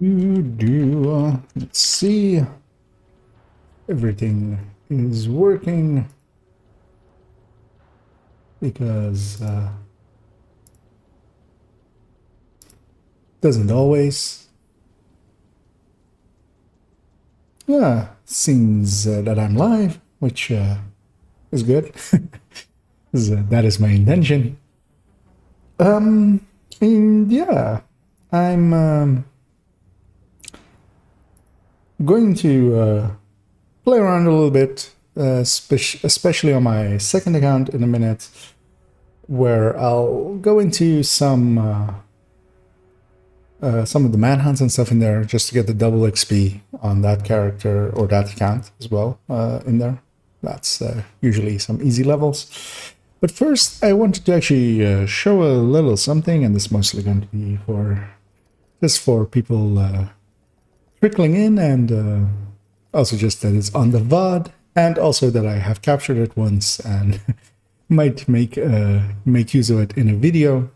Let's see. Everything is working because doesn't always. Yeah, seems that I'm live, which is good. That is my intention. And yeah, I'm going to play around a little bit, especially on my second account in a minute, where I'll go into some of the manhunts and stuff in there just to get the double XP on that character or that account as well in there. That's usually some easy levels. But first, I wanted to actually show a little something, and this is mostly going to be for just for people trickling in, and also just that it's on the VOD, and also that I have captured it once and might make use of it in a video.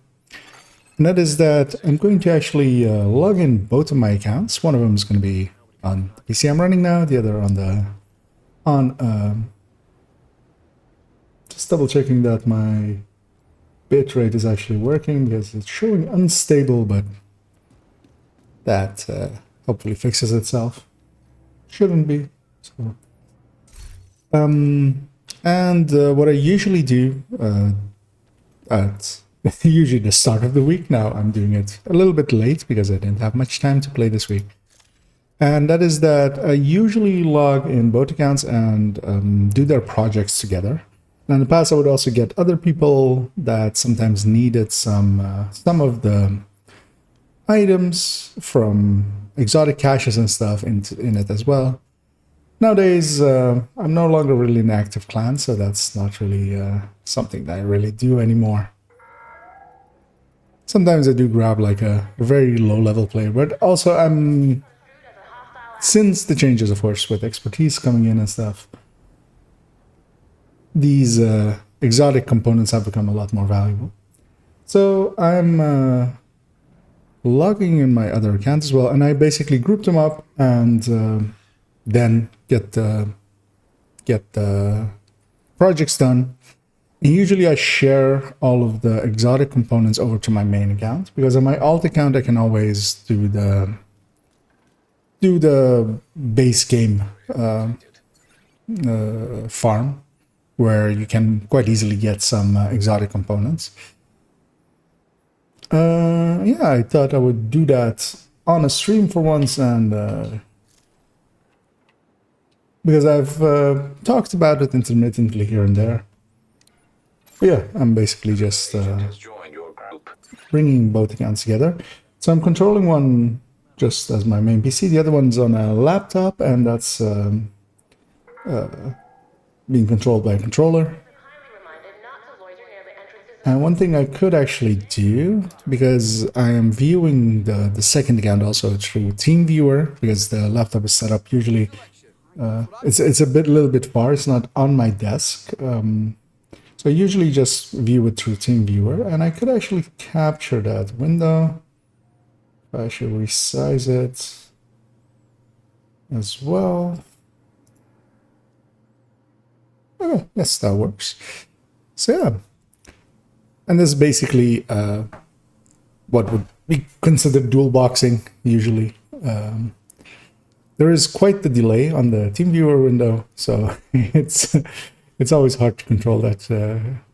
And that is that I'm going to actually log in both of my accounts. One of them is going to be on the PC I'm running now, the other on just double checking that my bitrate is actually working because it's showing unstable, but that hopefully fixes itself. Shouldn't be. So. And what I usually do at usually the start of the week, now I'm doing it a little bit late because I didn't have much time to play this week. And that is that I usually log in both accounts and do their projects together. And in the past, I would also get other people that sometimes needed some of the items from exotic caches and stuff in it as well. Nowadays, I'm no longer really an active clan, so that's not really something that I really do anymore. Sometimes I do grab like a very low-level player, but also since the changes, of course, with expertise coming in and stuff, these exotic components have become a lot more valuable. So I'm logging in my other account as well, and I basically group them up and then get the projects done. And usually I share all of the exotic components over to my main account, because on my alt account I can always do the base game farm, where you can quite easily get some exotic components. Yeah, I thought I would do that on a stream for once, and because I've talked about it intermittently here and there. But yeah, I'm basically just bringing both accounts together. So I'm controlling one just as my main PC, the other one's on a laptop, and that's being controlled by a controller. And one thing I could actually do, because I am viewing the second account also through TeamViewer, because the laptop is set up usually, it's a little bit far, it's not on my desk. So I usually just view it through TeamViewer, and I could actually capture that window. I should resize it as well. Okay, yes, that works. So yeah. And this is basically what would be considered dual boxing usually. There is quite the delay on the TeamViewer window, so it's always hard to control that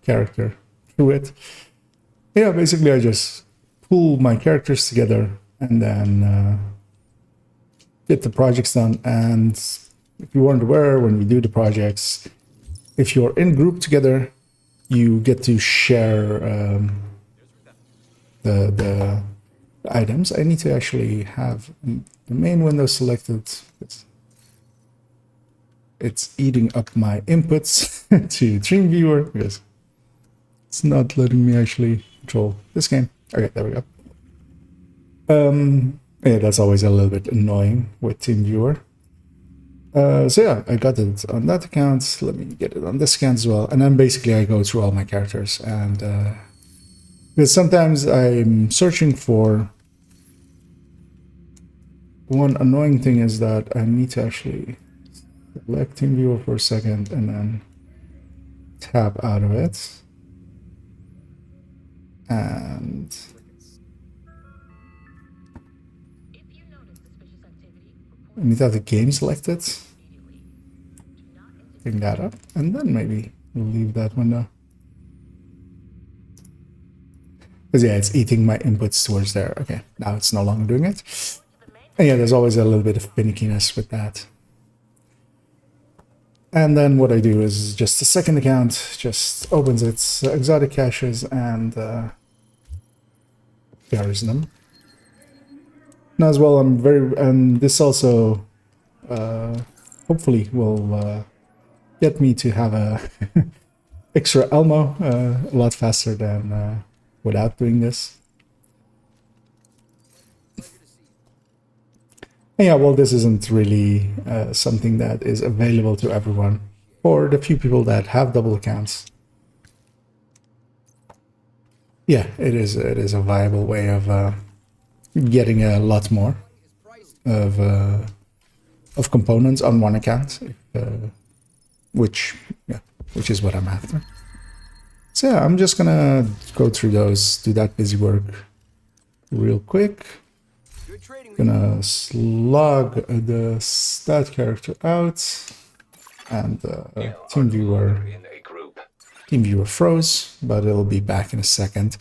character through it. Yeah, basically I just pull my characters together and then get the projects done. And if you weren't aware, when we do the projects, if you're in group together, you get to share the items. I need to actually have the main window selected. It's eating up my inputs to TeamViewer because it's not letting me actually control this game. Okay, there we go. Yeah, that's always a little bit annoying with TeamViewer. So yeah, I got it on that account. Let me get it on this account as well. And then basically I go through all my characters, and because sometimes I'm searching for one annoying thing is that I need to actually select TeamViewer for a second and then tab out of it. And I need to have the game selected. Bring that up, and then maybe leave that window. Because yeah, it's eating my inputs towards there. Okay, now it's no longer doing it. And yeah, there's always a little bit of finickiness with that. And then what I do is just the second account just opens its exotic caches and carries them. Now as well, and this also hopefully will get me to have a extra Elmo a lot faster than without doing this. And yeah, well, this isn't really something that is available to everyone. For the few people that have double accounts, yeah, it is a viable way of getting a lot more of components on one account, which is what I'm after. So yeah, I'm just gonna go through those, do that busy work real quick. Gonna slug the stat character out, and TeamViewer froze, but it'll be back in a second.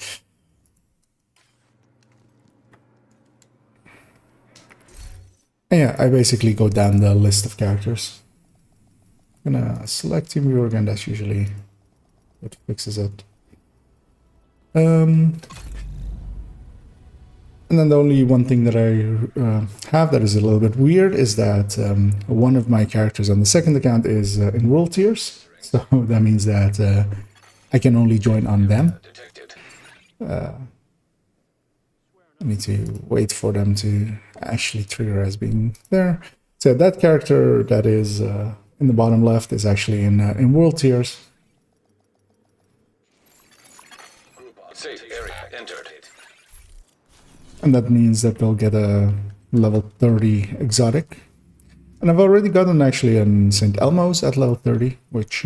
And yeah, I basically go down the list of characters. Gonna select TeamViewer again, that's usually what fixes it. And then the only one thing that I have that is a little bit weird is that one of my characters on the second account is in world tiers. So that means that I can only join on them. I need to wait for them to actually trigger as being there. So that character that is in the bottom left is actually in world tiers. Safe area entered. And that means that they'll get a level 30 exotic. And I've already gotten actually in St. Elmo's at level 30, which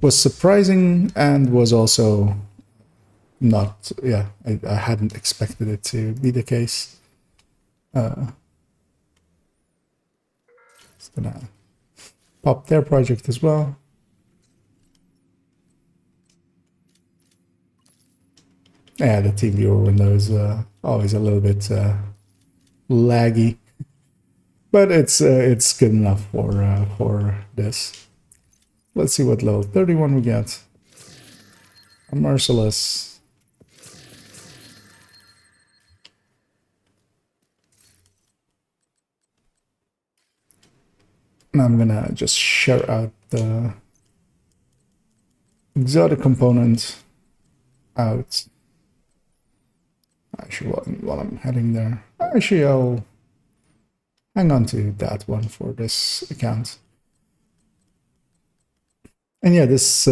was surprising and was also not, yeah, I hadn't expected it to be the case. Just gonna pop their project as well. Yeah, the TeamViewer window is always a little bit laggy, but it's good enough for this. Let's see what level 31 we get. A Merciless. And I'm gonna just share out the exotic component out. Actually, while I'm heading there, actually I'll hang on to that one for this account. And yeah, this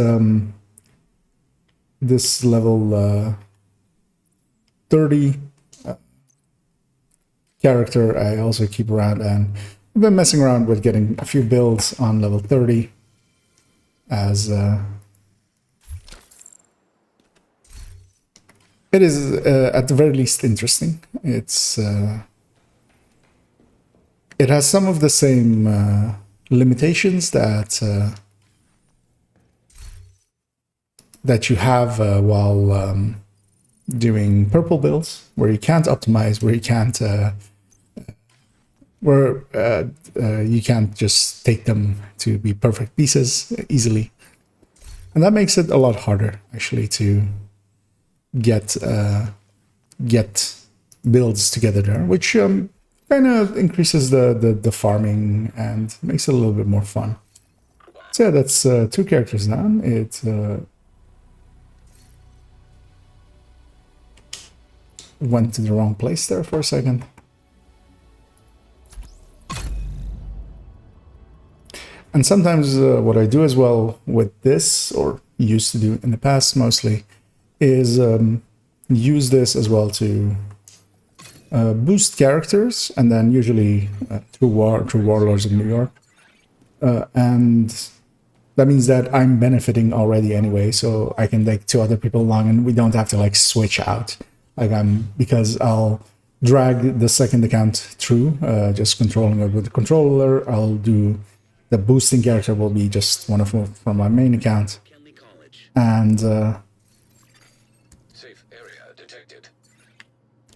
this level 30 character I also keep around, and I've been messing around with getting a few builds on level 30 as it is at the very least interesting. It's it has some of the same limitations that that you have while doing purple builds, where you can't optimize, where you can't you can't just take them to be perfect pieces easily, and that makes it a lot harder actually to get builds together there, which kind of increases the farming and makes it a little bit more fun. So yeah, that's 2 characters down. It went to the wrong place there for a second. And sometimes what I do as well with this, or used to do in the past mostly, is use this as well to boost characters, and then usually through Warlords of New York. And that means that I'm benefiting already anyway, so I can take two other people along, and we don't have to like switch out. Like because I'll drag the second account through, just controlling it with the controller. I'll do the boosting character will be just one of them from my main account, and Safe area detected.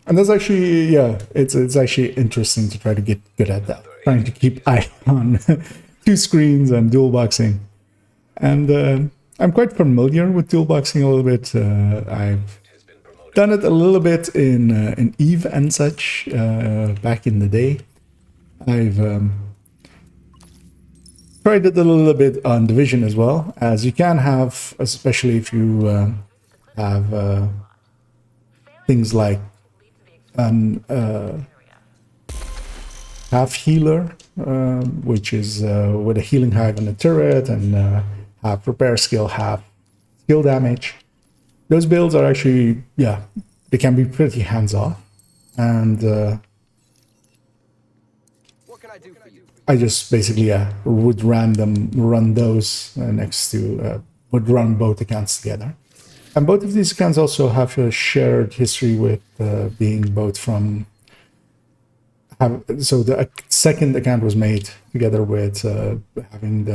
and that's actually, yeah, it's actually interesting to try to get good at that, trying to keep eye on two screens and dual boxing. And I'm quite familiar with dual boxing a little bit. I've done it a little bit in Eve and such back in the day. I've tried it a little bit on Division as well, as you can have, especially if you have things like an half healer, which is with a healing hive and a turret, and half repair skill, half skill damage. Those builds are actually, yeah, they can be pretty hands-off. And What can I do for you? I just basically would run those next to, would run both accounts together. And both of these accounts also have a shared history with being both from, so the second account was made together with having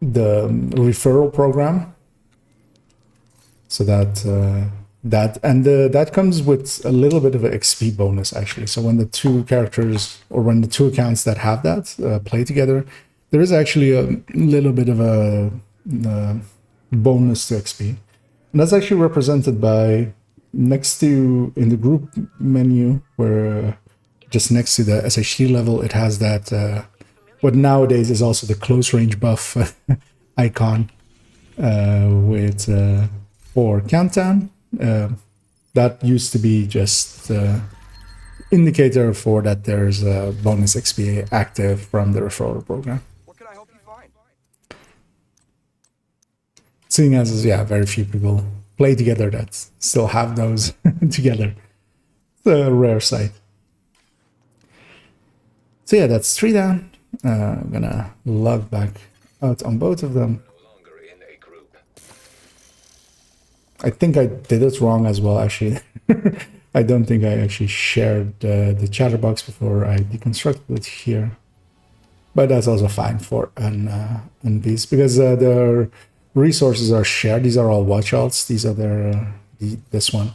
the referral program, so that comes with a little bit of an XP bonus actually. So when the two characters, or when the two accounts that have that play together, there is actually a little bit of a bonus to XP, and that's actually represented by next to, in the group menu, where just next to the SHT level, it has that what nowadays is also the close range buff icon with for countdown. That used to be just indicator for that there's a bonus XP active from the referral program. What can I help you find? Seeing as, yeah, very few people play together that still have those together. It's a rare sight. So yeah, that's 3 down. I'm gonna log back out on both of them. No longer in a group. I think I did it wrong as well, actually. I don't think I actually shared the chatterbox before I deconstructed it here. But that's also fine for an piece, because the resources are shared. These are all watchouts. These are this one.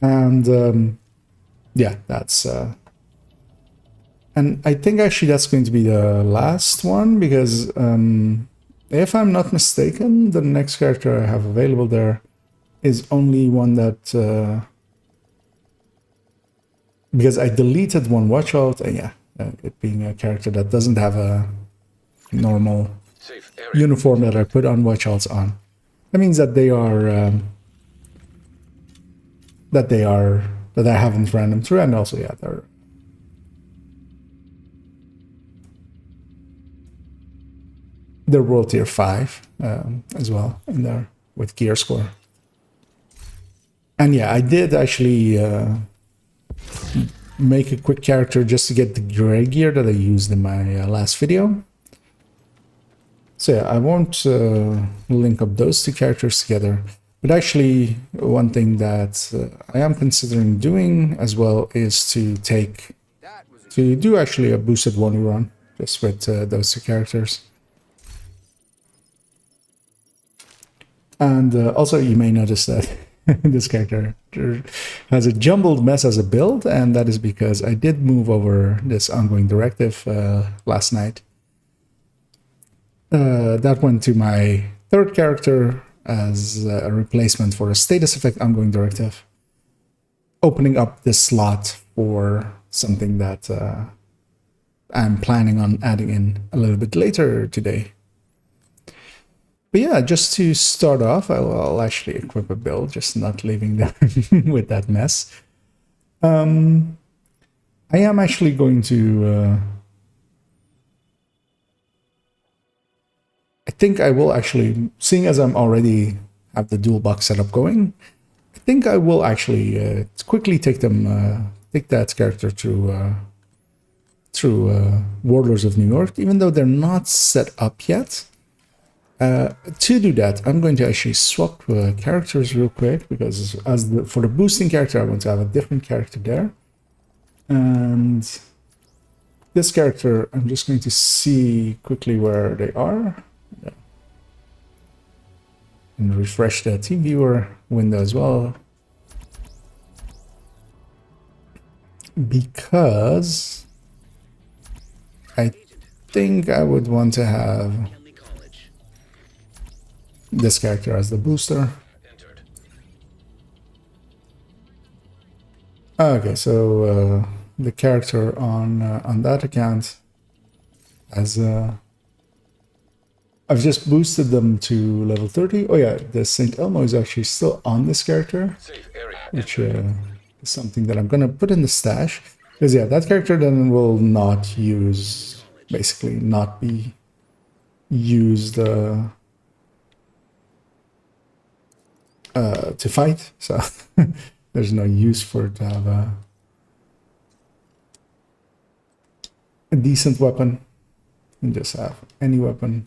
And yeah, that's... and I think actually that's going to be the last one, because if I'm not mistaken, the next character I have available there is only one that... because I deleted one watchout, and yeah, it being a character that doesn't have a normal Safe area. uniform that I put on watchouts on. That means that they are... that I haven't ran them through, and also, yeah, they're world tier 5 as well in there with gear score. And yeah, I did actually make a quick character just to get the gray gear that I used in my last video. So yeah, I won't link up those two characters together. But actually, one thing that I am considering doing as well is to do actually a boosted 1 run just with those two characters. And also, you may notice that this character has a jumbled mess as a build, and that is because I did move over this ongoing directive last night. That went to my third character as a replacement for a status effect ongoing directive, opening up this slot for something that I'm planning on adding in a little bit later today. But yeah, just to start off, I'll actually equip a build, just not leaving them with that mess. I am actually going to... I think I will actually, seeing as I'm already have the dual box setup going, I think I will actually quickly take that character through Warlords of New York, even though they're not set up yet. To do that, I'm going to actually swap characters real quick, because for the boosting character, I want to have a different character there. And this character, I'm just going to see quickly where they are. Yeah. And refresh the team viewer window as well. Because I think I would want to have this character as the booster. Entered. Okay, so the character on that account as I've just boosted them to level 30. Oh yeah, the St. Elmo is actually still on this character, Safe area. which is something that I'm gonna put in the stash. Because yeah, that character then will not basically not be used to fight. So there's no use for it to have a decent weapon. And just have any weapon.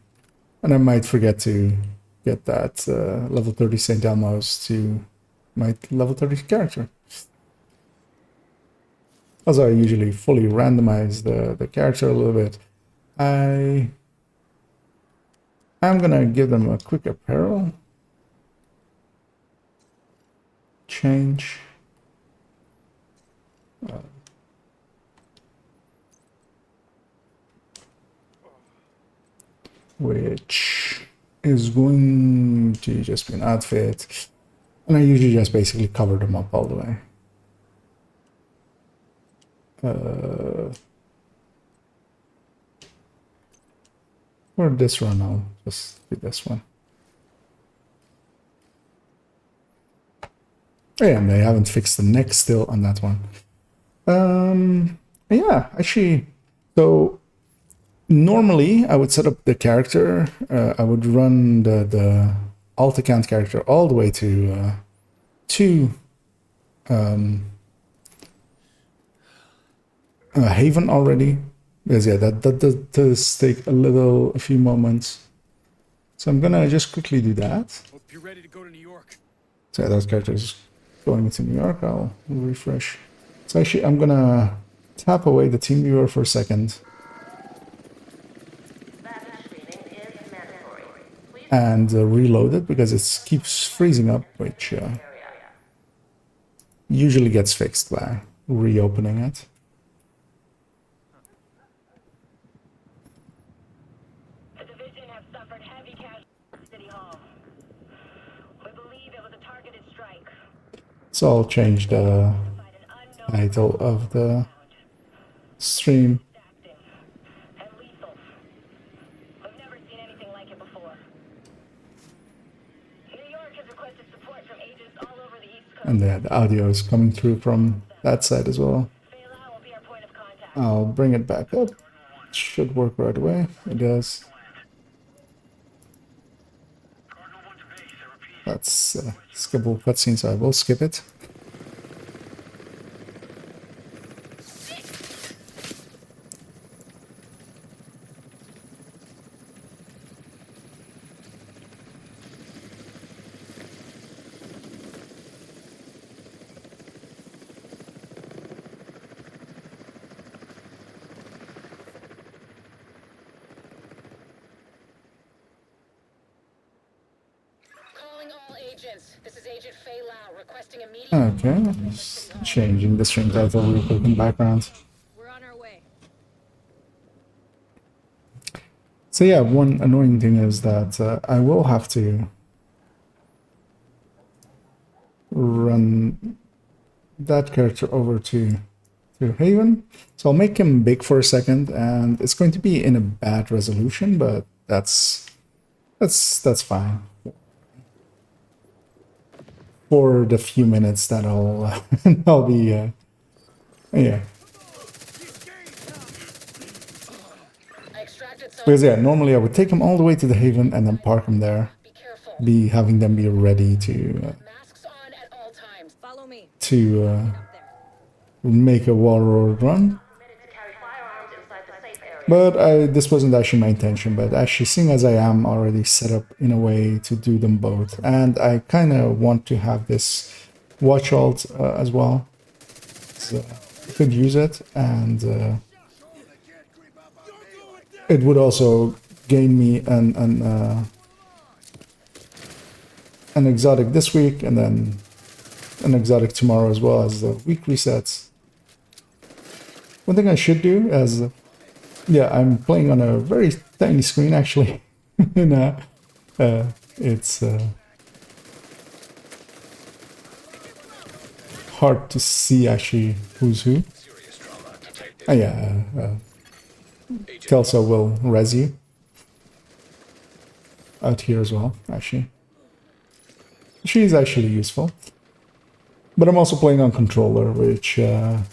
And I might forget to get that level 30 St. Elmo's to my level 30 character. Also, I usually fully randomize the character a little bit. I'm gonna give them a quick apparel change. Which is going to just be an outfit. And I usually just basically cover them up all the way. For this run, I'll just do this one. Oh, yeah, and they haven't fixed the neck still on that one. Yeah, actually, so normally I would set up the character. I would run the alt account character all the way to Haven already. Because yeah, that does take a few moments. So I'm gonna just quickly do that. Hope you're ready to go to New York. So yeah, those characters going into New York. I'll refresh. So actually, I'm gonna tap away the team viewer for a second. And reload it, because it keeps freezing up, which usually gets fixed by reopening it. The division have suffered heavy casualties at City Hall. We believe it was a targeted strike. So I'll change the title of the stream. And lethal. We've never seen anything like it before. New York has requested support from agents all over the East Coast. And the audio is coming through from that side as well. Fayla will be our point of contact. I'll bring it back up. It should work right away. It does. That's skippable cutscene, so I will skip it. Calling all agents. This is Agent Fayla requesting immediate. Okay, just changing the stream title real quick in the background. We're on our way. So yeah, one annoying thing is that I will have to run that character over to Haven. So I'll make him big for a second, and it's going to be in a bad resolution, but that's fine. For the few minutes that I'll be yeah. I extracted some. Because yeah, normally I would take them all the way to the Haven and then park them there. Be careful. Having them be ready to Masks on at all to make a wall run. But this wasn't actually my intention, but actually seeing as I am already set up in a way to do them both, and I kind of want to have this watch alt as well, so I could use it, and it would also gain me an exotic this week, and then an exotic tomorrow as well as the week resets. One thing I should do is, yeah, I'm playing on a very tiny screen actually. And, it's hard to see actually who's who. Serious trauma detected. Oh yeah, Kelso will res you out here as well, actually. She's actually useful. But I'm also playing on controller, which I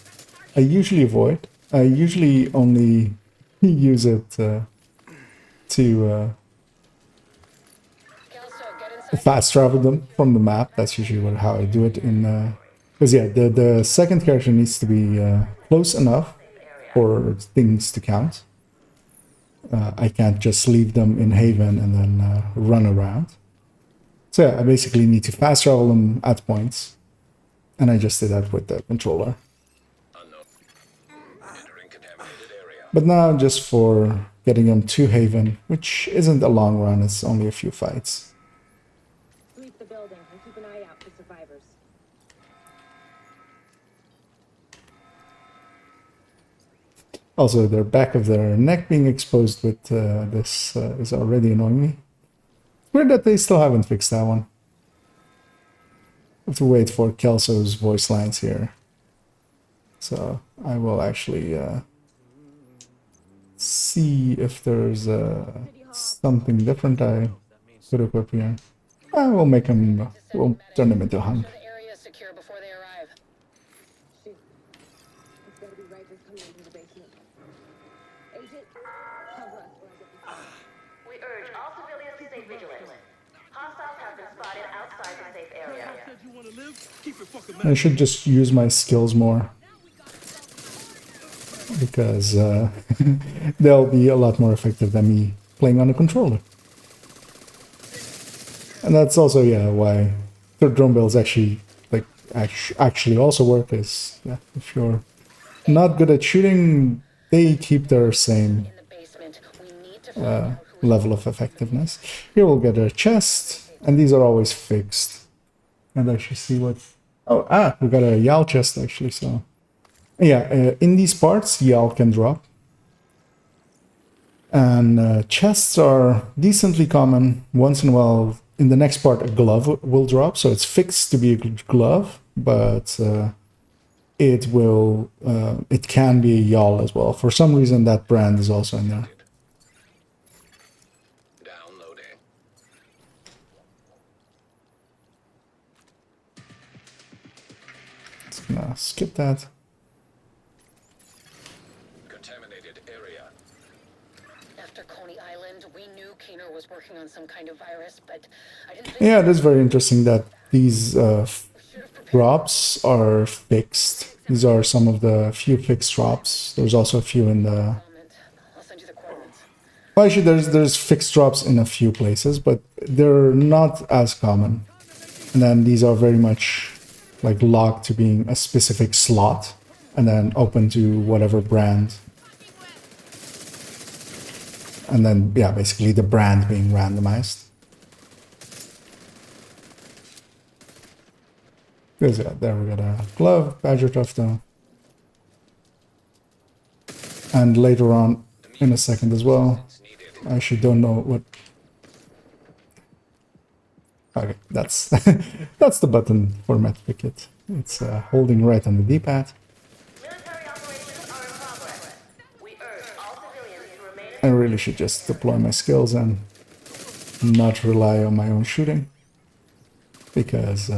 usually avoid. I usually only use it to fast travel them from the map. That's usually how I do it in... Because yeah, the second character needs to be close enough for things to count. I can't just leave them in Haven and then run around. So yeah, I basically need to fast travel them at points. And I just did that with the controller. Unknown. Entering contaminated area. But now just for getting them to Haven, which isn't a long run, it's only a few fights. Sweep the building and keep an eye out for survivors. Also, their back of their neck being exposed with this is already annoying me. Weird that they still haven't fixed that one. Have to wait for Kelso's voice lines here. So I will actually see if there's something different I could equip here. I will make him, we'll turn him into a hunk. The area is secure before they arrive. Shoot. It's gotta be Rikers coming into the basement. Agent, cover us while I get this. We urge all civilians to stay vigilant. Hostiles have been spotted outside the safe area. I should just use my skills more, because they'll be a lot more effective than me playing on a controller. And that's also, yeah, why third drone builds actually actually also work is, yeah, if you're not good at shooting, they keep their same In the basement, we need to find out who level of effectiveness. Here we'll get a chest, and these are always fixed. And actually see what... Oh, we got a Yal chest actually, so... Yeah, in these parts, Yal can drop. And chests are decently common. Once in a while, in the next part, a glove will drop, so it's fixed to be a glove, but it will... it can be a Yal as well. For some reason, that brand is also in there. Downloading. Just gonna skip that. Contaminated area. After Coney Island, we knew Kaner was working on some kind of virus, but I didn't think Yeah, it is very interesting that these drops are fixed. These are some of the few fixed drops. There's also a few in the... I'll send you the coordinates. Well, actually, there's fixed drops in a few places, but they're not as common. And then these are very much like locked to being a specific slot, and then open to whatever brand. And then, yeah, basically the brand being randomized. There's that. There we got a glove, badger tufto. And later on, in a second as well. I actually don't know what... Okay, that's that's the button for medpick it. It's holding right on the D-pad. Military operations are in progress. We urge all civilians to remain I really should just deploy my skills and not rely on my own shooting, because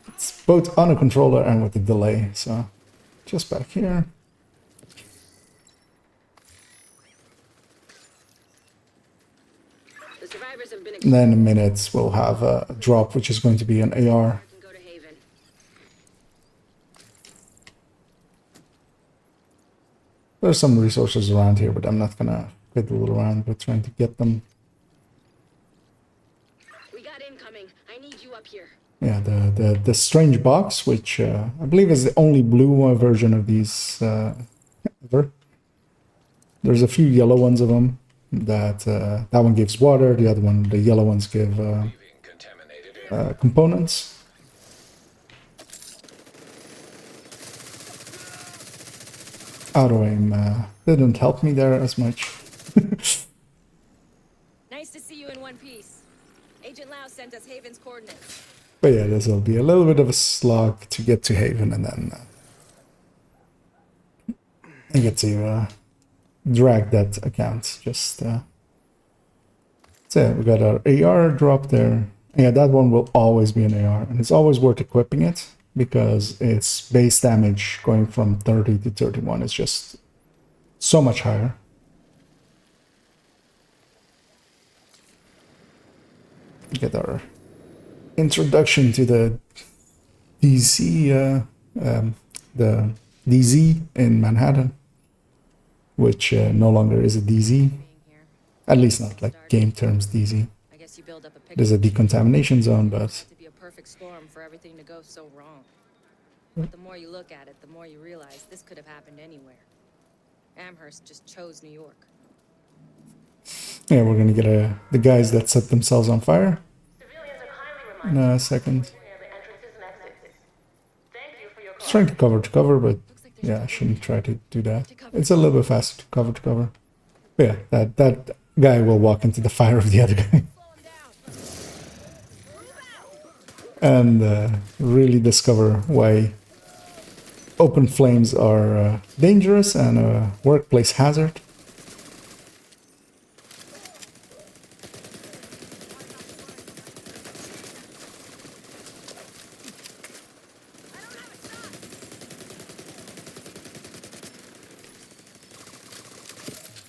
it's both on a controller and with the delay. So just back here. The survivors have been And then in a minute we'll have a drop, which is going to be an AR. can go to Haven. There's some resources around here, but I'm not gonna fiddle around with trying to get them. We got incoming. I need you up here. Yeah, the strange box, which I believe is the only blue version of these ever. There's a few yellow ones of them. That one gives water. The other one, the yellow ones, give Leaving contaminated area. components. Auto aim didn't help me there as much. Nice to see you in one piece. Agent Lau sent us Haven's coordinates. But yeah, this will be a little bit of a slog to get to Haven, and then I get to drag that account. Just so yeah, we got our AR drop there. Yeah, that one will always be an AR, and it's always worth equipping it because its base damage going from 30 to 31 is just so much higher. Get our introduction to the DC, the DZ in Manhattan, which no longer is a DZ, at least not like game terms DZ. I guess you build up a There's a decontamination zone, but to be a perfect storm for everything to go so wrong. But the more you look at it, the more you realize this could have happened anywhere. Amherst just chose New York. yeah, we're gonna get the guys that set themselves on fire Civilians are kindly in reminded a second. to near the entrances and exits. Thank you for your Just trying to cover, but yeah, I shouldn't try to do that. It's a little bit faster to cover. But yeah, that guy will walk into the fire of the other guy. And really discover why open flames are dangerous and a workplace hazard.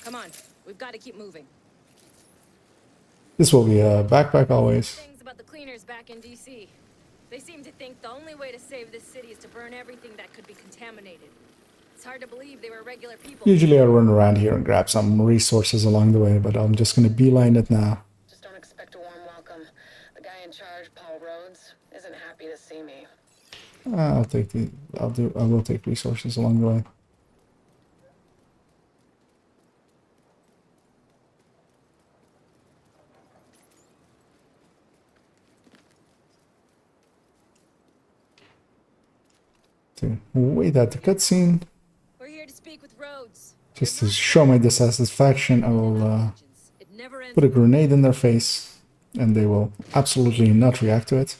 Come on, we've got to keep moving. This will be a backpack always. Things about the cleaners back in DC. They seem to think the only way to save this city is to burn everything that could be contaminated. It's hard to believe they were regular people. Usually I run around here and grab some resources along the way, but I'm just gonna beeline it now. Just don't expect a warm welcome. The guy in charge, Paul Rhodes, isn't happy to see me. I will take resources along the way. To wait at the cutscene, We're here to speak with Rhodes. just to show my dissatisfaction, I will It never ends. put a grenade in their face, and they will absolutely not react to it.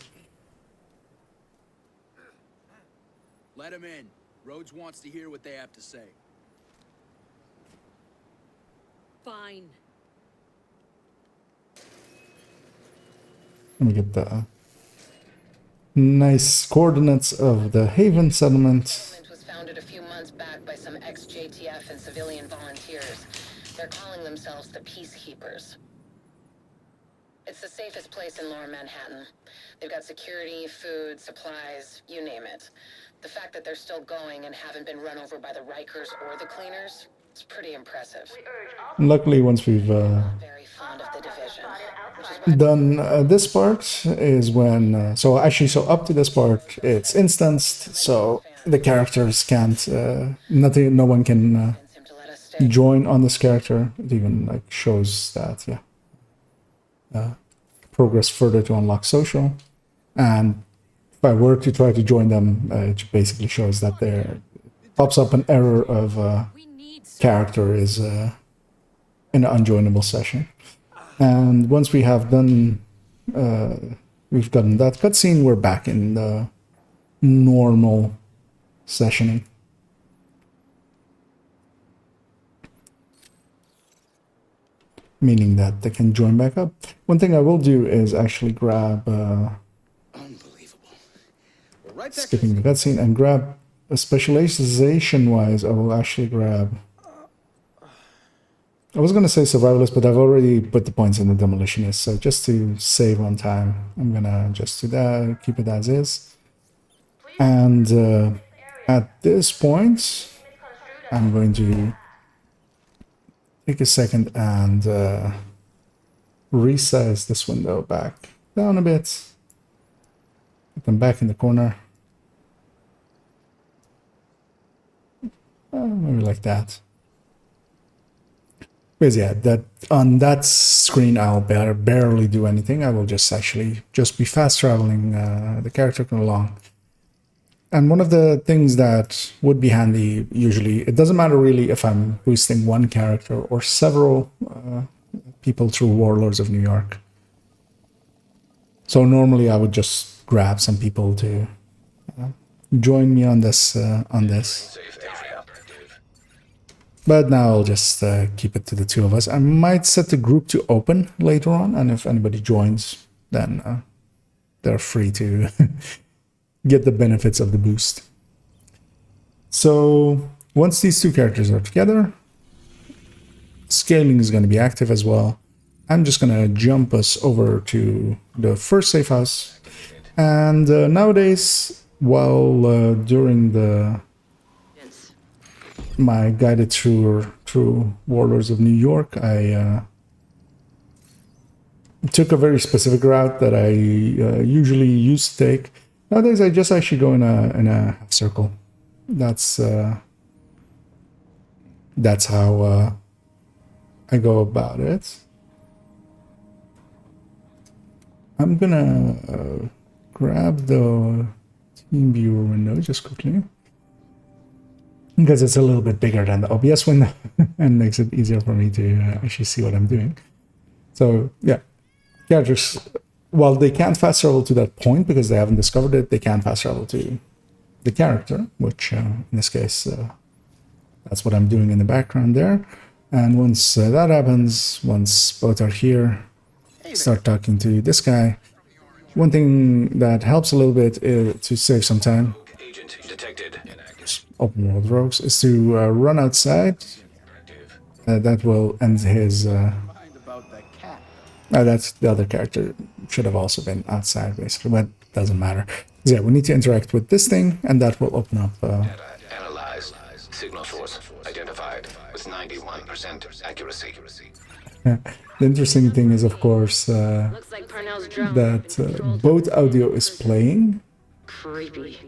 Let him in. Rhodes wants to hear what they have to say. Fine. Let me get the nice coordinates of the Haven settlement. Settlement was founded a few months back by some ex-JTF and civilian volunteers. They're calling themselves the Peacekeepers. It's the safest place in Lower Manhattan. They've got security, food, supplies, you name it. The fact that they're still going and haven't been run over by the Rikers or the cleaners, it's pretty impressive. And luckily, once we've Very fond of the division, which is why done this part is when so up to this part it's instanced, so the characters can't no one can convinced him to let us stay. join on this character. It even like shows that progress further to unlock social, and if I were to try to join them, it basically shows that there pops up an error of We need character is in an unjoinable session. And once we have done we've done that cutscene, we're back in the normal sessioning. Meaning that they can join back up. One thing I will do is actually grab Unbelievable. We're right back to skipping the cutscene and grab a specialization wise. I will actually grab. I was gonna say survivalist, but I've already put the points in the demolitionist. So just to save on time, I'm gonna just do that, keep it as is. And at this point, I'm going to take a second and resize this window back down a bit. Put them back in the corner. Maybe like that. Because yeah, that on that screen I'll barely do anything. I will just actually just be fast traveling the character along. And one of the things that would be handy usually, it doesn't matter really if I'm boosting one character or several people through Warlords of New York. So normally I would just grab some people to join me on this. But now I'll just keep it to the two of us. I might set the group to open later on, and if anybody joins, then they're free to get the benefits of the boost. So once these two characters are together, scaling is going to be active as well. I'm just going to jump us over to the first safe house. And nowadays, while during my guided tour through Warlords of New York, I took a very specific route that I usually used to take. Nowadays, I just actually go in a half circle. That's how I go about it. I'm gonna grab the team viewer window just quickly, because it's a little bit bigger than the OBS window and makes it easier for me to actually see what I'm doing. So yeah, characters, while they can't fast travel to that point because they haven't discovered it, they can fast travel to the character, which in this case, that's what I'm doing in the background there. And once that happens, once both are here, start talking to this guy. One thing that helps a little bit to save some time, Agent detected. open world rogues, is to run outside. That will end his... that's the other character. Should have also been outside, basically, but doesn't matter. So yeah, we need to interact with this thing, and that will open up... Analyzed. Signal source identified with 91% accuracy. The interesting thing is, of course, Looks like Parnell's drone. that both audio is playing. Creepy.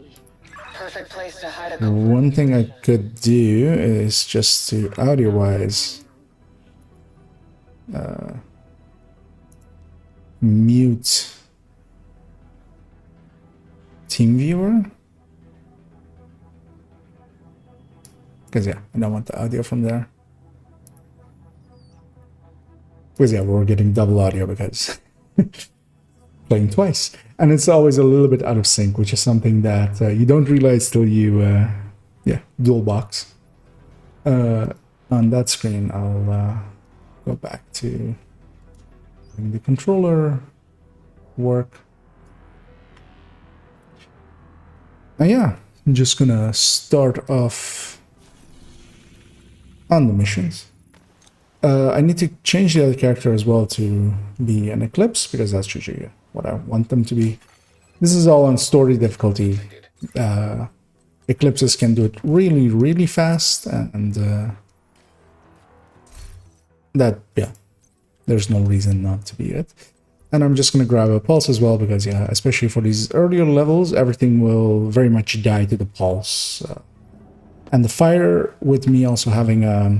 Perfect place to hide a One thing I could do is just to audio-wise mute TeamViewer, because yeah, I don't want the audio from there. Because yeah, we're getting double audio because playing twice, and it's always a little bit out of sync, which is something that you don't realize till you dual box. On that screen, I'll go back to the controller work. And yeah, I'm just gonna start off on the missions. I need to change the other character as well to be an Eclipse, because that's usually what I want them to be. This is all on story difficulty. Eclipses can do it really, really fast, and that, yeah, there's no reason not to be it. And I'm just going to grab a Pulse as well, because, yeah, especially for these earlier levels, everything will very much die to the Pulse. And the fire, with me also having a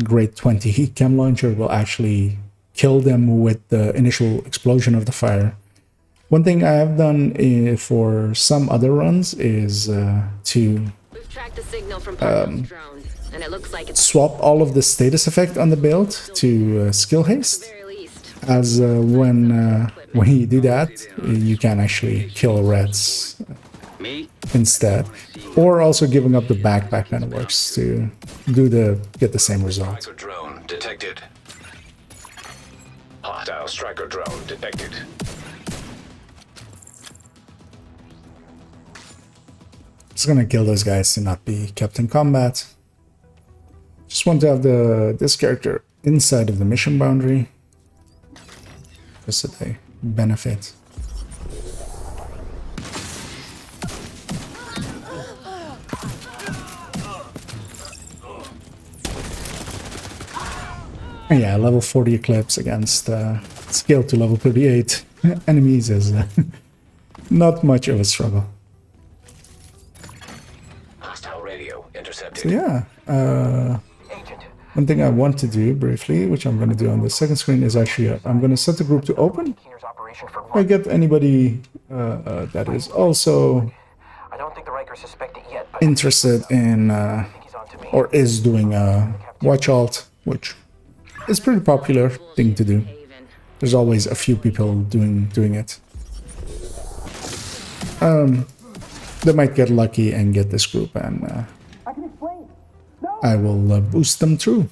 Grade 20 heat chem launcher, will actually kill them with the initial explosion of the fire. One thing I have done for some other runs is to We've tracked a signal from Parnell's drone, and it looks like it's swap all of the status effect on the build to skill haste, very least. as when you do that, you can actually kill reds instead. Or also giving up the backpack kind of works to get the same result. Striker drone detected. Hostile striker drone detected. Just gonna kill those guys to not be kept in combat. Just want to have this character inside of the mission boundary, just so they benefit. And yeah, level 40 Eclipse against scale to level 38 enemies is not much of a struggle. Hostile radio intercepted. So yeah, one thing I want to do briefly, which I'm going to do on the second screen, is actually I'm going to set the group to open. If I get anybody that is also I don't think the Rikers suspect it yet, but interested in he's on to me. or is doing a watch alt, which is a pretty popular thing to do. There's always a few people doing it. They might get lucky and get this group, and I will boost them through.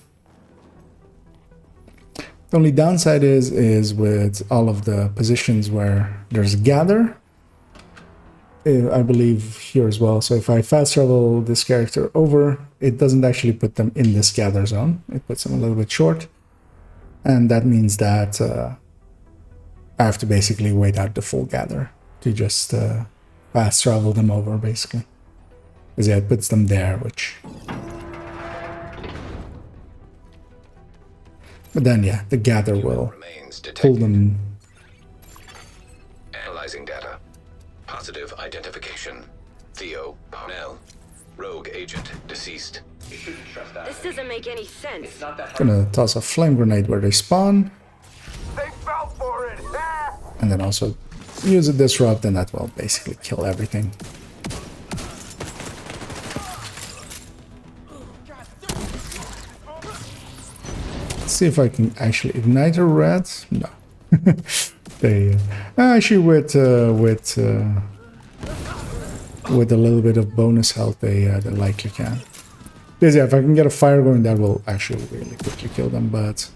The only downside is with all of the positions where there's gather, I believe here as well. So if I fast travel this character over, it doesn't actually put them in this gather zone. It puts them a little bit short. And that means that I have to basically wait out the full gather to just fast travel them over, basically. Because yeah, it puts them there, which... But then yeah, the gather will Remains pull detected. them. Analyzing data. Positive identification. Theo Parnell. Rogue agent deceased. This doesn't make any sense. Gonna toss a flame grenade where they spawn, They fell for it! and then also use a disrupt, and that will basically kill everything. Let's see if I can actually ignite a red. No, they actually with a little bit of bonus health, they likely can. Because yeah, if I can get a fire going, that will actually really quickly kill them. But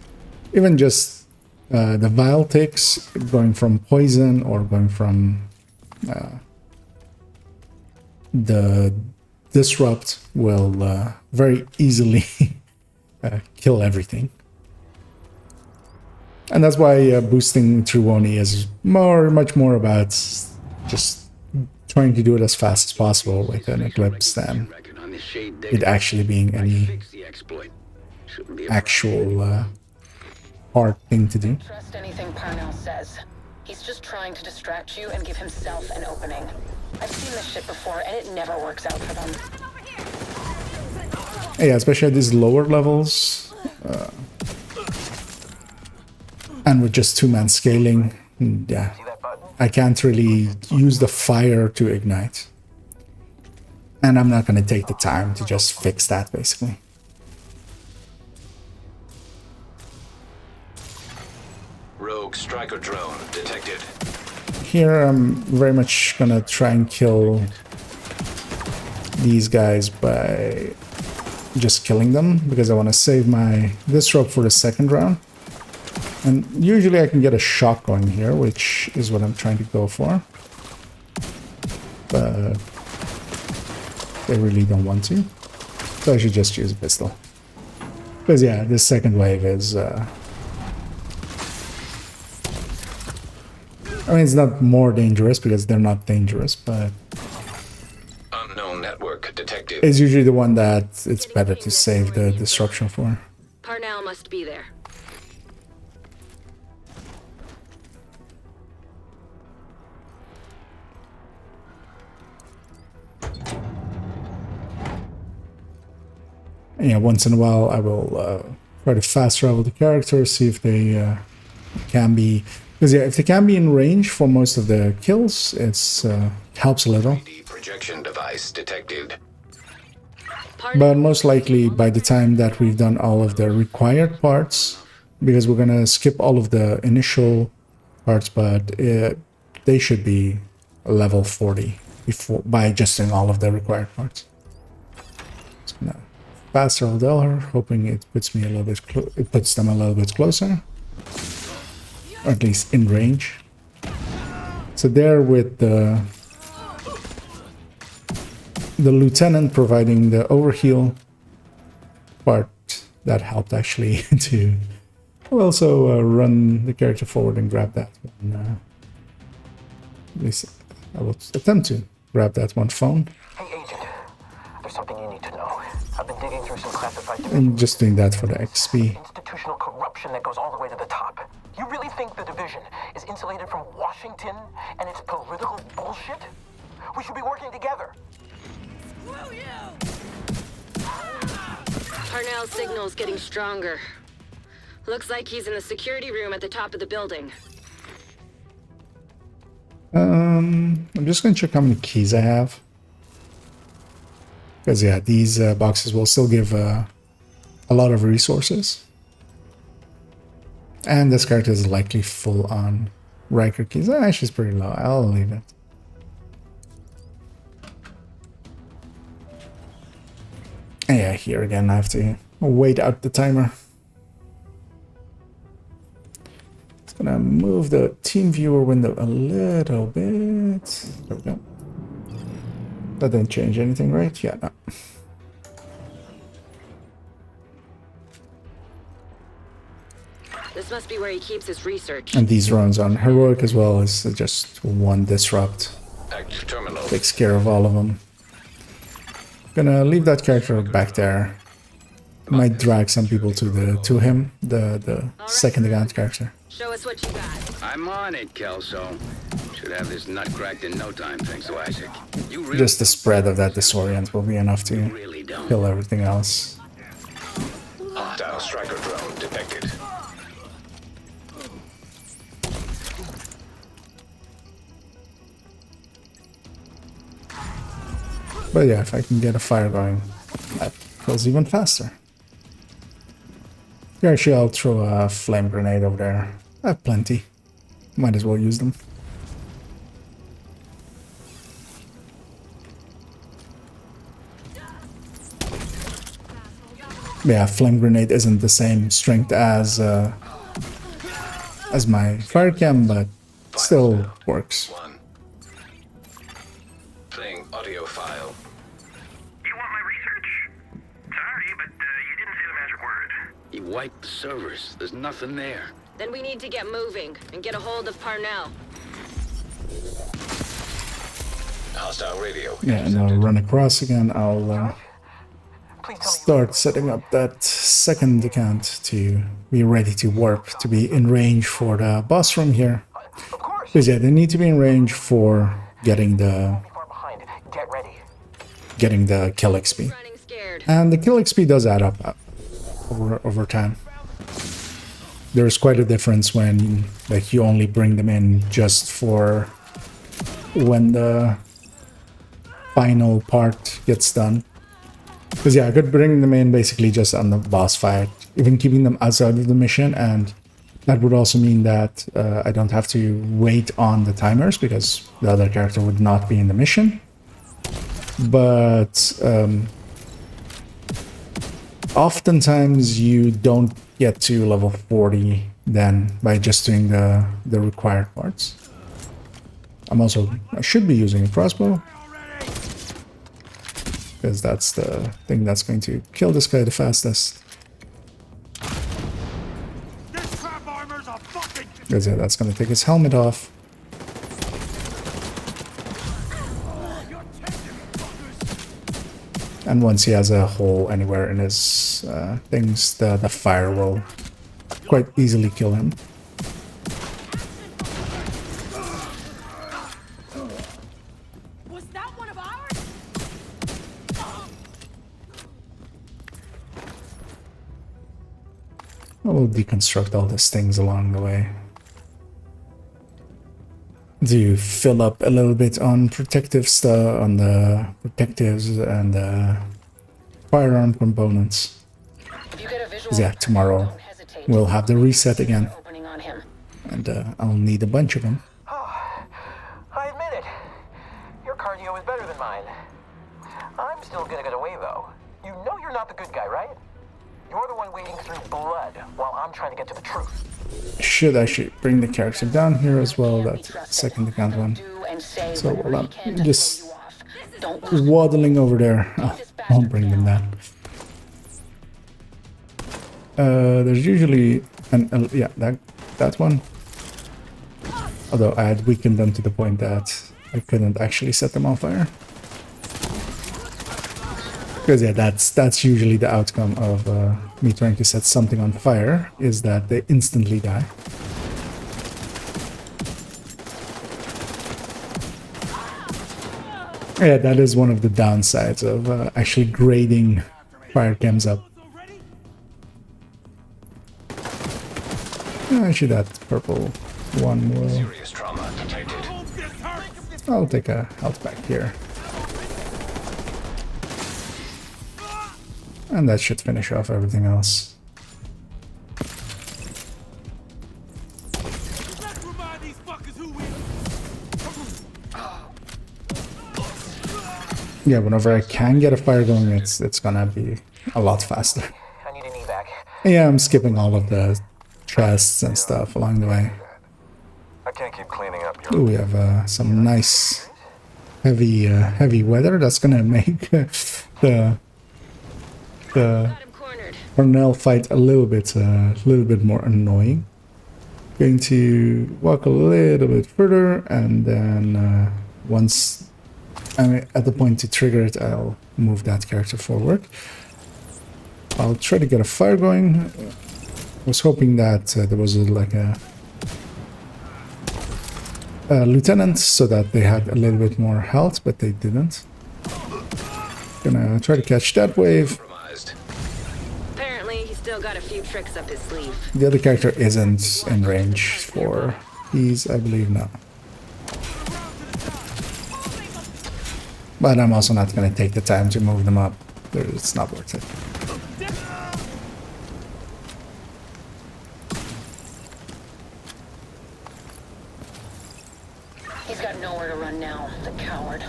even just the vial ticks going from poison or going from the disrupt will very easily kill everything. And that's why boosting through Oni is much more about just trying to do it as fast as possible with an Eclipse than it actually being any actual hard thing to do. Trust anything Parnell says. He's just trying to distract you and give himself an opening. I've seen this shit before, and it never works out for them. Yeah, especially at these lower levels. And with just two-man scaling, yeah, I can't really use the fire to ignite. And I'm not going to take the time to just fix that, basically. Rogue striker drone detected. Here I'm very much going to try and kill these guys by just killing them, because I want to save my disrupt for the second round. And usually I can get a shot going here, which is what I'm trying to go for. But they really don't want to. So I should just use a pistol. Because yeah, this second wave is... I mean, it's not more dangerous because they're not dangerous, but... Unknown network detected. it's usually the one that it's better to save the disruption for. Parnell must be there. And yeah, once in a while I will try to fast travel the characters, see if they can be... Because yeah, if they can be in range for most of the kills, it's helps a little. 3D projection device detected. But most likely by the time that we've done all of the required parts, because we're gonna skip all of the initial parts, but they should be level 40 before by just doing all of the required parts. Just gonna fast travel there, hoping it puts me a little bit it puts them a little bit closer, or at least in range. So there with the lieutenant providing the overheal part, that helped actually to also run the character forward and grab that one. At least I will attempt to grab that one phone. Hey, Agent. There's something you need to know. I've been digging through some classified And just doing that for the XP. institutional corruption. corruption that goes all the way to the top. You really think the division is insulated from Washington and its political bullshit? We should be working together. Parnell's signal's getting stronger. Looks like he's in the security room at the top of the building. I'm just gonna check how many keys I have. Because yeah, these boxes will still give a lot of resources. And this character is likely full on Riker keys. She's pretty low. I'll leave it. And yeah, here again I have to wait out the timer. It's gonna move the team viewer window a little bit. There we go. That didn't change anything, right? Yeah, no. This must be where he keeps his research. And these runs on heroic as well as just one disrupt. Active terminal. Takes care of all of them. Gonna leave that character back there. Might drag some people to him, the second account character. Show us what you got. I'm on it, Kelso. Should have this nut cracked in no time, thanks to Isaac. You really Just the spread of that disorient will be enough to really don't. kill everything else. Hostile striker drone detected. But yeah, if I can get a fire going, that goes even faster. Here, actually, I'll throw a flame grenade over there. I have plenty. Might as well use them. Yeah, flame grenade isn't the same strength as my fire cam, but still works. 1. Playing audio file. You want my research? Sorry, but you didn't say the magic word. He wiped the servers. There's nothing there. Then we need to get moving and get a hold of Parnell. Hostile radio. Yeah, and I'll run across again. I'll Please tell me start setting up that second account to be ready to warp, to be in range for the boss room here. Of course. Because yeah, they need to be in range for getting the Far behind. Get ready. kill XP. Running scared. And the kill XP does add up over time. There's quite a difference when like you only bring them in just for when the final part gets done. Because yeah, I could bring them in basically just on the boss fight, even keeping them outside of the mission, and that would also mean that I don't have to wait on the timers because the other character would not be in the mission. But oftentimes you don't get to level 40 then by just doing the required parts. I should be using a crossbow, because that's the thing that's going to kill this guy the fastest. This crap armor's a fucking... Because yeah, that's going to take his helmet off. And once he has a hole anywhere in his things, the fire will quite easily kill him. Was that one of ours? We'll deconstruct all these things along the way. To fill up a little bit on protective stuff, on the protectives and firearm components. If you get a visual 'Cause yeah, tomorrow don't hesitate. we'll have the reset again, Opening on him. and I'll need a bunch of them. I admit it. Your cardio is better than mine. I'm still gonna get away, though. You know you're not the good guy, right? You're the one wading through blood while I'm trying to get to the truth. Should actually bring the character down here as well, that second account one. Do and say So whatever well, you can I'm to just throw you off. Don't lose. waddling over there. I'll bring them down. There's usually yeah, that one. Although I had weakened them to the point that I couldn't actually set them on fire. Because yeah, that's usually the outcome of me trying to set something on fire, is that they instantly die. Yeah, that is one of the downsides of actually grading fire chems up. Actually, that purple one will... Serious trauma detected. I'll take a health pack here. And that should finish off everything else. Yeah, whenever I can get a fire going, it's gonna be a lot faster. I need an evac. Yeah, I'm skipping all of the chests and stuff along the way. I can't keep cleaning up your... Ooh, we have some nice heavy weather. That's gonna make the Cornell fight a little bit more annoying. Going to walk a little bit further, and then once I'm at the point to trigger it, I'll move that character forward. I'll try to get a fire going. I was hoping that there was like a lieutenant, so that they had a little bit more health, but they didn't. Gonna try to catch that wave. Apparently, he's still got a few tricks up his sleeve. The other character isn't in range for these, I believe, now. But I'm also not going to take the time to move them up. It's not worth it. He's got nowhere to run now, the coward.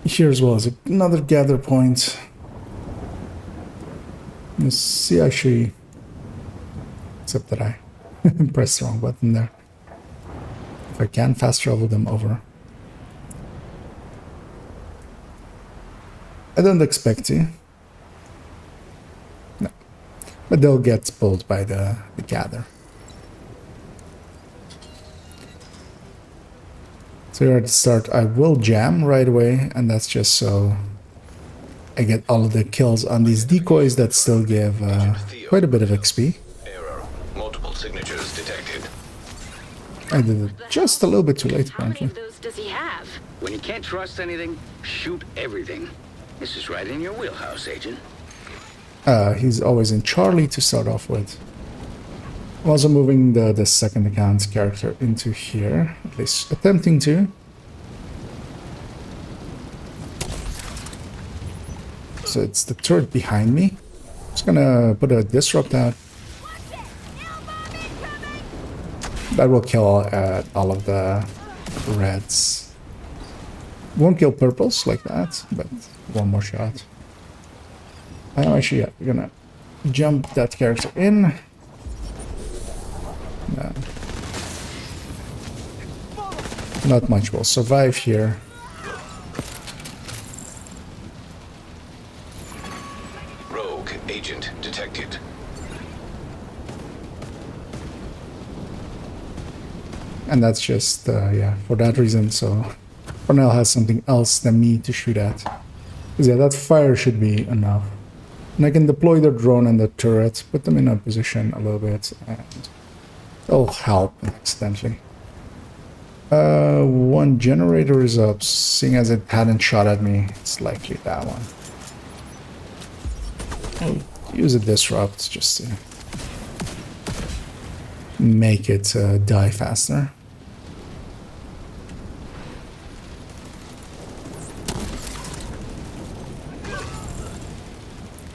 Here as well is another gather point. Let's see, actually... Except that I pressed the wrong button there. If I can fast travel them over. I don't expect to. No. But they'll get pulled by the gather. So here at the start, I will jam right away, and that's just so I get all of the kills on these decoys that still give quite a bit of XP. Error. Multiple signatures detected. I did it just a little bit too late, How many apparently. of those does he have? When you can't trust anything, shoot everything. This is right in your wheelhouse, Agent. He's always in Charlie to start off with. I'm also moving the second account character into here, at least attempting to. So it's the turret behind me. Just gonna put a disrupt out. That will kill all of the reds. Won't kill purples like that, but one more shot. Actually, yeah, we're gonna jump that character in. No. Not much will survive here. Rogue agent detected. And that's just, yeah, for that reason, so Cornell has something else than me to shoot at. Because yeah, that fire should be enough. And I can deploy the drone and the turret, put them in a position a little bit, and they'll help accidentally. One generator is up, seeing as it hadn't shot at me, it's likely that one. I'll use a disrupt just to make it die faster.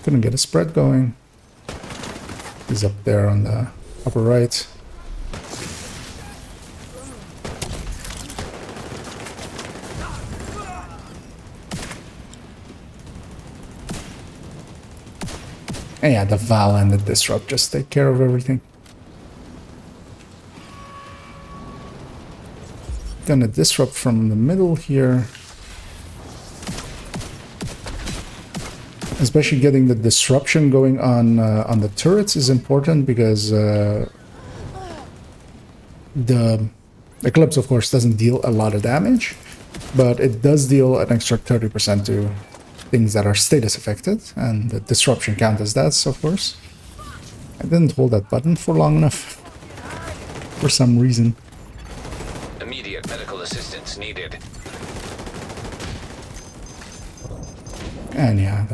Couldn't get a spread going. He's up there on the upper right. And yeah, the Val and the Disrupt just take care of everything. Gonna Disrupt from the middle here. Especially getting the disruption going on the turrets is important, because the Eclipse, of course, doesn't deal a lot of damage, but it does deal an extra 30% to things that are status affected, and the disruption count as that, of course. I didn't hold that button for long enough for some reason. Immediate medical assistance needed. And yeah,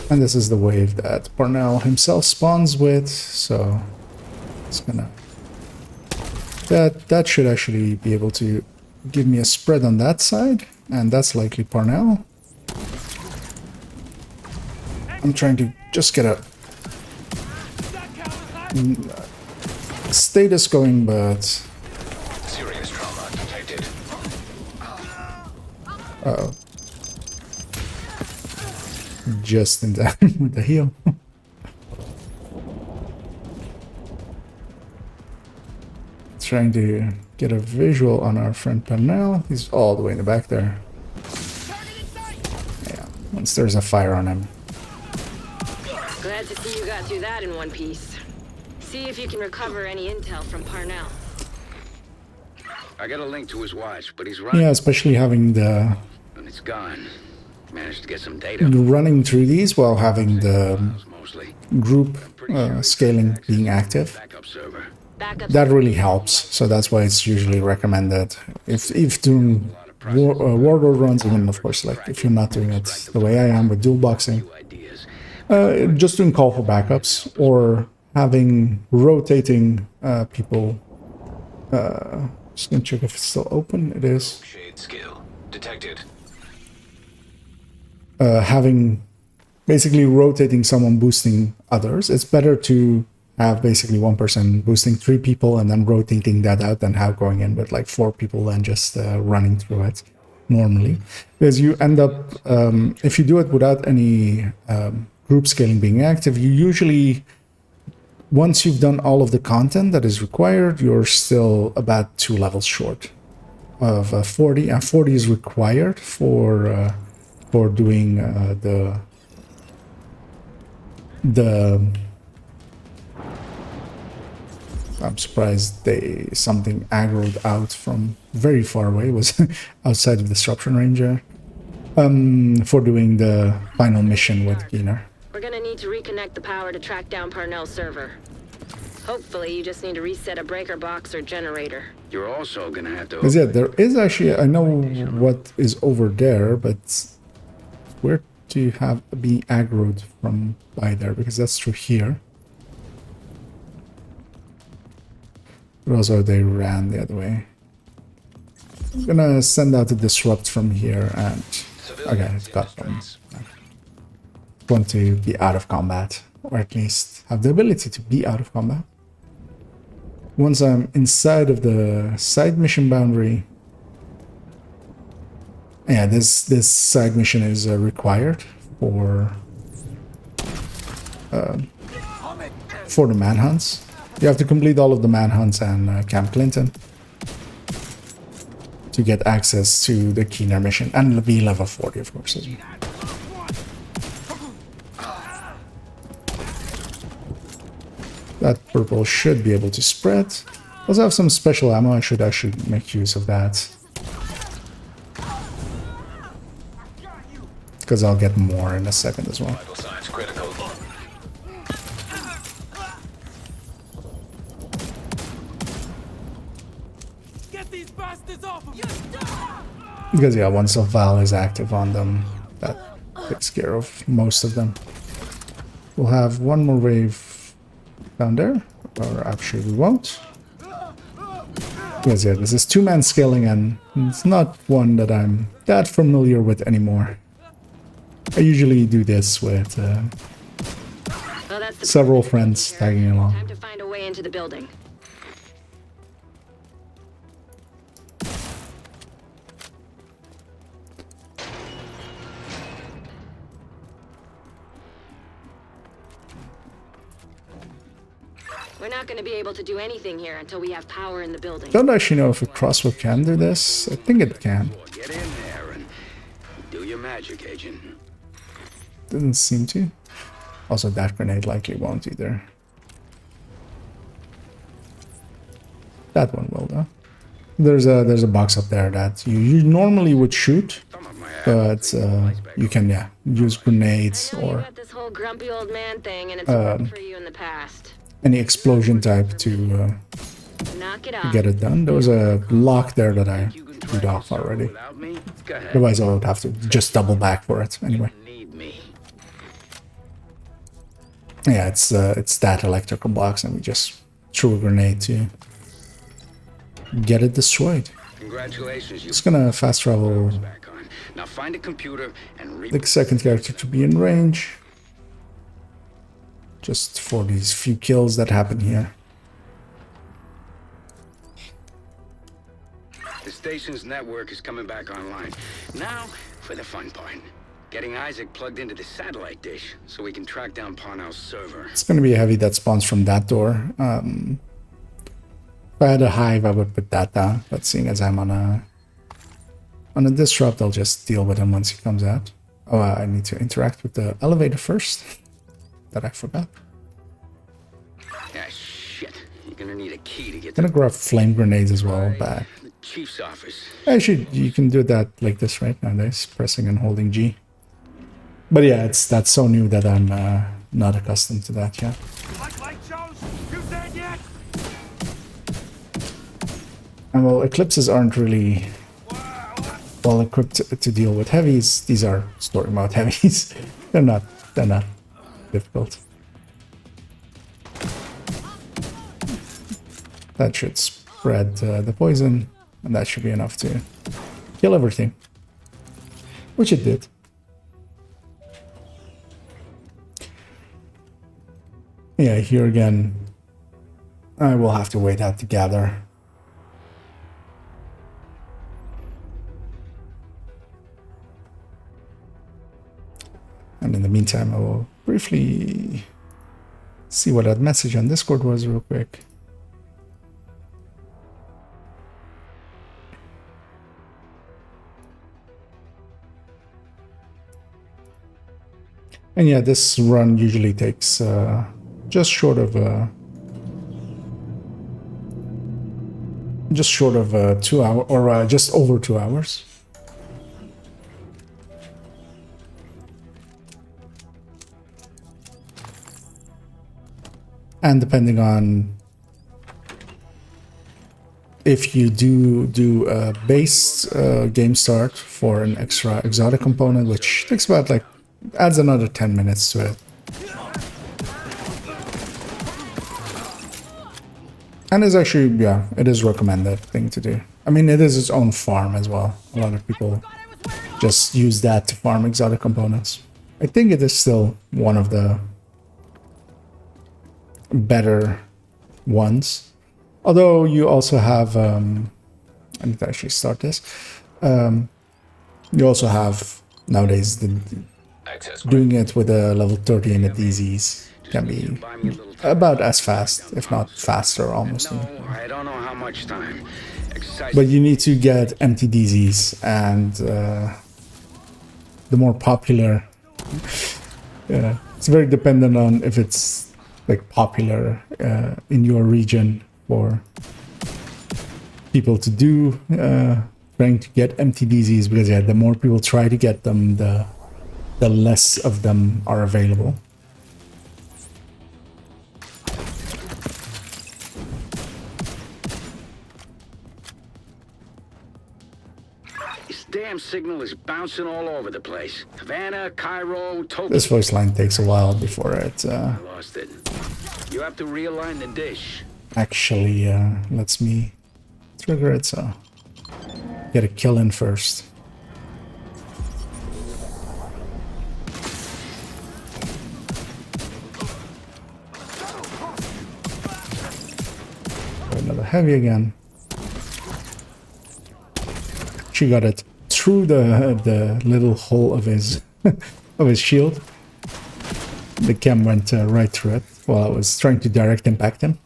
and this is the wave that Parnell himself spawns with, so it's gonna... That should actually be able to give me a spread on that side, and that's likely Parnell. I'm trying to just get a status going, but... Serious trauma detected. Uh-oh. Just in time with the heal. Trying to get a visual on our friend Parnell. He's all the way in the back there. Yeah, once there's a fire on him. Glad to see you got through that in one piece. See if you can recover any intel from Parnell. I got a link to his watch, but he's running. Yeah, especially having the... And it's gone. Managed to get some data. Running through these while having the Mostly. group scaling being active. Backup server. That really helps, so that's why it's usually recommended. If doing warlord runs, even of course, like if you're not doing it the way I am with dual boxing, just doing call for backups or having rotating people. Just gonna check if it's still open. It is. Shade skill detected. Having basically rotating someone boosting others. It's better to have basically one person boosting 3 people and then rotating that out than have going in with like 4 people and just running through it normally. Because you end up, if you do it without any group scaling being active, you usually, once you've done all of the content that is required, you're still about 2 levels short of 40, and 40 is required for doing the I'm surprised something aggroed out from very far away, was outside of disruption range for doing the final mission with Keener. We're gonna need to reconnect the power to track down Parnell's server. Hopefully you just need to reset a breaker box or generator. You're also gonna have to... Because yeah, there is actually, I know what is over there, but where do you have be aggroed from by there? Because that's through here. But also they ran the other way. I'm gonna send out a disrupt from here and... Okay, it got them. Want to be out of combat, or at least have the ability to be out of combat. Once I'm inside of the side mission boundary... Yeah, this side mission is required for the manhunts. You have to complete all of the manhunts and Camp Clinton to get access to the Keener mission, and be level 40, of course. That purple should be able to spread. Also have some special ammo, I should actually make use of that. Because I'll get more in a second as well. Vital signs critical. Get these bastards off of me! Because yeah, once a Val is active on them, that takes care of most of them. We'll have one more wave down there, or actually we won't. Because yeah, this is 2-man scaling and it's not one that I'm that familiar with anymore. I usually do this with several friends tagging along. Time to find a way into the building. We're not going to be able to do anything here until we have power in the building. Don't actually know if a crossbow can do this. I think it can. Get in there and do your magic, Agent. Didn't seem to. Also, that grenade likely won't either. That one will though. There's a box up there that you normally would shoot, but you can use grenades I know you or got this whole grumpy old man thing, and it's worked for you in the past. any explosion type to Knock it off. get it done. There was a lock there that I beat off already. Without me? Go ahead. Otherwise, I would have to just double back for it anyway. Need me. Yeah, it's that electrical box, and we just threw a grenade to get it destroyed. Congratulations, you It's gonna fast travel back on. Now find a computer and read. the second character to be in range. Just for these few kills that happen here. The station's network is coming back online. Now for the fun part. Getting Isaac plugged into the satellite dish so we can track down Parnell's server. It's gonna be a heavy that spawns from that door. If I had a hive, I would put that down. But seeing as I'm on a disrupt, I'll just deal with him once he comes out. Oh, I need to interact with the elevator first. That I forgot. Yeah, shit. You're gonna need a key to get I'm gonna grab flame grenades as well back. the chief's office. Actually, you can do that like this right nowadays, pressing and holding G. But yeah, that's so new that I'm not accustomed to that yet. Light shows? You dead yet? And well, eclipses aren't really well equipped to deal with heavies. These are story mode heavies. They're not difficult. That should spread the poison, and that should be enough to kill everything. Which it did. Yeah, here again, I will have to wait out to gather. And in the meantime, I will briefly see what that message on Discord was real quick. And yeah, this run usually takes just short of 2 hours, or just over 2 hours. And depending on if you do a base game start for an extra exotic component, which takes about adds another 10 minutes to it. And it's actually, yeah, it is recommended thing to do. I mean, it is its own farm as well. A lot of people just use that to farm exotic components. I think it is still one of the better ones. Although you also have, I need to actually start this. You also have nowadays doing it with a level 30 in the DZs can be about as fast, if not faster, almost. No, I don't know how much time. But you need to get empty DZs, and the more popular, it's very dependent on if it's popular in your region for people to do, trying to get empty DZs, because the more people try to get them, the less of them are available. This damn signal is bouncing all over the place. Havana, Cairo, Tokyo. This voice line takes a while before it I lost it. You have to realign the dish. actually lets me trigger it, so get a kill in first. Another heavy again. She got it through the little hole of his of his shield. The cam went right through it while I was trying to direct impact him.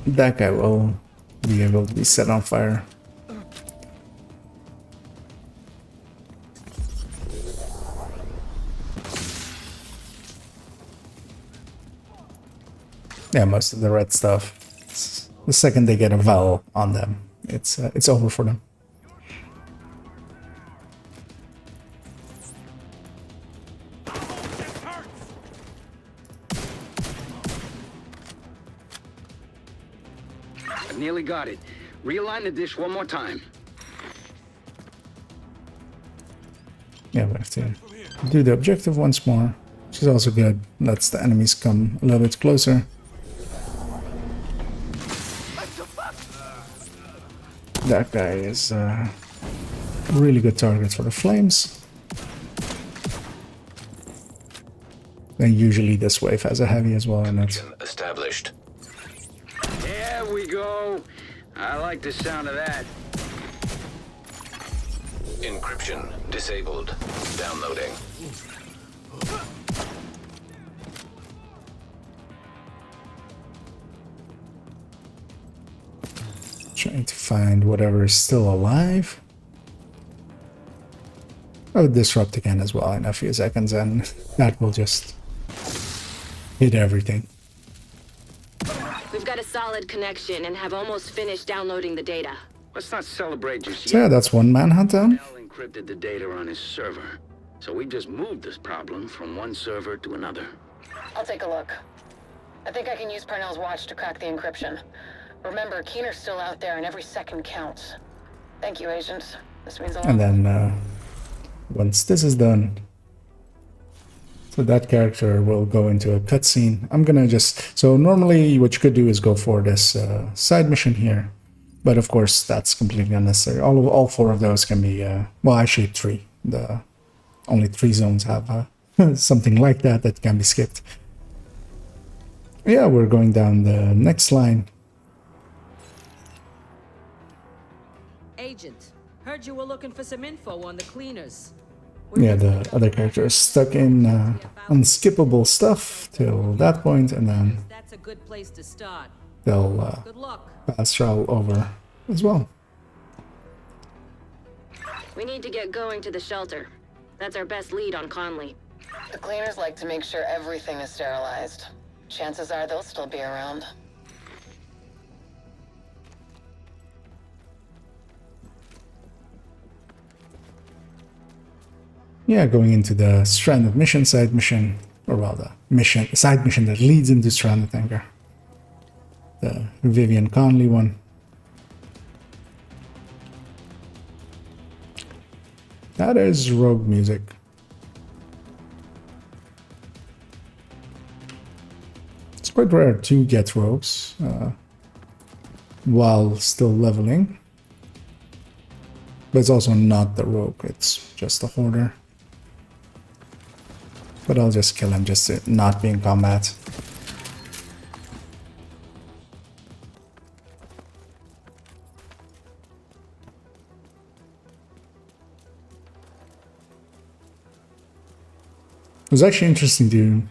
That guy will be able to be set on fire. Yeah, most of the red stuff. The second they get a vowel on them, it's over for them. I've nearly got it. Realign the dish one more time. Yeah, we have to do the objective once more, which is also good. Lets the enemies come a little bit closer. That guy is a really good target for the flames. And usually this wave has a heavy as well in it. Established. There we go. I like the sound of that. Encryption disabled. Downloading. Trying to find whatever is still alive. I would disrupt again as well in a few seconds, and that will just hit everything. We've got a solid connection and have almost finished downloading the data. Let's not celebrate just So yeah, that's one manhunt down. Bell encrypted the data on his server. So we just moved this problem from one server to another. I'll take a look. I think I can use Parnell's watch to crack the encryption. Remember, Keener's still out there and every second counts. Thank you, Agent. This means a lot. And then once this is done, so that character will go into a cutscene. I'm gonna just, so normally what you could do is go for this side mission here, but of course that's completely unnecessary. All four of those can be, well, actually three. Only 3 zones have something like that can be skipped. Yeah, we're going down the next line. Agent, heard you were looking for some info on the cleaners. Yeah, the other character is stuck in unskippable stuff till that point, and then That's a good place to start. they'll Good luck. fast travel over as well. We need to get going to the shelter. That's our best lead on Conley. The cleaners like to make sure everything is sterilized. Chances are they'll still be around. Yeah, going into the Stranded mission, side mission, or well, the side mission that leads into Stranded Anchor. The Vivian Conley one. That is rogue music. It's quite rare to get rogues while still leveling. But it's also not the rogue, it's just a hoarder. But I'll just kill him just to not be in combat. It was actually interesting to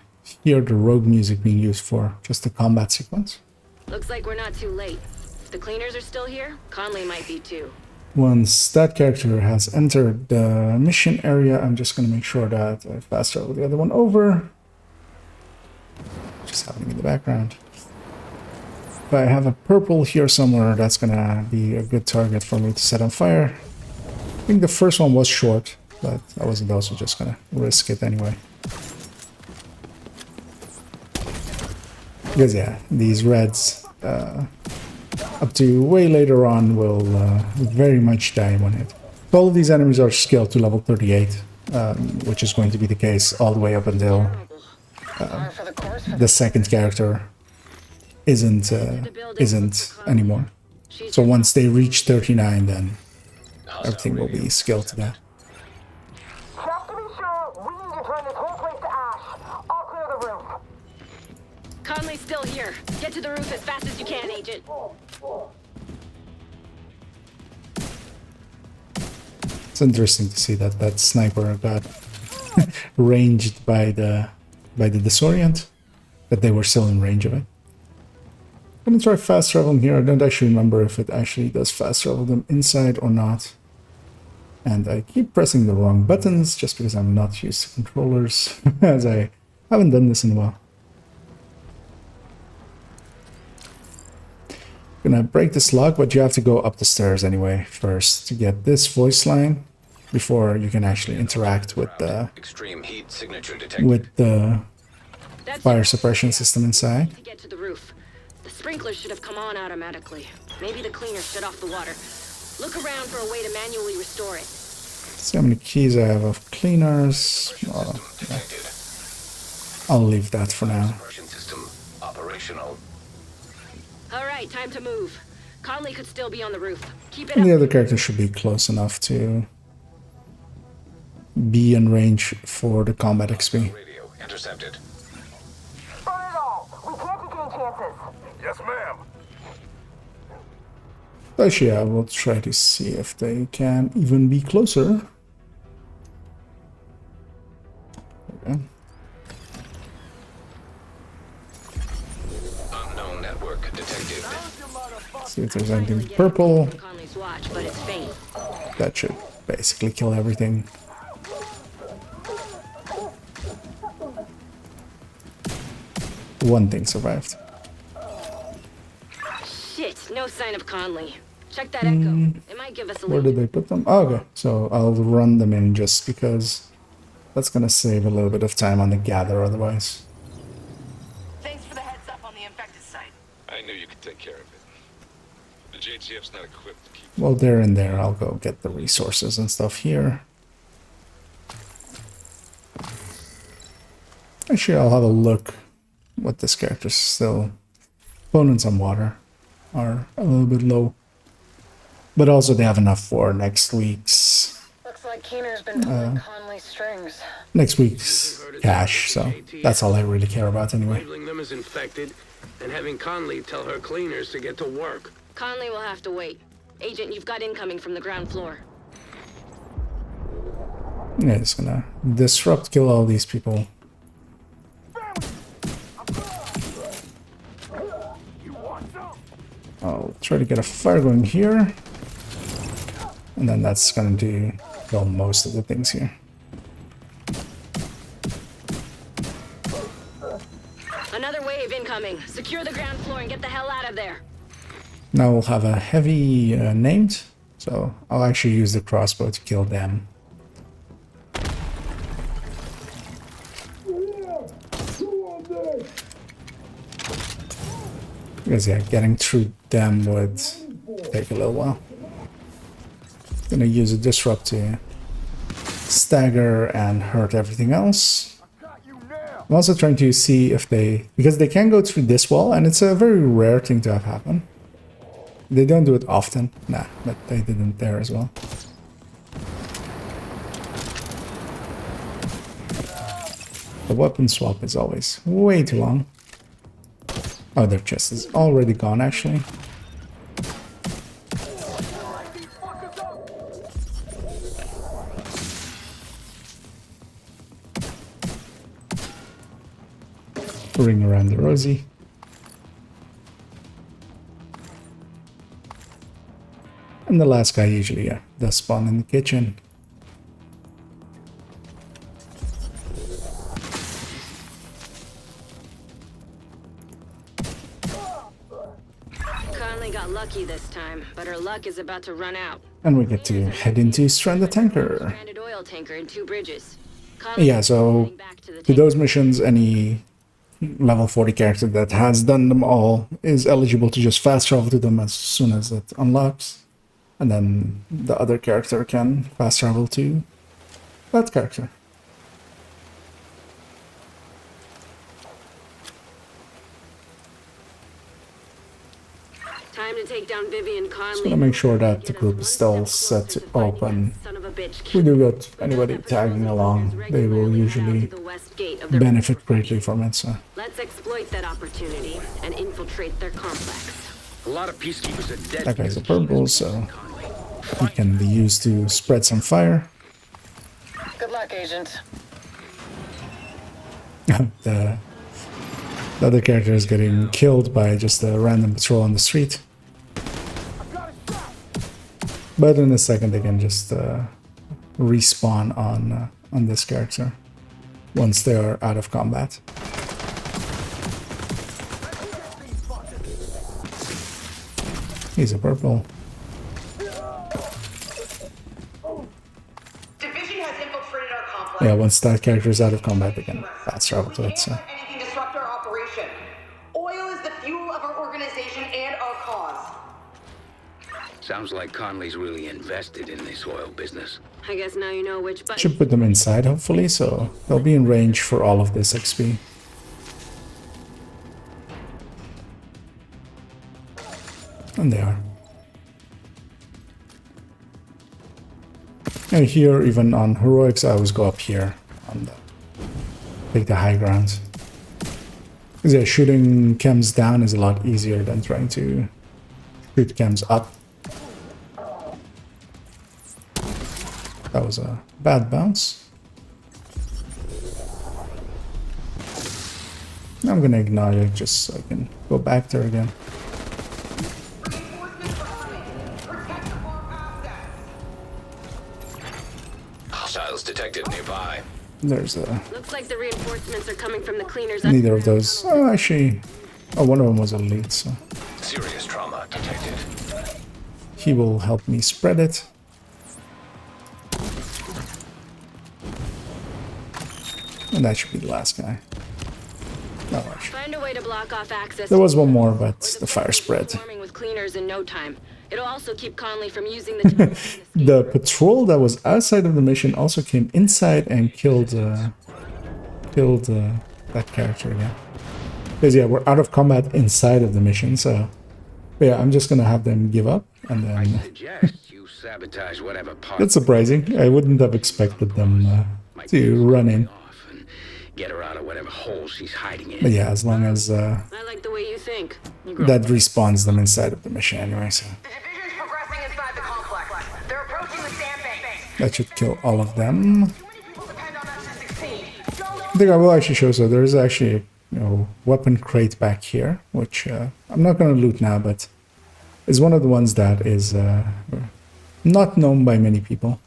hear the rogue music being used for just the combat sequence. Looks like we're not too late. If the cleaners are still here, Conley might be too. Once that character has entered the mission area, I'm just going to make sure that I fast travel the other one over. Just happening in the background. If I have a purple here somewhere, that's going to be a good target for me to set on fire. I think the first one was short, but I wasn't also just going to risk it anyway. Because yeah, these reds up to way later on will very much die in one hit. All of these enemies are scaled to level 38, which is going to be the case all the way up until the second character isn't anymore. So once they reach 39, then everything will be scaled to that. Just to be sure, we need to turn this whole place to ash. I'll clear the roof. Conley's still here. Get to the roof as fast as you can, Agent. It's interesting to see that that sniper got ranged by the disorient, but they were still in range of it. I'm gonna try fast traveling here. I don't actually remember if it actually does fast travel them inside or not. And I keep pressing the wrong buttons just because I'm not used to controllers, as I haven't done this in a while. Gonna break this lock, but you have to go up the stairs anyway first to get this voice line before you can actually interact with the Extreme heat signature detected. Fire suppression system inside. To get to the roof. The sprinklers should have come on automatically. Maybe the cleaner shut off the water. Look around for a way to manually restore it. See how many keys I have of cleaners. Oh, yeah. I'll leave that for now. Suppression system operational. All right, time to move. Conley could still be on the roof. Keep it And up. the other character should be close enough to be in range for the combat XP. Radio intercepted. Burn it all! We can't take any chances! Yes, ma'am. Actually, I will try to see if they can even be closer. Okay. Unknown network detected. See if there's anything purple. Conley's watch, but it's faint. That should basically kill everything. One thing survived. Shit, no sign of Conley. Check that echo. It might give us a Where lead. did they put them? Oh, okay, so I'll run them in just because that's gonna save a little bit of time on the gather otherwise. Thanks for the heads up on the infected site. I knew you could take care of it. The JTF's not equipped to keep... Well, they're in there. I'll go get the resources and stuff here. Actually, I'll have a look what this character's still. Opponents on water are a little bit low. But also they have enough for next week's Looks like Keener's been pulling Conley's strings. cash, so that's all I really care about anyway. Labeling them as infected and having Conley tell her cleaners to get to work. Conley will have to wait. Agent, you've got incoming from the ground floor. Yeah, it's gonna disrupt, kill all these people. I'll try to get a fire going here. And then that's gonna do kill most of the things here. Another wave incoming. Secure the ground floor and get the hell out of there. Now we'll have a heavy named, so I'll actually use the crossbow to kill them. Because yeah, getting through them would take a little while. Gonna use a disrupt to stagger and hurt everything else. I'm also trying to see if because they can go through this wall, and it's a very rare thing to have happen. They don't do it often, nah, but they didn't there as well. The weapon swap is always way too long. Oh, their chest is already gone, actually. Ring around the Rosie. And the last guy usually, does spawn in the kitchen. Conley got lucky this time, but her luck is about to run out. And we get to head into Stranded Tanker. Stranded oil tanker in 2 bridges. Conley Yeah, so heading back to the to tanker. those missions, any level 40 character that has done them all is eligible to just fast travel to them as soon as it unlocks. And then the other character can fast travel to that character. Time to take down Vivian Conley. Just gonna make sure that the group is still set to open. If we do get anybody tagging along, they will usually benefit greatly from it, so. Let's exploit that opportunity and infiltrate their complex. A lot of peacekeepers are dead. That guy's a purple, so he can be used to spread some fire. Good luck, Agent. The other character is getting killed by just a random patrol on the street. But in a second they can just respawn on this character once they are out of combat. He's a purple. Division has infiltrated our complex. Yeah, once that character is out of combat, they can fast travel to it. So. Anything disrupt our operation. Oil is the fuel of our organization and our cause. Sounds like Conley's really invested in this oil business. I guess now you know which button. Should put them inside, hopefully, so they'll be in range for all of this XP. And they are. And here, even on heroics, I always go up here on the take the high ground. Because yeah, shooting chems down is a lot easier than trying to shoot chems up. That was a bad bounce. I'm gonna ignore it just so I can go back there again. Hostiles detected nearby. There's a... Looks like the reinforcements are coming from the cleaners. Neither of those. Oh, actually... Oh, one of them was elite, so... Serious trauma detected. He will help me spread it. And that should be the last guy. No, Find a way to block off access. there was one more, but the fire spread. Forming with cleaners in no time. It'll also keep Conley from using the tunnels in the The patrol that was outside of the mission also came inside and killed that character again. Because yeah, we're out of combat inside of the mission, so yeah, I'm just gonna have them give up and I then. suggest you sabotage whatever part. That's surprising. I wouldn't have expected them to run in. Get her out of whatever hole she's hiding in. But yeah, as long as I like the way you think. that respawns them inside of the mission anyway, so The division's progressing inside the complex. They're approaching the sandbank. that should kill all of them. Too many people depend on us to succeed. I think I will actually show, so there is actually weapon crate back here, which I'm not going to loot now, but is one of the ones that is not known by many people.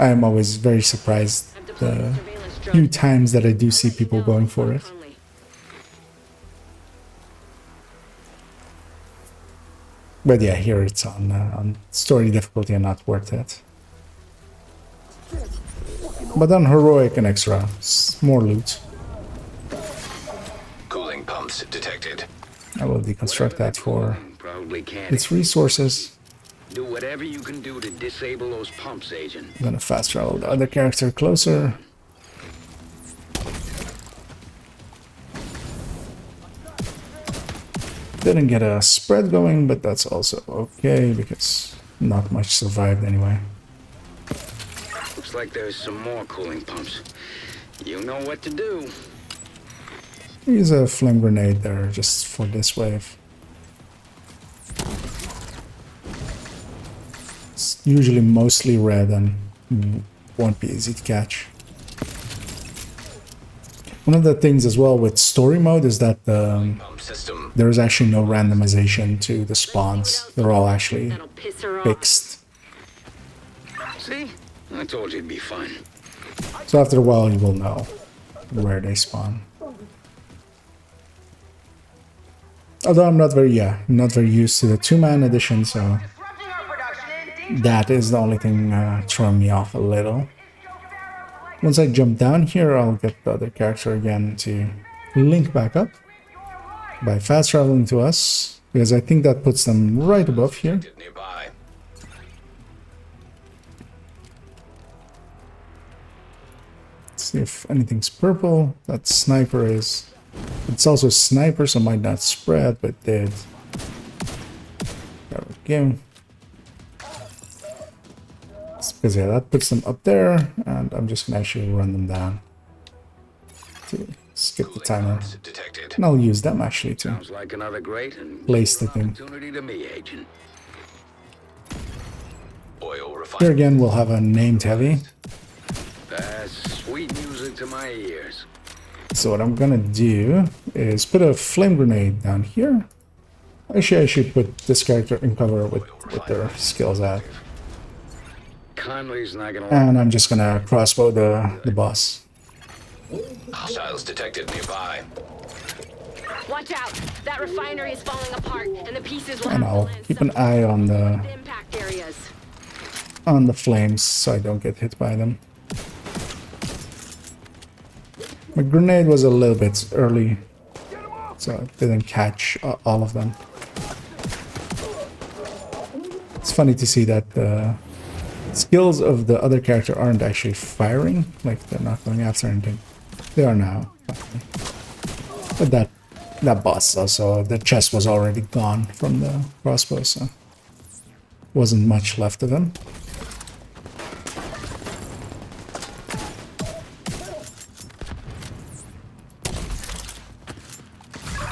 I am always very surprised the few times that I do see people going for it. But yeah, here it's on story difficulty and not worth it. But on heroic and extra, it's more loot. Cooling pumps detected. I will deconstruct that for Probably can't. its resources. Do whatever you can do to disable those pumps, Agent. I'm gonna fast travel the other character closer. Didn't get a spread going, but that's also okay because not much survived anyway. Looks like there's some more cooling pumps. You know what to do. Use a flame grenade there just for this wave. It's usually mostly red and won't be easy to catch. One of the things as well with story mode is that there is actually no randomization to the spawns. They're all actually fixed. See? I told you it'd be fun. So after a while you will know where they spawn. Although I'm not very used to the 2-man edition, so that is the only thing throwing me off a little. Once I jump down here, I'll get the other character again to link back up by fast traveling to us, because I think that puts them right above here. Let's see if anything's purple. That sniper is... It's also sniper, so might not spread, but did. There we go. Because yeah, that puts them up there, and I'm just gonna actually run them down to skip the timer. And I'll use them actually to Sounds like another great and place the thing. opportunity to me, Agent. Here again, we'll have a named heavy. That's sweet music to my ears. So what I'm gonna do is put a flame grenade down here. Actually, I should put this character in cover with their skills at. Conley's not gonna. And I'm just gonna crossbow the boss. Hostiles detected nearby. Watch out! That refinery is falling apart, and the pieces will And have to I'll land keep an somewhere. eye on The impact areas. the flames so I don't get hit by them. My grenade was a little bit early, so I didn't catch all of them. It's funny to see that the skills of the other character aren't actually firing, like they're not going after anything. They are now. But that boss also, the chest was already gone from the crossbow, so wasn't much left of him.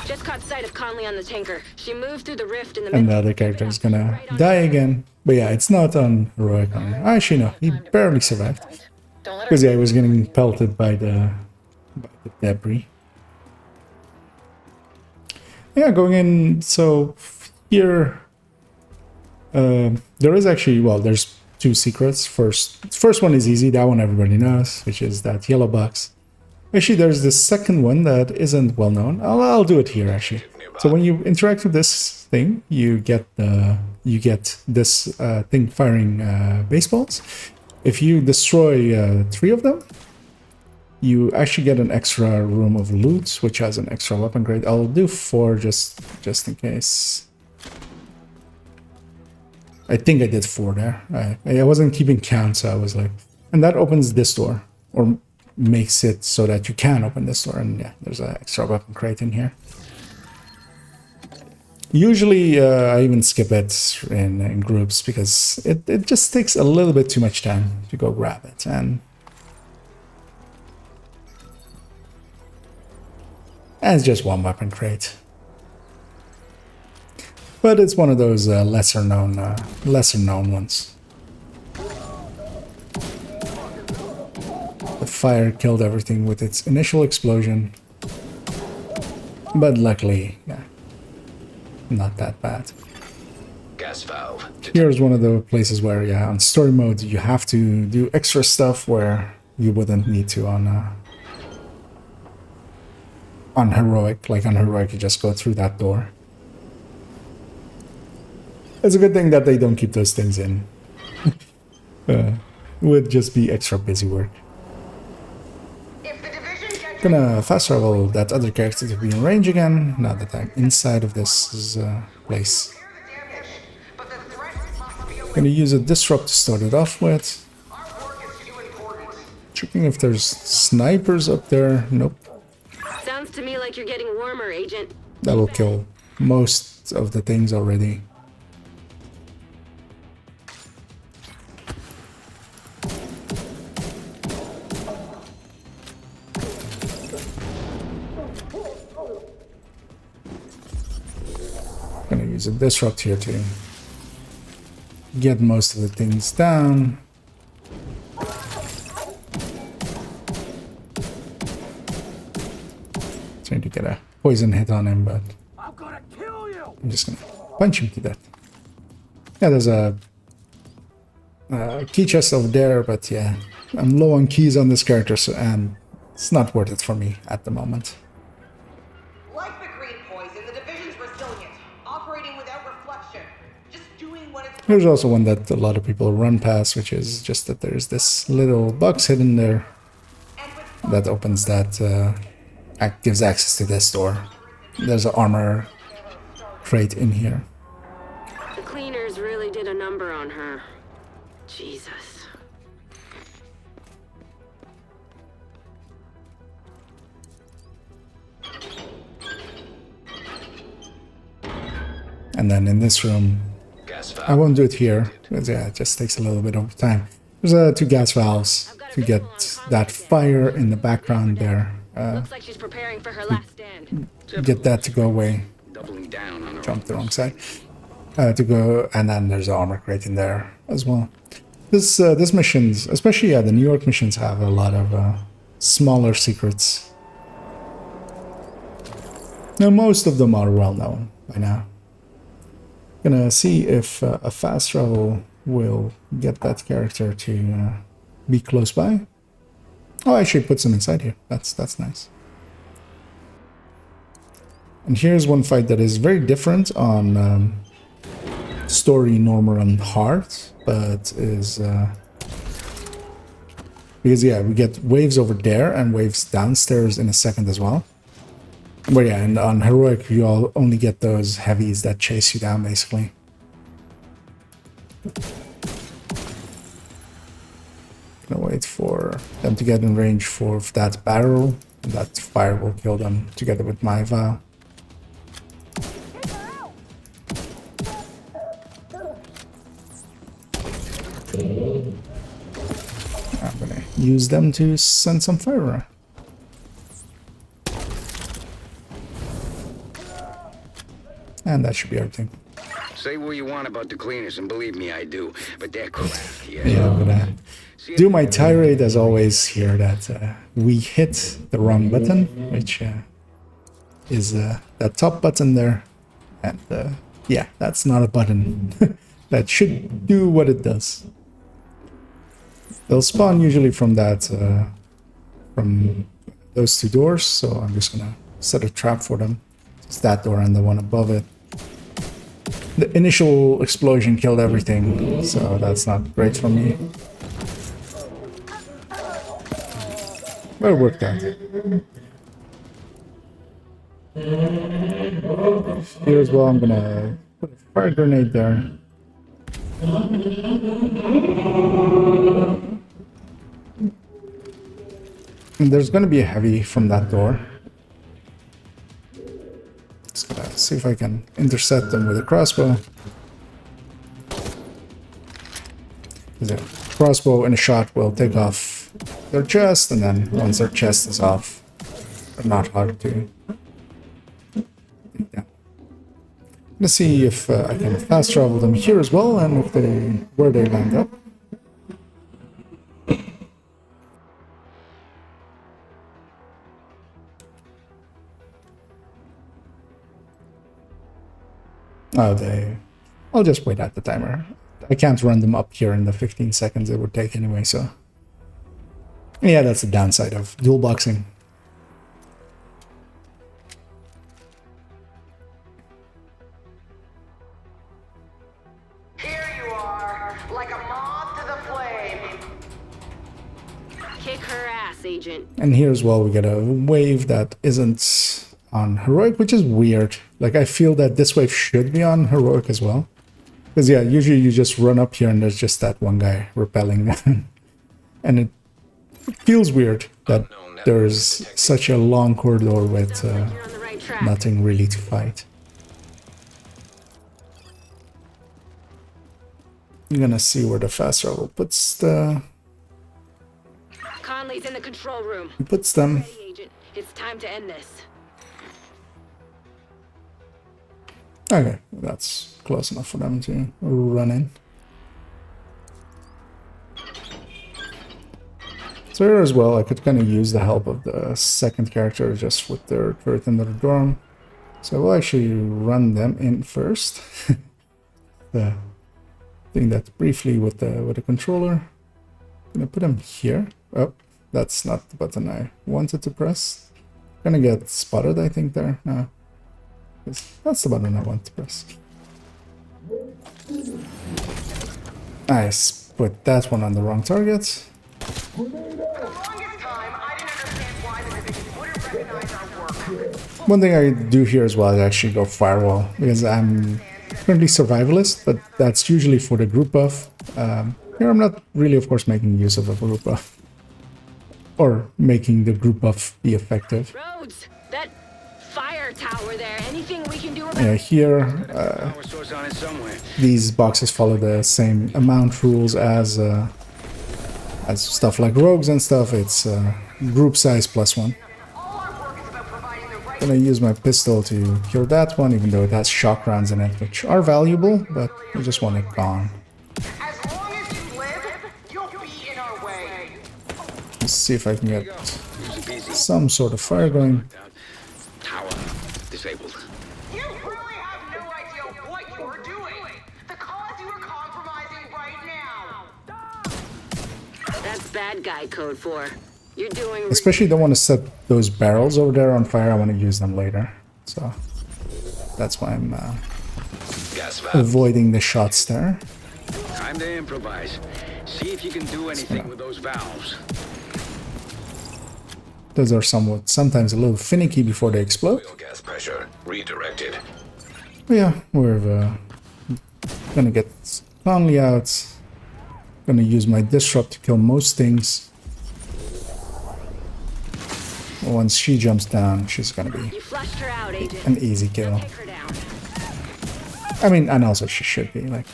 Just caught sight of Conley on the tanker. She moved through the rift in the And the other character is gonna die again. But yeah, it's not on heroic on him. Actually, no, he barely survived. Because yeah, he was getting pelted by the debris. Yeah, going in, so here there is actually, well, there's two secrets. First one is easy, that one everybody knows, which is that yellow box. Actually, there's the second one that isn't well known. I'll do it here actually. So when you interact with this thing, you get this thing firing baseballs. If you destroy 3 of them, you actually get an extra room of loot, which has an extra weapon grade. I'll do 4 just in case. I think I did 4 there. I wasn't keeping count, so I was like, and that opens this door, or makes it so that you can open this door. And yeah, there's an extra weapon crate in here. Usually I even skip it in groups because it just takes a little bit too much time to go grab it. And it's just one weapon crate. But it's one of those lesser known ones. The fire killed everything with its initial explosion. But luckily, yeah, not that bad. Gas valve. Here's one of the places where, yeah, on story mode, you have to do extra stuff where you wouldn't need to on heroic. Like on heroic, you just go through that door. It's a good thing that they don't keep those things in. Would just be extra busy work. Gonna fast travel that other character to be in range again, now that I'm inside of this place. Gonna use a disrupt to start it off with. Checking if there's snipers up there. Nope. Sounds to me like you're getting warmer, Agent. That will kill most of the things already. Gonna use a disrupt here to get most of the things down. Trying to get a poison hit on him, but I'm just gonna punch him to death. Yeah, there's a key chest over there, but yeah, I'm low on keys on this character, so and it's not worth it for me at the moment. Like the green poison, the division's resilient, operating without reflection, just doing what it's. There's also one that a lot of people run past, which is just that there's this little box hidden there that opens that, gives access to this door. There's an armor crate in here. The cleaners really did a number on her. Jesus. And then in this room, I won't do it here, because yeah, it just takes a little bit of time. There's 2 gas valves to get that fire in the background there. Looks like she's preparing for her last stand. Get that to go away. Jump the wrong side. To go, and then there's an armor crate in there as well. This missions, especially the New York missions, have a lot of smaller secrets. Now most of them are well known by now. Gonna see if a fast travel will get that character to be close by. Oh, actually, it puts them inside here. That's nice. And here's one fight that is very different on story, normal, and hard, but is because yeah, we get waves over there and waves downstairs in a second as well. But yeah, and on heroic you all only get those heavies that chase you down basically. Gonna wait for them to get in range for that barrel, and that fire will kill them together with my vial. I'm gonna use them to send some fire around. And that should be everything. Say what you want about the cleaners, and believe me, I do. But they're crafty. Yeah, I'm gonna do my tirade as always here that we hit the wrong button, which is that top button there. And yeah, that's not a button that should do what it does. They'll spawn usually from that, from those two doors, so I'm just gonna set a trap for them. It's that door and the one above it. The initial explosion killed everything, so that's not great for me. But it worked out. Here as well, I'm gonna put a fire grenade there. And there's gonna be a heavy from that door. Just gonna see if I can intercept them with a crossbow. The crossbow in a shot will take off their chest, and then once their chest is off, they're not hard to take down. Let's see if I can fast travel them here as well, and if they where they land up. Oh, I'll just wait at the timer. I can't run them up here in the 15 seconds it would take anyway, so... Yeah, that's the downside of dual boxing. Here you are, like a moth to the flame. Kick her ass, Agent. And here as well we get a wave that isn't on heroic, which is weird. Like, I feel that this wave should be on heroic as well. Because yeah, usually you just run up here and there's just that one guy repelling. And it feels weird that there's such a long corridor with nothing really to fight. I'm gonna see where the fast travel puts the... Conley's in the control room. Puts them. Ready, Agent. It's time to end this. Okay, that's close enough for them to run in. So here as well, I could kind of use the help of the second character just with their turret under the dorm. So we'll actually run them in first. Doing that briefly with the controller. I'm gonna put them here. Oh, that's not the button I wanted to press. Gonna get spotted, I think, there. No. That's the button I want to press. Nice. Put that one on the wrong target. For the longest time, I didn't understand why the division wouldn't recognize our work. One thing I do here as well is actually go firewall, because I'm currently survivalist, but that's usually for the group buff. Here I'm not really, of course, making use of a group buff. Or making the group buff be effective. Rhodes, that fire tower there. Anything we can do about Yeah, here, these boxes follow the same amount rules as stuff like rogues and stuff. It's group size +1. Gonna use my pistol to kill that one, even though it has shock rounds in it, which are valuable, but I just want it gone. As long as you live, you'll be in our way. Let's see if I can get some sort of fire going. Tower disabled. You really have no idea what you're doing. The cause you are compromising right now. That's bad guy code for. You're doing. Especially don't want to set those barrels over there on fire. I want to use them later. So That's why I'm Gas valve. avoiding the shots there. Time to improvise. See if you can do anything with those valves. Those are sometimes a little finicky before they explode. Oil gas pressure redirected. But yeah, we're gonna get Conley out. Gonna use my disrupt to kill most things. Once she jumps down, she's gonna be You flushed her out, Agent. an easy kill. Take her down. I mean, and also she should be, like,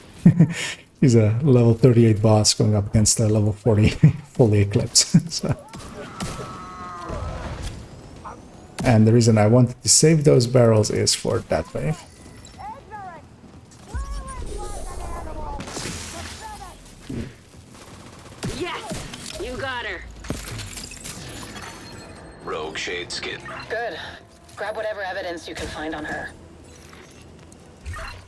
he's a level 38 boss going up against a level 40 fully eclipse. So. And the reason I wanted to save those barrels is for that wave. Yes! You got her. Rogue shade skin. Good. Grab whatever evidence you can find on her.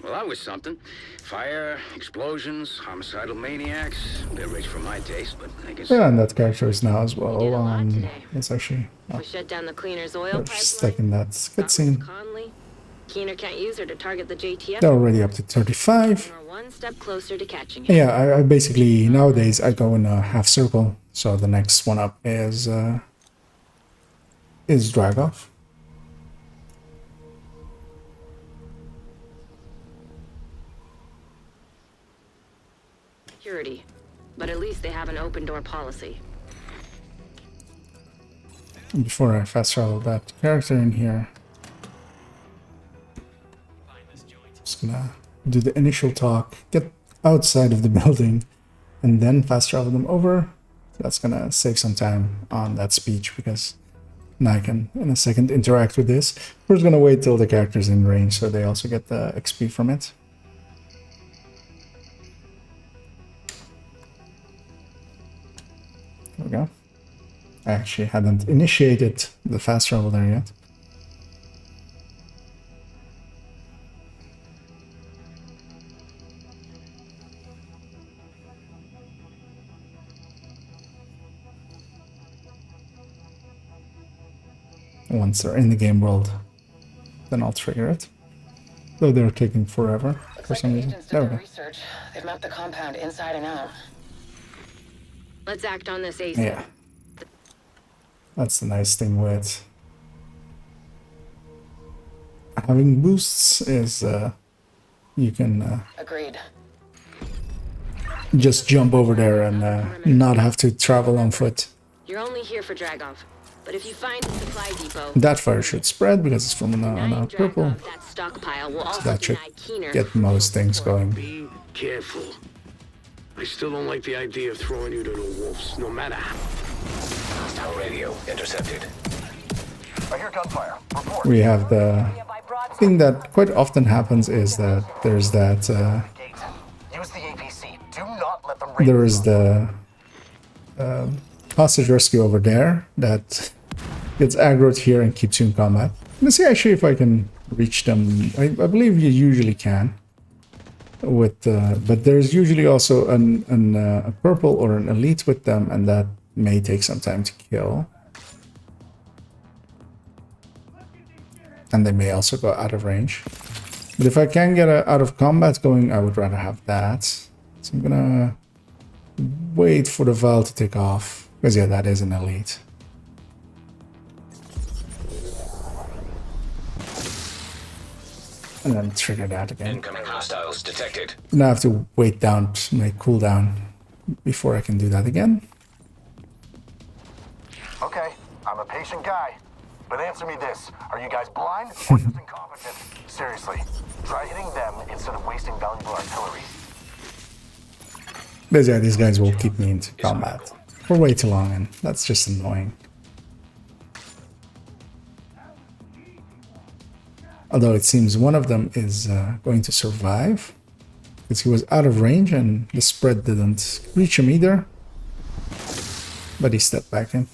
Well, that was something. Fire, explosions, homicidal maniacs. A bit rich for my taste, but I guess... Yeah, and that character is now as We did well. a lot today. It's actually We shut down the cleaner's oil they're pipeline. stuck in that Got cutscene. Conley. Keener can't use her to target the JTF. They're already up to 35. We're one step closer to catching him. Yeah, I basically nowadays I go in a half circle, so the next one up is Dragoff. Security. But at least they have an open door policy. And before I fast travel that character in here, just gonna do the initial talk, get outside of the building, and then fast travel them over. That's gonna save some time on that speech because now I can in a second interact with this. We're just gonna wait till the character's in range so they also get the XP from it. There we go. I actually hadn't initiated the fast travel there yet. Once they're in the game world, then I'll trigger it. Though they're taking forever for some reason. There we go. Research. They've mapped the compound inside and out. Let's act on this ASAP. Yeah. That's the nice thing with having boosts is you can Agreed. just jump over there and not have to travel on foot. You're only here for Dragov. But if you find a supply depot, That fire should spread because it's from denying on purple. Dragov that stockpile will also That should deny Keener. get most things going. Be careful. I still don't like the idea of throwing you to the wolves, no matter how. Hostile radio intercepted. I hear gunfire. Report. We have the thing that quite often happens is that there's that Gate. Use the APC. Do not let them there is the hostage rescue over there that gets aggroed here and keeps you in combat. Let's see actually if I can reach them. I believe you usually can. With but there's usually also a purple or an elite with them, and that may take some time to kill. And they may also go out of range. But if I can get out of combat going, I would rather have that. So I'm gonna wait for the Val to take off. Because yeah, that is an elite. And then trigger that again. Incoming hostiles detected. Now I have to wait down my cooldown before I can do that again. Okay, I'm a patient guy. But answer me this. Are you guys blind or just incompetent? Seriously, try hitting them instead of wasting valuable artillery. But yeah, these guys will keep me into combat for way too long, and that's just annoying. Although it seems one of them is going to survive, because he was out of range and the spread didn't reach him either. But he stepped back in.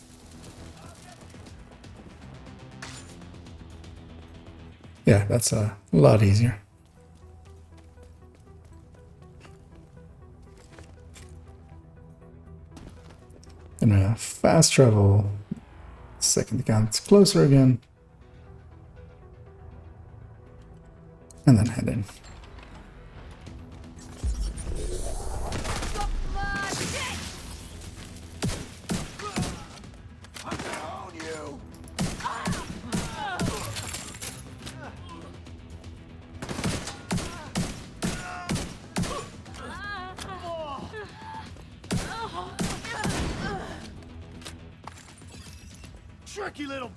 Yeah, that's a lot easier. Gonna fast travel. Second account closer again. and then head in. Tricky little.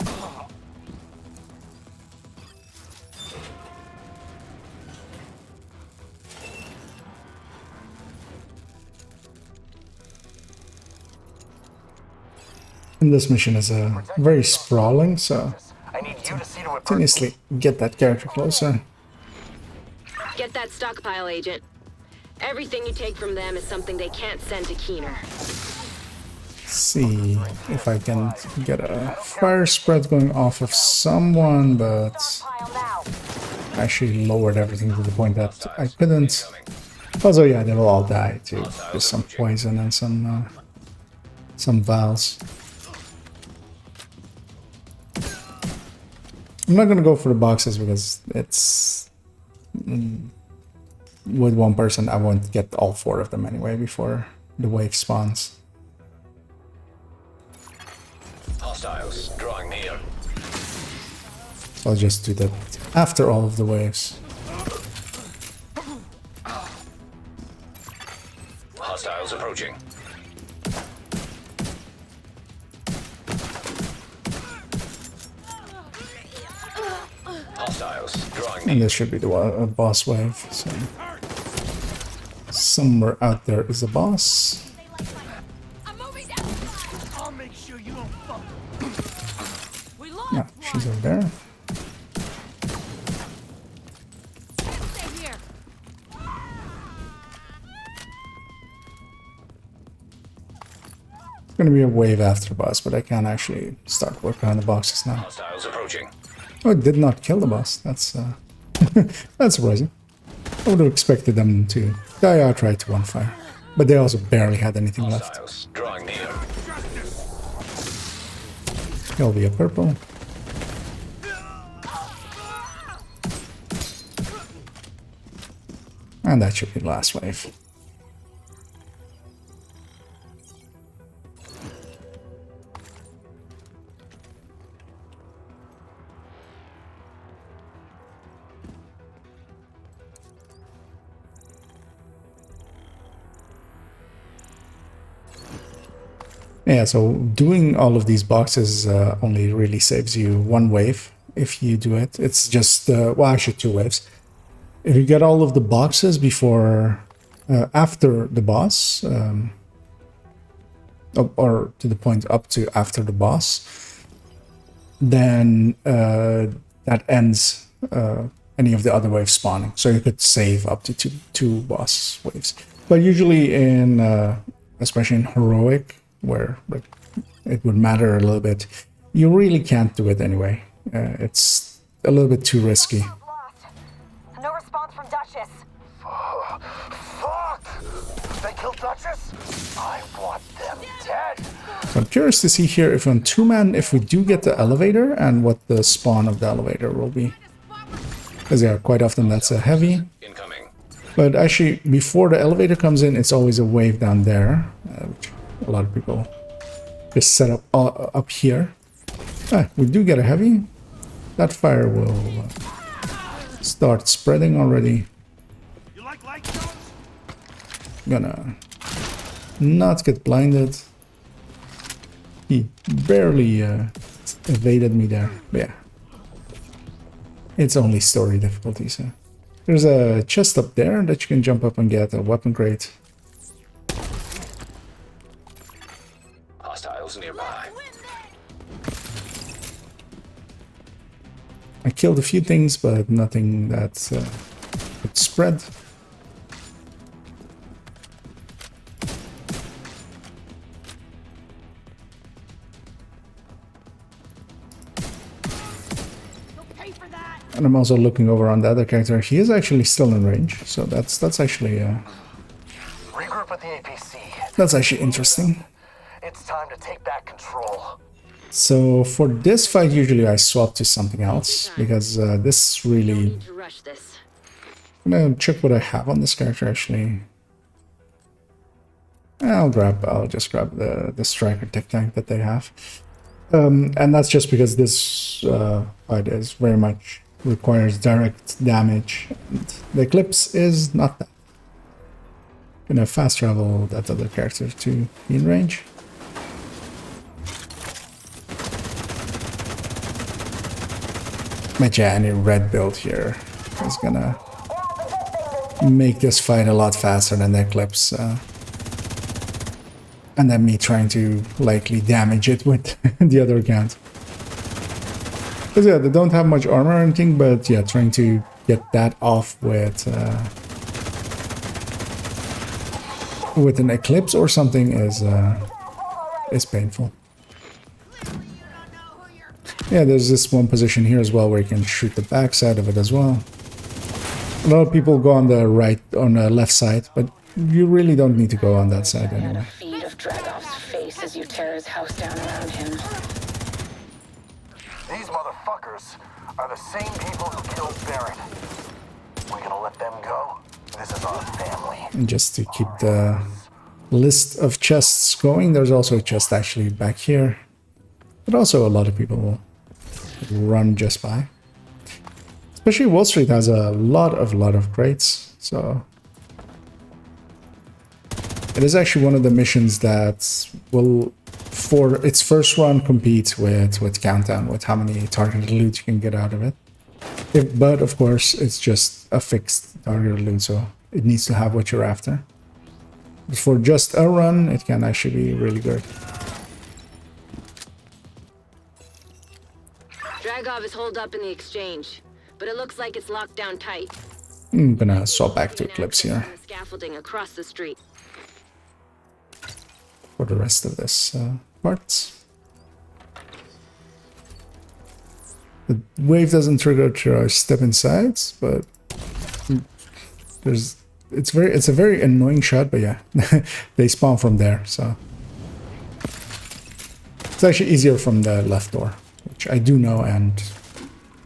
And this mission is very sprawling, so continuously get that character closer. Get that stockpile, Agent. Everything you take from them is something they can't send to Keener. See if I can get a fire spread going off of someone, but I actually lowered everything to the point that I couldn't. Also, yeah, they will all die too. Just some poison and some vials. I'm not gonna go for the boxes because it's with one person I won't get all 4 of them anyway before the wave spawns. Hostiles drawing near. So I'll just do that after all of the waves. Hostiles approaching. Hostiles drawing near. And this should be the boss wave. So somewhere out there is a boss. Yeah, she's over there. It's gonna be a wave after the boss, but I can actually start working on the boxes now. Hostiles approaching. Oh, it did not kill the boss. That's that's surprising. I would have expected them to die outright to one fire, but they also barely had anything left. Hostiles drawing near. He'll be a purple. And that should be the last wave. Yeah, so doing all of these boxes only really saves you 1 wave if you do it. It's just, well, actually 2 waves. If you get all of the boxes before, after the boss, or to the point up to after the boss, then that ends any of the other waves spawning. So you could save up to two boss waves. But usually in, especially in Heroic, where it would matter a little bit, you really can't do it anyway. It's a little bit too risky. No response from Duchess. Fuck! They killed Duchess? I want them dead. So I'm curious to see here if on 2-man, if we do get the elevator and what the spawn of the elevator will be. Because yeah, quite often that's a heavy. Incoming. But actually, before the elevator comes in, it's always a wave down there, which a lot of people just set up up here. We do get a heavy. That fire will start spreading already. Gonna not get blinded. He barely evaded me there. But yeah, it's only story difficulty. So there's a chest up there that you can jump up and get a weapon crate. Hostiles nearby. I killed a few things, but nothing that could spread. And I'm also looking over on the other character. He is actually still in range, so that's actually Regroup with the APC. That's actually interesting. It's time to take back control. So for this fight, usually I swap to something else because this really I'm gonna check what I have on this character actually. I'll just grab the striker tech tank that they have. And that's just because this fight is very much requires direct damage. And the Eclipse is not that. Gonna fast travel that other character to be in range. My any red build here is gonna make this fight a lot faster than the Eclipse. And then me trying to likely damage it with the other account. Because yeah, they don't have much armor or anything, but yeah, trying to get that off with an Eclipse or something is painful. Yeah, there's this one position here as well where you can shoot the backside of it as well. A lot of people go on the left side, but you really don't need to go on that side anyway. Feed of Dragov's face as you tear his house down around him. These motherfuckers are the same people who killed Baron. We gonna let them go? This is our family. And just to keep the list of chests going, there's also a chest actually back here. But also a lot of people will run just by. Especially Wall Street has a lot of crates, so it is actually one of the missions that will, for its first run, compete with Countdown, with how many targeted loot you can get out of it. But of course, it's just a fixed targeted loot, so it needs to have what you're after. But for just a run, it can actually be really good. Dragov is holed up in the exchange, but it looks like it's locked down tight. I'm gonna swap back to Eclipse here The scaffolding across the street. for the rest of this part. The wave doesn't trigger till I step inside, but it's a very annoying shot. But yeah, they spawn from there, so it's actually easier from the left door, which I do know and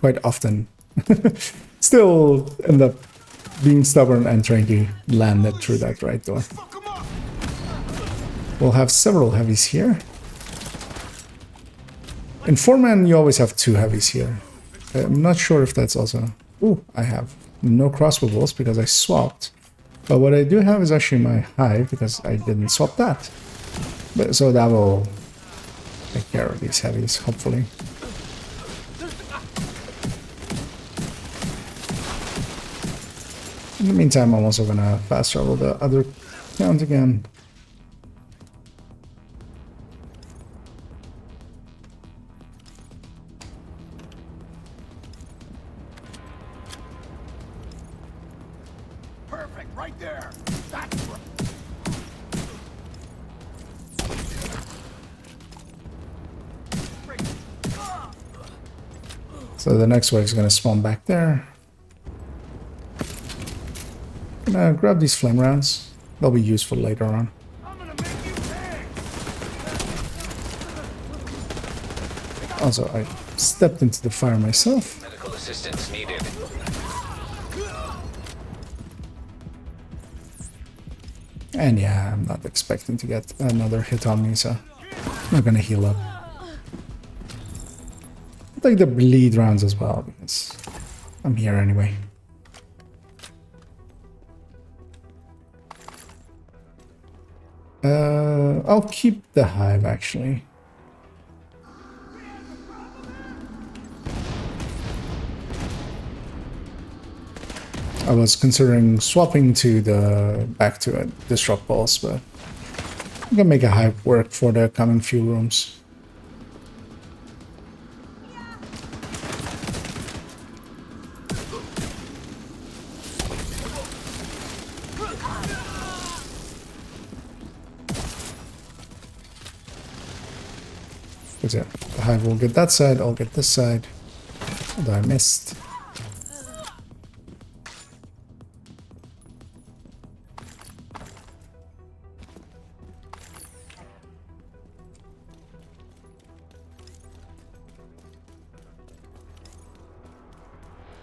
quite often still end up being stubborn and trying to land it through that right door. We'll have several heavies here. In 4-man, you always have 2 heavies here. I'm not sure if that's also... Ooh, I have no crossbow bolts because I swapped. But what I do have is actually my hive because I didn't swap that. So that will take care of these heavies, hopefully. In the meantime, I'm also gonna fast travel the other count again. Perfect, right there. That's So the next wave is gonna spawn back there. Gonna grab these flame rounds. They'll be useful later on. Also, I stepped into the fire myself. Medical assistance needed. And yeah, I'm not expecting to get another hit on me, so I'm not gonna heal up. I'll take the bleed rounds as well, because I'm here anyway. I'll keep the hive, actually. I was considering swapping to back to a disrupt pulse, but I'm gonna make a hive work for the coming few rooms. Because yeah, the hive will get that side, I'll get this side. Although I missed.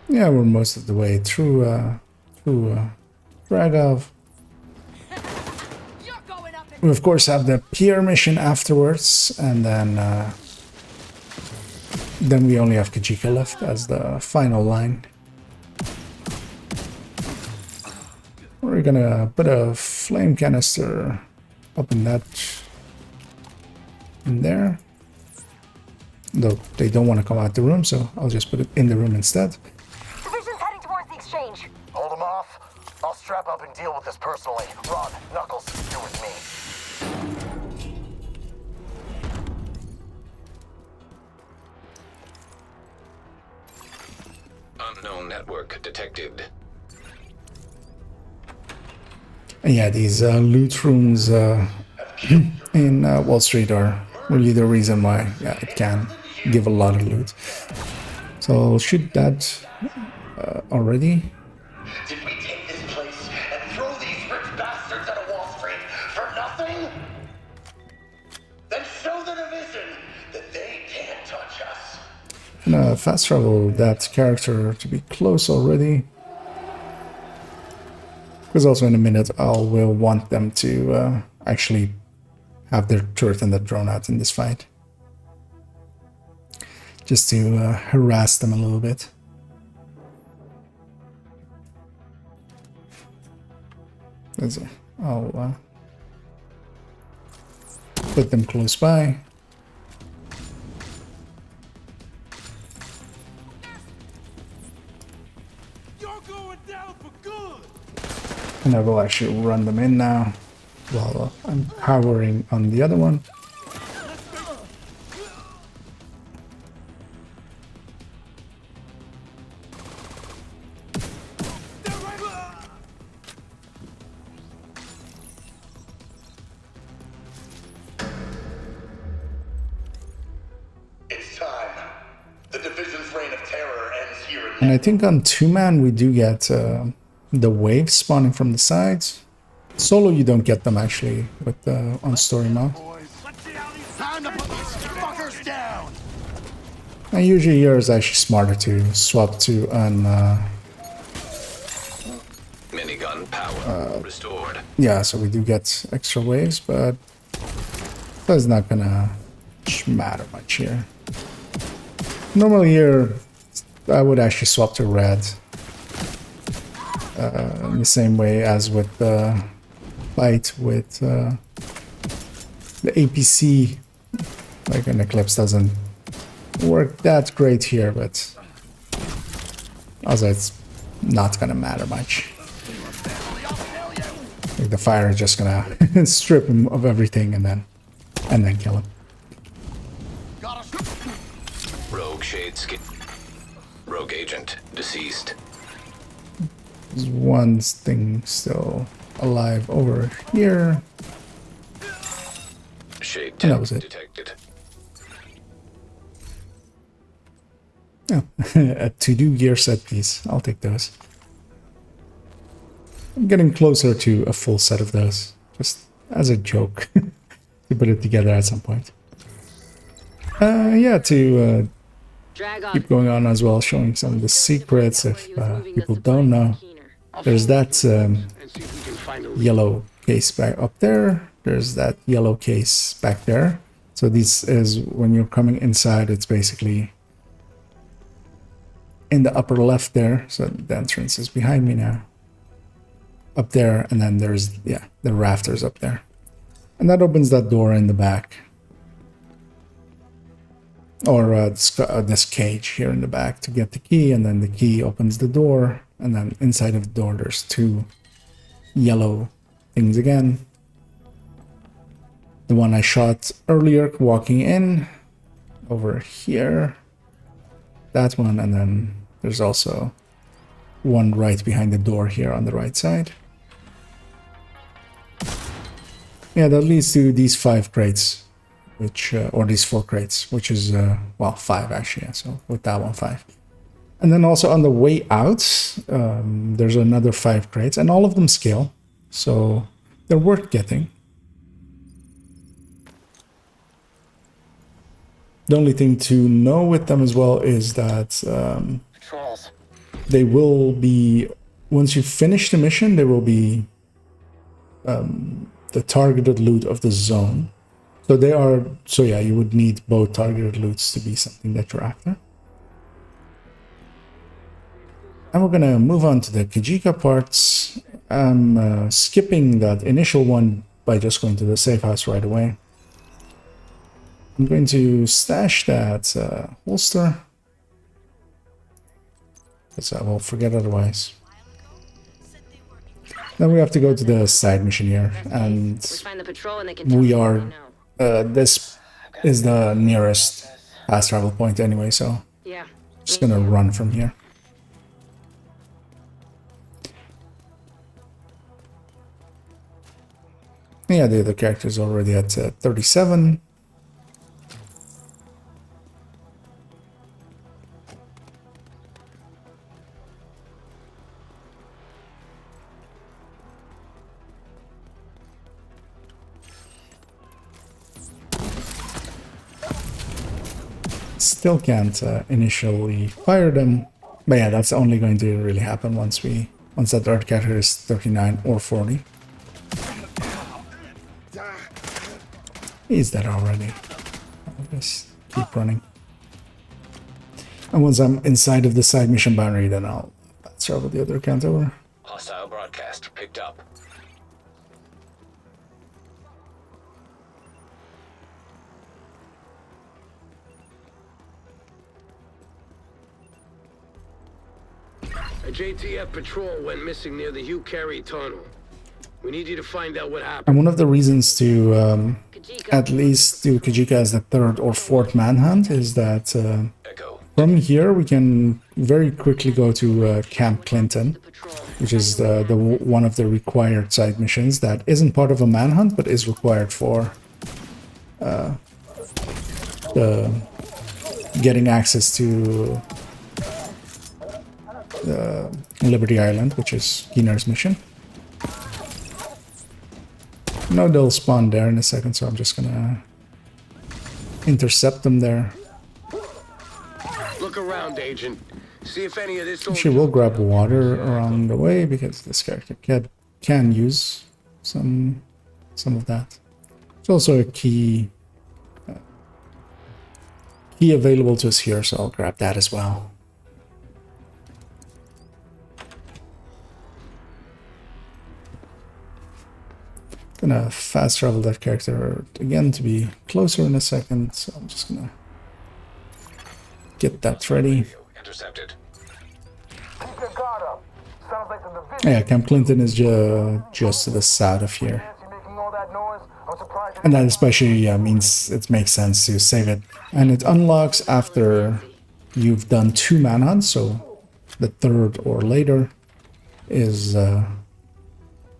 Yeah, we're most of the way through to drag off. We of course have the pier mission afterwards, and then we only have Kajika left as the final line. We're gonna put a flame canister up in that in there. Though they don't want to come out the room, so I'll just put it in the room instead. Division's heading towards the exchange. Hold them off. I'll strap up and deal with this personally. Ron, Knuckles, you're with me. Unknown network detected. And yeah, these loot rooms in Wall Street are really the reason why it can give a lot of loot. So I'll shoot that already. Did we take this place and throw these rich bastards out of Wall Street for nothing? Then show the division that they can't touch us. I'm gonna fast travel that character to be close already. Because also in a minute I will want them to actually have their turret and the drone out in this fight. Just to harass them a little bit. I'll put them close by. And I will actually run them in now while I'm powering on the other one. It's time. The division's reign of terror ends here and And I think on 2-man we do get the waves spawning from the sides. Solo you don't get them actually with on story mode. And usually here is actually smarter to swap to an Minigun power restored. yeah, so we do get extra waves, but that's not gonna matter much here. Normally here I would actually swap to red. In the same way as with the fight with the APC, like an Eclipse doesn't work that great here, but also it's not gonna matter much. Like the fire is just gonna strip him of everything and then kill him. Rogue shade skin. Rogue agent deceased. There's one thing still alive over here. Shade And that was it. detected. Oh, a to-do gear set piece. I'll take those. I'm getting closer to a full set of those, just as a joke, to put it together at some point. Yeah, to keep going on as well, showing some of the secrets if people don't know. There's that yellow case back up there. There's that yellow case back there. So this is when you're coming inside, it's basically in the upper left there. So the entrance is behind me now. Up there, and then there's, yeah, the rafters up there. And that opens that door in the back. Or this cage here in the back to get the key, and then the key opens the door. And then inside of the door, there's two yellow things again. The one I shot earlier walking in, over here. That one, and then there's also one right behind the door here on the right side. Yeah, that leads to these 5 crates, which, or these 4 crates, which is, well, 5 actually, yeah, so with that one, 5. And then also on the way out, there's another 5 crates, and all of them scale, so they're worth getting. The only thing to know with them as well is that they will be once you finish the mission, there will be the targeted loot of the zone. So they are, so yeah, you would need both targeted loots to be something that you're after. And we're gonna move on to the Kajika parts. I'm skipping that initial one by just going to the safe house right away. I'm going to stash that holster, because I will forget otherwise. Then we have to go to the side mission here, and we are, this is the nearest fast travel point anyway, so just gonna run from here. Yeah, the other character is already at 37. Still can't initially fire them, but yeah, that's only going to really happen once that third character is 39 or 40. He's dead already. I'll just keep running. And once I'm inside of the side mission boundary, then I'll travel the other account over. Hostile broadcast picked up. A JTF patrol went missing near the Hugh Carey tunnel. We need you to find out what happened. And one of the reasons to at least do Kajika as the third or fourth manhunt is that from here we can very quickly go to Camp Clinton, which is the one of the required side missions that isn't part of a manhunt but is required for the getting access to Liberty Island, which is Keener's mission. No, they'll spawn there in a second, so I'm just gonna intercept them there. Look around, Agent. See if any of this. She will grab water around the way because this character can use some of that. It's also a key available to us here, so I'll grab that as well. Gonna fast travel that character again to be closer in a second, so I'm just gonna get that ready. Intercepted. Yeah, Camp Clinton is just to the south of here, and that especially means it makes sense to save it, and it unlocks after you've done 2 manhunts, so the third or later is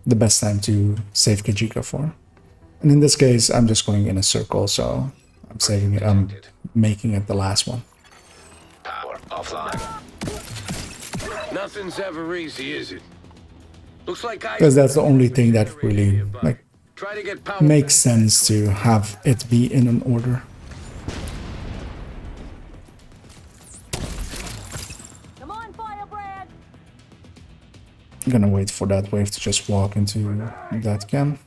the best time to save Kajika for. And in this case, I'm just going in a circle, so I'm saving it. I'm making it the last one. Power offline. Nothing's ever easy, is it? Looks like because that's the only thing that really makes sense to have it be in an order. I'm gonna wait for that wave to just walk into that camp.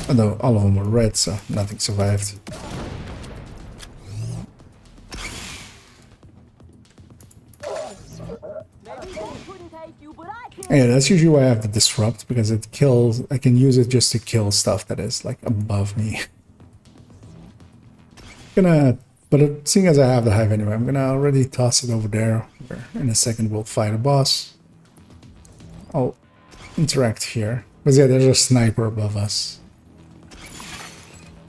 Although all of them were red, so nothing survived. Yeah, that's usually why I have the disrupt, because it kills. I can use it just to kill stuff that is like above me. But seeing as I have the hive anyway, I'm gonna already toss it over there, where in a second we'll fight a boss. I'll interact here. Because yeah, there's a sniper above us.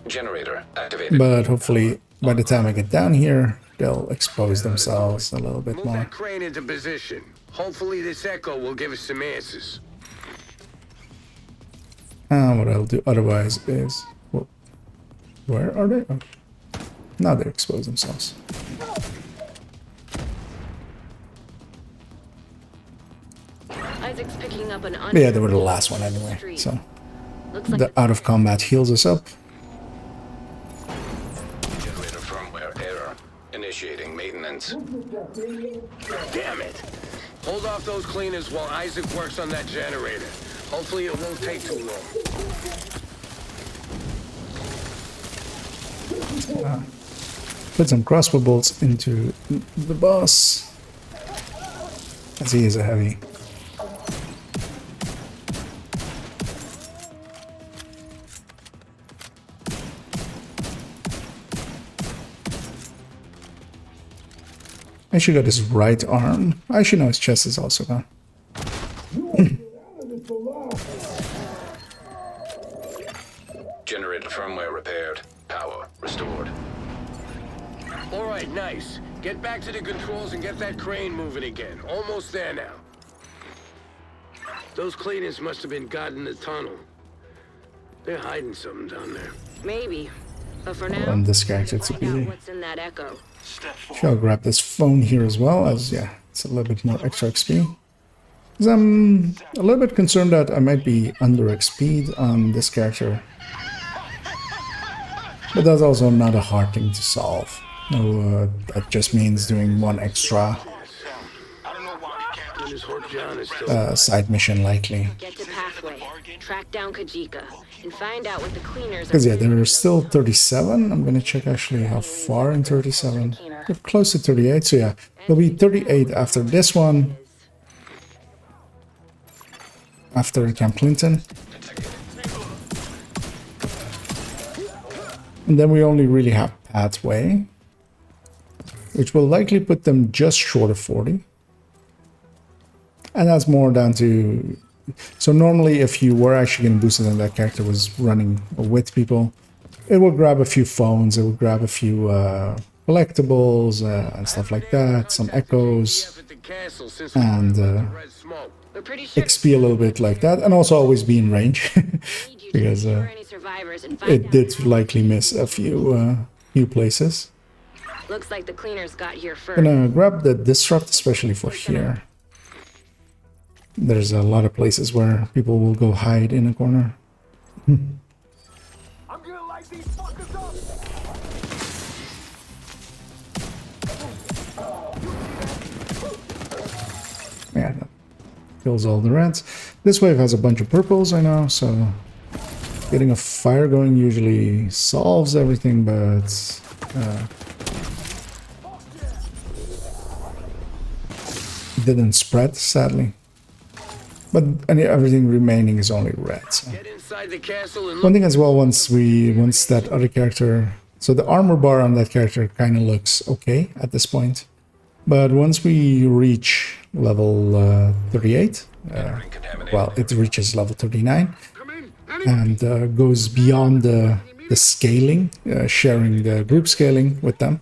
Generator activated. But hopefully by the time I get down here, they'll expose themselves a little bit Move more. that crane into position. Hopefully this echo will give us some answers. What I'll do otherwise is... Well, where are they? Oh. Now they expose themselves. Isaac's picking up an Yeah, they were the last one anyway, so... The out of combat heals us up. Generator firmware error. Initiating maintenance. targets. Damn it! Hold off those cleaners while Isaac works on that generator. Hopefully it won't take too long. Put some crossbow bolts into the boss, as he is a heavy. I should got his right arm. I should know his chest is also gone. Generator firmware repaired. Power restored. All right, nice. Get back to the controls and get that crane moving again. Almost there now. Those cleaners must have been guarding the tunnel. They're hiding something down there. Maybe. But for now, And this character to find out be. what's in that echo. Sure, I'll grab this phone here as well, as yeah, it's a little bit more extra XP. Because I'm a little bit concerned that I might be under XP'd on this character. But that's also not a hard thing to solve. No, that just means doing one extra side mission, likely. Get to pathway, track down Kajika, and find out what the cleaners Because are. yeah, there are still 37. I'm gonna check actually how far in 37. We're close to 38, so yeah, there'll be 38 after this one. After Camp Clinton. And then we only really have Pathway, which will likely put them just short of 40. And that's more down to... So normally if you were actually going to boost it and that character was running with people, it will grab a few phones, it will grab a few collectibles and stuff like that, some echoes, and XP a little bit like that, and also always be in range, because it did likely miss a few places. Looks like the cleaners got here first. Gonna grab the disrupt, especially for here. There's a lot of places where people will go hide in a corner. I'm gonna light these fuckers up. Yeah, that kills all the reds. This wave has a bunch of purples, I know, so getting a fire going usually solves everything, but didn't spread, sadly. But everything remaining is only red. So. One thing as well, once that other character, so the armor bar on that character kind of looks okay at this point, but once we reach level 38, well, it reaches level 39 and goes beyond the scaling, sharing the group scaling with them.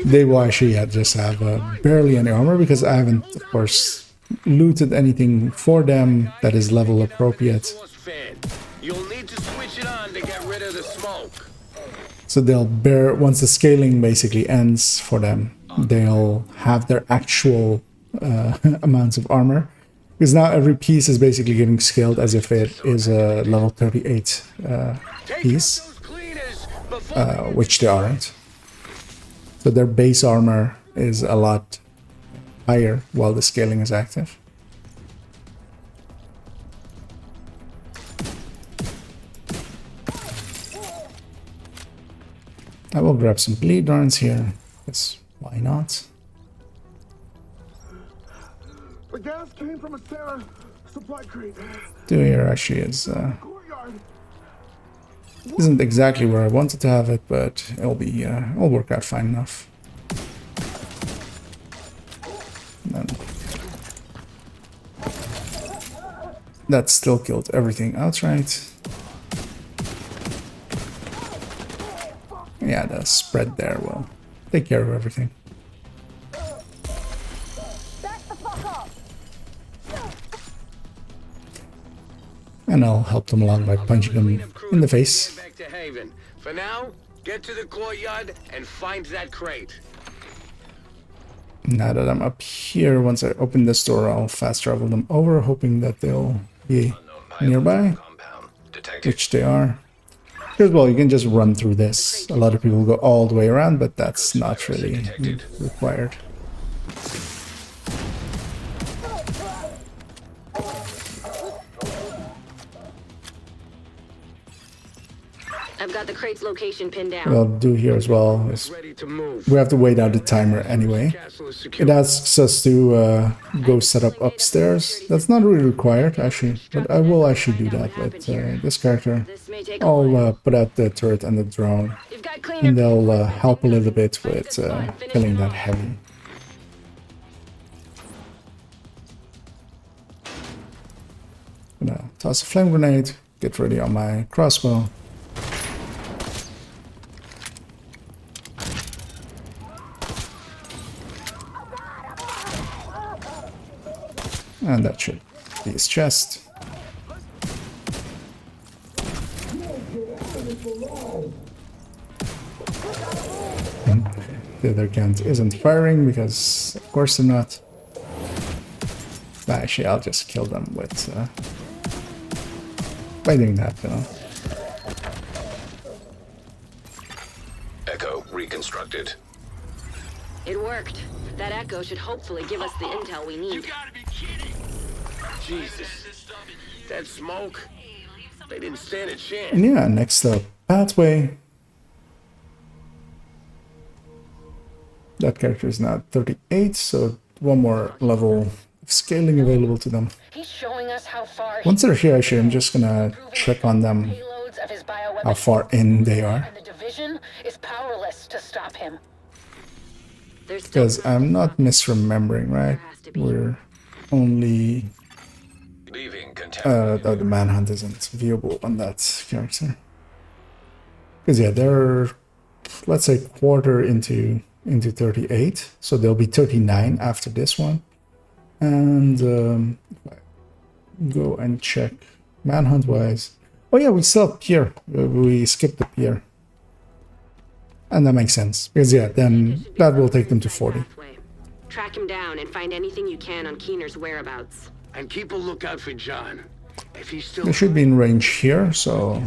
They will actually just have barely any armor, because I haven't, of course, looted anything for them that is level appropriate. You'll need to switch it on to get rid of the smoke. So they'll bear, once the scaling basically ends for them, they'll have their actual amounts of armor. Because now every piece is basically getting scaled as if it is a level 38 piece, which they aren't. So their base armor is a lot higher while the scaling is active. I will grab some bleed darns here, because why not? The gas came from a Sarah supply crate. Two here actually is isn't exactly where I wanted to have it, but it'll be it'll work out fine enough. And then that still killed everything outright. Yeah, the spread there will take care of everything. And I'll help them along by punching them in the face. Back to Haven. For now, get to the courtyard and find that crate. Now that I'm up here, once I open this door, I'll fast travel them over, hoping that they'll be nearby, which they are. Here as well, you can just run through this. A lot of people go all the way around, but that's not really required. I've got the crate's location pinned down. What I'll do here as well is we have to wait out the timer anyway. It asks us to go set up upstairs. That's not really required actually, but I will actually do that with this character. I'll put out the turret and the drone, and they'll help a little bit with killing that heavy. Gonna toss a flame grenade, get ready on my crossbow. And that should be his chest. The other gun isn't firing because, of course, they're not. But actually, I'll just kill them with by doing that, you know. Echo reconstructed. It worked. That echo should hopefully give us the intel we need. You gotta be kidding! Jesus. That smoke? They didn't stand a chance. And yeah, next up, pathway. That character is now 38, so one more level of scaling available to them. He's showing us how far Once they're here, actually, I'm just gonna check on them, how far in they are. and the division is powerless to stop him. Because I'm not misremembering, right? We're only... the manhunt isn't viewable on that character. Because yeah, they're, let's say, quarter into 38, so there'll be 39 after this one. And if I go and check manhunt wise, oh yeah, we still have Pier. We skipped the Pier, and that makes sense because yeah, then that will take them to 40. Track him down and find anything you can on Keener's whereabouts. And keep a lookout for John. If he's still... They should be in range here, so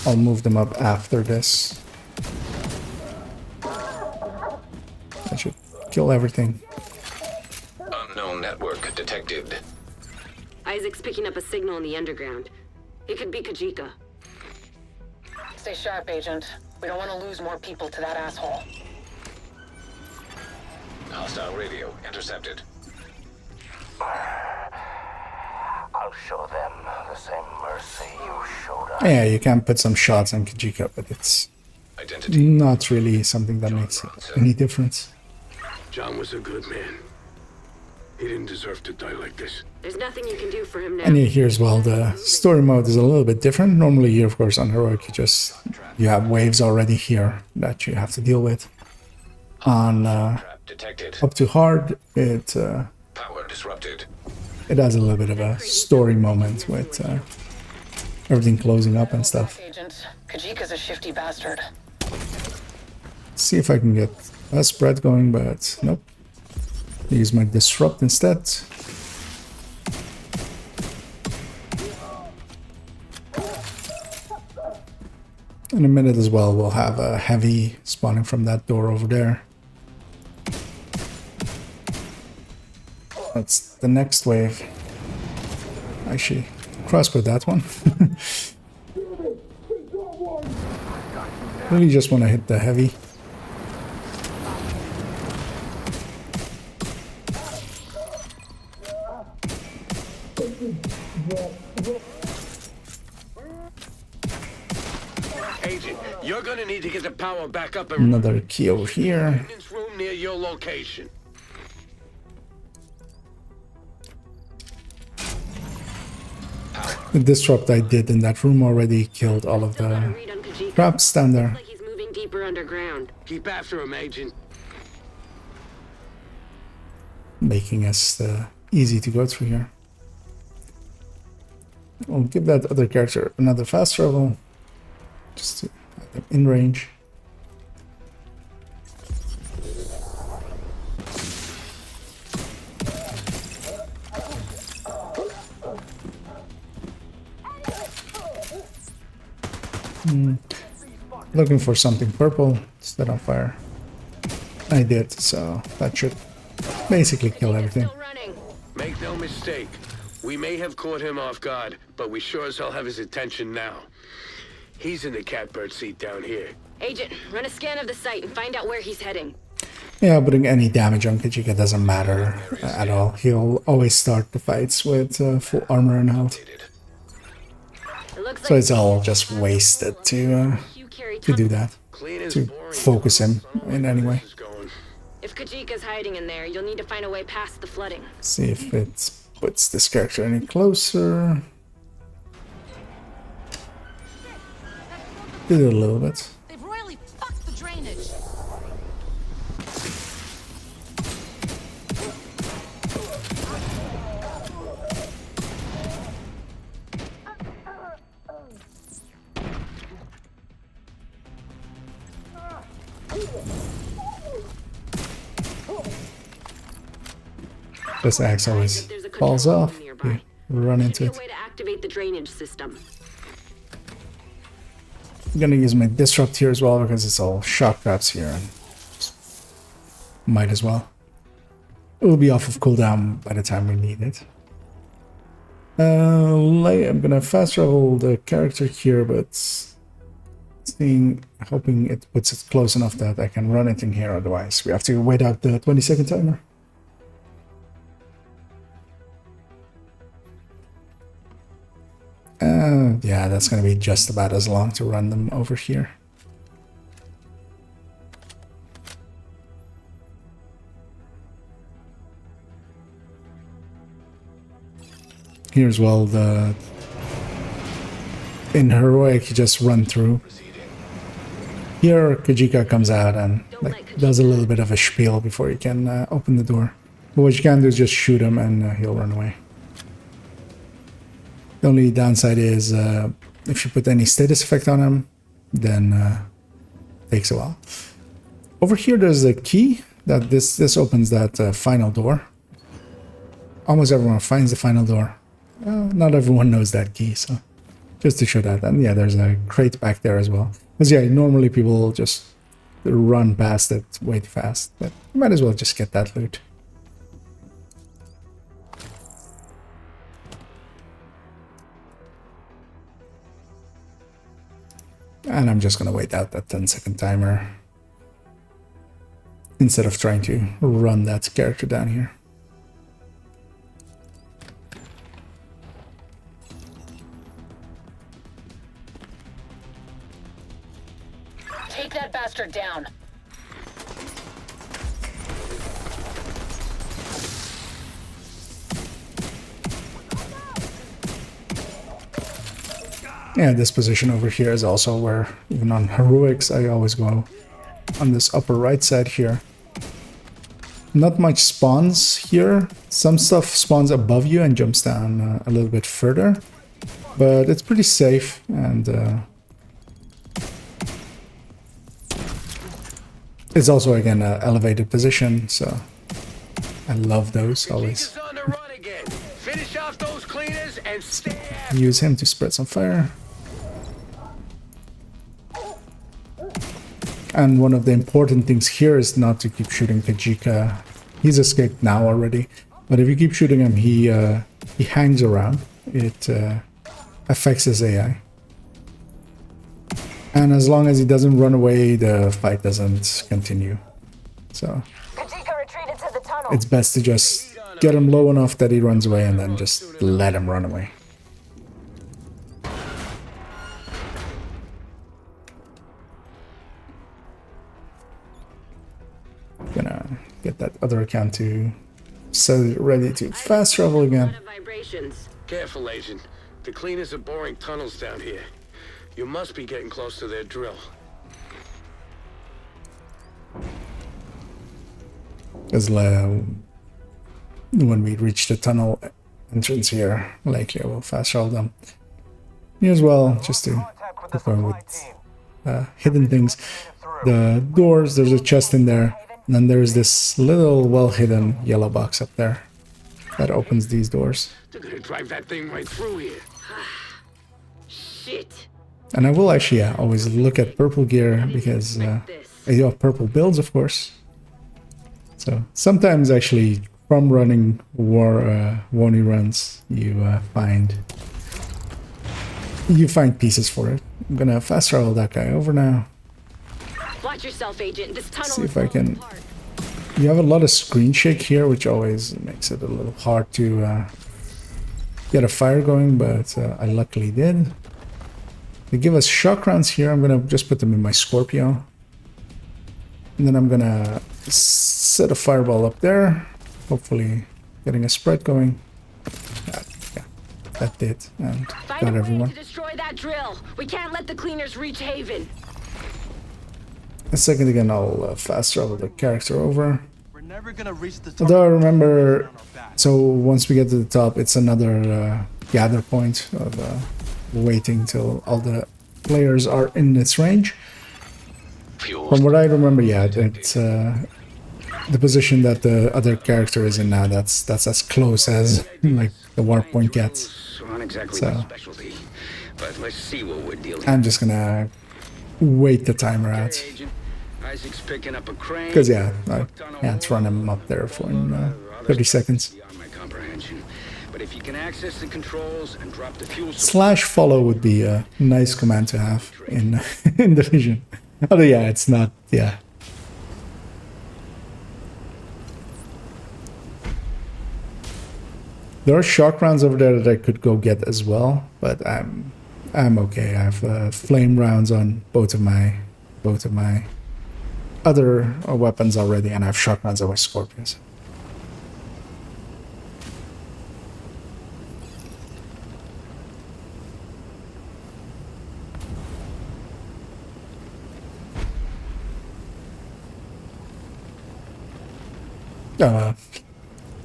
I'll move them up after this. That should kill everything. Unknown network detected. Isaac's picking up a signal in the underground. It could be Kajika. Stay sharp, Agent. We don't want to lose more people to that asshole. Hostile radio intercepted. I'll show them the same mercy you showed us. Yeah, you can put some shots on Kajika, but it's not really something that makes any difference. John was a good man. He didn't deserve to die like this. There's nothing you can do for him now. And here as well, the story mode is a little bit different. Normally here, of course, on Heroic, you have waves already here that you have to deal with. On up to hard, it Power disrupted. It has a little bit of a story moment with everything closing up and stuff. Agent, Kajika's a shifty bastard. See if I can get a spread going, but nope. Use my disrupt instead. In a minute as well, we'll have a heavy spawning from that door over there. That's the next wave. Actually, crossbow that one. Really just want to hit the heavy. Agent, you're gonna need to get the power back up and Another key over here. maintenance room near your location. The disrupt I did in that room already killed all of the traps down there. Like he's moving deeper underground. Keep after him, Agent. Making us easy to go through here. I'll give that other character another fast travel, just to have them in range. Looking for something purple. Set on fire. I did, so that should basically kill everything. Make no mistake, we may have caught him off guard, but we sure as hell have his attention now. He's in the catbird seat down here. Agent, run a scan of the site and find out where he's heading. Yeah, putting any damage on Kajika doesn't matter at all. He'll always start the fights with full armor and health. So it's all just wasted to do that, to focus him in any way. If Kajika's hiding in there, you'll need to find a way past the flooding. See if it puts this character any closer. Did it a little bit. They've royally fucked the drainage. This axe always falls off. You run into it. Way to activate the drainage system. I'm gonna use my disrupt here as well because it's all shock traps here, and might as well. It will be off of cooldown by the time we need it. I'm gonna fast travel the character here, but hoping it puts it close enough that I can run it in here. Otherwise, we have to wait out the 20-second timer. Yeah, that's gonna be just about as long to run them over here. Here's well in heroic you just run through. Here Kajika comes out and does a little bit of a spiel before you can open the door. But what you can do is just shoot him and he'll run away. The only downside is if you put any status effect on him, then it takes a while. Over here there's a key that this opens that final door. Almost everyone finds the final door. Not everyone knows that key, so just to show that. And yeah, there's a crate back there as well. Because yeah, normally people just run past it way too fast, but you might as well just get that loot. And I'm just gonna wait out that 10-second timer instead of trying to run that character down here. Take that bastard down. Yeah, this position over here is also where, even on heroics, I always go on this upper right side here. Not much spawns here. Some stuff spawns above you and jumps down a little bit further, but it's pretty safe, and it's also again an elevated position, so I love those always. Finish off those cleaners and stay after. Use him to spread some fire. And one of the important things here is not to keep shooting Kajika. He's escaped now already, but if you keep shooting him, he hangs around. It affects his AI. And as long as he doesn't run away, the fight doesn't continue. So it's best to just get him low enough that he runs away and then just let him run away. Gonna get that other account to set it ready to fast travel again. Careful, Agent. The cleaners are boring tunnels down here. You must be getting close to their drill. Because when we reach the tunnel entrance here, likely I will fast travel them. Here as well, just to confirm with hidden things. The doors, there's a chest in there, and then there's this little well-hidden yellow box up there that opens these doors. They're gonna drive that thing right through here. Shit. And I will actually always look at purple gear because I do have purple builds, of course. So sometimes actually from running Wony runs, you find pieces for it. I'm gonna fast travel that guy over now. Watch yourself, Agent. This tunnel See if I can. You have a lot of screen shake here, which always makes it a little hard to get a fire going, but I luckily did. They give us shock rounds here. I'm gonna just put them in my Scorpio. And then I'm gonna set a fireball up there. Hopefully getting a spread going. Yeah, that did. And got everyone. To destroy that drill. We can't let the cleaners reach Haven. A second again, I'll fast travel the character over. We're never gonna reach the top. Although I remember, so once we get to the top, it's another gather point of waiting till all the players are in its range. From what I remember, yeah, it's the position that the other character is in now. That's as close as like the warp point gets. So I'm just gonna wait the timer out. Because yeah, I can't run him up there for 30 seconds. Slash follow would be a nice command to have in in Division. Although yeah, it's not, yeah. There are shock rounds over there that I could go get as well, but I'm okay. I have flame rounds on both of my other weapons already, and I have shock rounds on my Scorpions.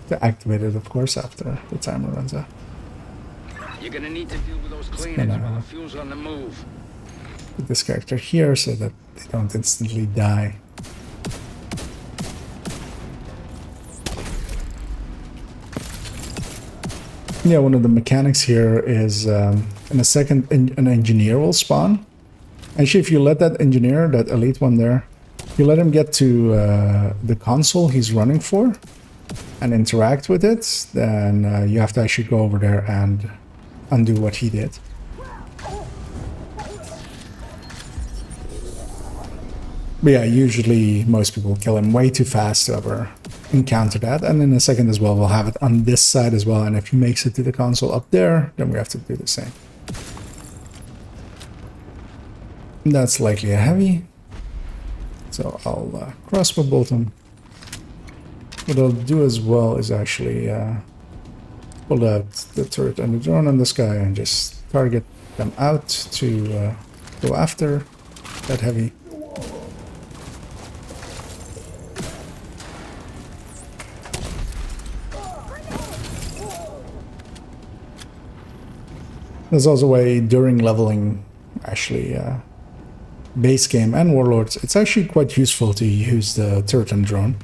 To activate it, of course, after the timer runs out. You're gonna need to deal with those cleaners while the fuel's on the move. Put this character here so that they don't instantly die. Yeah, one of the mechanics here is in a second an engineer will spawn. Actually, if you let that engineer, that elite one there, you let him get to the console he's running for and interact with it, then you have to actually go over there and undo what he did. But yeah, usually most people kill him way too fast to ever encounter that. And in a second as well, we'll have it on this side as well. And if he makes it to the console up there, then we have to do the same. That's likely a heavy. So I'll crossbow bolt him. What I'll do as well is actually pull out the turret and the drone on this guy and just target them out to go after that heavy. There's also a way during leveling, actually, base game and Warlords, it's actually quite useful to use the turret and drone.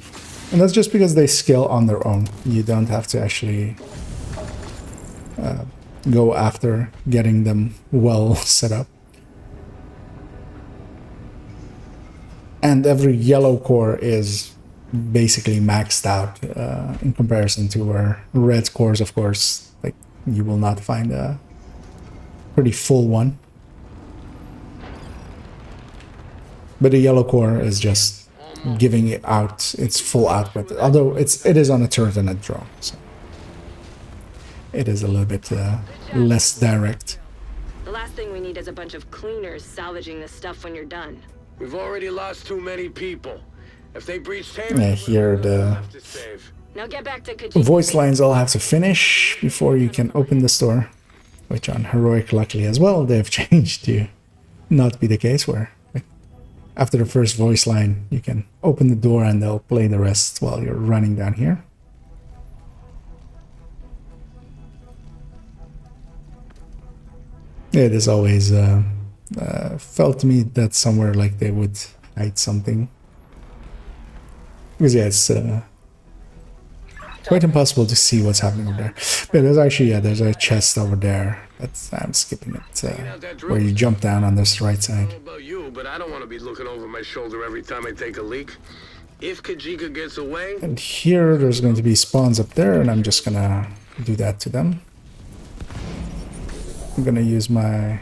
And that's just because they scale on their own. You don't have to actually go after getting them well set up. And every yellow core is basically maxed out in comparison to where red cores, of course, like you will not find a pretty full one. But the yellow core is just giving it out its full output, although it is on a turret and a drone, so it is a little bit less direct. The last thing we need is a bunch of cleaners salvaging this stuff when you're done. We've already lost too many people. If they breach Haven, Yeah, here the Now get back to Kajiki. voice lines all have to finish before you can open the store, which on Heroic, luckily as well, they've changed to not be the case, where after the first voice line, you can open the door and they'll play the rest while you're running down here. It is always felt to me that somewhere like they would hide something. Because yeah, it's quite impossible to see what's happening over there. But there's actually, yeah, there's a chest over there. That's, I'm skipping it, where you jump down on this right I don't side. know about you, but I don't want to be looking over my shoulder every time I take a leak. If Kajika gets away... And here, there's going to be spawns up there, and I'm just gonna do that to them. I'm gonna use my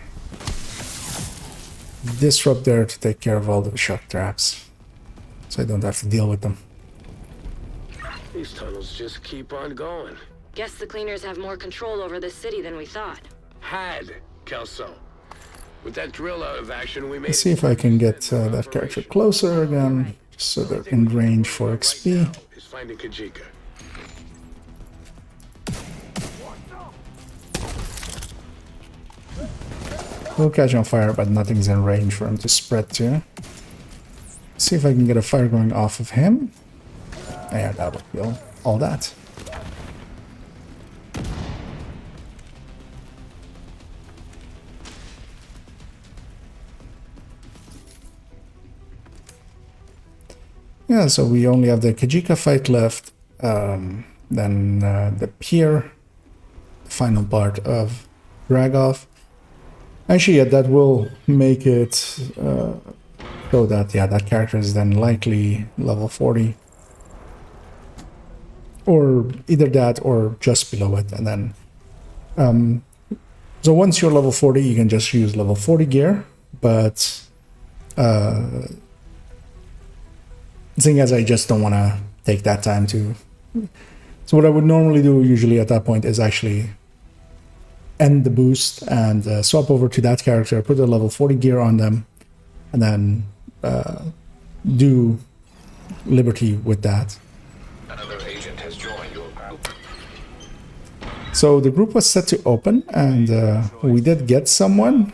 disruptor to take care of all the shock traps, so I don't have to deal with them. These tunnels just keep on going. Guess the cleaners have more control over this city than we thought. Had, Kelso. With that drill out of action, we made... Let's see if I can get that character closer again, just so they're in range for XP. Is finding Kajika. We'll catch on fire, but nothing's in range for him to spread to. See if I can get a fire going off of him. Yeah, that would be all that. Yeah, so we only have the Kajika fight left, then the pier, the final part of Dragov. Actually, yeah, that will make it so that, yeah, that character is then likely level 40. Or either that or just below it, and then... so once you're level 40, you can just use level 40 gear, but... seeing as I just don't want to take that time to... So what I would normally do usually at that point is actually end the boost and swap over to that character, put a level 40 gear on them, and then do Liberty with that. Another agent has joined your group. So the group was set to open, and we did get someone,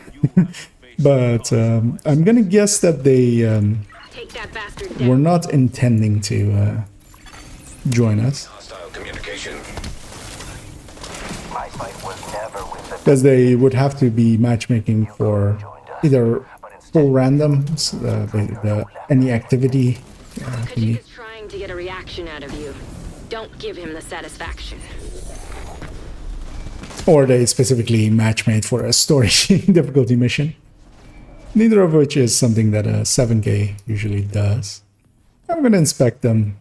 but I'm gonna guess that they were not intending to join us. Hostile communication. My fight was never with the... Because they would have to be matchmaking for either full random, any activity. Kajika's trying to get a reaction out of you. Don't give him the satisfaction. Or they specifically matchmade for a story difficulty mission. Neither of which is something that a 7K usually does. I'm gonna inspect them.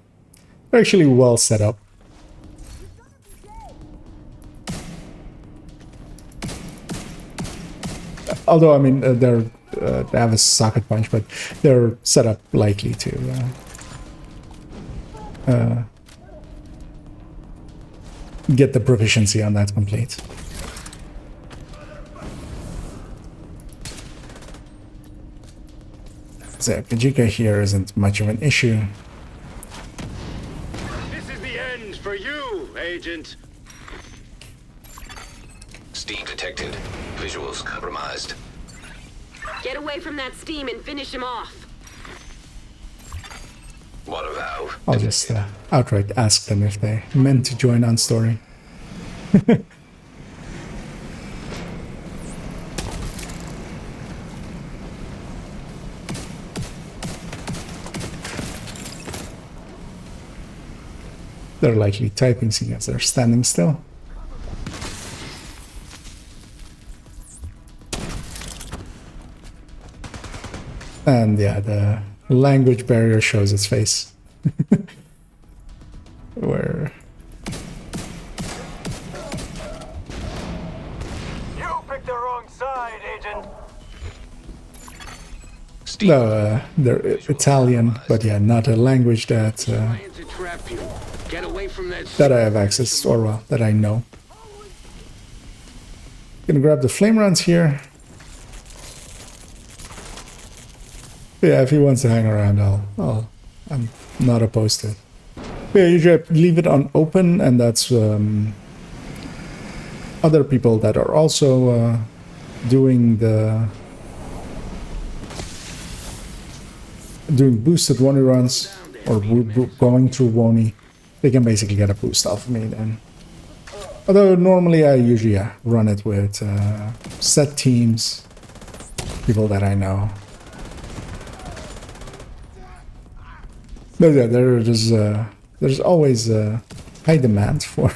They're actually well set up. Although, I mean, they have a socket punch, but they're set up likely to get the proficiency on that complete. So Kajika here isn't much of an issue. This is the end for you, Agent. Steam detected. Visuals compromised. Get away from that steam and finish him off. Water valve. I'll just outright ask them if they meant to join on story. They're likely typing, seeing as they're standing still. And yeah, the language barrier shows its face. Where... You picked the wrong side, Agent. No, they're Italian, but yeah, not a language that Get away from that... that I have access to, or well, that I know. Gonna grab the flame rounds here. Yeah, if he wants to hang around, I'm not opposed to it. Yeah, usually I leave it on open, and that's other people that are also doing boosted Wony runs, or going through Wony. They can basically get a boost off of me then. Although normally I usually run it with set teams, people that I know. But yeah, there's always high demand for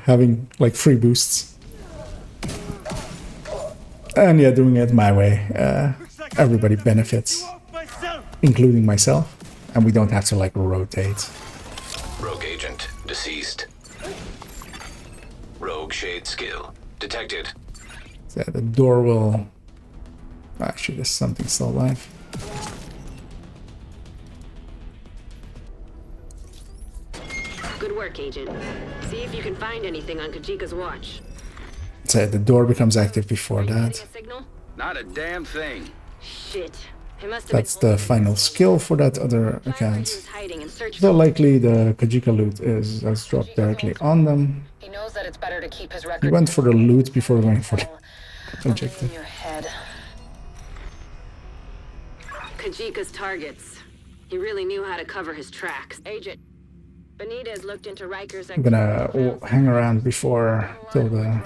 having like free boosts. And yeah, doing it my way, everybody benefits, including myself, and we don't have to like rotate. Rogue agent deceased. Rogue shade skill detected. So the door will... Actually, there's something still alive. Good work, Agent. See if you can find anything on Kajika's watch. So the door becomes active before that. Not a damn thing. Shit. That's the final skill for that other account. So likely the Kajika loot has dropped directly on them. He knows that it's better to keep his record. He went for the loot before going for the objective. Kajika's targets. He really knew how to cover his tracks. Agent, Benitez looked into Riker's... I'm gonna hang around before till the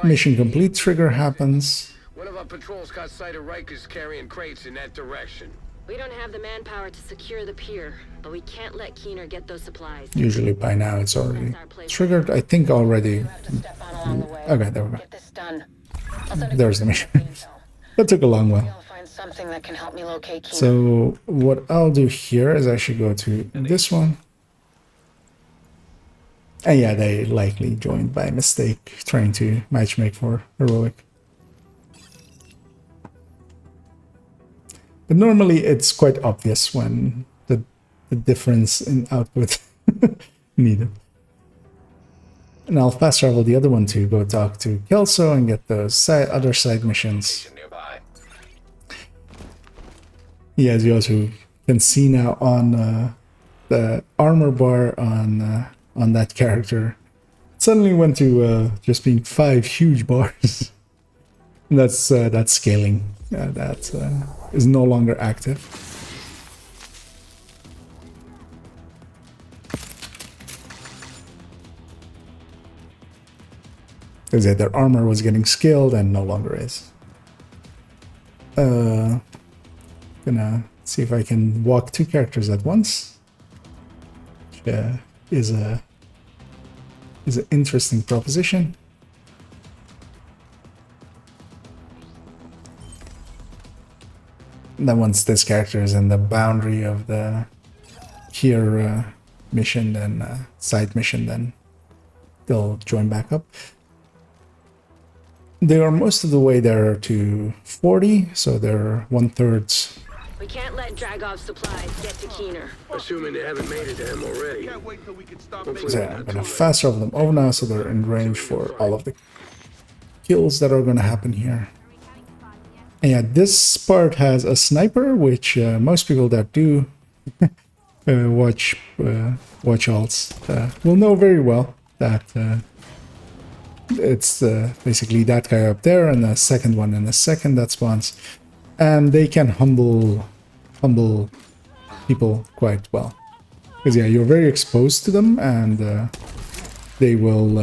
mission complete trigger happens. One of our patrols got sight of Rikers carrying crates in that direction. We don't have the manpower to secure the pier, but we can't let Keener get those supplies. Usually by now it's already triggered. I think already. Okay, there we go. There's the mission. That took a long while. Something that can help me locate Keener. So what I'll do here is actually go to this one. And yeah, they likely joined by mistake, trying to matchmake for heroic. But normally it's quite obvious when the difference in output needed. And I'll fast travel the other one to go talk to Kelso and get those other side missions. Yeah, as you also can see now on the armor bar on that character, it suddenly went to just being 5 huge bars. And that's scaling. That is no longer active. Because their armor was getting scaled and no longer is. Gonna see if I can walk 2 characters at once. Which is an interesting proposition. And then once this character is in the boundary of the here mission, then side mission, then they'll join back up. They are most of the way there to 40, so they're 1/3. We can't let Dragov's supplies get to Keener. Assuming they haven't made it to him already. So yeah, I'm gonna fast travel them over now, so they're in range for all of the kills that are gonna happen here. And yeah, this part has a sniper, which most people that do watch alts will know very well that it's basically that guy up there and the second one in a second that spawns, and they can humble people quite well, because yeah, you're very exposed to them, and they will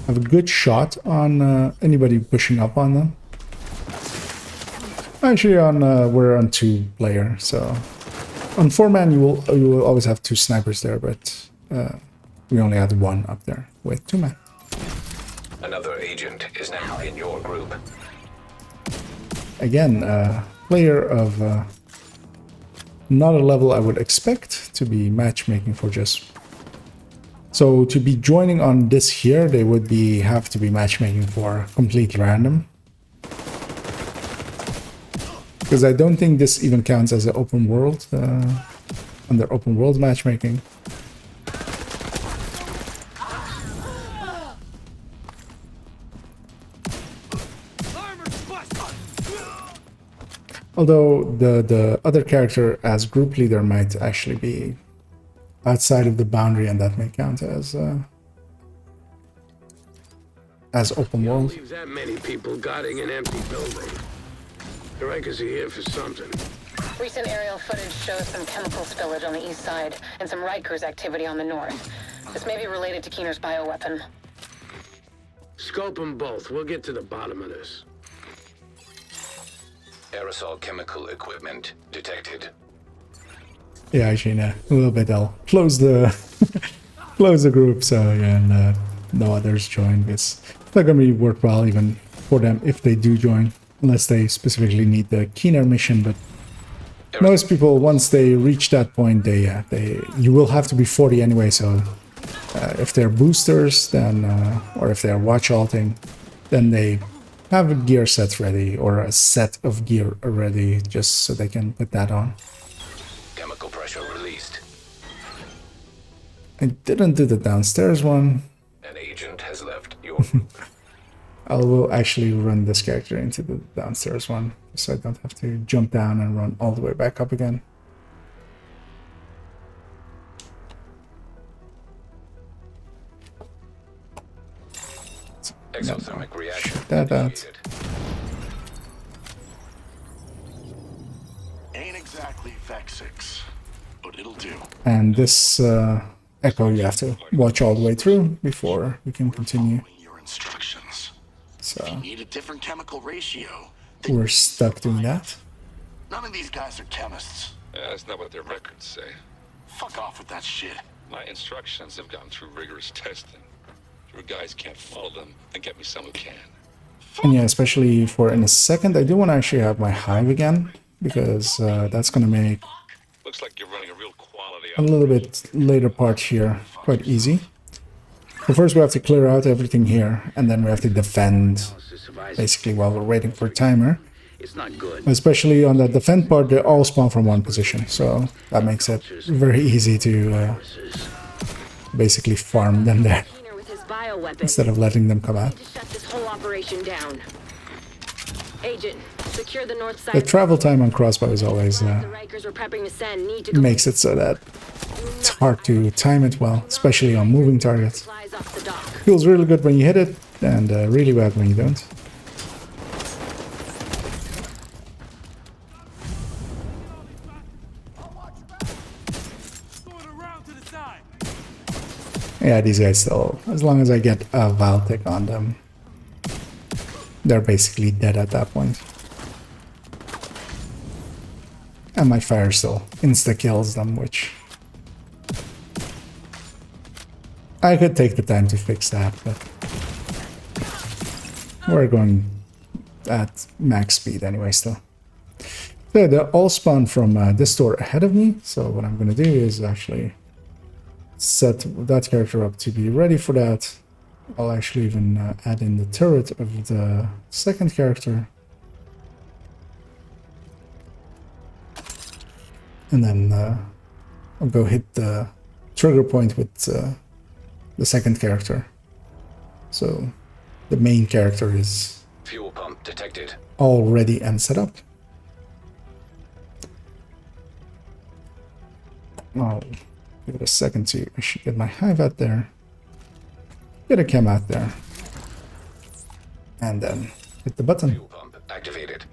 have a good shot on anybody pushing up on them. Actually, we're on 2-player, so on 4-man you will always have 2 snipers there, but we only had 1 up there with 2-man. Another agent is now in your group. Again, player of not a level I would expect to be matchmaking for just... So to be joining on this here, they would have to be matchmaking for complete random. Because I don't think this even counts as an open world, under open world matchmaking. Although the other character as group leader might actually be outside of the boundary, and that may count as open world. Leave that many people guarding an empty building. The Rikers are here for something. Recent aerial footage shows some chemical spillage on the east side and some Rikers activity on the north. This may be related to Keener's bioweapon. Scope them both. We'll get to the bottom of this. Aerosol chemical equipment detected. Yeah, actually, a little bit. I'll close the close the group so yeah, and no others join. It's not gonna be worthwhile even for them if they do join, unless they specifically need the keener mission. But most people, once they reach that point, they you will have to be 40 anyway. So if they're boosters, then or if they're watch alting, then they have a gear set ready or a set of gear ready, just so they can put that on. Chemical pressure released. I didn't do the downstairs one. An agent has left your I will actually run this character into the downstairs one, so I don't have to jump down and run all the way back up again. exothermic reaction. That. Ain't exactly Vexix, but it'll do. And this echo you have to watch all the way through before you can continue. Your instructions. So If you need a different chemical ratio, we're stuck doing that. none of these guys are chemists. Yeah, that's not what their records say. Fuck off with that shit. My instructions have gone through rigorous testing. Your guys can't follow them, and get me some who can. And yeah, especially for in a second, I do want to actually have my hive again, because that's going to make Looks like you're running a real quality a little bit later part here quite easy. So first we have to clear out everything here, and then we have to defend, basically, while we're waiting for a timer. It's not good. Especially on the defend part, they all spawn from one position, so that makes it very easy to basically farm them there, instead of letting them come out. Shut this whole operation down. Agent, secure the north side. The travel time on crossbow is always Rikers we're prepping to send need to go makes it so that it's hard to time it well, especially on moving targets. Feels really good when you hit it, and really bad when you don't. Yeah, these guys still, as long as I get a Valtic on them, they're basically dead at that point. And my fire still insta-kills them, which I could take the time to fix that, but we're going at max speed anyway still. So they all spawn from this door ahead of me, so what I'm going to do is actually set that character up to be ready for that. I'll actually even add in the turret of the second character. And then I'll go hit the trigger point with the second character. So the main character is Fuel pump detected. all ready and set up. I'll give it a second to actually get my hive out there. Get a chem out there. And then hit the button. Fuel pump activated.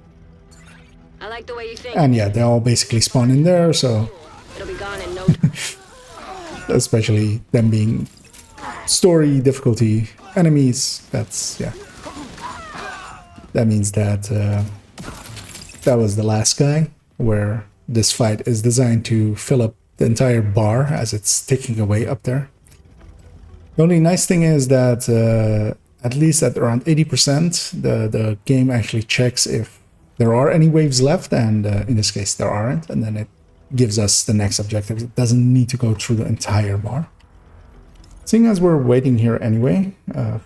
I like the way you think. And yeah, they all basically spawn in there, so It'll be gone in no especially them being story difficulty enemies, that's, yeah. That means that that was the last guy, where this fight is designed to fill up the entire bar as it's ticking away up there. The only nice thing is that at least at around 80%, the game actually checks if there are any waves left, and in this case there aren't, and then it gives us the next objective. It doesn't need to go through the entire bar. Seeing as we're waiting here anyway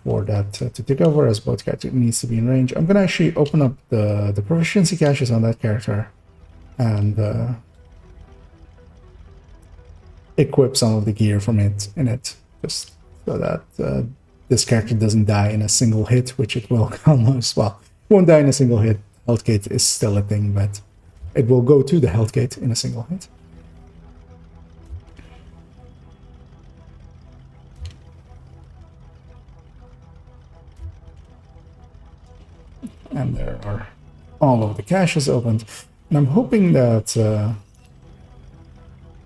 for that to take over, as both characters needs to be in range, I'm gonna actually open up the proficiency caches on that character and equip some of the gear from it in it, just so that this character doesn't die in a single hit, which it will almost, well, won't die in a single hit. Health gate is still a thing, but it will go to the health gate in a single hit. And there are all of the caches opened. And I'm hoping that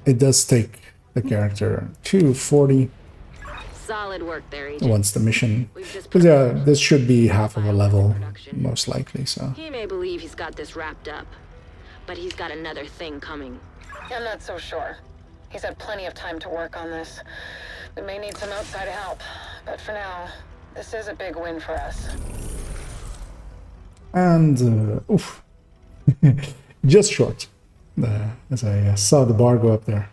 it does take the character to 40 solid work there, Agent. once the mission. Because yeah, this should be half of a level, most likely, so. He may believe he's got this wrapped up, but he's got another thing coming. I'm not so sure. He's had plenty of time to work on this. We may need some outside help, but for now, this is a big win for us. And, oof. Just short, as I saw the bar go up there.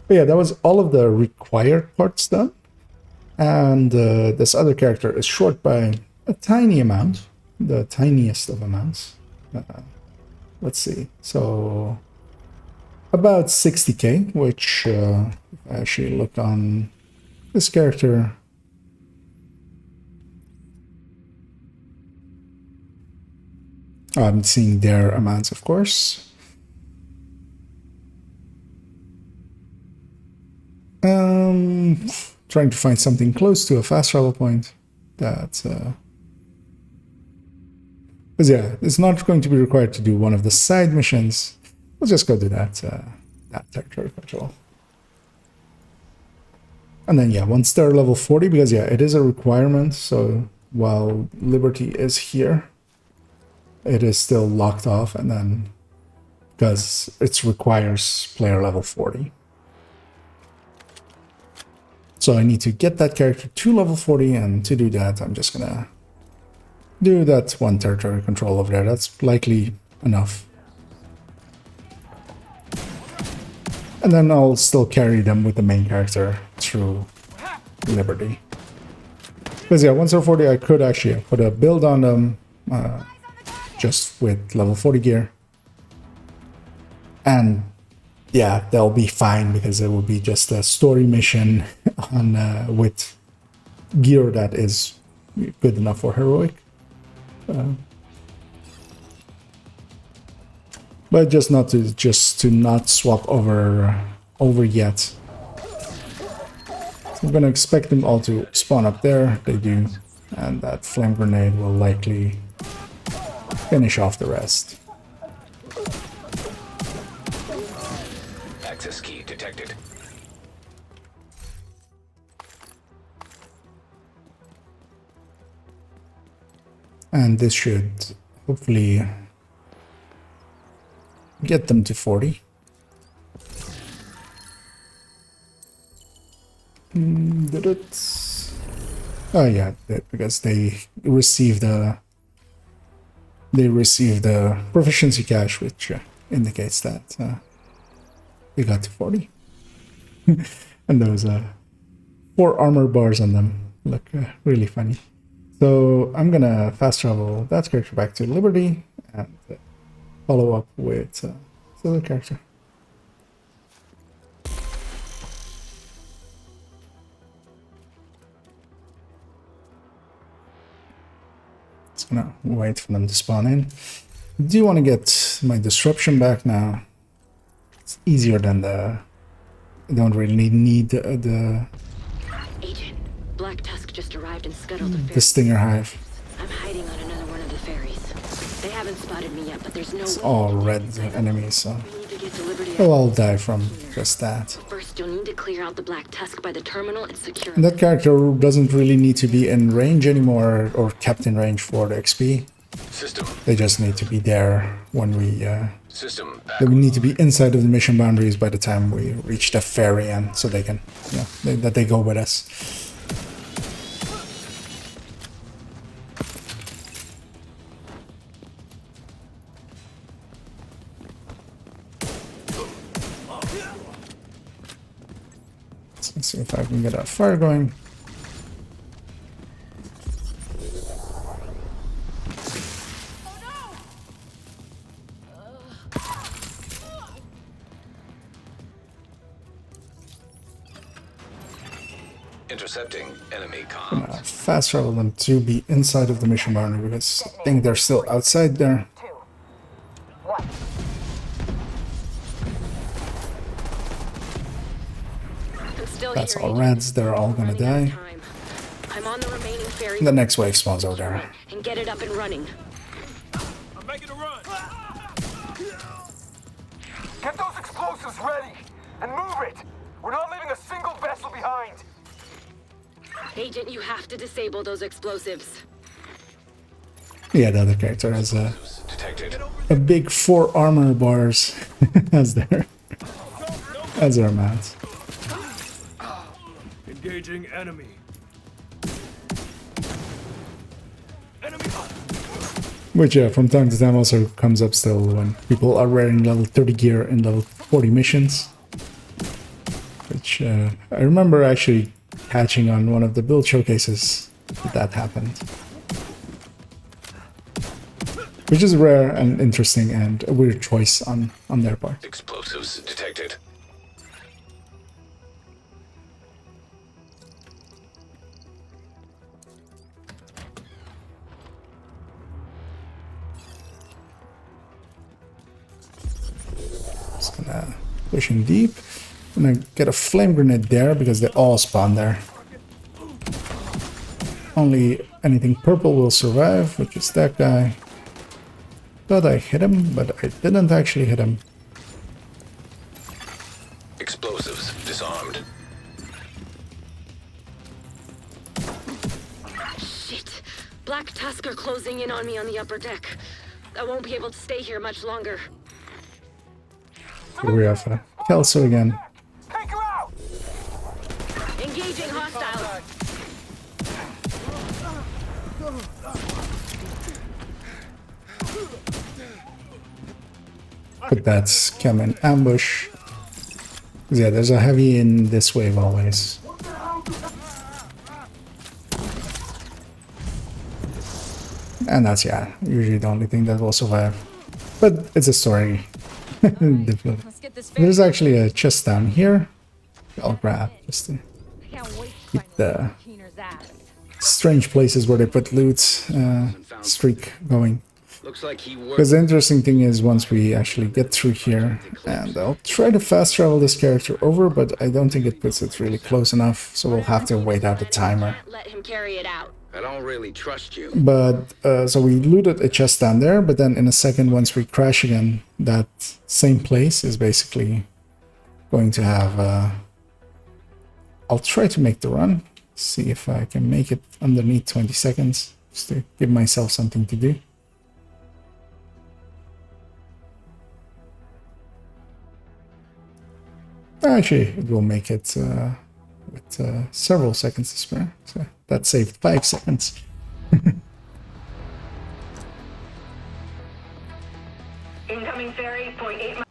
But yeah, that was all of the required parts done. And this other character is short by a tiny amount, the tiniest of amounts. Let's see, so about 60k, which if I actually look on this character, I'm seeing their amounts, of course. Trying to find something close to a fast travel point that because yeah, it's not going to be required to do one of the side missions. We'll just go do that territory control. And then yeah, once they're level 40, because yeah, it is a requirement, so while Liberty is here, it is still locked off, and then because it requires player level 40. So I need to get that character to level 40, and to do that, I'm just gonna do that one territory control over there. That's likely enough. And then I'll still carry them with the main character through Liberty. Because yeah, once they're 40, I could actually put a build on them just with level 40 gear. And yeah, they'll be fine because it will be just a story mission on with gear that is good enough for heroic. But just not swap over yet. So I'm gonna expect them all to spawn up there. They do, and that flame grenade will likely finish off the rest. Access key detected. And this should hopefully get them to 40. Did it? Oh yeah, because they received the proficiency cache, which indicates that they got to 40. And those 4 armor bars on them look really funny. So I'm gonna fast travel that character back to Liberty and follow up with the other character. Just gonna wait for them to spawn in. Do you want to get my disruption back now? It's easier than the... I don't really need the Agent, Black Tusk just arrived and scuttled the ferry. the Stinger Hive. I'm hiding on another one of the ferries. They haven't spotted me yet, but there's no It's way all red enemies, so they'll all die from just that. First, you'll need to clear out the Black Tusk by the terminal and secure And that character doesn't really need to be in range anymore or kept in range for the XP. System. They just need to be there when we System. they need to be inside of the mission boundaries by the time we reach the ferry, and so they can, that they go with us. Let's see if I can get a fire going. Intercepting enemy comms. Fast travel them to be inside of the mission boundary because I think they're still outside there. That's all reds, they're all gonna die. I'm on the remaining ferry. The next wave spawns over there. And get it up and running. I'm making a run. Get those explosives ready and move it. We're not leaving a single vessel behind. Agent, you have to disable those explosives. Yeah, the other character has detected. a big 4 armor bars as their mount. Engaging enemy. Which, yeah, from time to time also comes up still when people are wearing level 30 gear in level 40 missions. Which, I remember actually catching on one of the build showcases that happened. Which is rare and interesting and a weird choice on their part. Explosives detected. Just gonna push in deep. I'm gonna get a flame grenade there because they all spawn there. Only anything purple will survive, which is that guy. Thought I hit him, but I didn't actually hit him. Explosives disarmed. Shit. Black Tusk are closing in on me on the upper deck. I won't be able to stay here much longer. Here we have Kelso again. Engaging hostile. But that's come in ambush. Yeah, there's a heavy in this wave always. And that's, yeah, usually the only thing that will survive. But it's a story. There's actually a chest down here. I'll grab just to keep the strange places where they put loot streak going. Because the interesting thing is once we actually get through here, and I'll try to fast travel this character over, but I don't think it puts it really close enough, so we'll have to wait out the timer. Let him carry it out. I don't really trust you. But, so we looted a chest down there, but then in a second, once we crash again, that same place is basically going to have, I'll try to make the run, see if I can make it underneath 20 seconds, just to give myself something to do. Actually, it will make it with several seconds to spare, so that saved 5 seconds. Incoming ferry, 0.8 miles.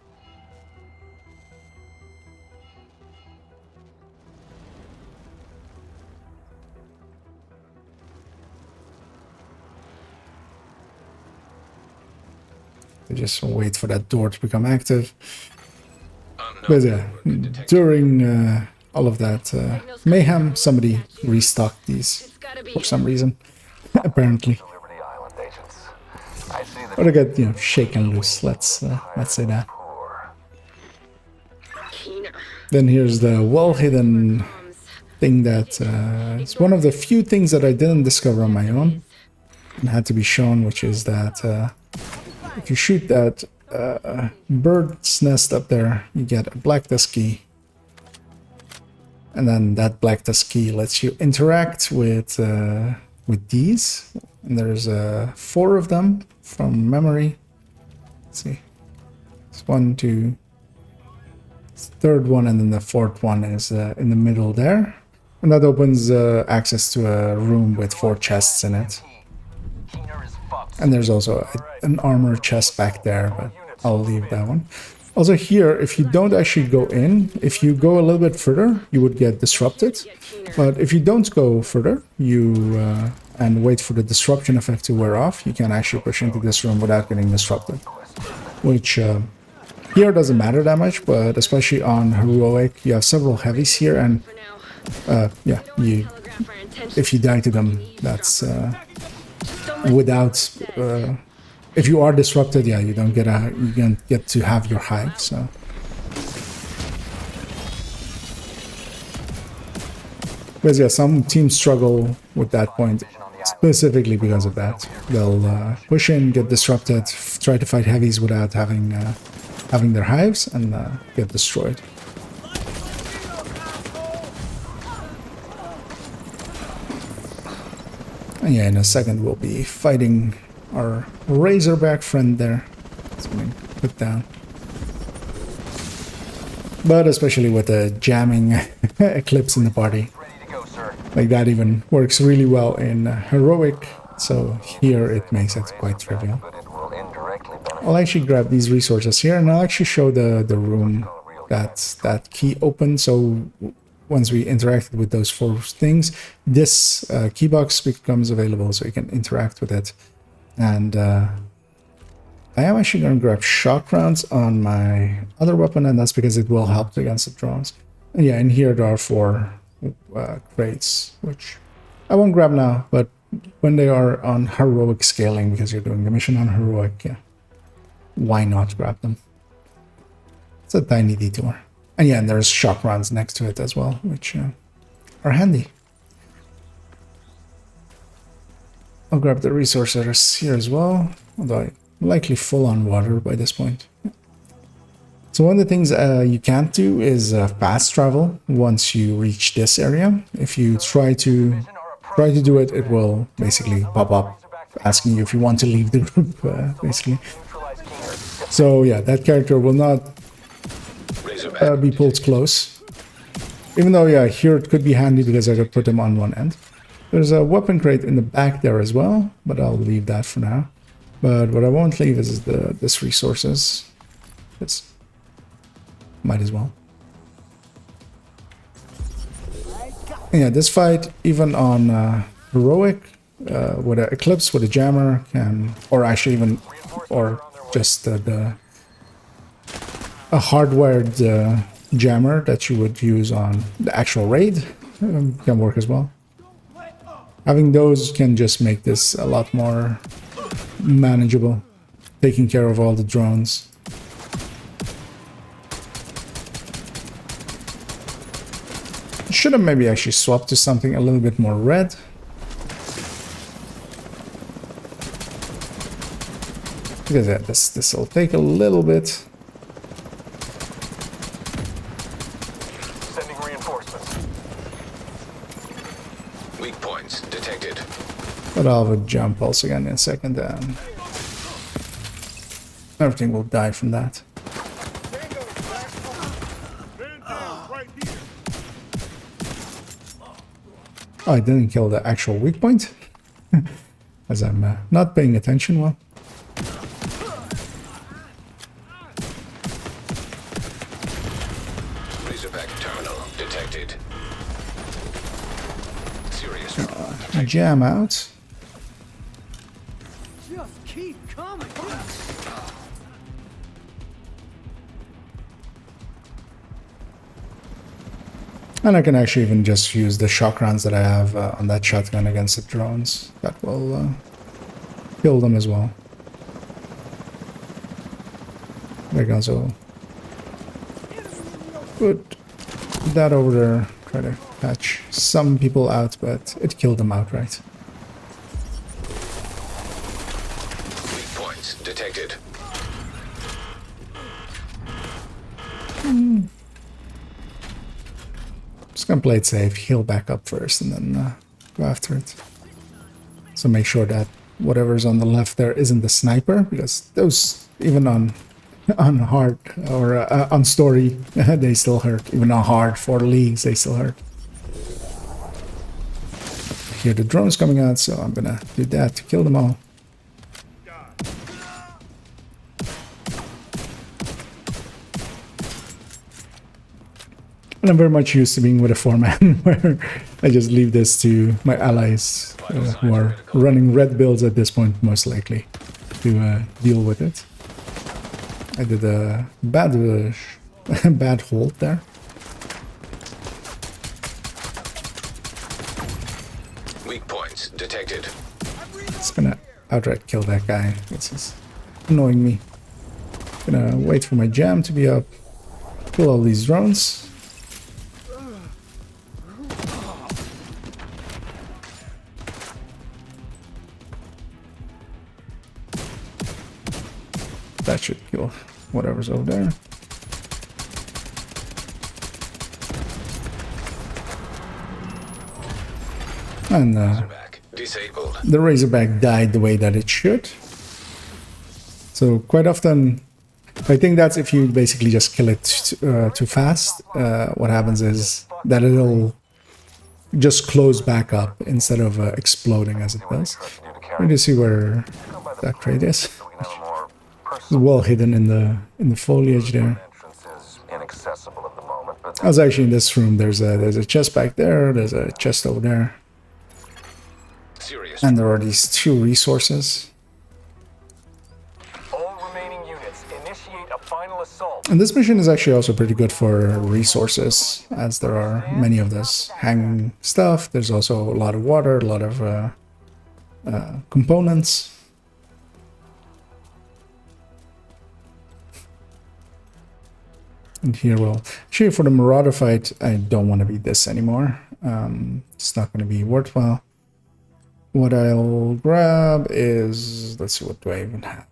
Just wait for that door to become active. But yeah, during all of that mayhem, somebody restocked these for some reason, apparently. Or they got, you know, shaken loose. Let's say that. Then here's the well-hidden thing that is one of the few things that I didn't discover on my own and had to be shown, which is that if you shoot that bird's nest up there, you get a black dust key. And then that black dust key lets you interact with these. And there's 4 of them from memory. Let's see. It's 1, 2, third one, and then the 4th one is in the middle there. And that opens access to a room with 4 chests in it. And there's also an armor chest back there, but I'll leave that one. Also here, if you don't actually go in, if you go a little bit further, you would get disrupted. But if you don't go further, you and wait for the disruption effect to wear off, you can actually push into this room without getting disrupted. Which here doesn't matter that much, but especially on heroic, you have several heavies here, and yeah, if you die to them, that's without. If you are disrupted, yeah, you don't get to have your hive, so. But yeah, some teams struggle with that point, specifically because of that. They'll push in, get disrupted, try to fight heavies without having their hives, and get destroyed. And yeah, in a second we'll be fighting our Razorback friend there. It's being put down. But especially with the jamming Eclipse in the party. Like that even works really well in Heroic, so here it makes it quite trivial. I'll actually grab these resources here and I'll actually show the room that key opened. So once we interacted with those 4 things, this key box becomes available so you can interact with it. And I am actually going to grab shock rounds on my other weapon, and that's because it will help against the drones. And yeah, in here there are 4 crates, which I won't grab now, but when they are on heroic scaling, because you're doing the mission on heroic, yeah, why not grab them? It's a tiny detour. And yeah, and there's shock rounds next to it as well, which are handy. I'll grab the resources here as well, although I'm likely full on water by this point. So one of the things you can't do is fast travel once you reach this area. If you try to do it, it will basically pop up asking you if you want to leave the group, basically. So yeah, that character will not be pulled close. Even though, yeah, here it could be handy because I could put them on one end. There's a weapon crate in the back there as well, but I'll leave that for now. But what I won't leave is this resources. This might as well. And yeah, this fight, even on heroic, with an Eclipse, with a jammer, can, or actually even, or just a hardwired jammer that you would use on the actual raid can work as well. Having those can just make this a lot more manageable, taking care of all the drones. Should have maybe actually swapped to something a little bit more red. Because yeah, this will take a little bit. Sending reinforcements. Weak points detected. But I'll have a jump pulse again in a second, and everything will die from that. Oh, I didn't kill the actual weak point, as I'm not paying attention well. Razorback terminal detected. Serious. Jam out. Just keep coming. And I can actually even just use the shock rounds that I have on that shotgun against the drones. That will kill them as well. There goes. So put that over there. Try to catch some people out, but it killed them outright. Weak points detected. Just gonna play it safe, heal back up first, and then go after it. So make sure that whatever's on the left there isn't the sniper, because those, even on hard or on story, they still hurt. Even on hard for leagues, they still hurt. I hear the drones coming out, so I'm gonna do that to kill them all. And I'm very much used to being with a 4-man where I just leave this to my allies who are running red builds at this point, most likely, to deal with it. I did a bad hold there. Weak points detected. Just gonna outright kill that guy. This is annoying me. Gonna wait for my jam to be up. Kill all these drones. That should kill whatever's over there. And disabled. the Razorback died the way that it should. So quite often, I think that's if you basically just kill it too fast. What happens is that it'll just close back up instead of exploding as it does. Let me see where that crate is. It's well hidden in the foliage there. I was actually in this room. There's a chest back there. There's a chest over there. And there are these 2 resources. All remaining units, initiate a final assault. And this mission is actually also pretty good for resources, as there are many of this hanging stuff. There's also a lot of water, a lot of components. And here, well, actually for the Marauder fight, I don't want to beat this anymore. It's not going to be worthwhile. What I'll grab is, let's see, what do I even have?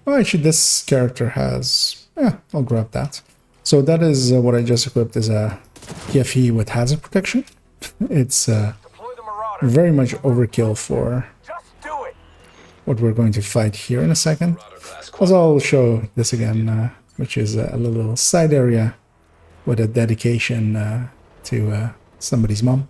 Oh, actually, this character has... Yeah, I'll grab that. So that is what I just equipped is a PFE with hazard protection. It's very much overkill for what we're going to fight here in a second. Also, I'll show this again, which is a little side area with a dedication to somebody's mom.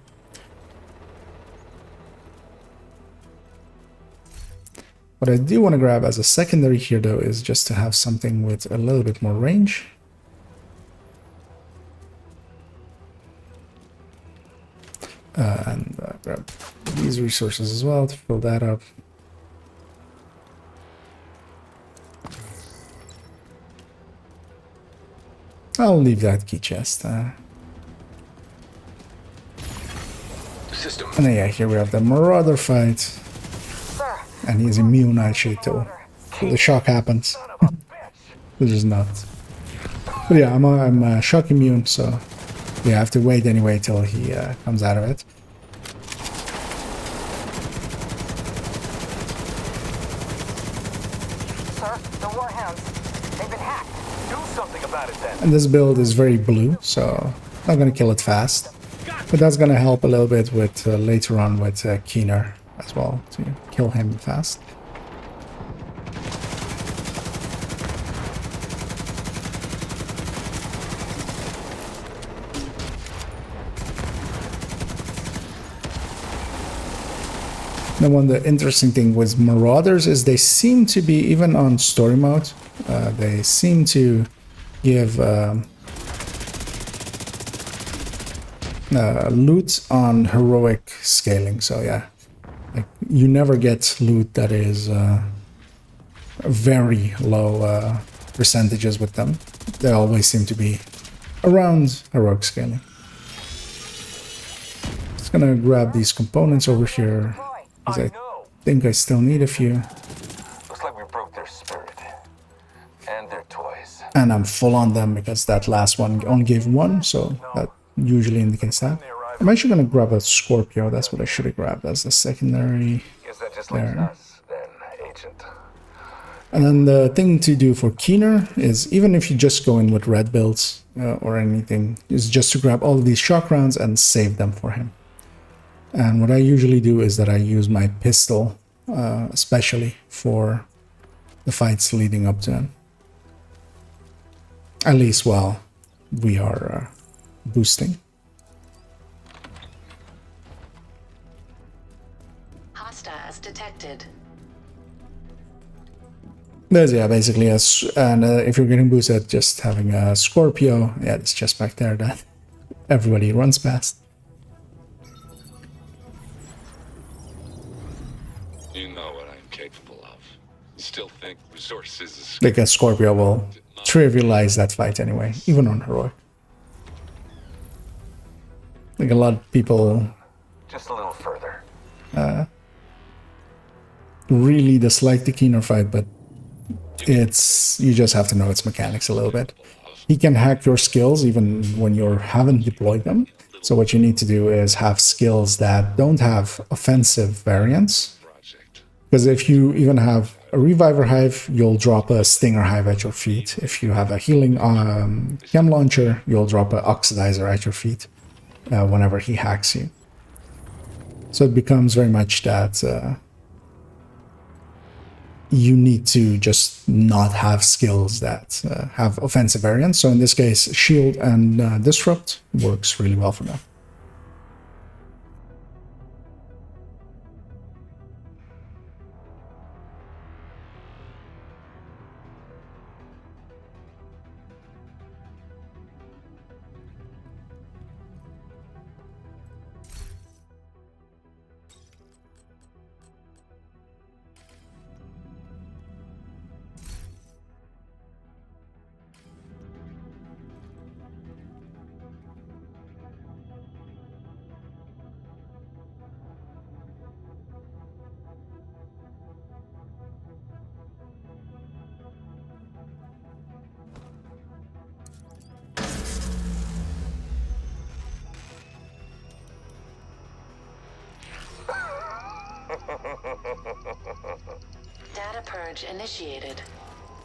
What I do want to grab as a secondary here, though, is just to have something with a little bit more range. And grab these resources as well to fill that up. I'll leave that key chest. And then, yeah, here we have the Marauder fight. And he's immune actually till the shock happens. Which is nuts. But yeah, I'm shock immune, so we have to wait anyway till he comes out of it. Sir, the Warhounds, they've been hacked. Do something about it then. And this build is very blue, so not gonna kill it fast. But that's gonna help a little bit with later on with Keener as well, to kill him fast. Now, one of the interesting thing with Marauders is they seem to be, even on story mode, they seem to give loot on heroic scaling. So yeah, like you never get loot that is very low percentages with them. They always seem to be around heroic scaling. Just gonna grab these components over here, because I think I still need a few. Looks like we broke their spirit. And their toys. And I'm full on them because that last one only gave one, so that usually indicates that. I'm actually gonna grab a Scorpio. That's what I should have grabbed as the secondary there. And then the thing to do for Keener is, even if you just go in with red builds or anything, is just to grab all of these shock rounds and save them for him. And what I usually do is that I use my pistol, especially for the fights leading up to him. At least while we are boosting. Hostiles detected. There's, yeah, basically, and if you're getting boosted, just having a Scorpio, yeah, it's just back there that everybody runs past. You know what I'm capable of. Still think resources is... Like a Scorpio will trivialize that fight anyway, even on heroic. Like a lot of people just a little further. Really dislike the Keener fight, but it's, you just have to know its mechanics a little bit. He can hack your skills even when you haven't deployed them. So what you need to do is have skills that don't have offensive variants. Because if you even have a Reviver Hive, you'll drop a Stinger Hive at your feet. If you have a Healing Chem Launcher, you'll drop an Oxidizer at your feet whenever he hacks you. So it becomes very much that you need to just not have skills that have offensive variants. So in this case, Shield and Disrupt works really well for them. Data purge initiated.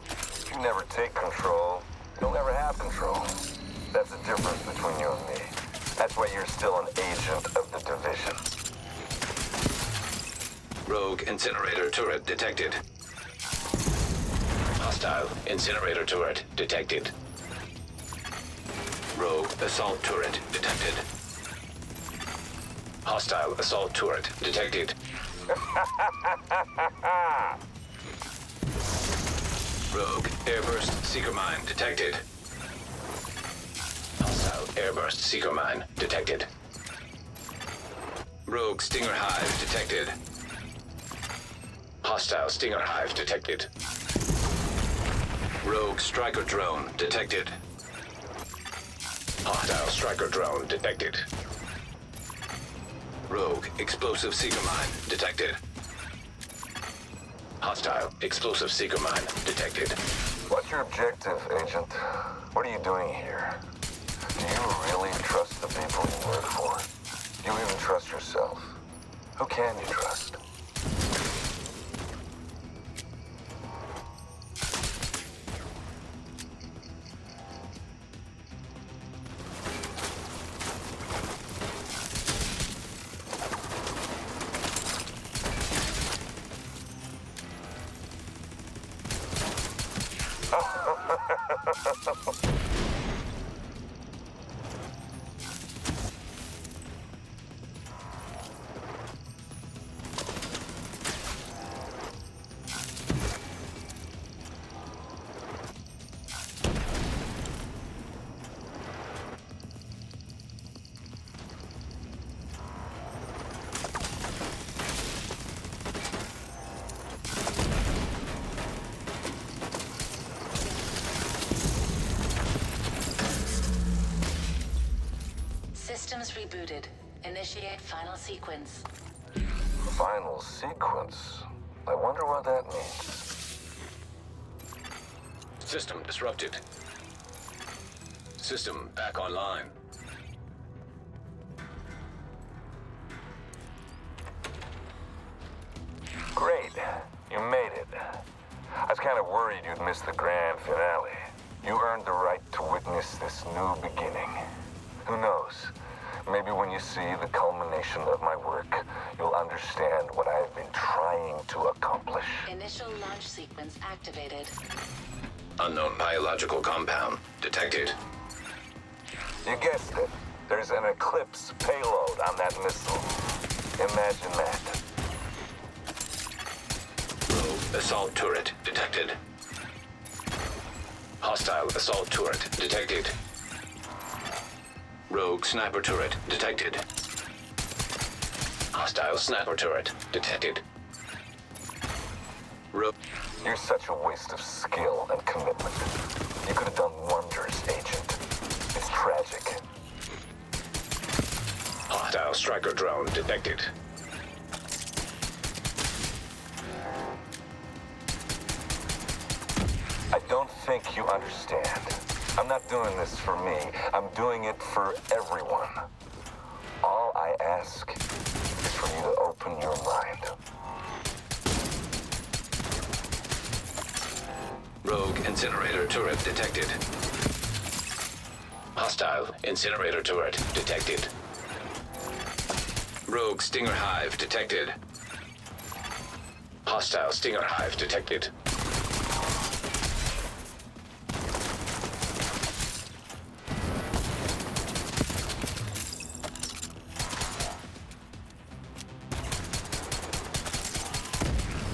If you never take control, you'll never have control. That's the difference between you and me. That's why you're still an agent of the division. Rogue incinerator turret detected. Hostile incinerator turret detected. Rogue assault turret detected. Hostile assault turret detected. Rogue airburst seeker mine detected. Hostile airburst seeker mine detected. Rogue stinger hive detected. Hostile stinger hive detected. Rogue striker drone detected. Hostile striker drone detected. Rogue explosive seeker mine detected. Hostile explosive seeker mine detected. What's your objective, Agent? What are you doing here? Do you really trust the people you work for? Do you even trust yourself? Who can you trust? Systems rebooted. Initiate final sequence. Final sequence? I wonder what that means. System disrupted. System back online. Great. You made it. I was kind of worried you'd miss the grand finale. You earned the right to witness this new beginning. Who knows? Maybe when you see the culmination of my work, you'll understand what I've been trying to accomplish. Initial launch sequence activated. Unknown biological compound detected. You guessed it. There's an Eclipse payload on that missile. Imagine that. Rogue assault turret detected. Hostile assault turret detected. Rogue sniper turret detected. Hostile sniper turret detected. Rogue. You're such a waste of skill and commitment. You could have done wonders, Agent. It's tragic. Hostile striker drone detected. I don't think you understand. I'm not doing this for me. I'm doing it for everyone. All I ask is for you to open your mind. Rogue incinerator turret detected. Hostile incinerator turret detected. Rogue stinger hive detected. Hostile stinger hive detected.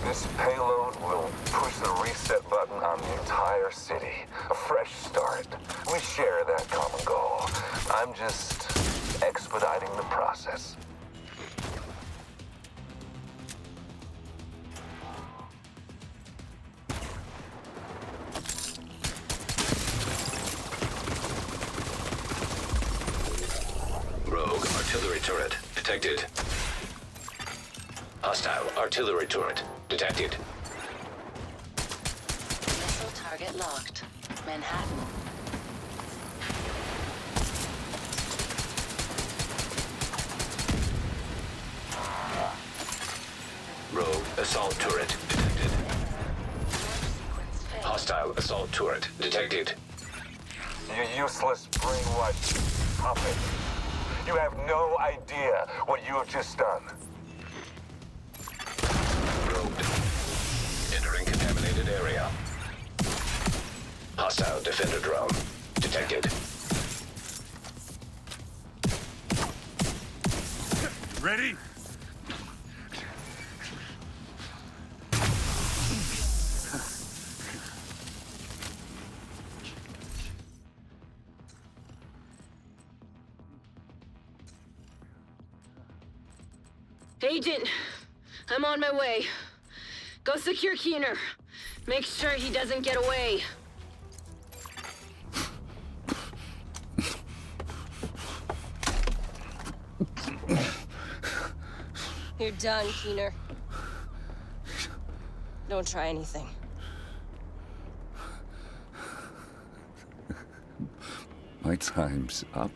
This payload will push the reset button on the entire city. A fresh start. We share that common goal. I'm just expediting the process. Rogue artillery turret detected. Hostile artillery turret detected. Missile target locked. Manhattan. Rogue assault turret detected. Hostile assault turret detected. You useless brainwashed puppet. You have no idea what you have just done. Rogue entering contaminated area. Hostile defender drone detected. Ready? Agent, I'm on my way. Go secure Keener. Make sure he doesn't get away. You're done, Keener. Don't try anything. My time's up.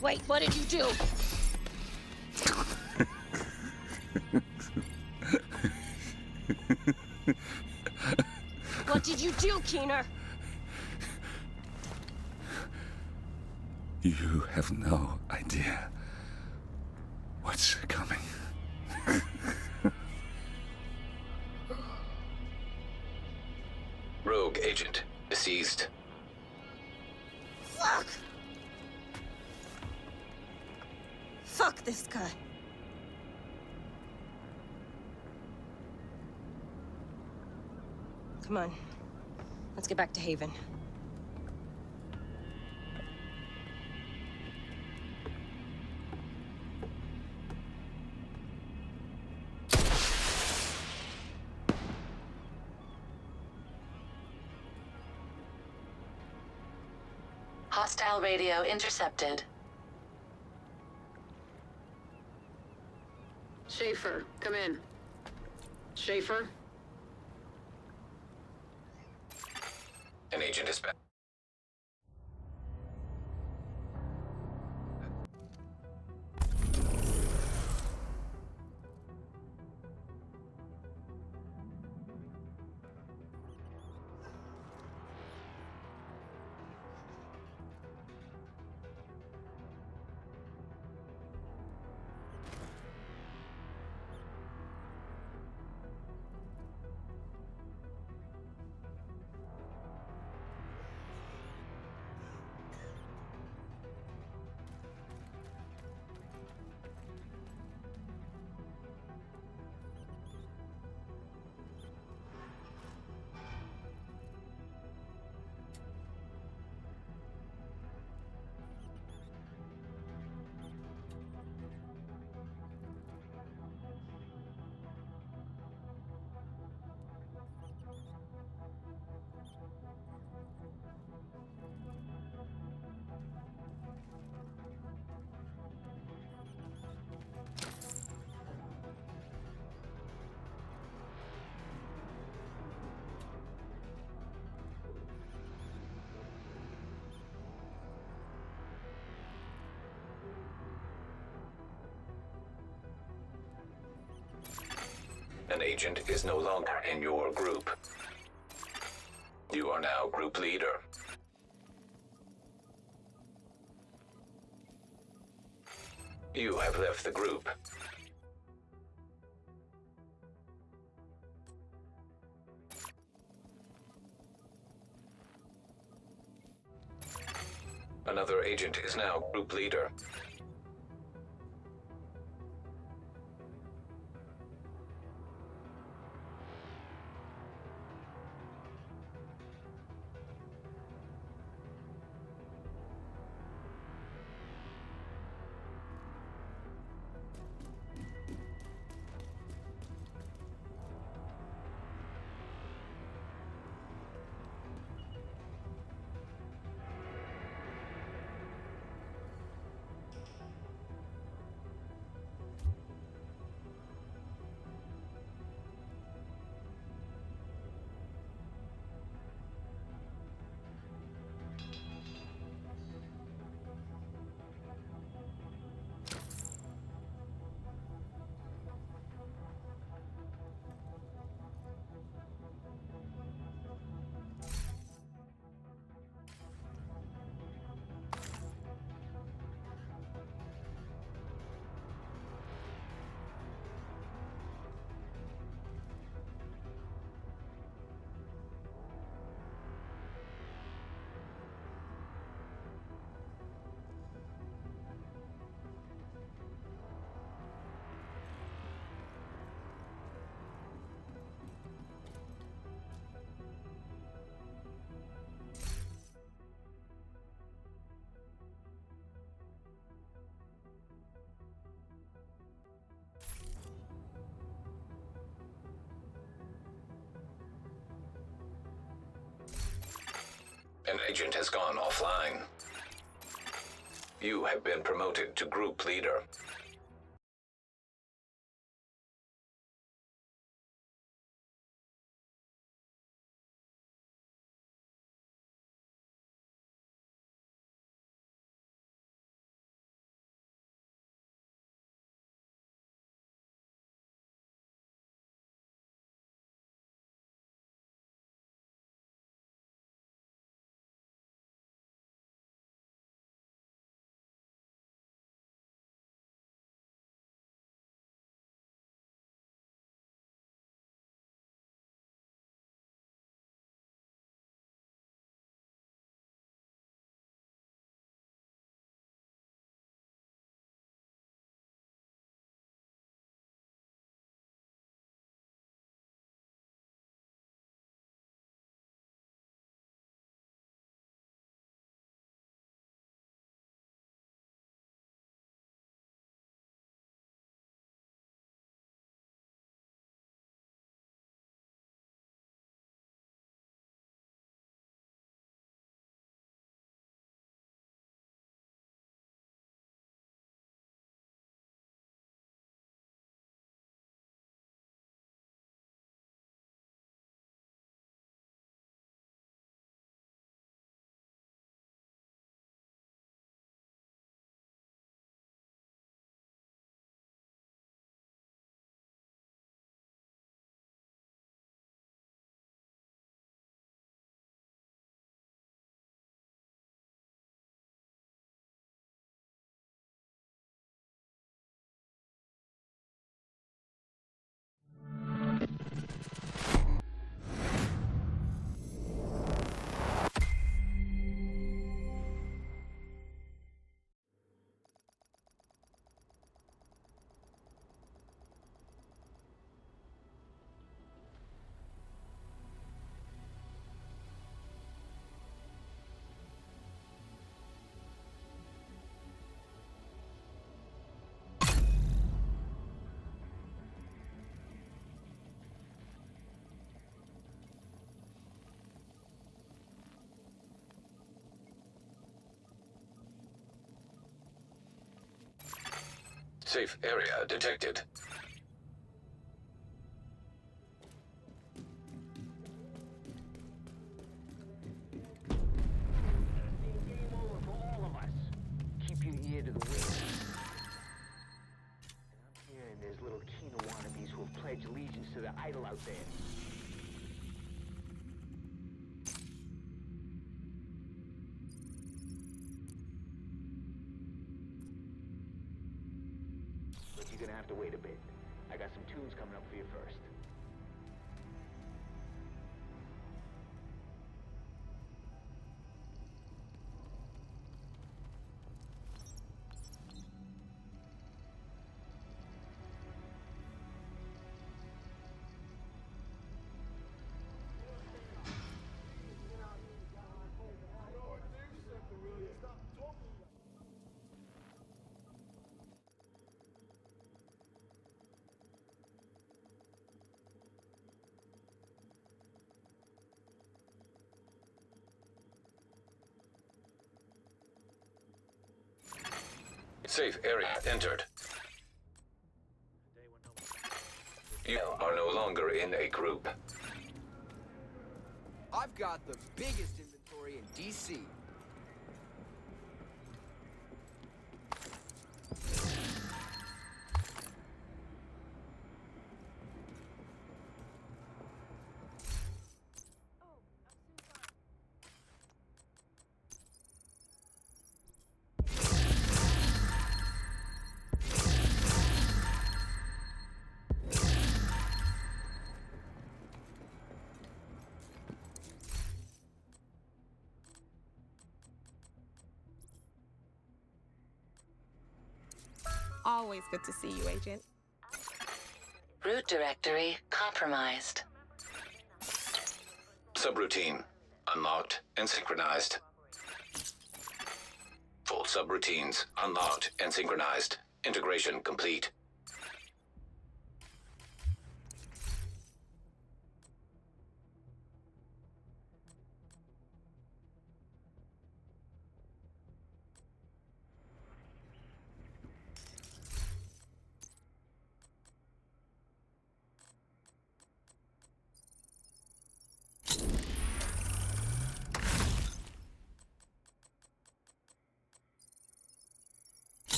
Wait, what did you do? What did you do, Keener? You have no idea what's coming. Rogue agent deceased. Fuck! Fuck this guy. Come on. Let's get back to Haven. Hostile radio intercepted. Schaefer, come in. Schaefer? An agent is back. An agent is no longer in your group. You are now group leader. You have left the group. Another agent is now group leader. An agent has gone offline. You have been promoted to group leader. Safe area detected. Keep your ear to the wind. And I'm hearing there's little Kino wannabes who have pledged allegiance to the out there. But you're gonna have to wait a bit. I got some tunes coming up for you first. Safe area entered. You are no longer in a group. I've got the biggest inventory in DC. Always good to see you, Agent. Root directory compromised. Subroutine unlocked and synchronized. Full subroutines unlocked and synchronized. Integration complete.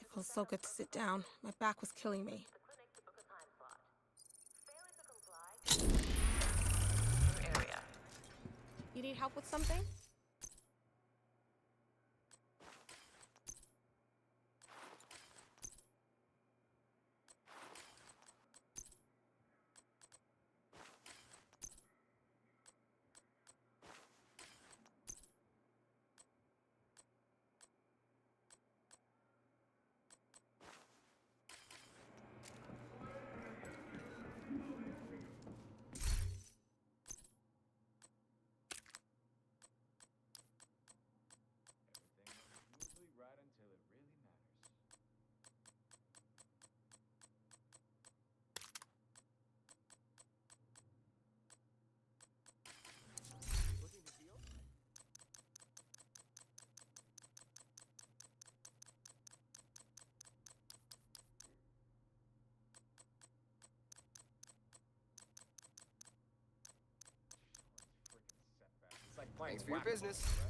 It feels so good to sit down. My back was killing me. You need help with something? Right until it really matters. Looking to deal? It's like playing Thanks for your whack-a-mole, business. right?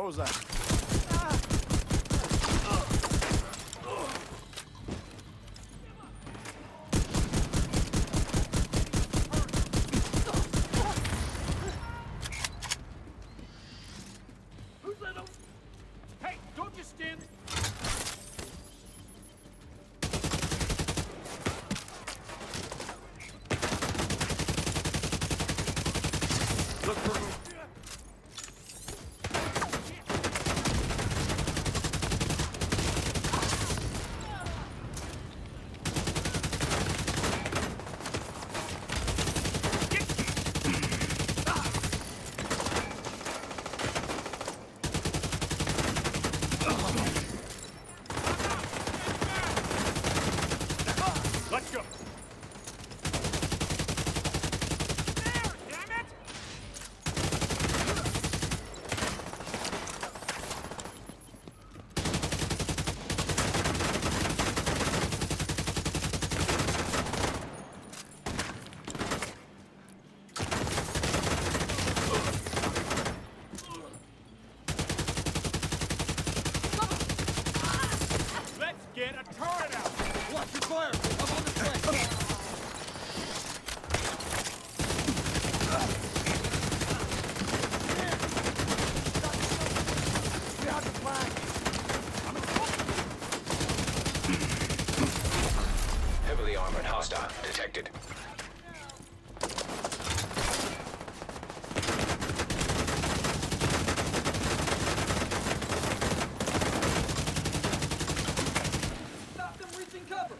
What was that? Who's let him? Hey, don't just stand. Look for me. Let's go. Let's get a turret out. Watch your fire. I'm on the flank. Beyond the flag. Heavily armored hostile detected. Stop them reaching cover.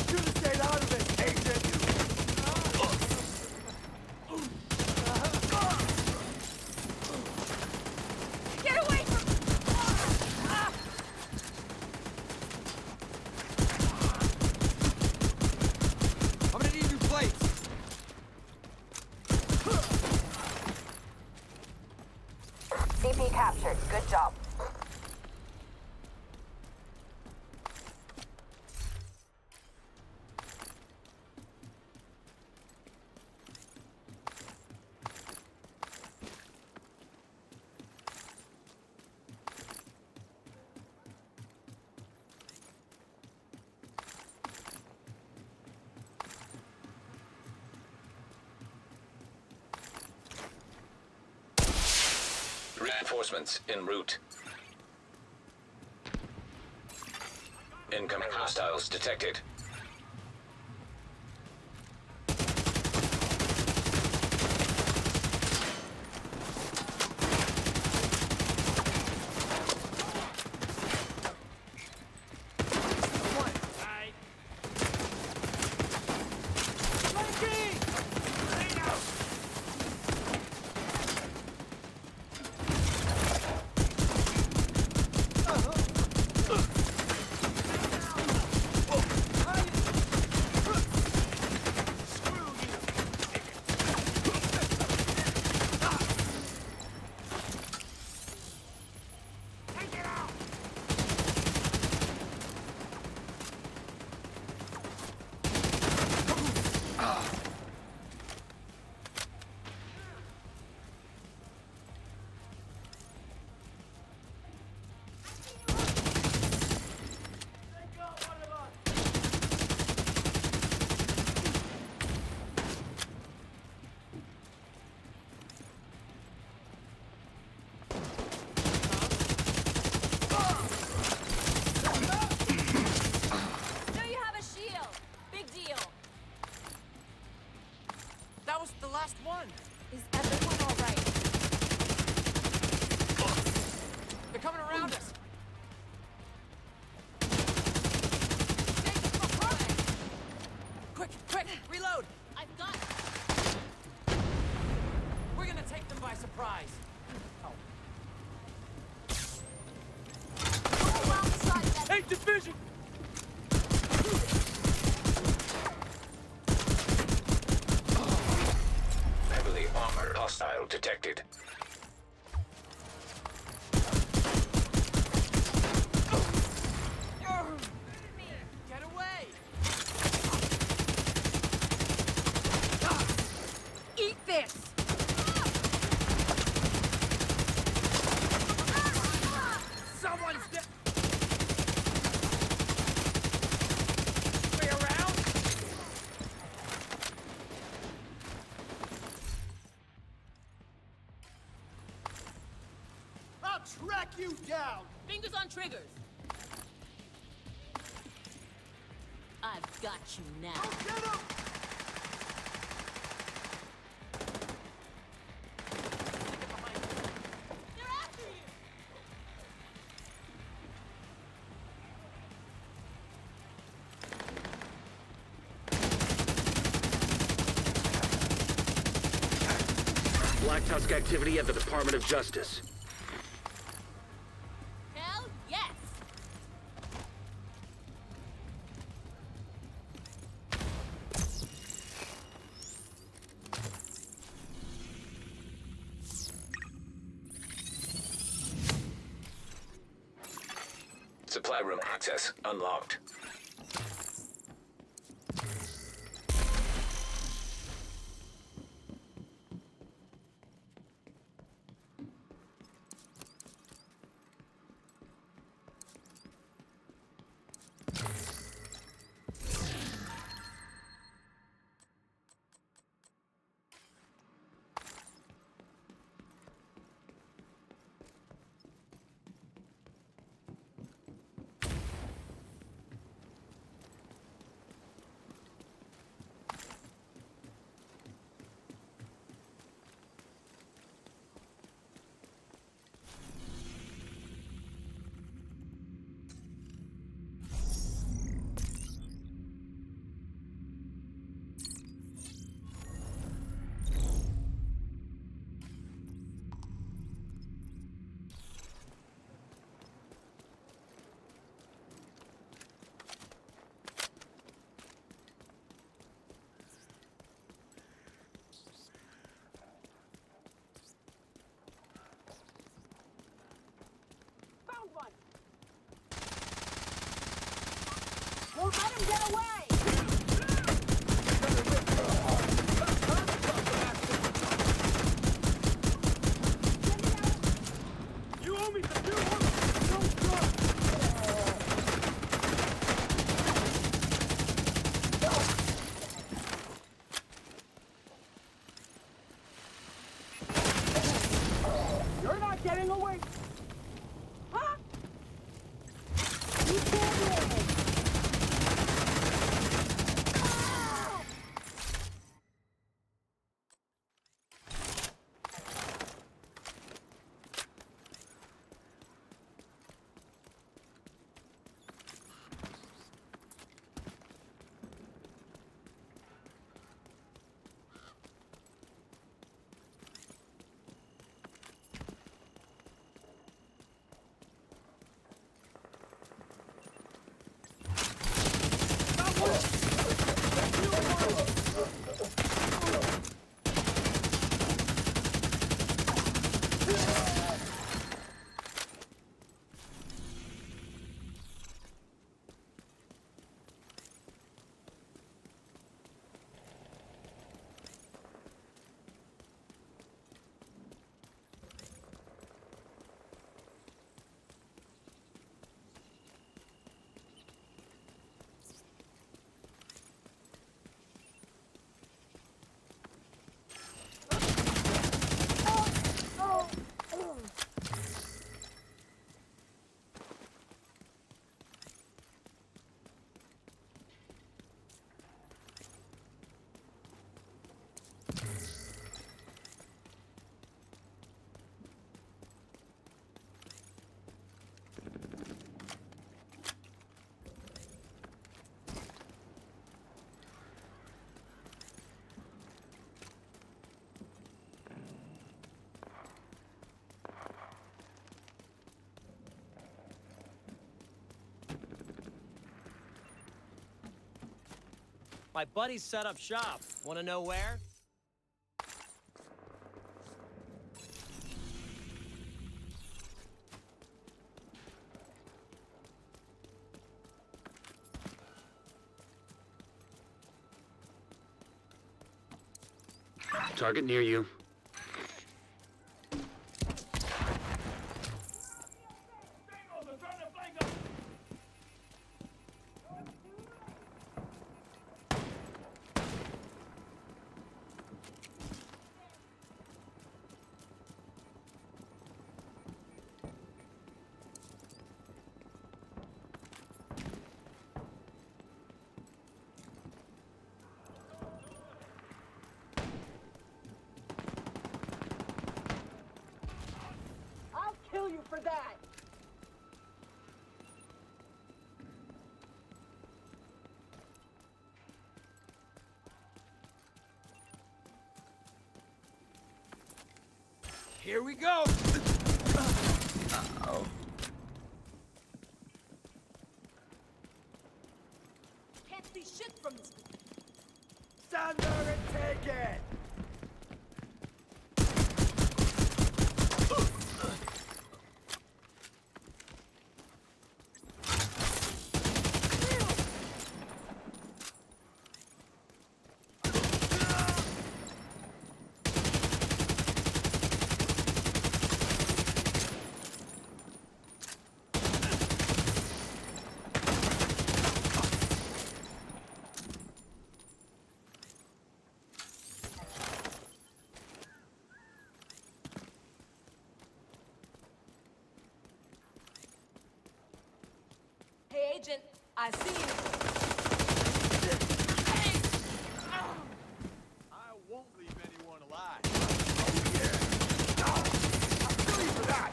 You just stayed out of it, agent! Get away from I'm gonna need new plates. CP captured. Good job. Reinforcements en route. Incoming hostiles detected. That was the last one. Is everyone all right? They're coming around us. Quick, quick, reload. I've got. We're gonna take them by surprise. Hey, division! Hostile detected. Get away! Eat this! Someone's dead! Way around? I'll track you down! Fingers on triggers. I've got you now. Get him! They're after you! Black Tusk activity at the Department of Justice. Hell yes! Supply room access unlocked. Found one! Won't let him get away! You owe me some new ones! Don't stop! You're not getting away! Huh? You can't win! My buddy's set up shop. Wanna know where? Target near you. I'll kill you for that! Here we go! Can't see shit from this. Stand there and take it! Hey, Agent, I see you. I won't leave anyone alive. Oh, yeah! I'll kill you for that!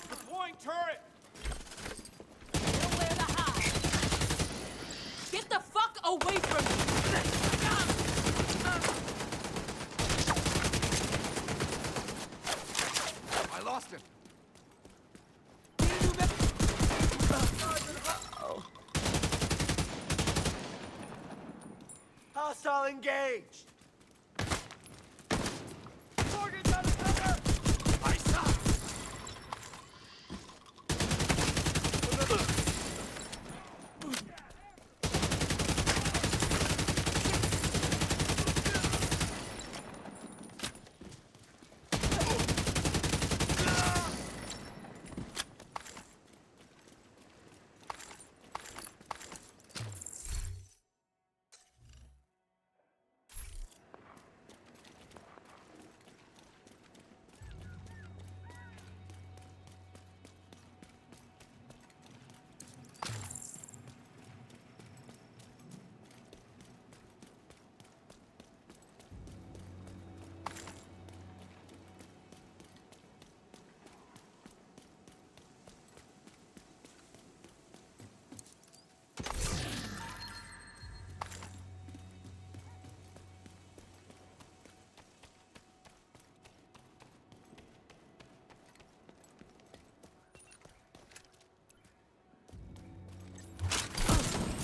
Deploying turret! Nowhere to hide. Get the fuck away from me! I lost him. Hostile engaged. Morgan's on the cover. I saw.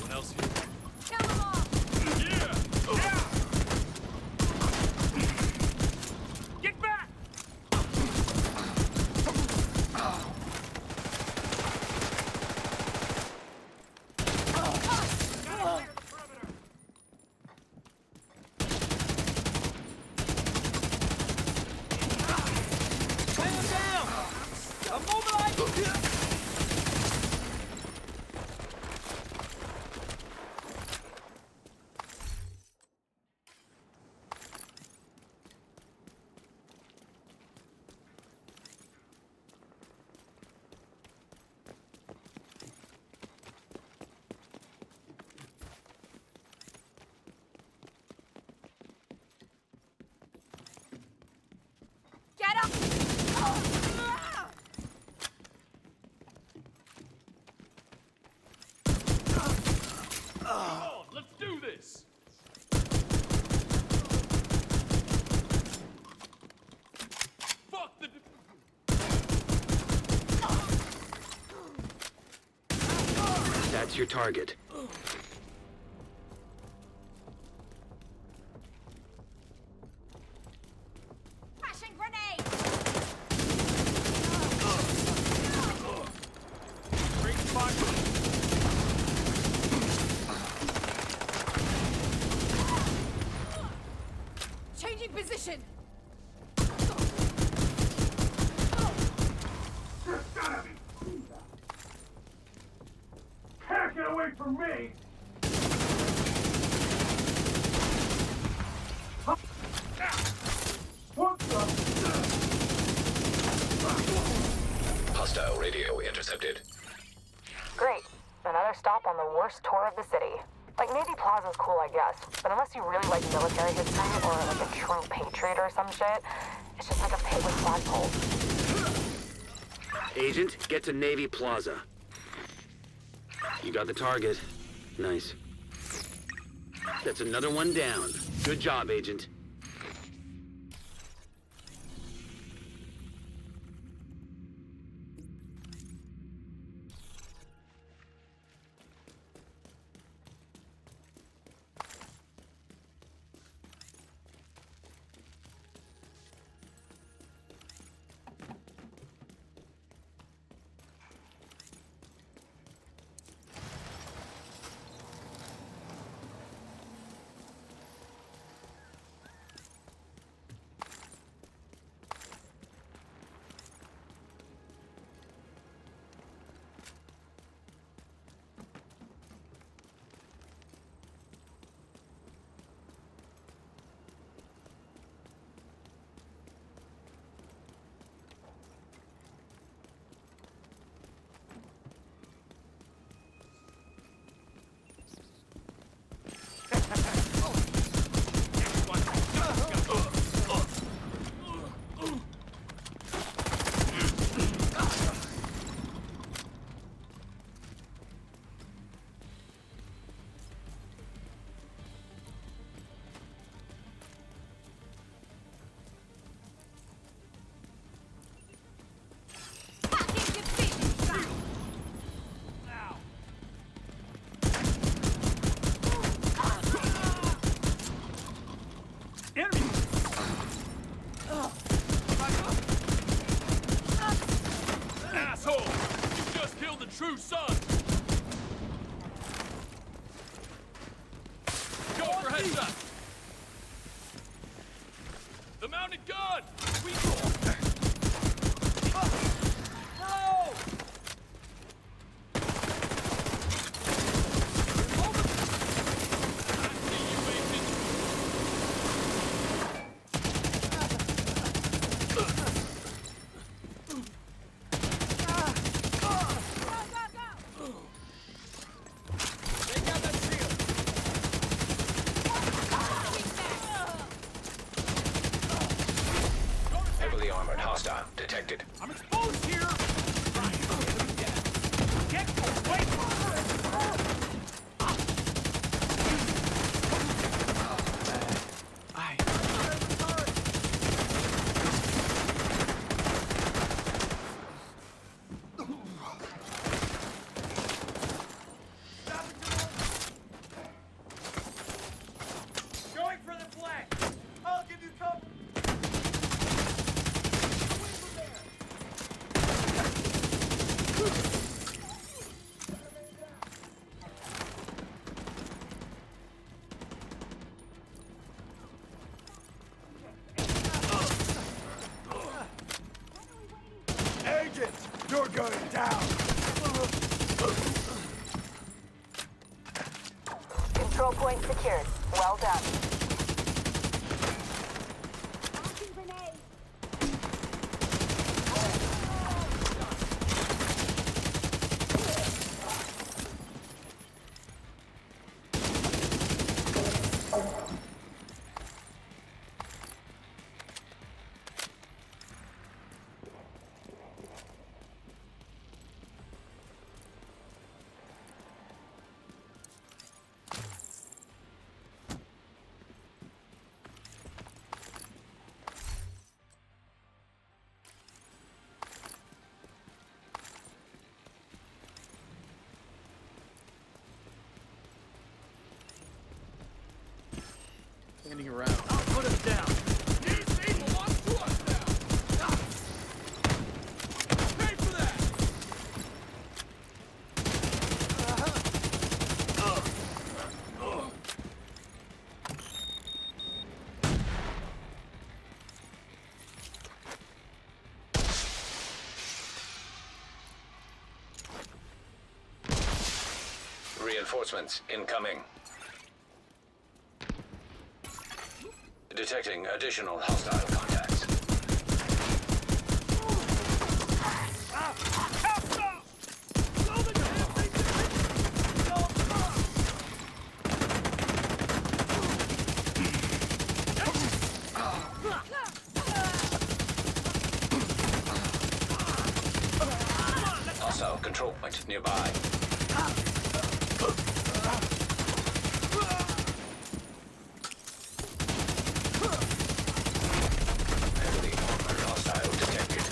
Anyone else here? Kill them all! Yeah! Get back! Bring him down! Immobilize! Get up! Come on, let's do this! Fuck the... That's your target. Flashing grenade! intercepted. Great. Another stop on the worst tour of the city. Like, Navy Plaza's cool, I guess, but unless you really like military history or like a true patriot or some shit, it's just like a pit with flagpoles. Agent, get to Navy Plaza. You got the target. Nice. That's another one down. Good job, Agent. Asshole! You just killed the true son! Go for headshot! The mounted gun! We no! Heavily armored hostile detected. I'm exposed here! Get away from Going for the flag! I'll give you cover! Agent, you're going down! Control point secured. Well done. Standing around. I'll put him down. These people belong to us now! Pay for that! Reinforcements incoming. Detecting additional hostile contacts. Hostile control point nearby. Heavily armored hostile detected.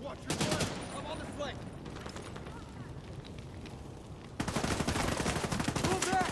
Watch your flank. I'm on the flank. Move back.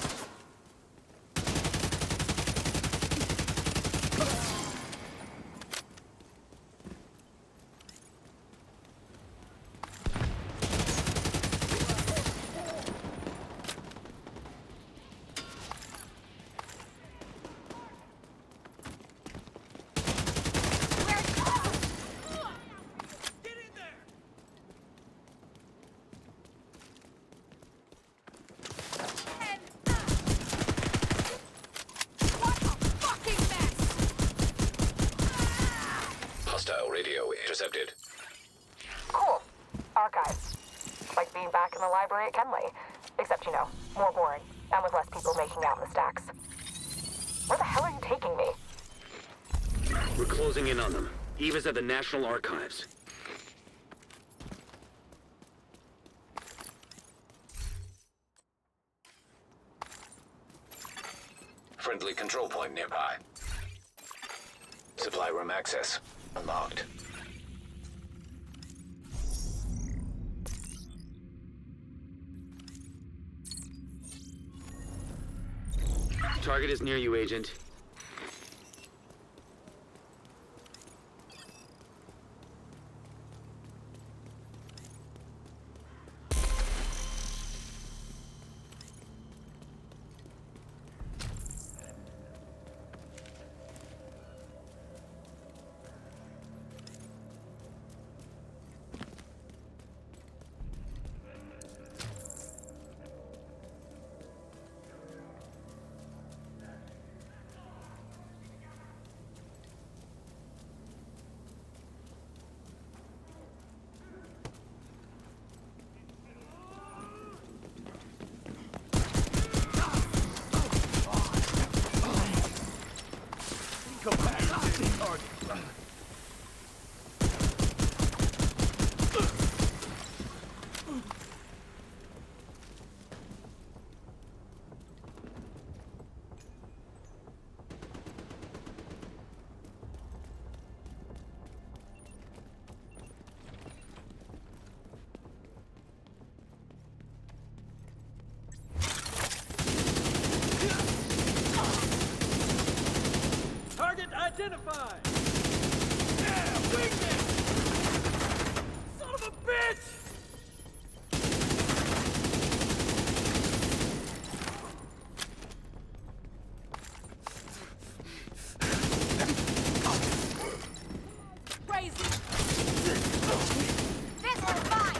Hostile radio intercepted. Cool. Archive. Like being back in the library at Kenley. Except, you know, more boring. And with less people making out in the stacks. Where the hell are you taking me? We're closing in on them. Eva's at the National Archives. Friendly control point nearby. Supply room access unlocked. Target is near you, Agent. Come back. Target. Target identified! Yeah, weakness! Son of a bitch! Crazy. This is fine.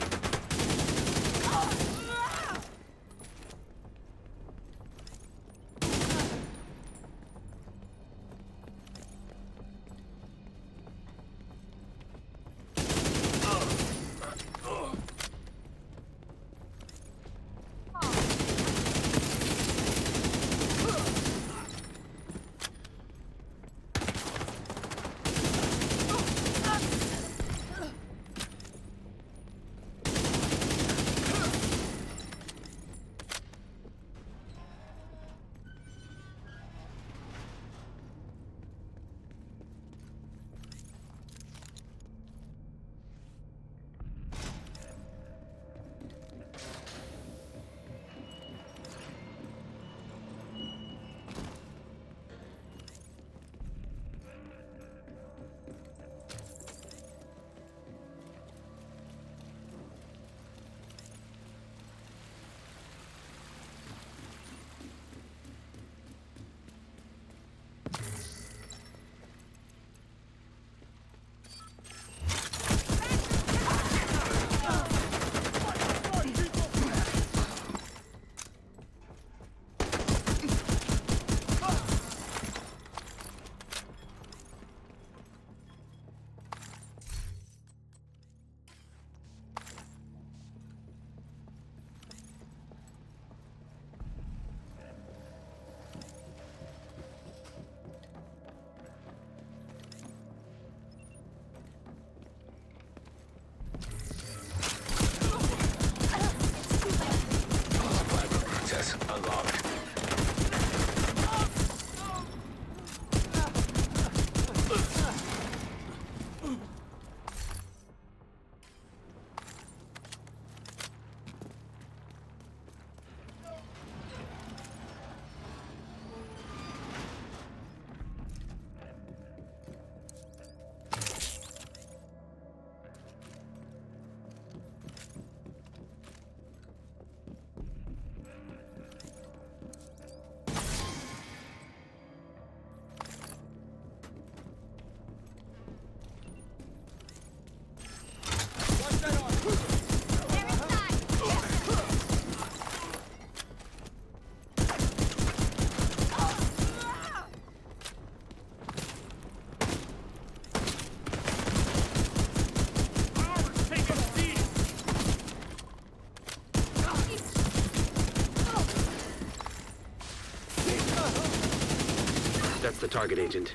the target, Agent.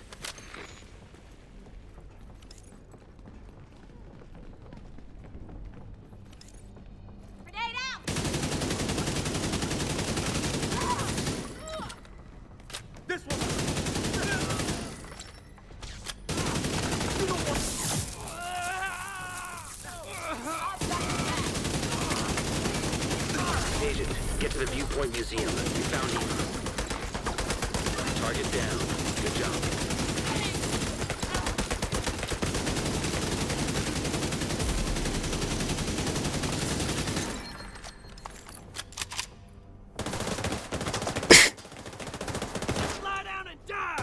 Agent, get to the Viewpoint Museum. We found Eva. Target down. Good job. Lie down and die!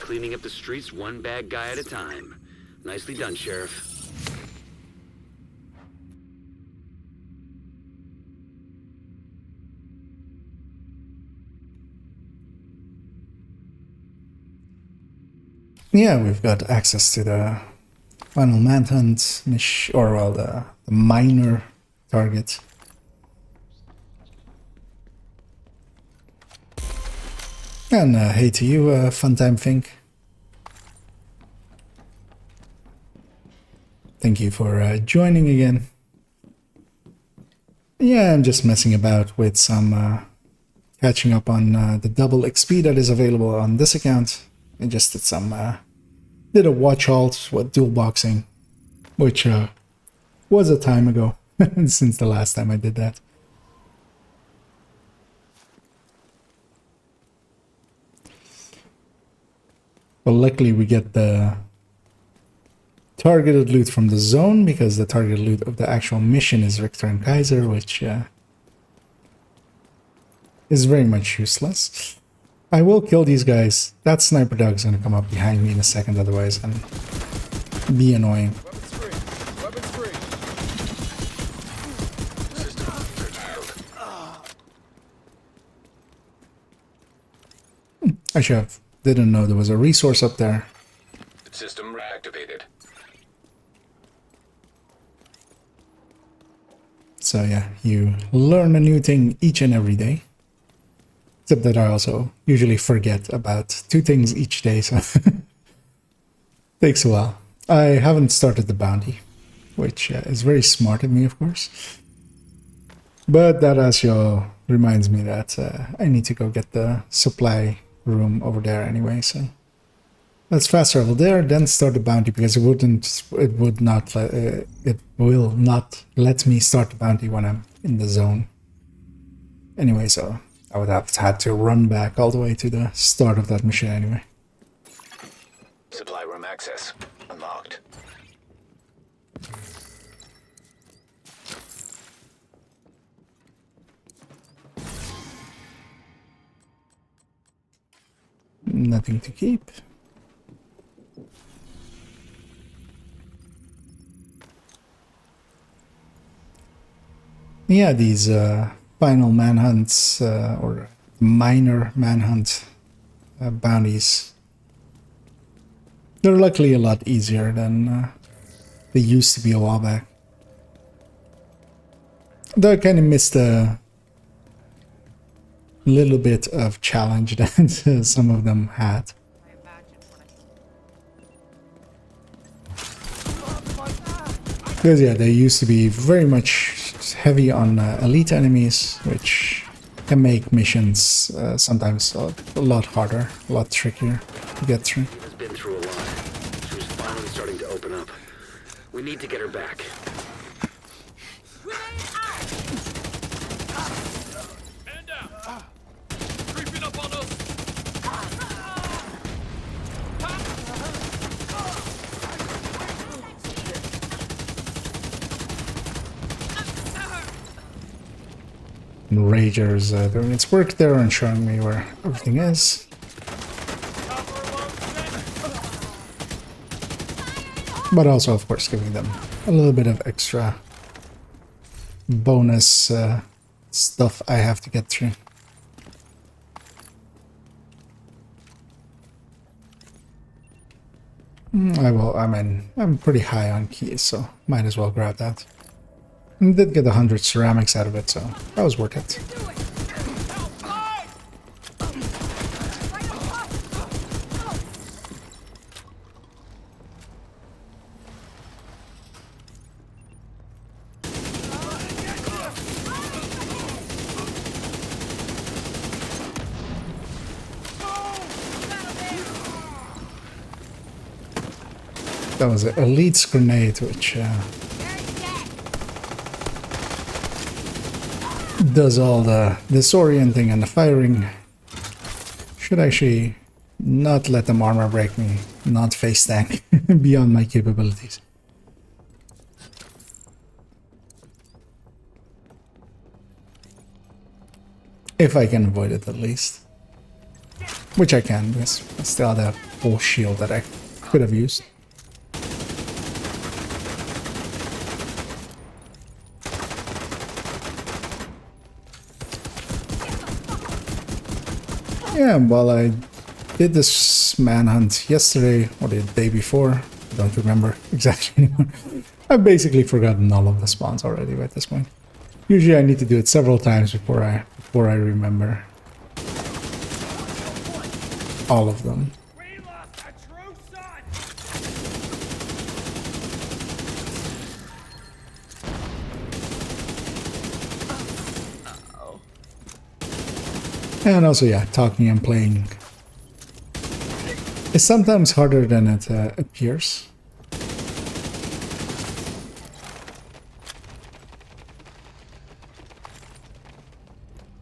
Cleaning up the streets one bad guy at a time. Nicely done, Sheriff. Yeah, we've got access to the final manhunt, or well, the minor target. And hey to you, Funtime Fink. Thank you for joining again. Yeah, I'm just messing about with some catching up on the double XP that is available on this account. I just did some did a watch halt with dual boxing, which was a time ago since the last time I did that. But luckily we get the targeted loot from the zone, because the targeted loot of the actual mission is Richter and Kaiser, which is very much useless. I will kill these guys. That sniper dog's gonna come up behind me in a second, otherwise, and be annoying. Actually, I didn't know there was a resource up there. System reactivated. So yeah, you learn a new thing each and every day. Except that I also usually forget about 2 things each day, so takes a while. I haven't started the bounty, which is very smart of me, of course. But that also reminds me that I need to go get the supply room over there anyway, so let's fast travel there, then start the bounty, because it will not let me start the bounty when I'm in the zone. Anyway, so I would have had to run back all the way to the start of that mission anyway. Supply room access unlocked. Nothing to keep. Yeah, these final manhunts or minor manhunt bounties, they're luckily a lot easier than they used to be a while back. Though I kind of missed a little bit of challenge that some of them had. Because yeah, they used to be very much heavy on elite enemies, which can make missions sometimes a lot harder, a lot trickier to get through. She's been through a lot. She was finally starting to open up. We need to get her back. Man down. Creeping up on us. And Rager's doing its work there and showing me where everything is. But also, of course, giving them a little bit of extra bonus stuff I have to get through. I'm pretty high on keys, so might as well grab that. And did get 100 ceramics out of it, so that was worth it. That was an elite's grenade, which does all the disorienting and the firing. Should actually not let them armor break me, not face tank beyond my capabilities. If I can avoid it at least. Which I can, because I still had a full shield that I could have used. Yeah, well, I did this manhunt yesterday or the day before. I don't remember exactly anymore. I've basically forgotten all of the spawns already by this point. Usually I need to do it several times before I remember all of them. And also, yeah, talking and playing is sometimes harder than it appears.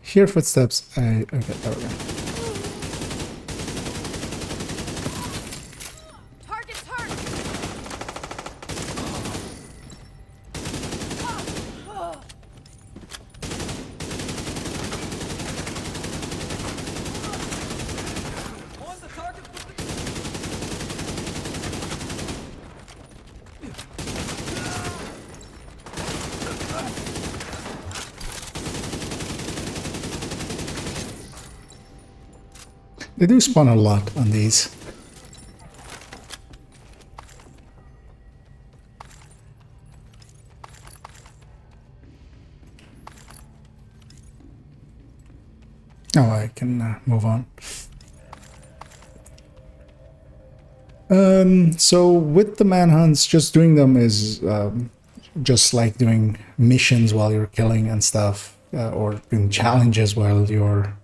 Hear footsteps. Okay, there we go. Target's hurt. They do spawn a lot on these. Oh, I can move on. So with the manhunts, just doing them is just like doing missions while you're killing and stuff, or doing challenges while you're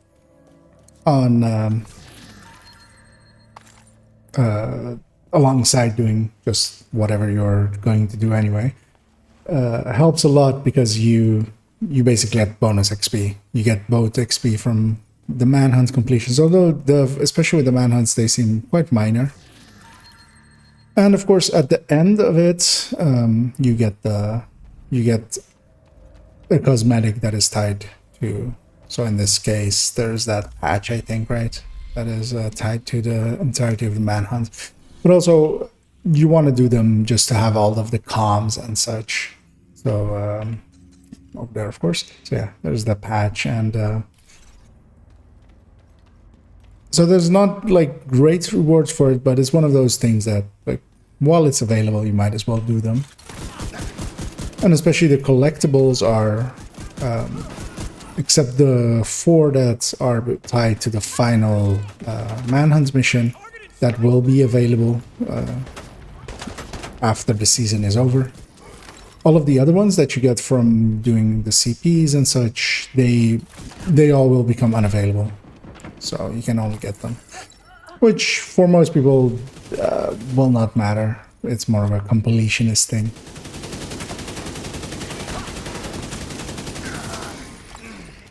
on alongside doing just whatever you're going to do anyway. Helps a lot because you basically get bonus XP. You get both XP from the manhunt completions, although especially with the manhunts, they seem quite minor. And of course, at the end of it, you get a cosmetic that is tied to. So in this case, there's that patch, I think, right? That is tied to the entirety of the manhunt. But also, you want to do them just to have all of the comms and such. So over there, of course. So yeah, there's the patch, and so there's not like great rewards for it, but it's one of those things that, like, while it's available, you might as well do them. And especially the collectibles are, except the 4 that are tied to the final manhunt mission, that will be available after the season is over. All of the other ones that you get from doing the CPs and such, they all will become unavailable. So you can only get them. Which, for most people, will not matter. It's more of a completionist thing.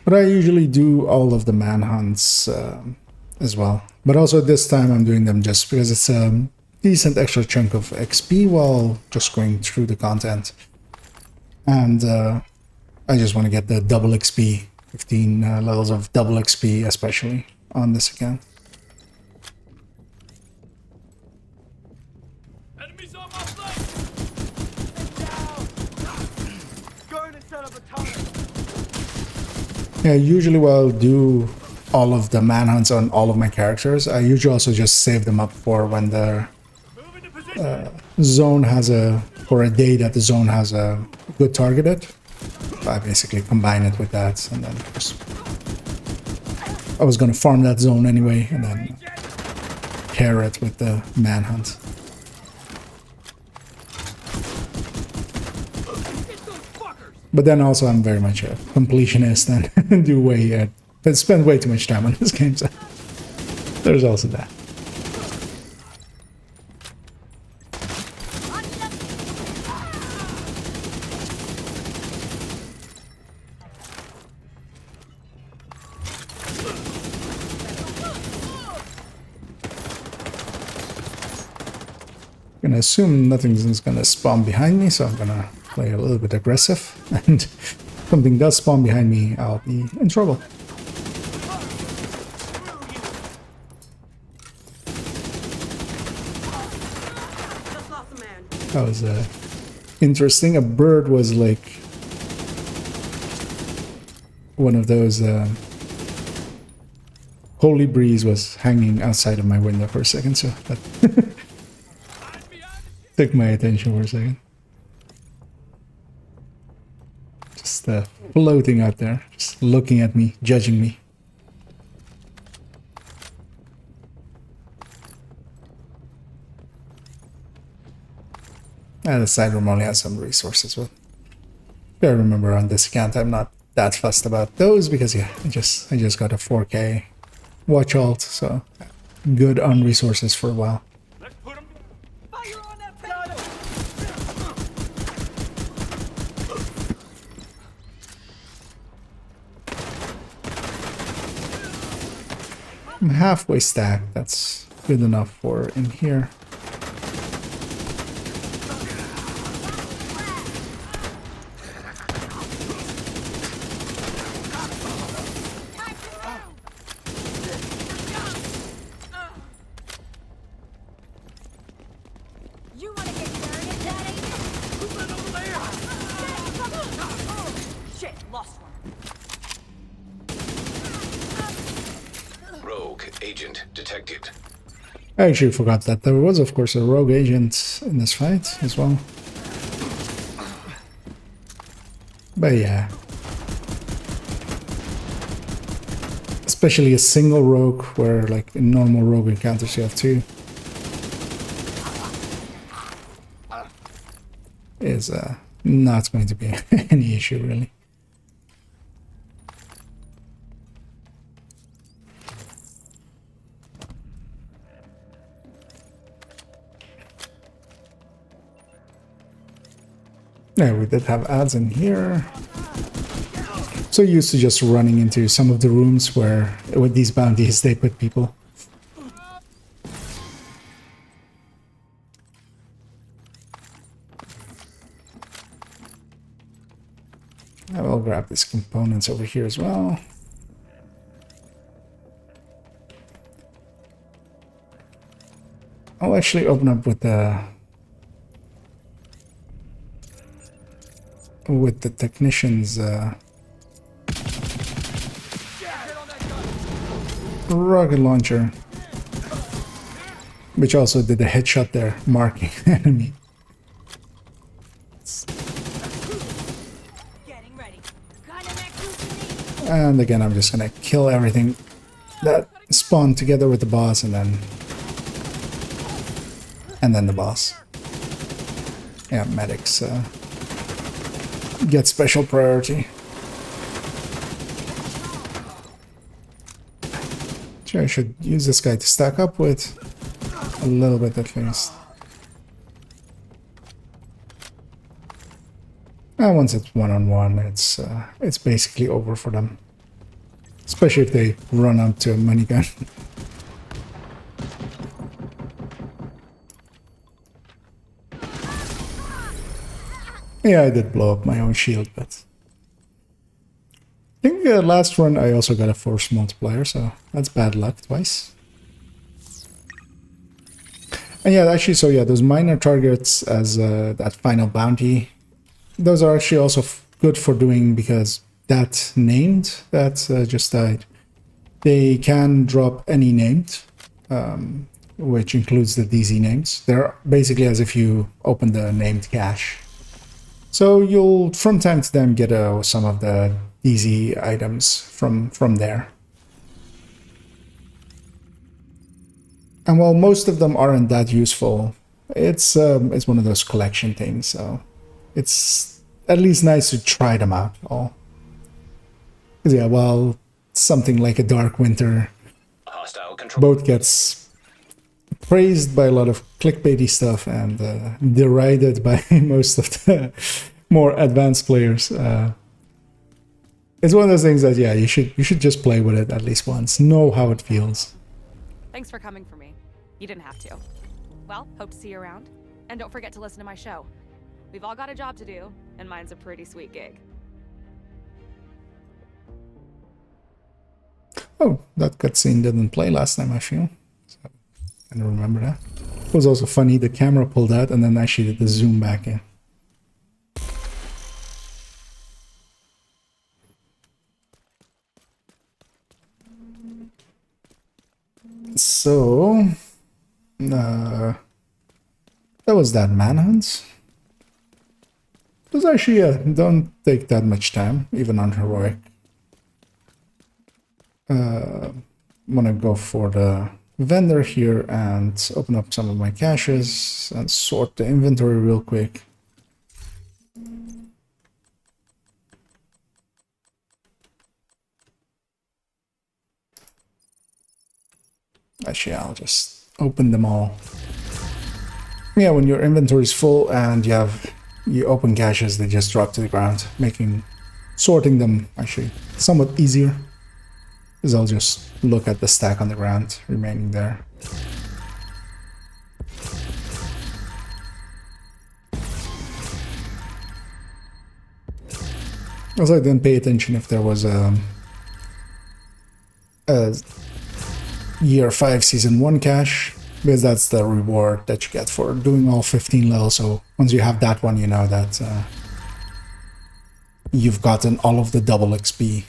But I usually do all of the manhunts as well. But also this time I'm doing them just because it's a decent extra chunk of XP while just going through the content. And I just want to get the double XP, 15 levels of double XP especially on this account. Enemies on my flank! Down! Going to set up a tunnel! Yeah, usually while I'll do all of the manhunts on all of my characters, I usually also just save them up for when the zone has for a day that the zone has a good targeted. I basically combine it with that, and then just, I was gonna farm that zone anyway, and then pair it with the manhunt. But then also I'm very much a completionist and do spend way too much time on this game, so there's also that. gonna assume nothing's gonna spawn behind me, so I'm gonna play a little bit aggressive. And if something does spawn behind me, I'll be in trouble. That was interesting. A bird was like one of those holy breeze was hanging outside of my window for a second, so that took my attention for a second. Just floating out there, just looking at me, judging me. And the side room only has some resources, but I remember on this account I'm not that fussed about those because yeah, I just got a 4K watch alt, so good on resources for a while. I'm halfway stacked, that's good enough for in here. I actually forgot that there was, of course, a rogue agent in this fight as well. But yeah. Especially a single rogue, where like in normal rogue encounters you have two. Is not going to be any issue, really. Yeah, we did have ads in here. So used to just running into some of the rooms where, with these bounties, they put people. I will grab these components over here as well. I'll actually open up with the technician's rocket launcher, which also did a headshot there, marking enemy. And again, I'm just gonna kill everything that spawned together with the boss, and then the boss. Yeah, medics get special priority. Sure, I should use this guy to stack up with a little bit at least. And once it's one-on-one, it's basically over for them. Especially if they run up to a money gun. Yeah, I did blow up my own shield, but I think last run I also got a force multiplier, so that's bad luck twice. And yeah, actually, so yeah, those minor targets as that final bounty, those are actually also good for doing, because that named that just died, they can drop any named, which includes the DZ names. They're basically as if you open the named cache. So you'll, from time to time, get some of the DZ items from there. And while most of them aren't that useful, it's one of those collection things, so it's at least nice to try them out all. Because yeah, well, something like a Dark Winter both gets praised by a lot of clickbaity stuff and derided by most of the more advanced players. It's one of those things that, yeah, you should just play with it at least once, know how it feels. Thanks for coming for me. You didn't have to. Well, hope to see you around. And don't forget to listen to my show. We've all got a job to do, and mine's a pretty sweet gig. Oh, that cutscene didn't play last time, I feel. So, I don't remember that. It was also funny, the camera pulled out and then actually did the zoom back in. So, that was that manhunt. It was actually, don't take that much time, even on heroic. I'm gonna go for the vendor here and open up some of my caches and sort the inventory real quick. Actually, I'll just open them all. Yeah, when your inventory is full and you open caches, they just drop to the ground, making sorting them actually somewhat easier. Because I'll just look at the stack on the ground remaining there. Also, I didn't pay attention if there was a Year 5 Season 1 cache, because that's the reward that you get for doing all 15 levels. So once you have that one, you know that you've gotten all of the double XP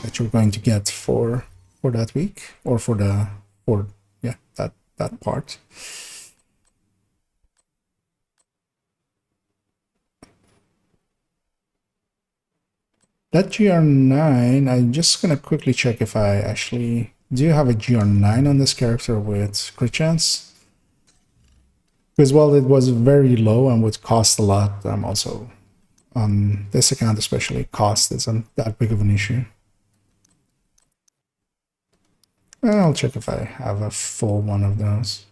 that you're going to get for that week, or for that part. That GR9, I'm just gonna quickly check if I actually do have a GR9 on this character with crit chance. Because while it was very low and would cost a lot, I'm also on this account especially, cost isn't that big of an issue. And I'll check if I have a full one of those.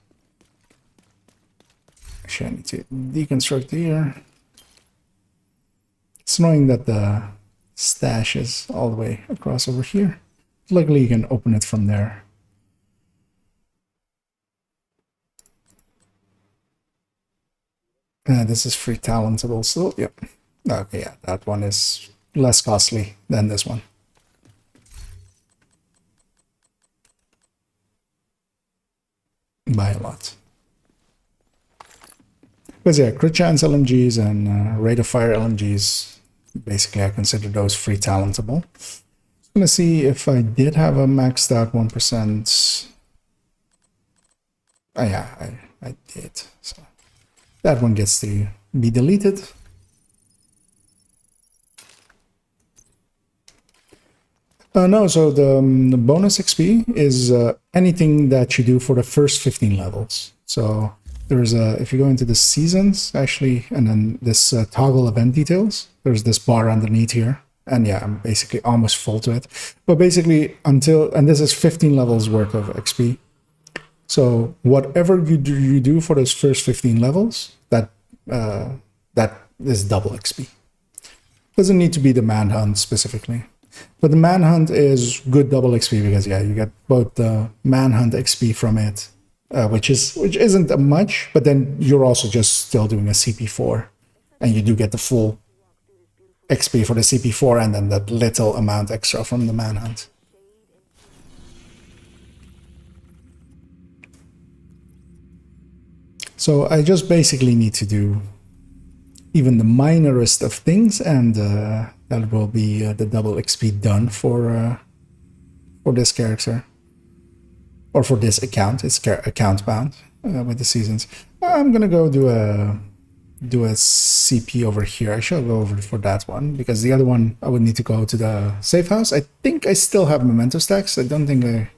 Actually, I need to deconstruct here. It's annoying that the stash is all the way across over here. Luckily, you can open it from there. This is free talentable, so yep. Okay, yeah, that one is less costly than this one. By a lot. Because yeah, crit chance LMGs and rate of fire LMGs, basically I consider those free talentable. I'm gonna see if I did have a maxed out 1%. Oh yeah, I did. So that one gets to be deleted. No, so the bonus XP is anything that you do for the first 15 levels. So there's if you go into the seasons, actually, and then this toggle event details, there's this bar underneath here. And yeah, I'm basically almost full to it. But basically, and this is 15 levels worth of XP. So whatever you do for those first 15 levels, that is double XP. Doesn't need to be the manhunt specifically. But the manhunt is good double XP because yeah, you get both the manhunt XP from it, which isn't much, but then you're also just still doing a CP4, and you do get the full XP for the CP4 and then that little amount extra from the manhunt. So I just basically need to do even the minorest of things, and that will be the double XP done for this character, or for this account. It's account bound with the seasons. I'm gonna go do a CP over here. I shall go over for that one because the other one I would need to go to the safe house. I think I still have memento stacks. I don't think I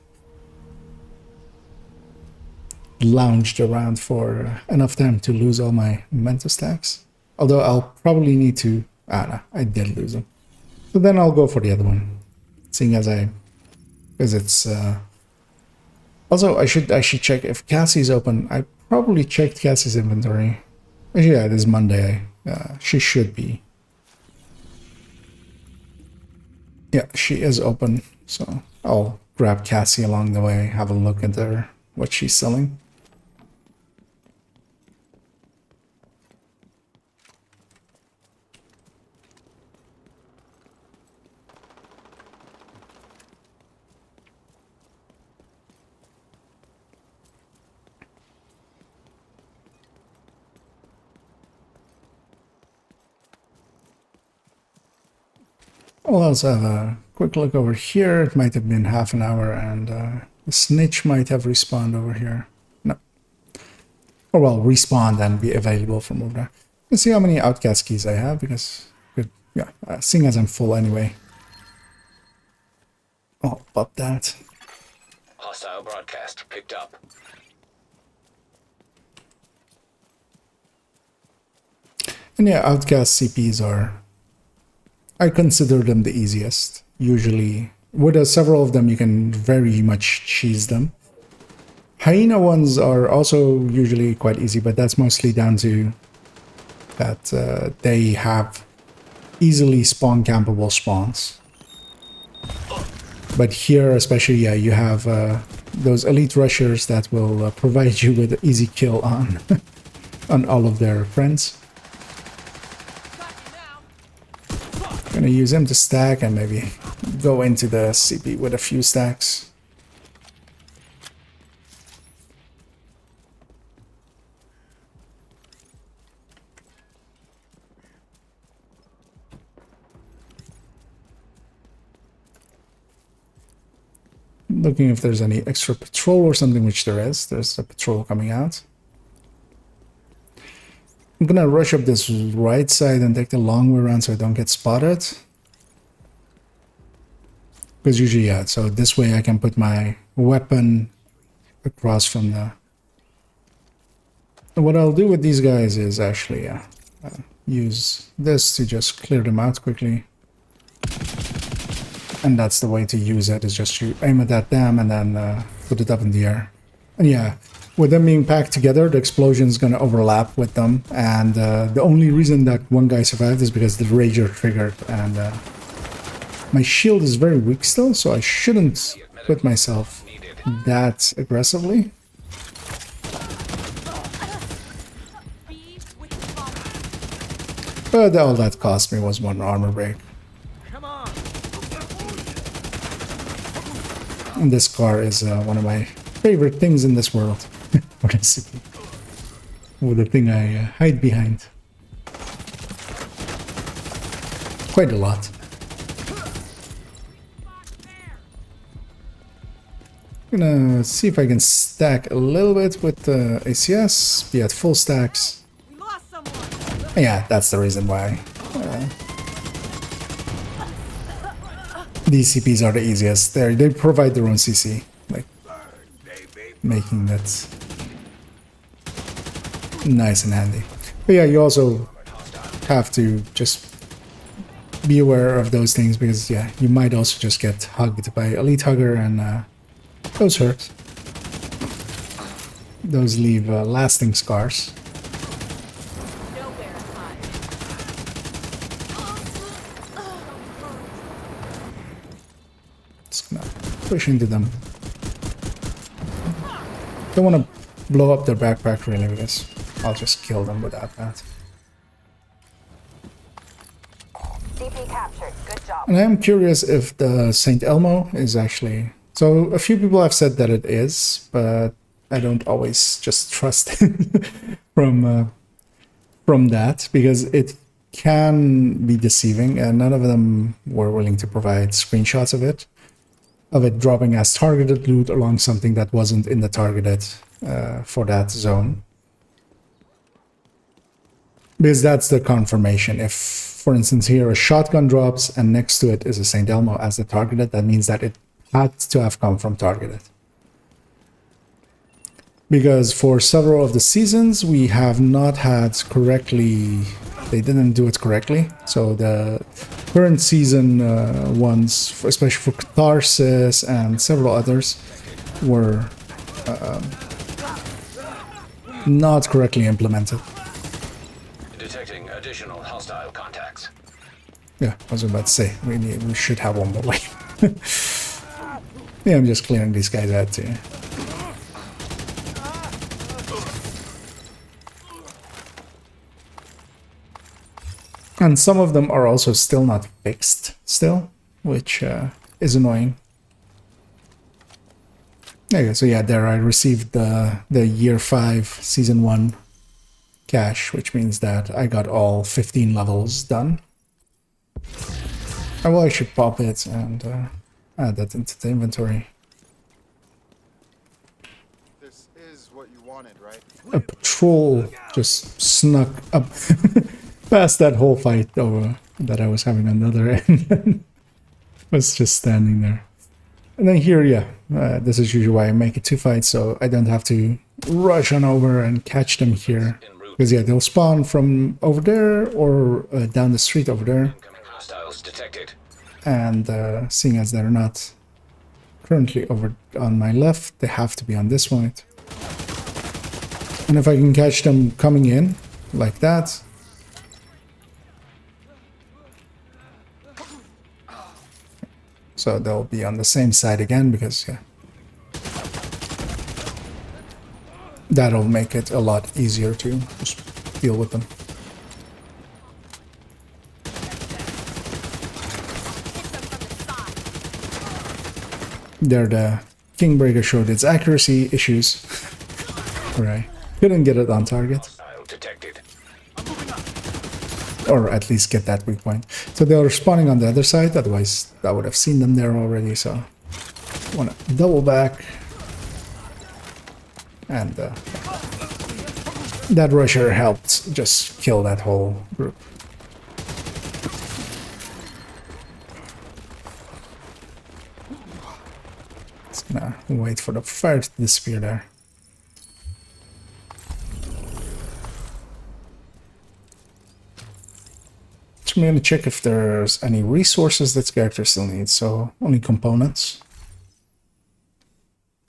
lounged around for enough time to lose all my memento stacks. Although I'll probably need to... no, I did lose them. So then I'll go for the other one. Seeing as because it's... Also, I should check if Cassie's open. I probably checked Cassie's inventory. Yeah, it is Monday. She should be. Yeah, she is open. So I'll grab Cassie along the way, have a look at what she's selling. We'll also have a quick look over here. It might have been half an hour, and the snitch might have respawned over here. No. Or well, respawned and be available from over there. Let's see how many outcast keys I have, because, yeah, seeing as I'm full anyway. I'll pop that. Hostile broadcast picked up. And yeah, outcast CPs are... I consider them the easiest. Usually, with several of them, you can very much cheese them. Hyena ones are also usually quite easy, but that's mostly down to that they have easily spawn campable spawns. But here, especially, yeah, you have those elite rushers that will provide you with an easy kill on on all of their friends. Gonna use him to stack and maybe go into the CP with a few stacks. Looking if there's any extra patrol or something, which there is. There's a patrol coming out. I'm gonna rush up this right side and take the long way around so I don't get spotted. Because usually, yeah, so this way I can put my weapon across from the... And what I'll do with these guys is actually use this to just clear them out quickly. And that's the way to use it, is just to aim at them and then put it up in the air. And yeah, with them being packed together, the explosion is going to overlap with them. And the only reason that one guy survived is because the Rager triggered. And my shield is very weak still, so I shouldn't put myself that aggressively. But all that cost me was one armor break. And this car is one of my favorite things in this world. Honestly. Or the thing I hide behind. Quite a lot. I'm gonna see if I can stack a little bit with the ACS, be at full stacks. Yeah, that's the reason why. These CPs are the easiest. They provide their own CC, like making that nice and handy. But yeah, you also have to just be aware of those things, because yeah, you might also just get hugged by Elite Hugger, and those hurt. Those leave lasting scars. Just gonna push into them. Don't want to blow up their backpack really, because I'll just kill them without that. CP captured. Good job. And I am curious if the St. Elmo is actually... So a few people have said that it is, but I don't always just trust from that, because it can be deceiving, and none of them were willing to provide screenshots of it dropping as targeted loot along something that wasn't in the targeted for that zone. Because that's the confirmation. If, for instance, here a shotgun drops and next to it is a St. Elmo as the targeted, that means that it had to have come from targeted. Because for several of the seasons, we have not had correctly... They didn't do it correctly. So the current season ones, especially for Catharsis and several others, were not correctly implemented. Detecting additional hostile contacts. Yeah, I was about to say, we should have one more wave. Yeah, I'm just clearing these guys out too. And some of them are also still not fixed, which is annoying. Okay, so yeah, there I received the Year 5 Season 1 cash, which means that I got all 15 levels done. I should pop it and add that into the inventory. This is what you wanted, right? A patrol just snuck up past that whole fight over that I was having on the other end. Was just standing there. And then here, yeah, this is usually why I make it 2 fights, so I don't have to rush on over and catch them here. Because yeah, they'll spawn from over there or down the street over there. Hostiles detected. And seeing as they're not currently over on my left, they have to be on this point. And if I can catch them coming in like that, so they'll be on the same side again, because yeah, that'll make it a lot easier to just deal with them. There, the Kingbreaker showed its accuracy issues. Right, couldn't get it on target. Detected. Or at least get that weak point. So they are spawning on the other side, otherwise I would have seen them there already, so I want to double back. And that rusher helped just kill that whole group. Just gonna wait for the fire to disappear there. So I'm going to check if there's any resources that character still needs. So only components.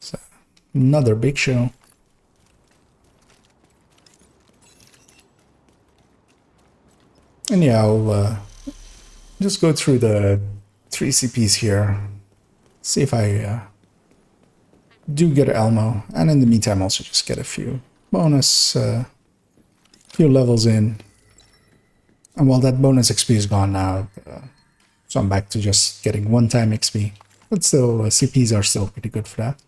So another big show. And yeah, I'll just go through the 3 CPs here. See if I do get Elmo. And in the meantime, also just get a few bonus, few levels in. And while that bonus XP is gone now, so I'm back to just getting one-time XP. But still, CPs are still pretty good for that.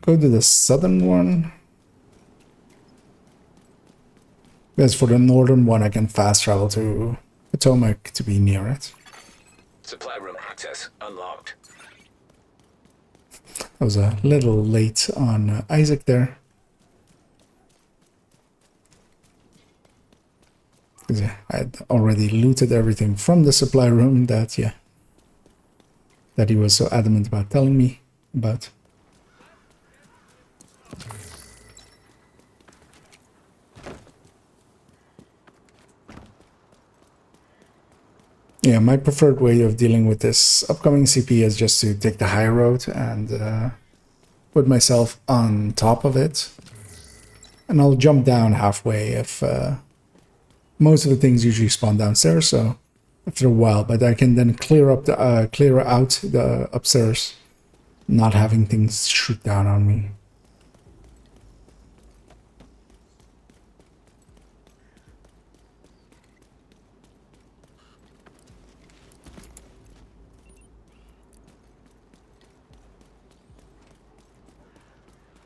Go to the southern one. Because for the northern one, I can fast travel to Potomac to be near it. Supply room access unlocked. I was a little late on Isaac there. Because yeah, I had already looted everything from the supply room that, yeah, that he was so adamant about telling me about. Yeah, my preferred way of dealing with this upcoming CP is just to take the high road and put myself on top of it. And I'll jump down halfway if most of the things usually spawn downstairs, so after a while, but I can then clear out the upstairs, not having things shoot down on me.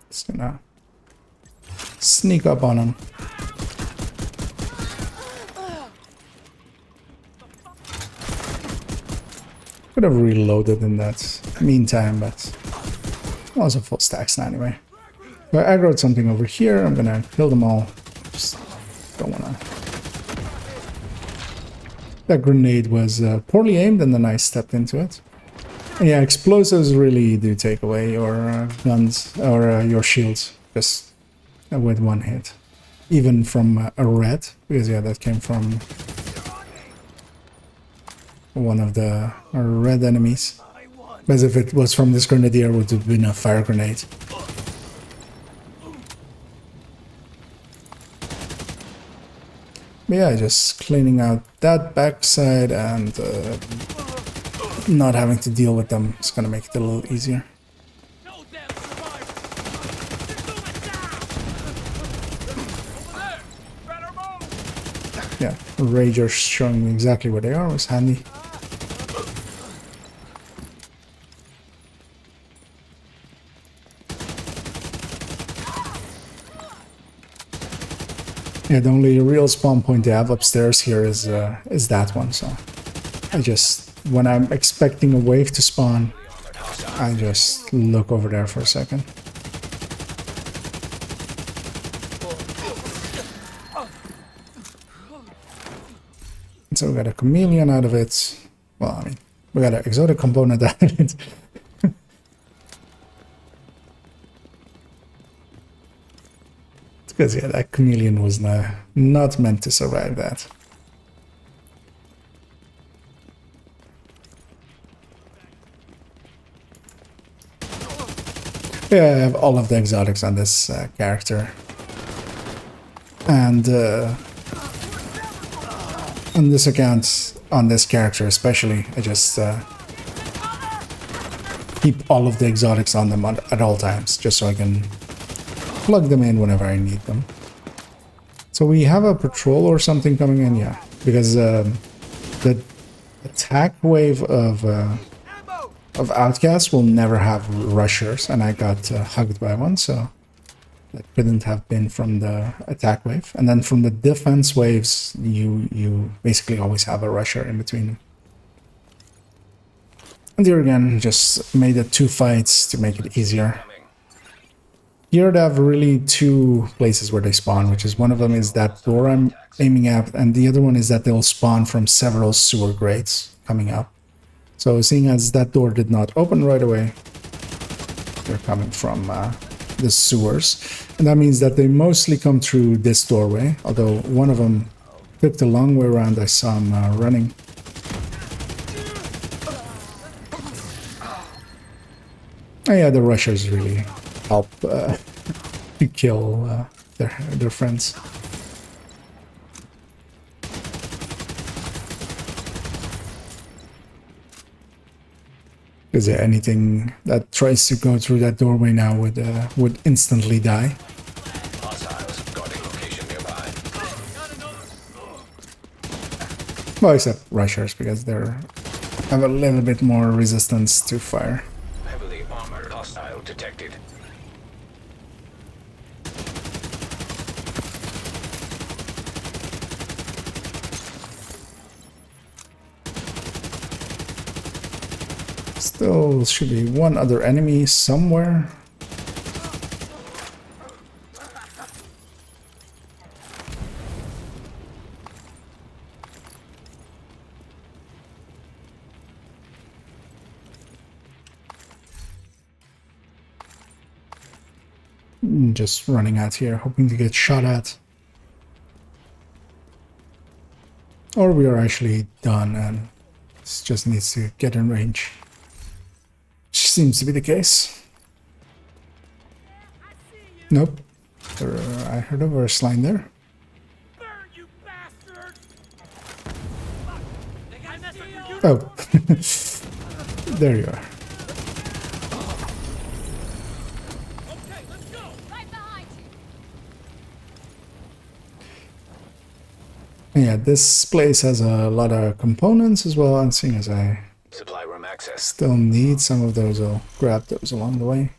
Just gonna sneak up on him. Could have reloaded in that meantime, but it was a full stacks now anyway. So I aggroed something over here. I'm gonna kill them all. Just don't wanna. That grenade was poorly aimed, and then I stepped into it. And yeah, explosives really do take away your guns or your shields just with one hit, even from a red, because yeah, that came from one of the red enemies. As if it was from this grenadier, it would have been a fire grenade. But yeah, just cleaning out that backside and not having to deal with them is gonna make it a little easier. Yeah, Ragers showing me exactly where they are was handy. Yeah, the only real spawn point they have upstairs here is that one. So I just, when I'm expecting a wave to spawn, I just look over there for a second. So we got a chameleon out of it. Well, I mean, we got an exotic component out of it. Because yeah, that chameleon was not meant to survive that. Yeah, I have all of the exotics on this character. And on this account, on this character especially, I just keep all of the exotics on them at all times, just so I can plug them in whenever I need them. So we have a patrol or something coming in, yeah, because the attack wave of outcasts will never have rushers, and I got hugged by one, so that couldn't have been from the attack wave. And then from the defense waves, you basically always have a rusher in between them. And here again, just made it 2 fights to make it easier. Here they have really 2 places where they spawn, which is one of them is that door I'm aiming at, and the other one is that they'll spawn from several sewer grates coming up. So seeing as that door did not open right away, they're coming from the sewers. And that means that they mostly come through this doorway, although one of them took the long way around. I saw him running. Oh yeah, the rushers really help to kill their friends. Because yeah, anything that tries to go through that doorway now would instantly die. Well, except rushers, because they're have a little bit more resistance to fire. Heavily armored hostile detected. Still should be one other enemy somewhere. Just running out here, hoping to get shot at. Or we are actually done and this just needs to get in range. Which seems to be the case. Nope. I heard a verse line there. Oh. There you are. Yeah, this place has a lot of components as well, and seeing as I Supply room access. still need some of those, I'll grab those along the way.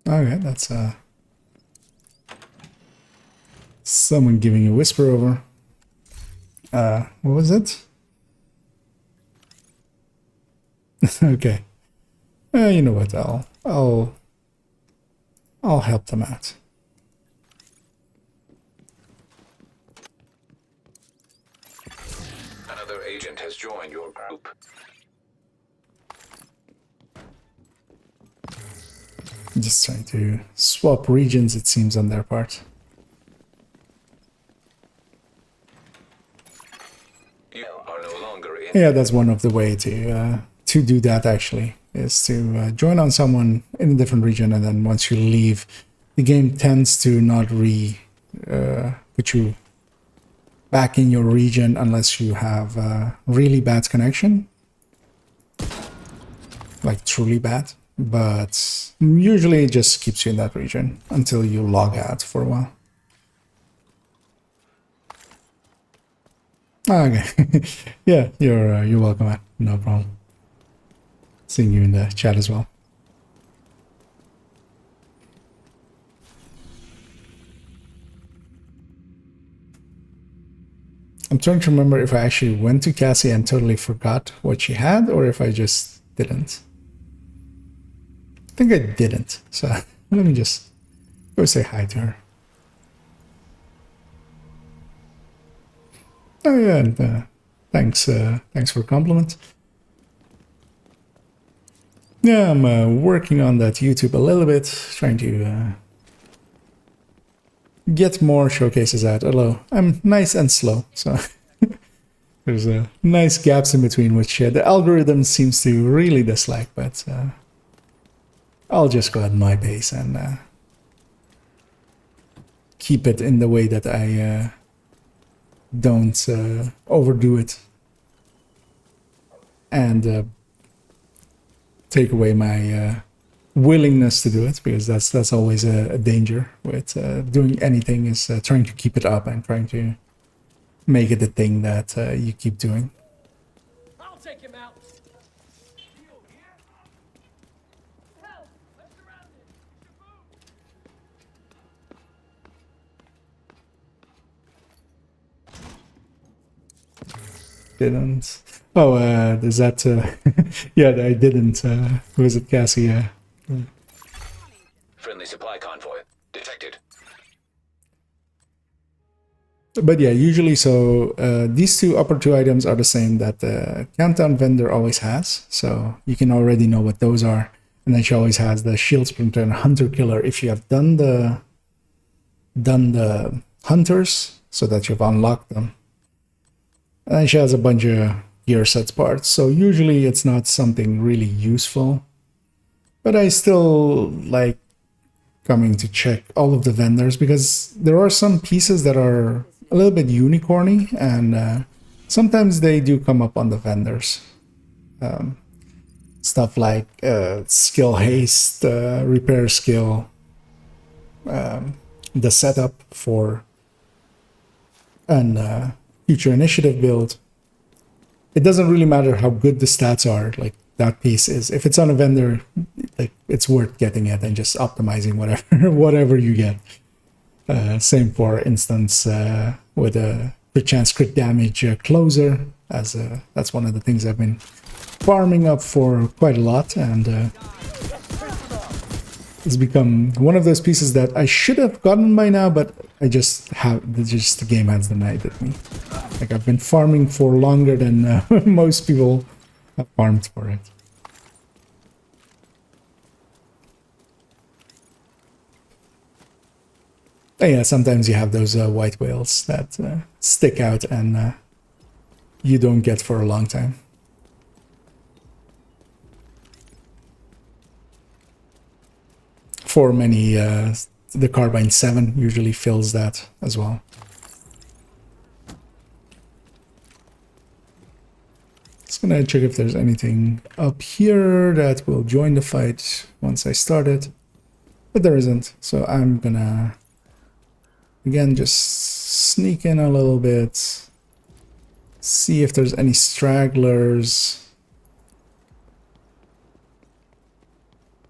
Okay, that's someone giving a whisper over. What was it? Okay. You know what? I'll help them out. Another agent has joined your group. Just trying to swap regions, it seems, on their part. You are no longer in. Yeah, that's one of the way to do that, actually, is to join on someone in a different region, and then once you leave, the game tends to not put you back in your region unless you have really bad connection. Like, truly bad. But usually it just keeps you in that region until you log out for a while. Okay. Yeah, you're welcome, man. No problem. Seeing you in the chat as well. I'm trying to remember if I actually went to Cassie and totally forgot what she had, or if I just didn't. I think I didn't. So let me just go say hi to her. Oh yeah, and thanks for the compliment. Yeah, I'm working on that YouTube a little bit, trying to get more showcases out, although I'm nice and slow, so there's nice gaps in between, which the algorithm seems to really dislike, but I'll just go at my pace and keep it in the way that I don't overdo it and take away my willingness to do it, because that's always a danger with doing anything, is trying to keep it up and trying to make it a thing that you keep doing. I'll take him out. Didn't. Oh, is that yeah, I didn't. Who is it, Cassie? Friendly supply convoy detected. But yeah, usually, so these upper two items are the same that the countdown vendor always has, so you can already know what those are. And then she always has the shield splinter and hunter killer if you have done the hunters, so that you've unlocked them. And she has a bunch of gear sets parts, so usually it's not something really useful. But I still like coming to check all of the vendors, because there are some pieces that are a little bit unicorny, and sometimes they do come up on the vendors. Stuff like skill haste, repair skill, the setup for an future initiative build. It doesn't really matter how good the stats are, like that piece is. If it's on a vendor, like it's worth getting it and just optimizing whatever you get. Same for instance with a perchance crit damage closer, as that's one of the things I've been farming up for quite a lot, and it's become one of those pieces that I should have gotten by now, but I just the game has denied it me. Like, I've been farming for longer than most people have farmed for it. And yeah, sometimes you have those white whales that stick out and you don't get for a long time. For many, the Carbine 7 usually fills that as well. Just gonna check if there's anything up here that will join the fight once I start it, but there isn't, so I'm gonna again just sneak in a little bit, see if there's any stragglers.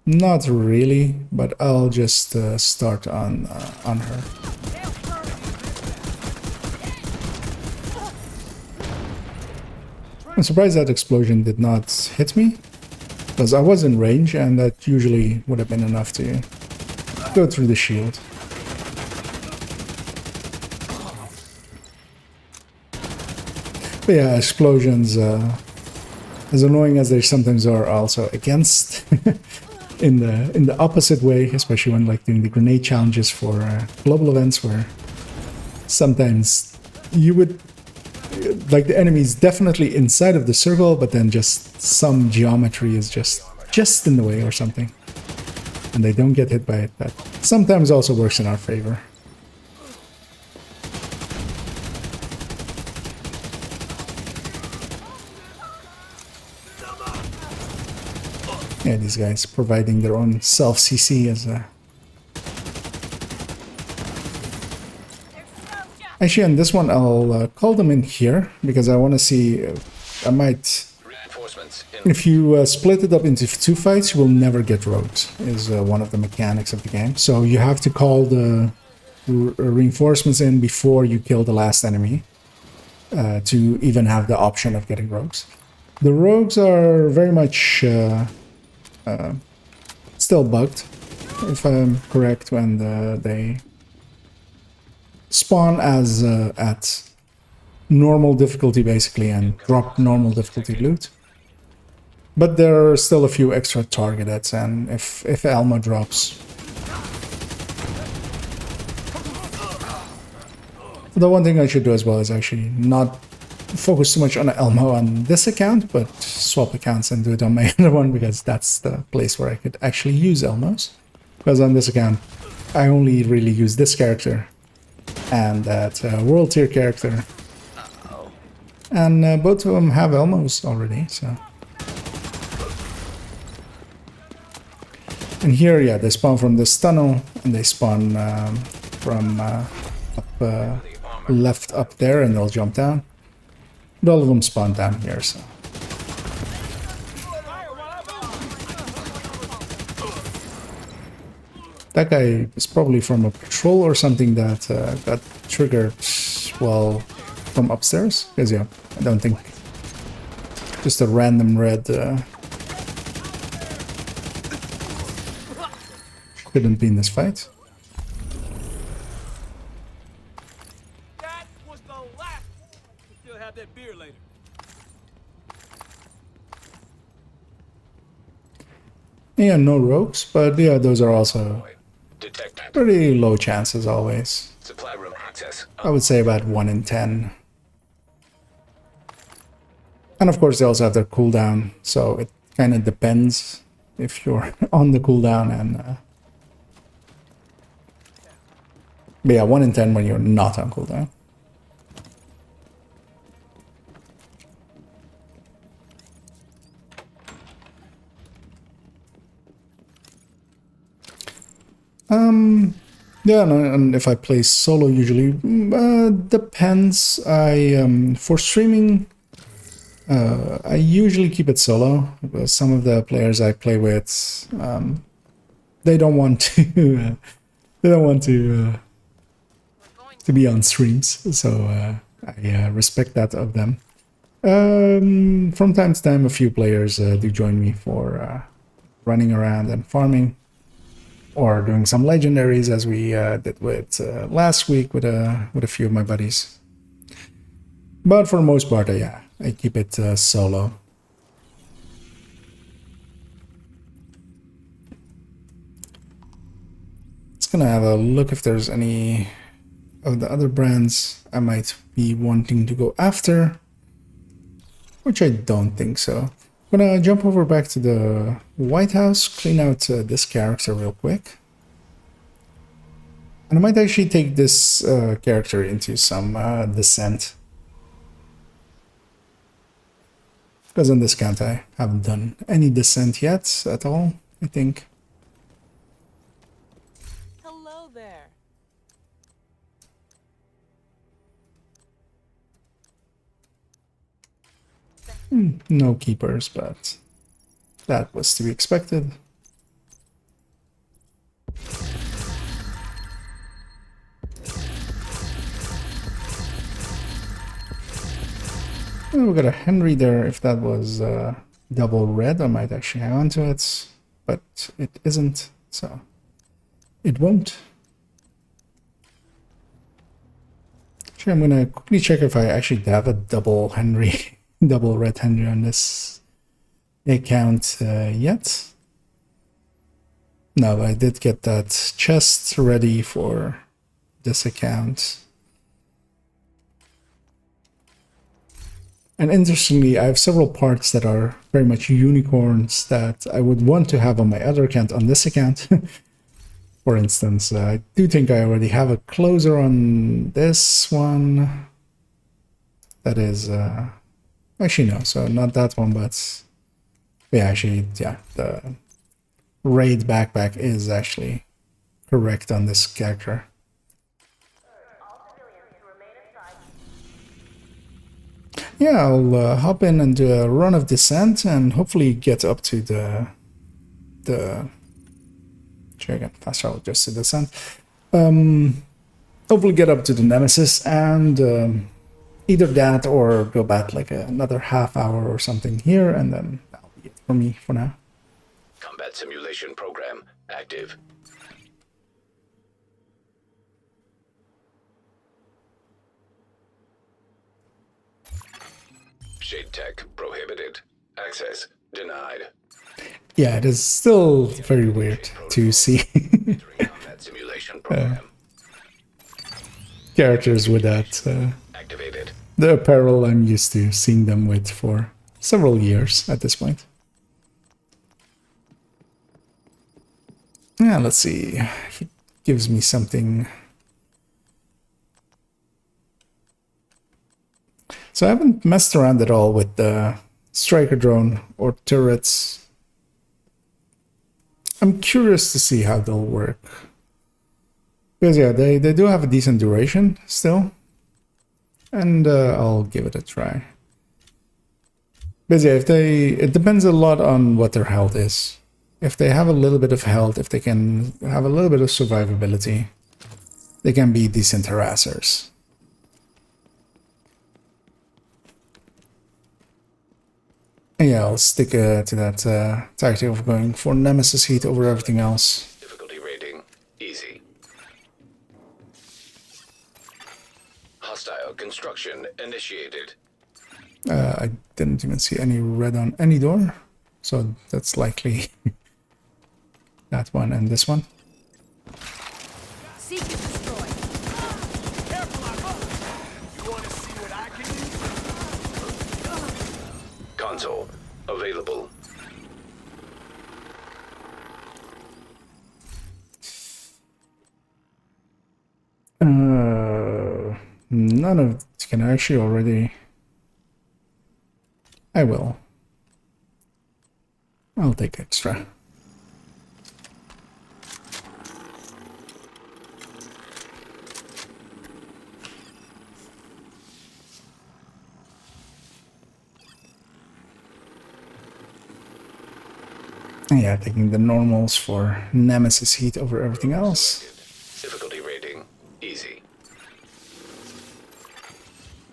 Not really, but I'll just start on her. I'm surprised that explosion did not hit me, because I was in range, and that usually would have been enough to go through the shield. But yeah, explosions, as annoying as they sometimes are, also against in the opposite way, especially when like doing the grenade challenges for global events, where sometimes you would like the enemy's definitely inside of the circle, but then just some geometry is just in the way or something, and they don't get hit by it. That sometimes also works in our favor. Yeah, these guys providing their own self-CC as a... Actually, on this one, I'll call them in here because I want to see. I might. If you split it up into 2 fights, you will never get rogues. Is one of the mechanics of the game. So you have to call the reinforcements in before you kill the last enemy to even have the option of getting rogues. The rogues are very much still bugged, if I'm correct, when they spawn as at normal difficulty basically and drop normal difficulty loot. But there are still a few extra targets, and if Elmo drops. The one thing I should do as well is actually not focus too much on Elmo on this account, but swap accounts and do it on my other one, because that's the place where I could actually use Elmos. Because on this account, I only really use this character and that world tier character. And both of them have Elmos already, so. And here, yeah, they spawn from this tunnel, and they spawn from up left up there, and they'll jump down. But all of them spawn down here, so. That guy is probably from a patrol or something that got triggered, well, from upstairs. Because, yeah, I don't think just a random red couldn't be in this fight. That was the last. We'll still have that beer later. Yeah, no rogues, but yeah, those are also pretty low chances always. Supply room access. I would say about 1 in 10. And of course they also have their cooldown, so it kind of depends if you're on the cooldown and... But yeah, 1 in 10 when you're not on cooldown. Yeah, and if I play solo usually, depends. For streaming, I usually keep it solo. Some of the players I play with, they don't want to, they don't want to be on streams, so I respect that of them. From time to time, a few players do join me for running around and farming, or doing some legendaries, as we did with last week with a few of my buddies. But for the most part, yeah, I keep it solo. Just gonna have a look if there's any of the other brands I might be wanting to go after, which I don't think so. I'm gonna jump over back to the White House, clean out this character real quick. And I might actually take this character into some descent. Because on this count I haven't done any descent yet at all, I think. Hello there. No keepers, but that was to be expected. Oh, we got a Henry there. If that was double red, I might actually hang on to it, but it isn't, so it won't. Actually, I'm gonna quickly check if I actually have a double Henry, double red Henry on this account yet. No, I did get that chest ready for this account. And interestingly, I have several parts that are very much unicorns that I would want to have on my other account on this account. For instance, I do think I already have a closer on this one. That is, actually no, so not that one, but yeah, actually, yeah, the raid backpack is actually correct on this character. yeah, I'll hop in and do a run of descent and hopefully get up to the sure, again, fast travel just to descent. Hopefully get up to the Nemesis and either that or go back like another half hour or something here, and then that'll be it for me for now. Combat simulation program active. Shade tech prohibited. Access denied. Yeah, it is still very weird to see Combat simulation program characters with that activated. the apparel I'm used to seeing them with for several years at this point. Yeah, let's see if it gives me something. So I haven't messed around at all with the striker drone or turrets. I'm curious to see how they'll work. Because yeah, they do have a decent duration still. And I'll give it a try. Because yeah, it depends a lot on what their health is. If they have a little bit of health, if they can have a little bit of survivability, they can be decent harassers. Yeah, I'll stick to that tactic of going for Nemesis heat over everything else. Difficulty rating easy. Hostile construction initiated. I didn't even see any red on any door, so that's likely that one and this one. Seek and destroy. Careful, I'm up. You want to see what I can do? Console available. None of it can actually already. I will. I'll take extra. Yeah, taking the normals for Nemesis heat over everything else. Difficulty rating easy.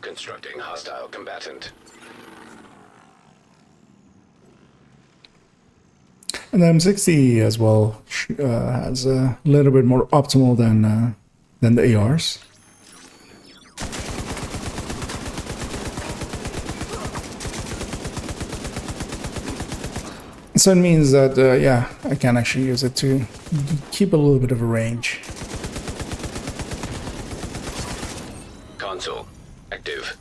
Constructing hostile combatant. And the M60 as well has a little bit more optimal than the ARs. So it means that, yeah, I can actually use it to keep a little bit of a range. Console active.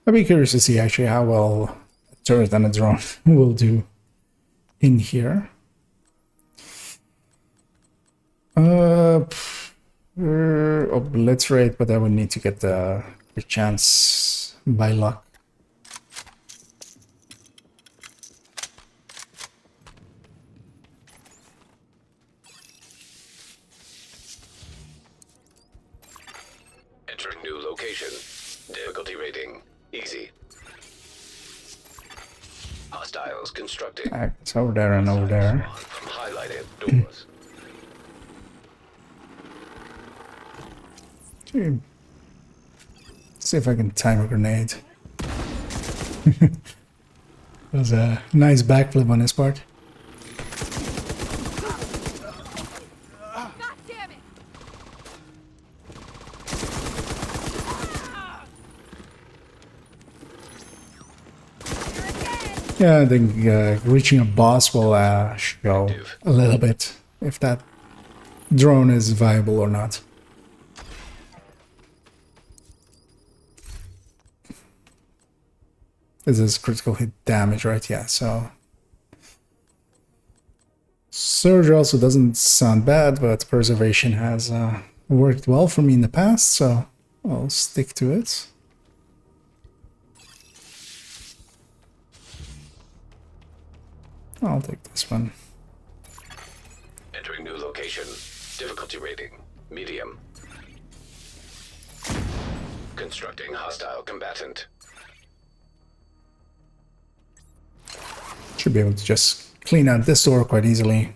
I'd be curious to see actually how well a turret and a drone will do in here. Obliterate, but I would need to get the chance by luck. Entering new location. Difficulty rating easy. Hostiles constructing. It's over there and over there. From highlighted doors. See if I can time a grenade. That was a nice backflip on his part. God damn it! Yeah, I think reaching a boss will show a little bit if that drone is viable or not. This is critical hit damage, right? Yeah, so... Surge also doesn't sound bad, but Preservation has worked well for me in the past, so I'll stick to it. I'll take this one. Simulation. Difficulty rating, medium. Constructing hostile combatant. Should be able to just clean out this door quite easily.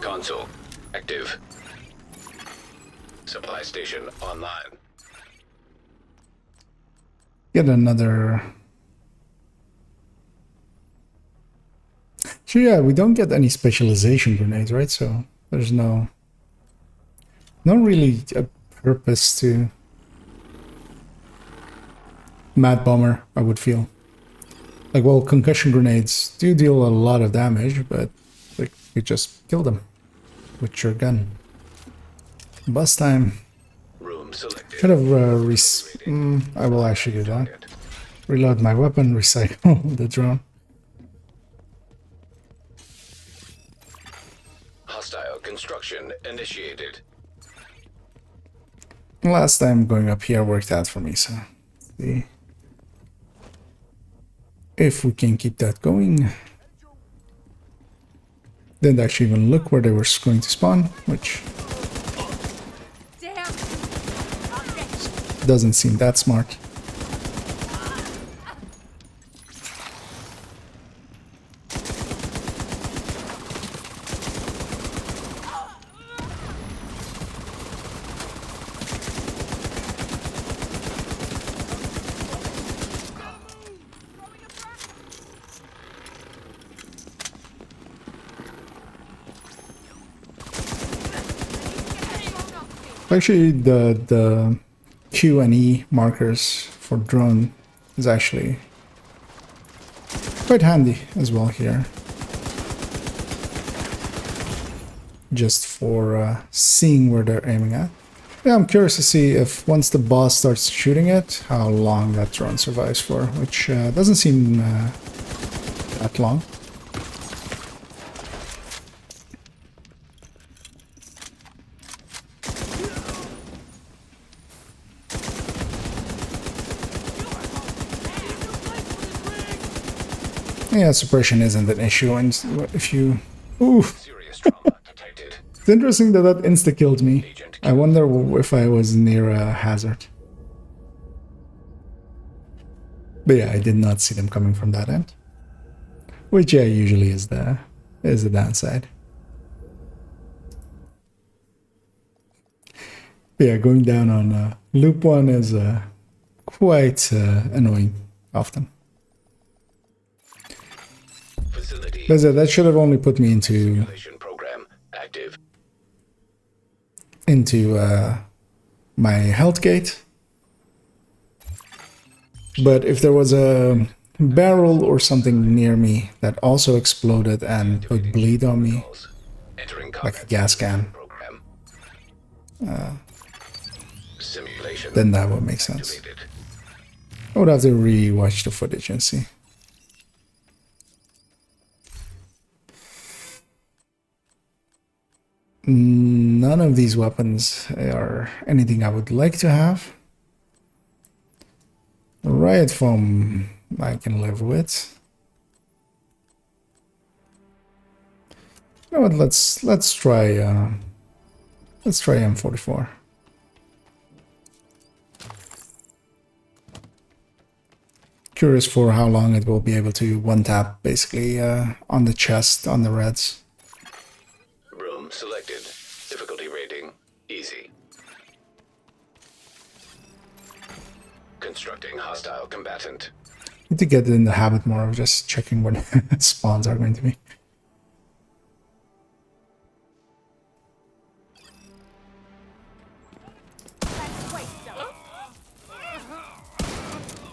Console active. Supply station online. Get another. So yeah, we don't get any specialization grenades, right? So there's no really a purpose to Mad Bomber, I would feel. Like, well, concussion grenades do deal a lot of damage, but like, you just kill them with your gun. Bus time. Should have I will actually do that. Reload my weapon, recycle the drone. Hostile construction initiated. Last time going up here worked out for me, so let's see if we can keep that going. Didn't actually even look where they were going to spawn, which doesn't seem that smart. Actually, the Q and E markers for drone is actually quite handy as well here. Just for seeing where they're aiming at. Yeah, I'm curious to see if once the boss starts shooting it, how long that drone survives for, which doesn't seem that long. Yeah, suppression isn't an issue, and if you... Ooh! It's interesting that that insta-killed me. I wonder if I was near a hazard. But yeah, I did not see them coming from that end. Which, yeah, usually is the downside. But yeah, going down on loop 1 is quite annoying often. But that should have only put me into my health gate. But if there was a barrel or something near me that also exploded and would bleed on me, like a gas can, then that would make sense. I would have to re-watch the footage and see. None of these weapons are anything I would like to have. Riot foam I can live with. You know what? Let's try M44. Curious for how long it will be able to one tap basically on the chest on the reds. Room selected. Difficulty rating, easy. Constructing hostile combatant. Need to get in the habit more of just checking what spawns are going to be.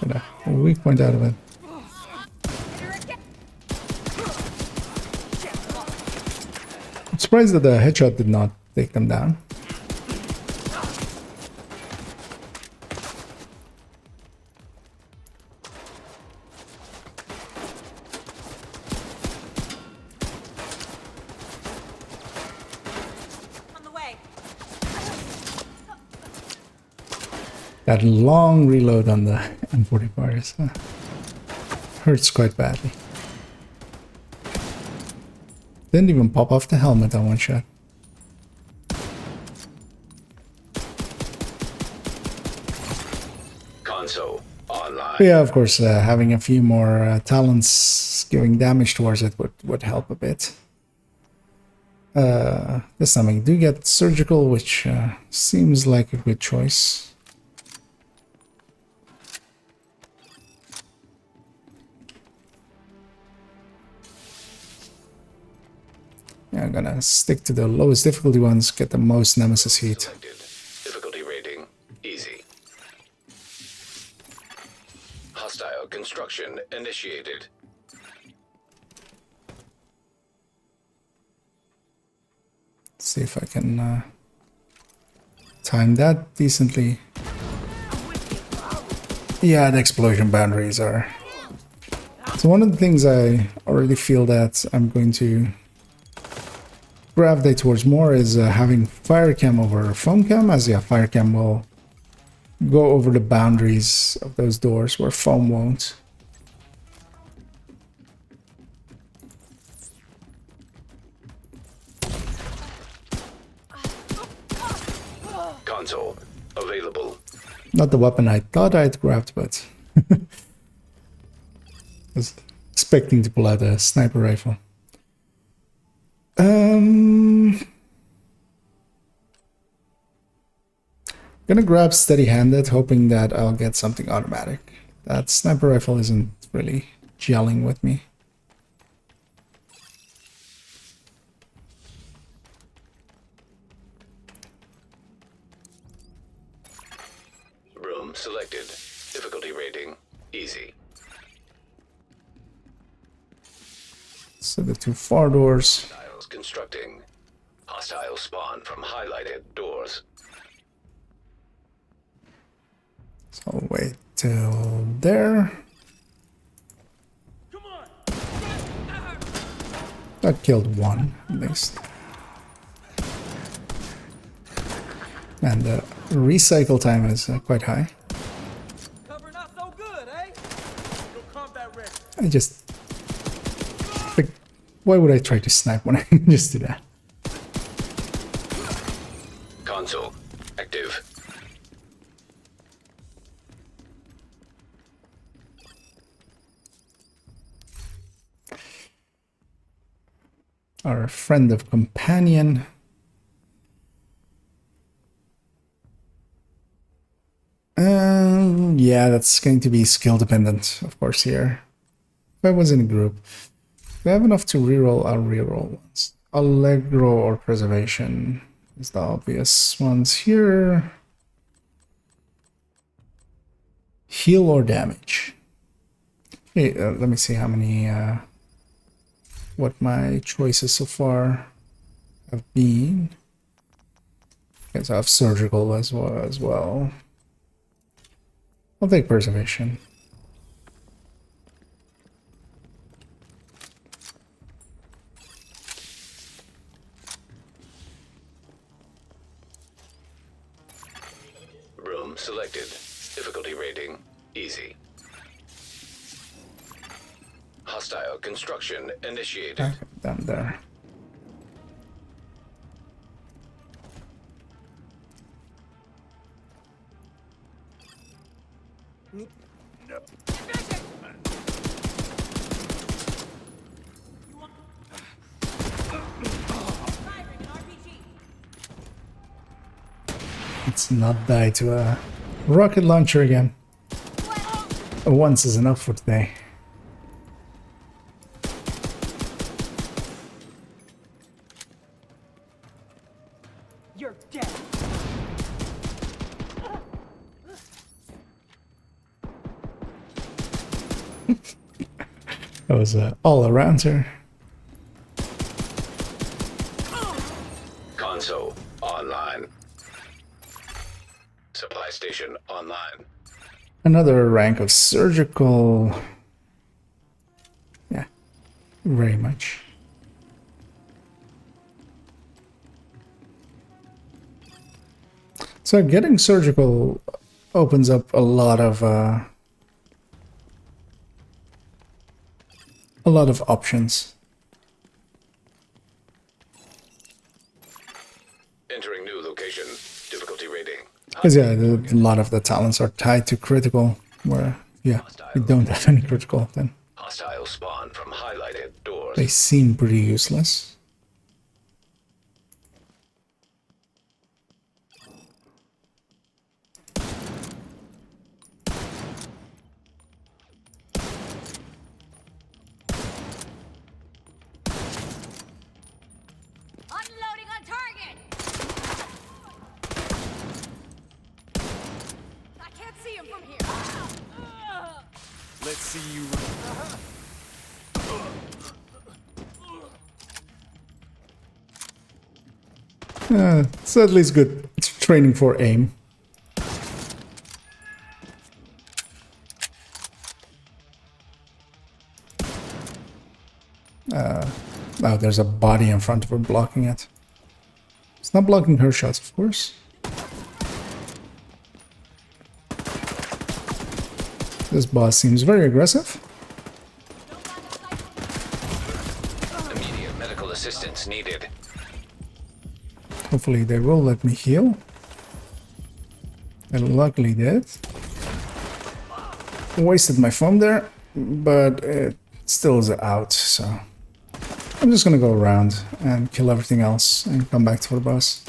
Get a weak point out of it. I'm surprised that the headshot did not take them down. That long reload on the M45 hurts quite badly. Didn't even pop off the helmet on one shot. Console online. But yeah, of course, having a few more talents giving damage towards it would help a bit. This time I do get surgical, which seems like a good choice. Yeah, I'm gonna stick to the lowest difficulty ones, get the most Nemesis heat. Difficulty rating easy. Hostile construction initiated. See if I can time that decently. Yeah, the explosion boundaries are... So one of the things I already feel that I'm going to gravitate towards more is having fire cam over foam cam, as yeah, fire cam will go over the boundaries of those doors where foam won't. Console available. Not the weapon I thought I'd grabbed, but was expecting to pull out a sniper rifle. Gonna grab steady-handed, hoping that I'll get something automatic. That sniper rifle isn't really gelling with me. Room selected. Difficulty rating easy. So the two far doors. Hostiles constructing. Hostile spawn from highlighted doors. So I'll wait till there. That killed one, at least. And the recycle time is quite high. Cover not so good, eh? Your combat ready. I just... Like, why would I try to snipe when I can just do that? Console active. Our friend of companion. Yeah, that's going to be skill dependent, of course, here. If I was in a group, if I have enough to reroll, I'll reroll ones. Allegro or preservation is the obvious ones here. Heal or damage. Okay, let me see how many, what my choices so far have been. Okay, so I have surgical as well. I'll take preservation. Room selected. Difficulty rating easy. Hostile construction initiated. Okay, down there. Let's not die to a rocket launcher again. Once is enough for today. You're dead. That was all around her. Console online. Supply station online. Another rank of surgical. Yeah, very much. So getting surgical opens up a lot of options. Entering new location. Difficulty rating. Because yeah, a lot of the talents are tied to critical, where yeah, we don't have any critical, then Hostile spawn from highlighted doors. they seem pretty useless. Unloading on target! I can't see him from here. Let's see you. It's at least good. It's training for aim. Oh, there's a body in front of her blocking it. It's not blocking her shots, of course. This boss seems very aggressive. Immediate medical assistance needed. Hopefully they will let me heal. They luckily did. Wasted my foam there, but it still is out, so I'm just gonna go around and kill everything else and come back to the boss.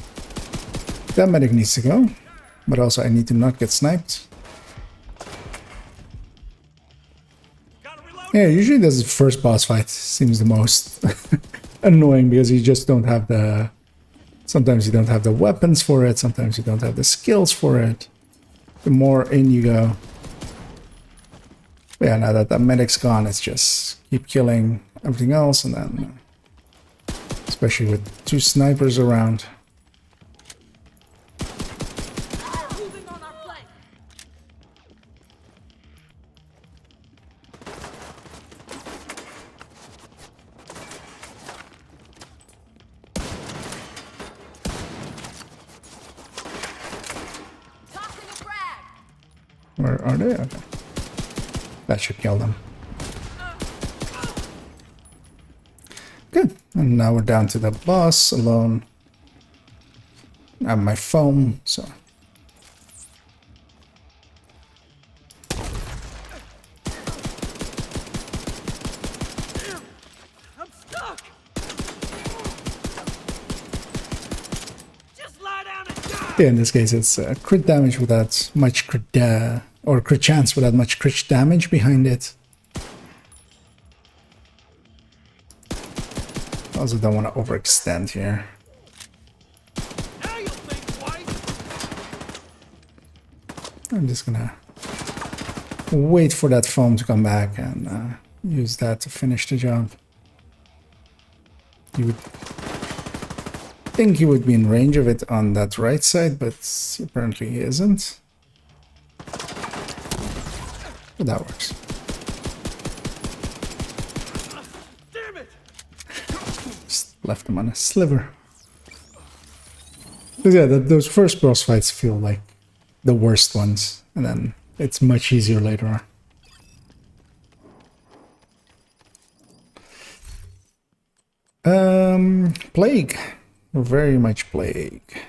That medic needs to go, but also I need to not get sniped. Yeah, usually this first boss fight seems the most annoying because you just don't have the... Sometimes you don't have the weapons for it, sometimes you don't have the skills for it. The more in you go. But yeah, now that that medic's gone, it's just keep killing everything else, and then... especially with two snipers around. Where are they? Okay. That should kill them. Good. And now we're down to the boss alone. I have my foam, so... I'm stuck. Just lie down and die. Yeah, in this case it's crit damage without much crit or crit chance without much crit damage behind it. Also don't want to overextend here. Now you'll think twice. I'm just gonna wait for that foam to come back and use that to finish the job. You would think he would be in range of it on that right side, but apparently he isn't. But that works. Damn it! Just left him on a sliver. But yeah, those first boss fights feel like the worst ones, and then it's much easier later on. Plague. Very much plague.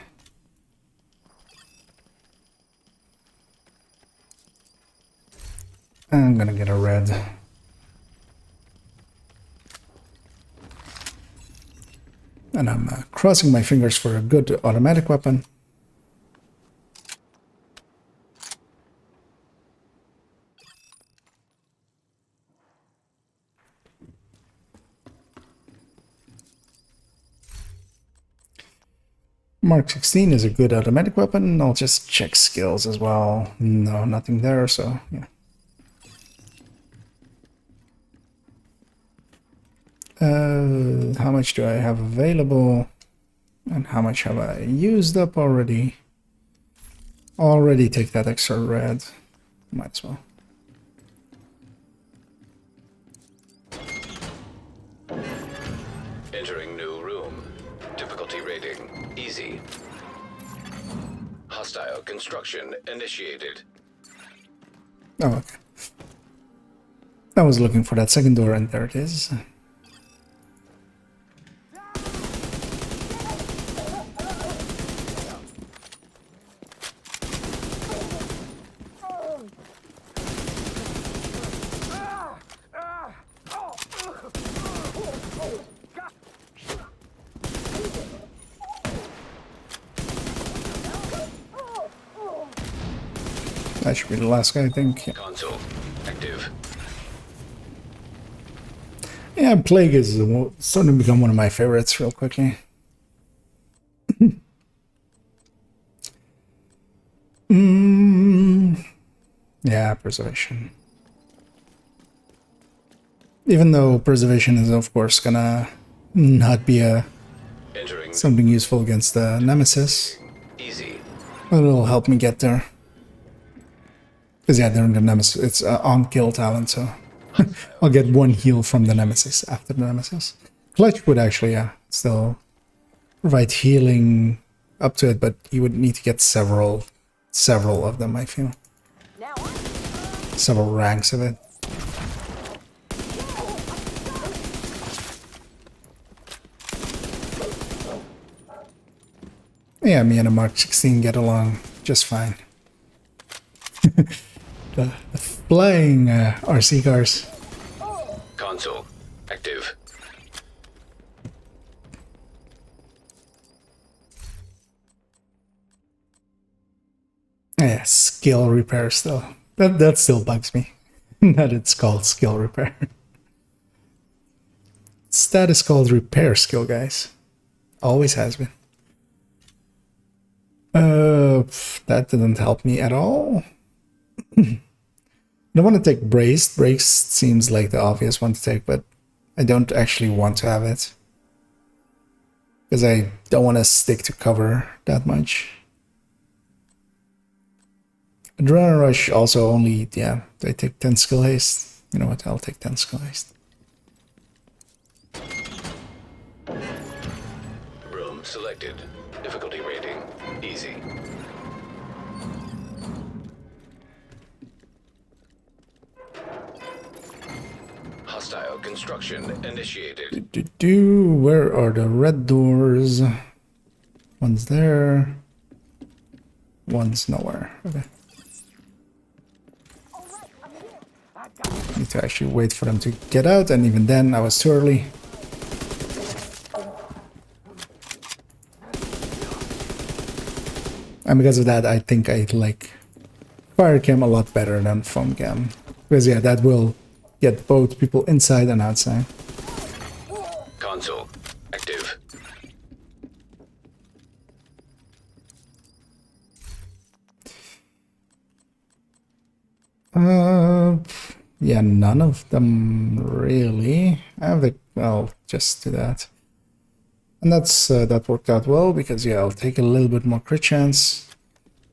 I'm gonna get a red. And I'm crossing my fingers for a good automatic weapon. Mark 16 is a good automatic weapon. I'll just check skills as well. No, nothing there, so yeah. How much do I have available? And how much have I used up already? Already take that extra red. Might as well. Entering new room. Difficulty rating easy. Hostile construction initiated. Oh, okay. I was looking for that second door, and there it is. That should be the last guy, I think. Yeah. Console active. Yeah, Plague is starting to become one of my favorites real quickly. Yeah, Preservation. Even though Preservation is, of course, gonna not be something useful against the Nemesis. Easy. But it'll help me get there. Because yeah, they're in the Nemesis. It's on-kill talent, so I'll get one heal from the Nemesis after the Nemesis. Clutch would actually, still provide healing up to it, but you would need to get several of them, I feel. Several ranks of it. Yeah, me and a Mark 16 get along just fine. the flying RC cars. Console active. Yeah, skill repair still. That still bugs me. That it's called skill repair. Stat is called repair skill, guys. Always has been. That didn't help me at all. I don't want to take braced. Braced seems like the obvious one to take, but I don't actually want to have it. Because I don't want to stick to cover that much. Adrenaline Rush also only, yeah, I take 10 skill haste. You know what, I'll take 10 skill haste. Room selected. Difficulty rating easy. Hostile construction initiated. Where are the red doors? One's there. One's nowhere. Okay. Need to actually wait for them to get out, and even then I was too early. And because of that, I think I like fire cam a lot better than foam cam. Because yeah, that will get both people inside and outside. Console active. Yeah, none of them really. I have the, I'll just do that. And that's that worked out well because yeah, I'll take a little bit more crit chance.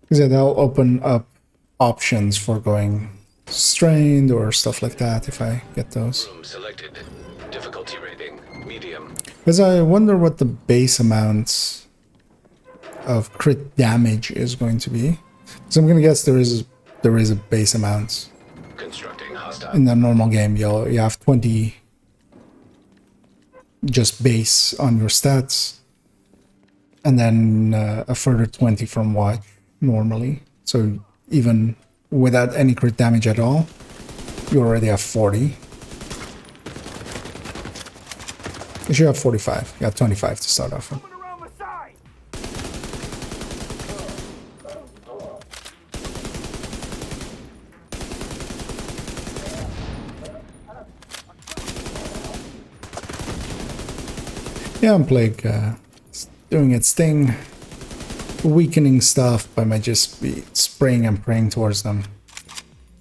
Because yeah, that'll open up options for going strained or stuff like that if I get those. Room selected. Difficulty rating medium. Because I wonder what the base amount of crit damage is going to be. So I'm gonna guess there is a base amount. Constructing hostile. In the normal game, you have 20 just base on your stats, and then a further 20 from watch normally. So even without any crit damage at all, you already have 40. You should have 45. You have 25 to start off with. Yeah, I'm Plague doing its thing, weakening stuff by my just be spraying and praying towards them.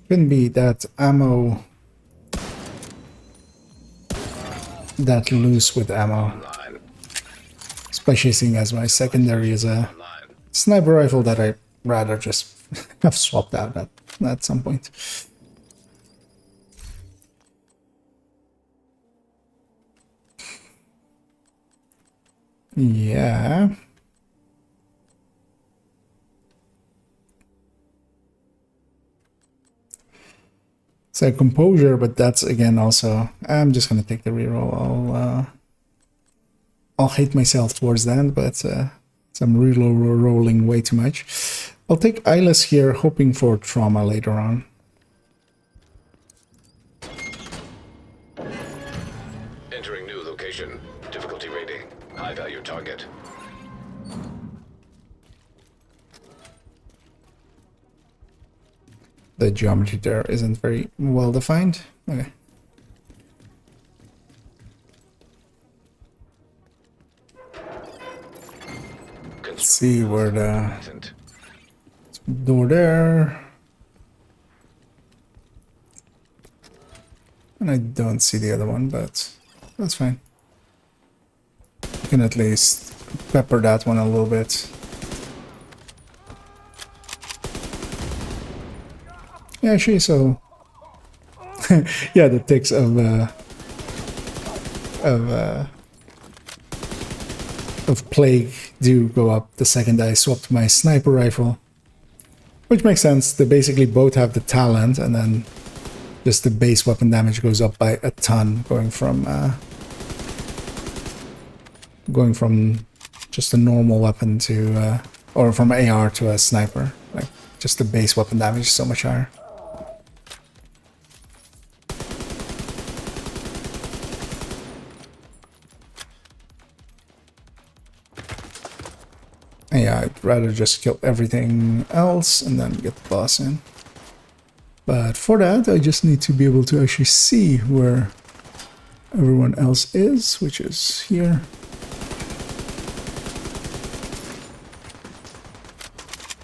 Couldn't be that ammo that loose with ammo, especially seeing as my secondary is a sniper rifle that I rather just have swapped out at some point. Yeah. So composure, but that's again also. I'm just gonna take the reroll. I'll hate myself towards the end, but I'm rolling way too much. I'll take Eyeless here, hoping for trauma later on. Entering new location. Difficulty rating. High value target. The geometry there isn't very well defined. Okay. Let's see where the door there. And I don't see the other one, but that's fine. You can at least pepper that one a little bit. Yeah, actually, so yeah, the ticks of plague do go up the second I swapped my sniper rifle, which makes sense. They basically both have the talent, and then just the base weapon damage goes up by a ton, going from just a normal weapon to or from AR to a sniper. Like just the base weapon damage is so much higher. Yeah, I'd rather just kill everything else and then get the boss in. But for that, I just need to be able to actually see where everyone else is, which is here.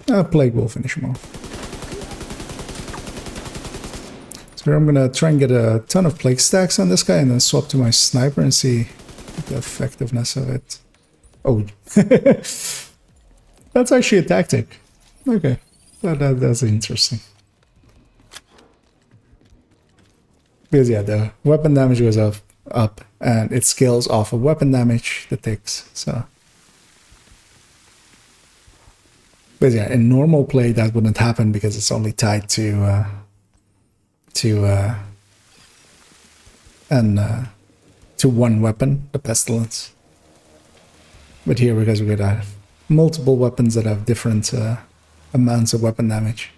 Plague will finish him off. So I'm gonna try and get a ton of plague stacks on this guy and then swap to my sniper and see the effectiveness of it. Oh. That's actually a tactic. Okay, that's interesting. Because yeah, the weapon damage goes up, and it scales off of weapon damage, the ticks. So, but yeah, in normal play that wouldn't happen because it's only tied to one weapon, the pestilence. But here, because we got multiple weapons that have different amounts of weapon damage.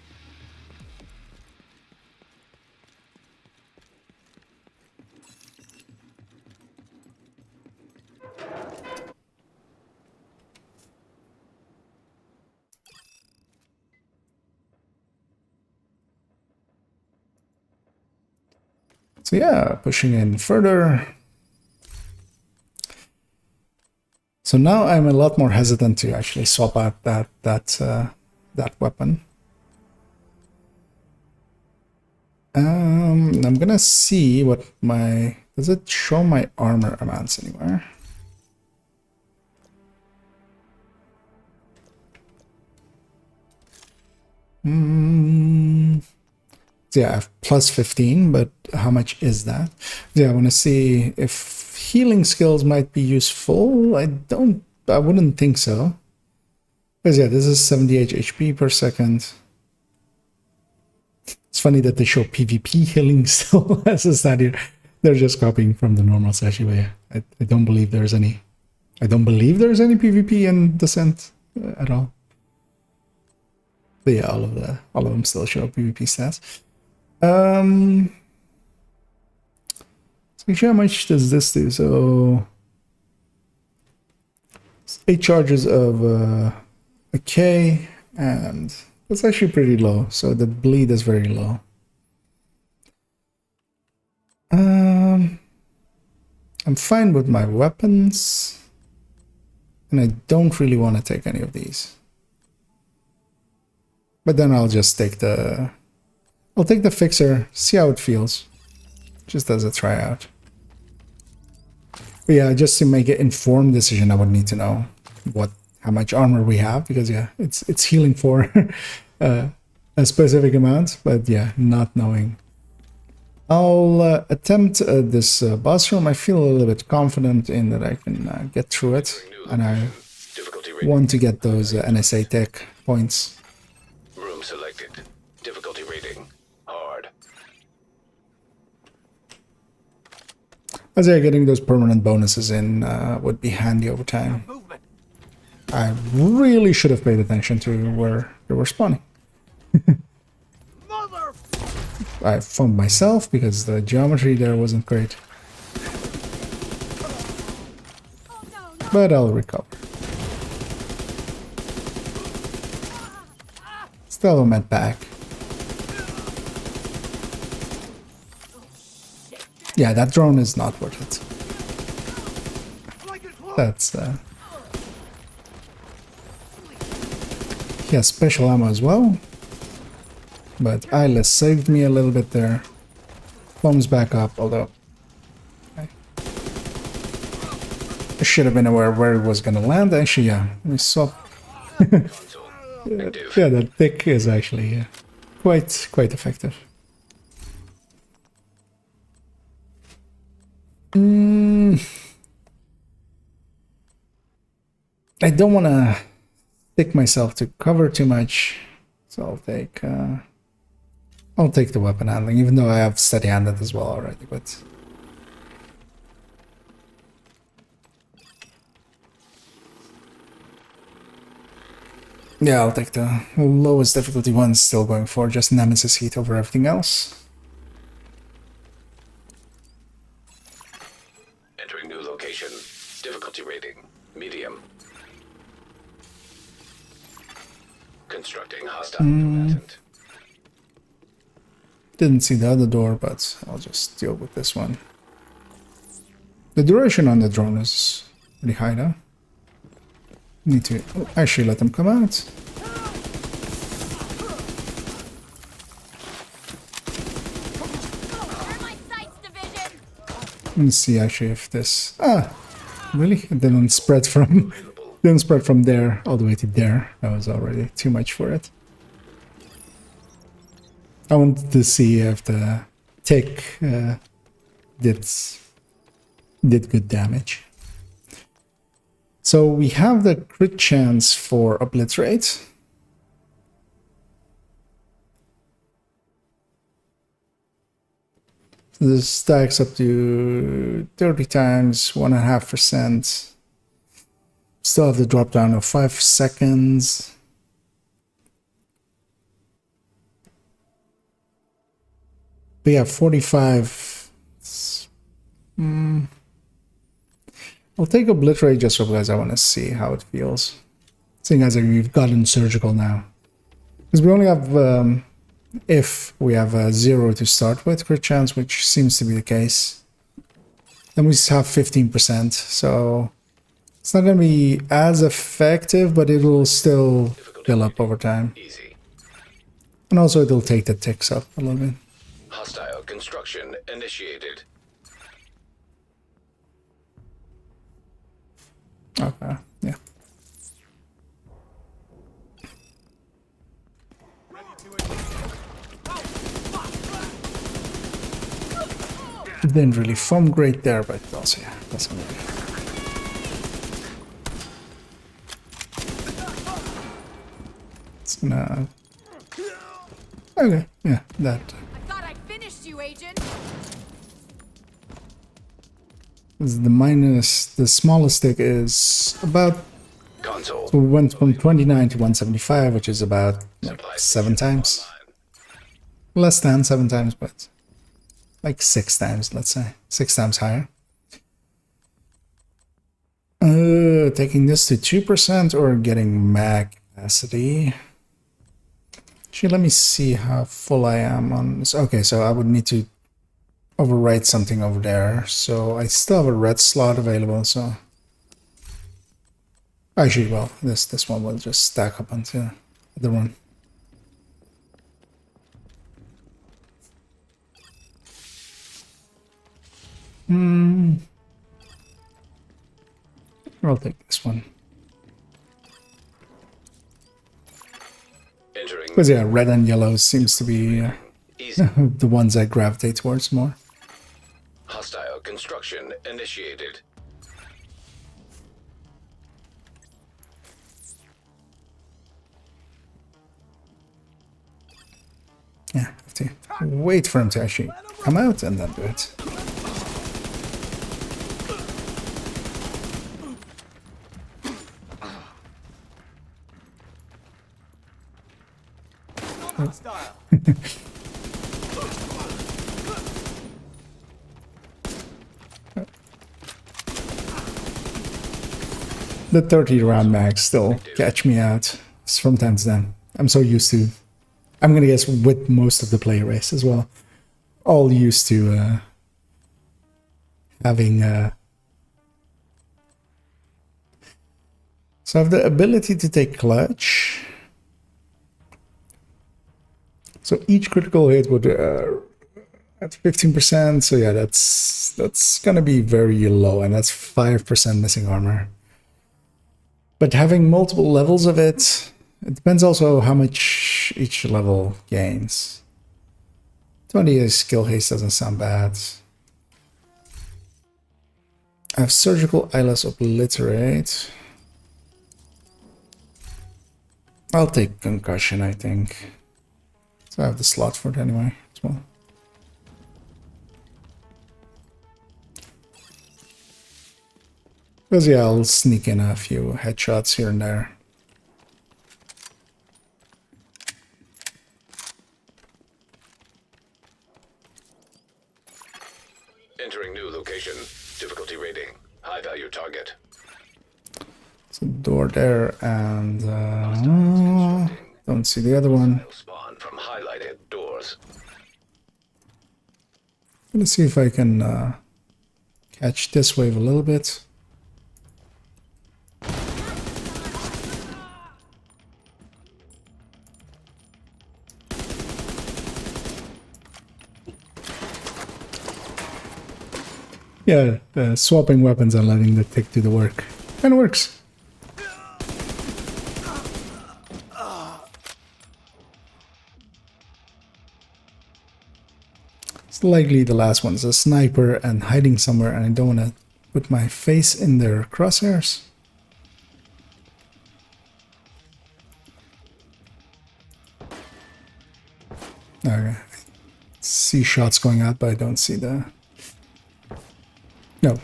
So yeah, pushing in further. So now I'm a lot more hesitant to actually swap out that weapon. I'm gonna see what my... Does it show my armor amounts anywhere? Yeah, I have plus 15, but how much is that? Yeah, I want to see if healing skills might be useful. I wouldn't think so. Because yeah, this is 78 HP per second. It's funny that they show PvP healing still as a stat here. They're just copying from the normal Sashi, but yeah, I don't believe there's any... I don't believe there's any PvP in Descent at all. But yeah, all of them still show PvP stats. So actually, how much does this do? So 8 charges of a K, and that's actually pretty low. So the bleed is very low. I'm fine with my weapons, and I don't really want to take any of these. But then I'll just take the... I'll take the fixer, see how it feels. Just as a tryout. But yeah, just to make an informed decision, I would need to know how much armor we have, because yeah, it's healing for a specific amount, but yeah, not knowing. I'll attempt this boss room. I feel a little bit confident in that I can get through it, and I want to get those NSA tech points. Room selected. Difficulty rating. Hard. As yeah, getting those permanent bonuses in would be handy over time. I really should have paid attention to where they were spawning. I found myself because the geometry there wasn't great. But I'll recover. Still a med pack. Yeah, that drone is not worth it. That's yeah, special ammo as well. But Eyeless saved me a little bit there. Bombs back up, although I should have been aware where it was gonna land. Actually, yeah, we saw. Yeah, that thick is actually quite effective. I don't want to stick myself to cover too much, so I'll take the weapon handling, even though I have steady-handed as well already. But yeah, I'll take the lowest difficulty one, still going for just Nemesis Heat over everything else. Entering new location. Difficulty rating. Medium. Constructing hostile combatant. Didn't see the other door, but I'll just deal with this one. The duration on the drone is pretty high now. Need to actually let them come out. Let me see actually if this really it didn't spread from there all the way to there. That was already too much for it. I wanted to see if the tick did good damage. So we have the crit chance for Obliterate. This stacks up to 30 times, 1.5%. Still have the drop down of 5 seconds. But yeah, 45. I'll take Obliterate just because I want to see how it feels. Seeing as we've gotten surgical now. Because we only have, if we have a 0 to start with, crit chance, which seems to be the case. Then we have 15%, so it's not going to be as effective, but it will still fill up over time. And also it'll take the ticks up a little bit. Hostile construction initiated. Okay, yeah. It didn't really foam great there, but also, yeah, that's gonna be. It's gonna. Okay, yeah, that. I thought I finished you, Agent. The minus, the smallest stick is about. Console. So we went from 29 to 175, which is about like 7 times. Less than 7 times, but like 6 times, let's say. 6 times higher. Taking this to 2% or getting mag capacity. Actually, let me see how full I am on this. Okay, so I would need to overwrite something over there. So I still have a red slot available, so actually, well, this one will just stack up onto the other one. I'll take this one. Because yeah, red and yellow seems to be the ones I gravitate towards more. Hostile construction initiated. Yeah, have to wait for him to actually come out and then do it. Hostile. The 30 round mags still catch me out from time to time. I'm so used to, I'm gonna guess with most of the player base as well, all used to having so I have the ability to take clutch. So each critical hit would at 15%, so yeah, that's gonna be very low, and that's 5% missing armor. But having multiple levels of it, it depends also how much each level gains. 20 skill haste doesn't sound bad. I have surgical eyeless obliterate. I'll take concussion, I think. So I have the slot for it anyway as well. Because yeah, I'll sneak in a few headshots here and there. Entering new location. Difficulty rating. High value target. So door there, and don't see the other one. Spawn from highlighted doors. I'm gonna see if I can catch this wave a little bit. Yeah, swapping weapons and letting the tick do the work. Kinda works. It's likely the last one's a sniper and hiding somewhere, and I don't want to put my face in their crosshairs. Okay. See shots going out, but I don't see the... No,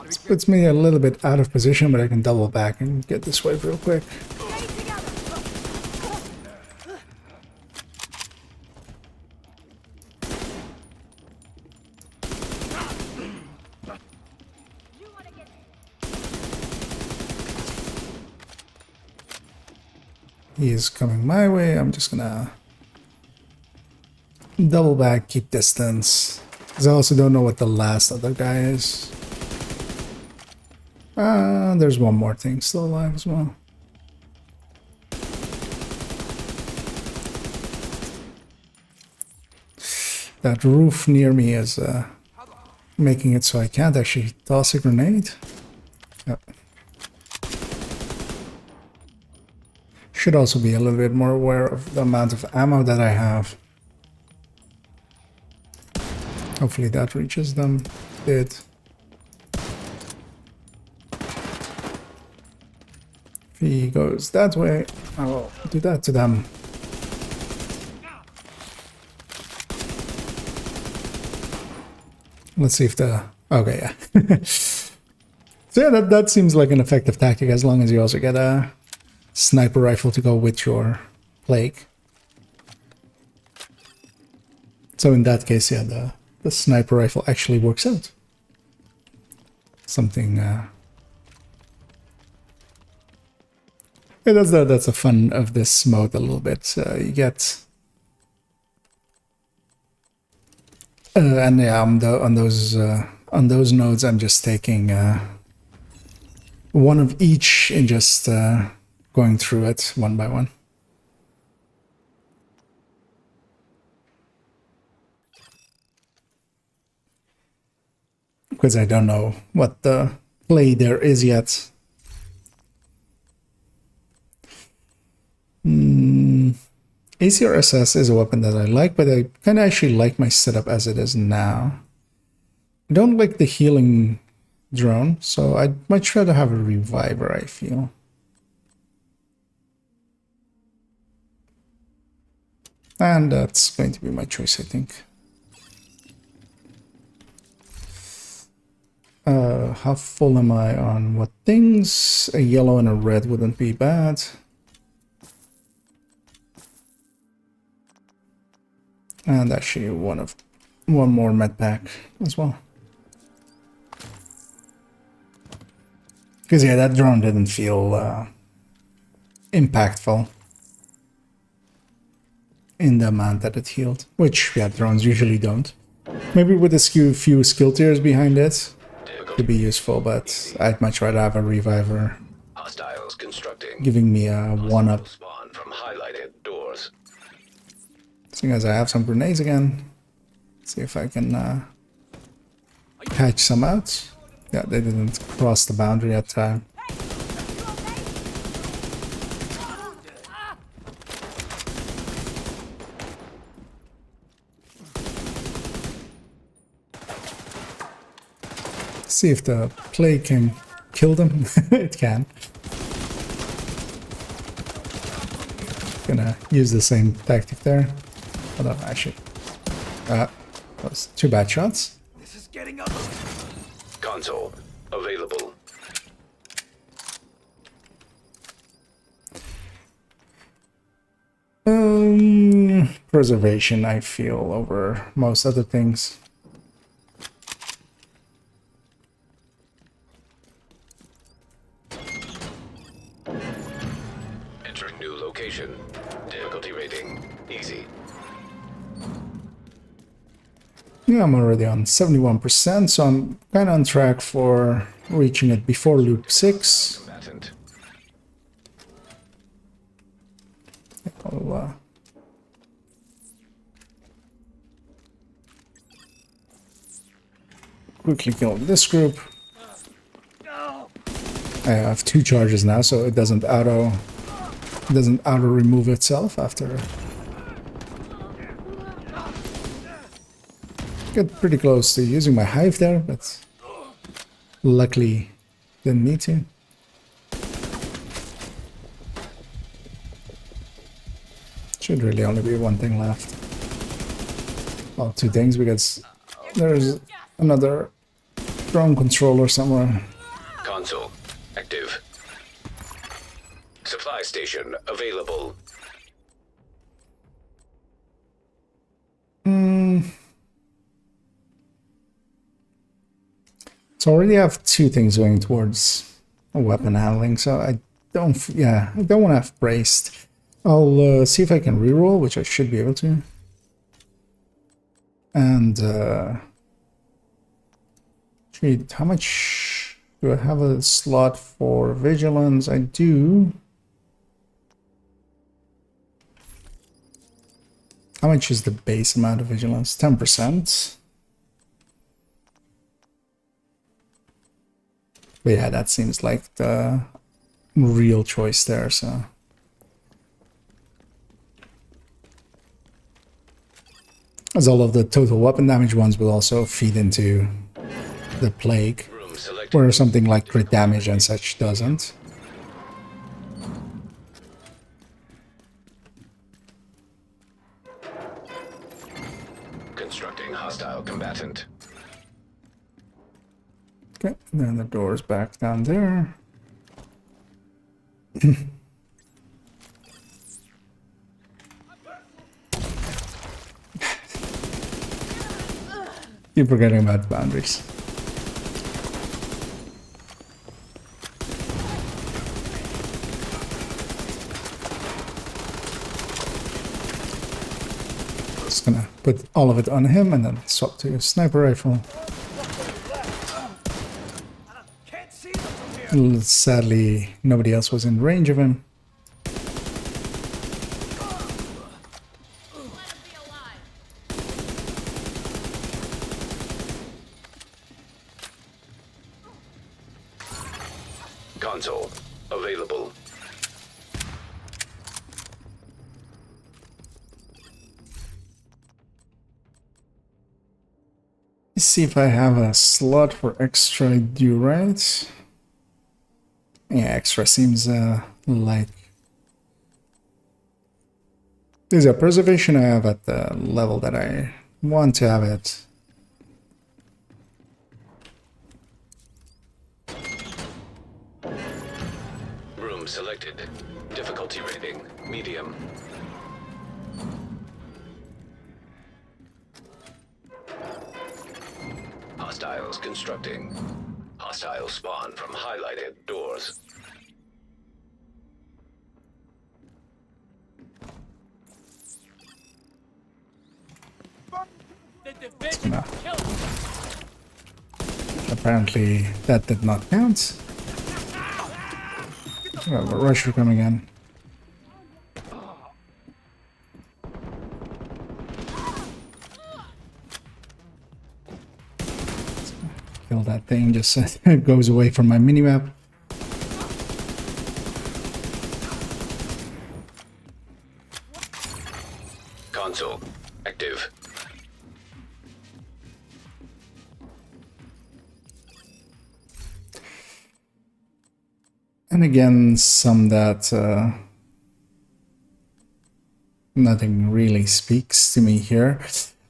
this puts me a little bit out of position, but I can double back and get this wave real quick. He is coming my way. I'm just gonna double back, keep distance. Because I also don't know what the last other guy is. There's one more thing still alive as well. That roof near me is making it so I can't actually toss a grenade. Yep. Should also be a little bit more aware of the amount of ammo that I have. Hopefully that reaches them. Did. If he goes that way, I will do that to them. Let's see if the... Okay, yeah. So yeah, that seems like an effective tactic, as long as you also get a sniper rifle to go with your plague. So in that case, yeah, the sniper rifle actually works out. Something... Yeah, that's the fun of this mode a little bit. You get... and yeah, on those nodes, I'm just taking one of each and just going through it one by one. Because I don't know what the play there is yet. ACRSS is a weapon that I like, but I kind of actually like my setup as it is now. I don't like the healing drone, so I'd much rather have a reviver, I feel. And that's going to be my choice, I think. How full am I on what things? A yellow and a red wouldn't be bad. And actually one more med pack as well. Because yeah, that drone didn't feel impactful in the amount that it healed, which yeah, drones usually don't. Maybe with a few skill tiers behind it could be useful, but I'd much rather have a reviver Hostiles constructing. giving me a 1-up. Spawn from highlighted doors. Seeing as I have some grenades again, see if I can patch some out. Yeah, they didn't cross the boundary that time. See if the plague can kill them. It can. Gonna use the same tactic there. Hold on, actually. That was 2 bad shots. This is getting ugly. Console available. Preservation, I feel, over most other things. Entering new location. Difficulty rating easy. Yeah, I'm already on 71%, so I'm kind of on track for reaching it before loop 6. Combatant. I'll quickly kill this group. I have 2 charges now, so it doesn't auto remove itself after. Get pretty close to using my hive there, but luckily didn't need to. Should really only be 1 thing left. Well, 2 things, because there's another drone controller somewhere. Console active. Supply station available. So I already have 2 things going towards weapon handling, so I don't want to have braced. I'll see if I can reroll, which I should be able to. And how much do I have a slot for vigilance? I do. How much is the base amount of vigilance? 10%. But yeah, that seems like the real choice there, so. As all of the total weapon damage ones will also feed into the plague, where something like crit damage and such doesn't. Constructing hostile combatant. Okay, then the door's back down there. Keep forgetting about boundaries. Just gonna put all of it on him and then swap to a sniper rifle. Sadly, nobody else was in range of him. Console available. Let's see if I have a slot for extra. I do, right? Yeah, extra seems like. There's a preservation I have at the level that I want to have it. Room selected. Difficulty rating medium. Hostiles constructing. Hostiles spawn from highlighted doors. The division killed. Apparently that did not count. We have a rusher coming in. Kill that thing just so it goes away from my minimap. Console active. And again, some that nothing really speaks to me here.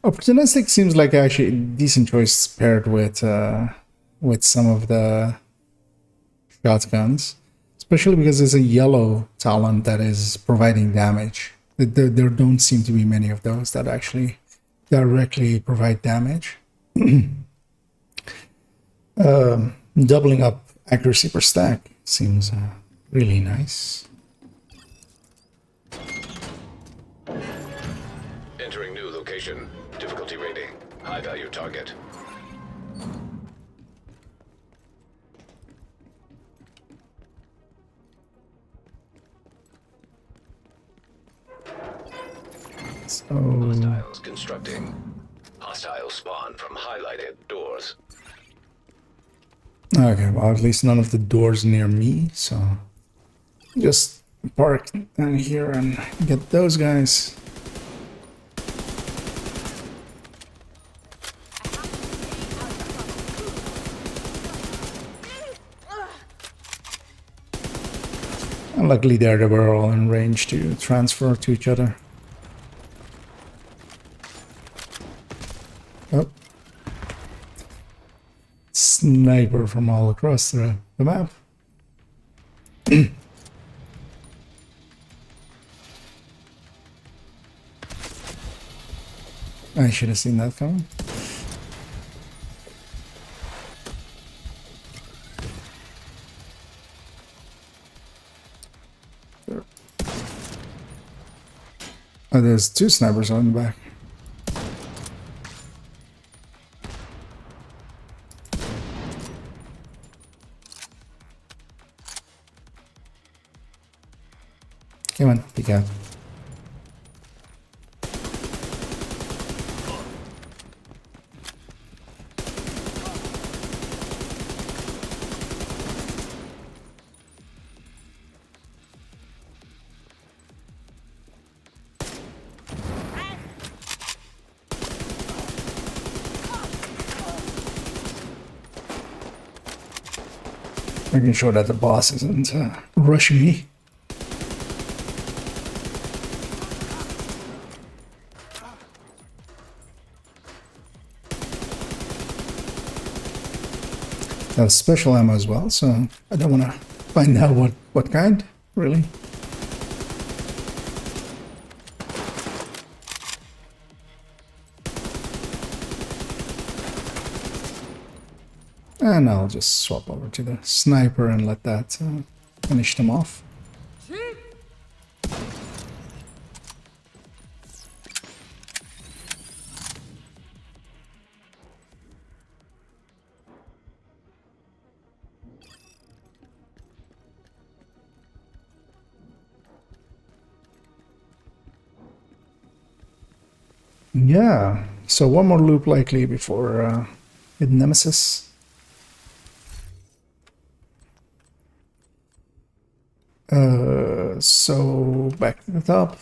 Opportunistic seems like actually a decent choice paired with some of the shotguns, especially because there's a yellow talent that is providing damage. There don't seem to be many of those that actually directly provide damage. Doubling up accuracy per stack seems really nice. Entering new location. Difficulty rating. High value target. So Hostiles constructing. Hostiles spawn from highlighted doors. okay, well at least none of the doors near me, so just park down here and get those guys. And luckily there they were all in range to transfer to each other. Oh. Sniper from all across the map. I should have seen that coming. Oh, there's two snipers on the back. Come on, peek out. Making sure that the boss isn't rushing me. That was special ammo as well, so I don't want to find out what kind, really. And I'll just swap over to the sniper and let that finish them off. Yeah, so one more loop likely before hidden Nemesis. So back to the top.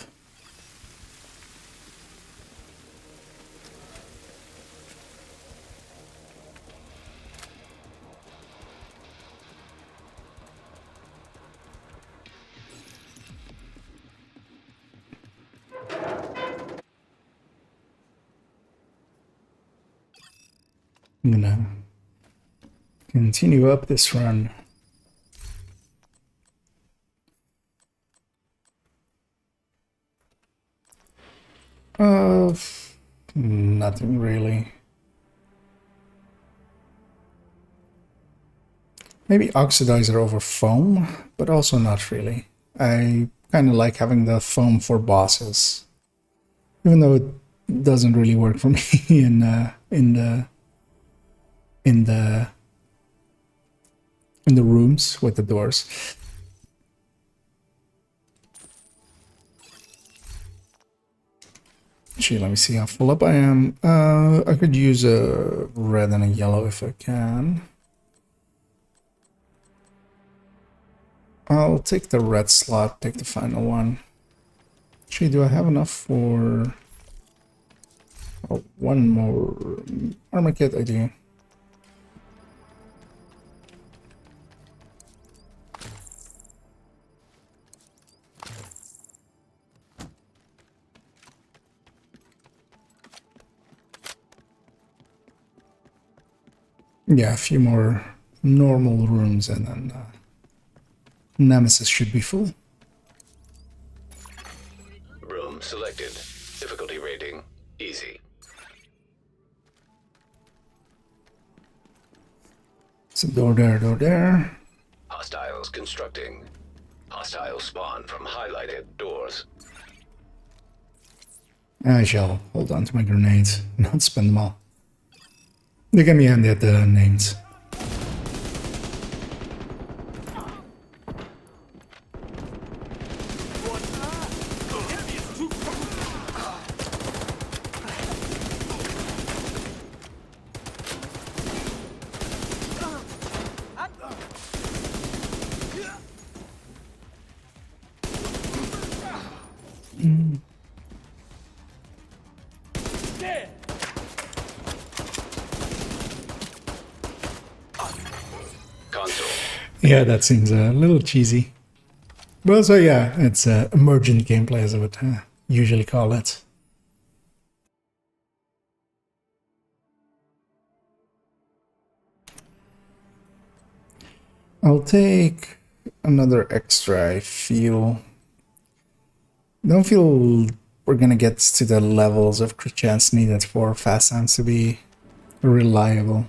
I'm gonna continue up this run. Nothing really. Maybe oxidizer over foam, but also not really. I kind of like having the foam for bosses, even though it doesn't really work for me in the rooms with the doors. Actually, let me see how full up I am. I could use a red and a yellow if I can. I'll take the red slot, take the final one. Actually, do I have enough for one more armor kit? I do. Yeah, a few more normal rooms and then Nemesis should be full. Room selected. Difficulty rating, easy. So door there, door there. Hostiles constructing. Hostiles spawn from highlighted doors. I shall hold on to my grenades, not spend them all. They can be handy at the names. Yeah, that seems a little cheesy. But also, yeah, it's emergent gameplay, as I would usually call it. I'll take another extra, I feel. Don't feel we're gonna get to the levels of crit chance needed for fast hands to be reliable.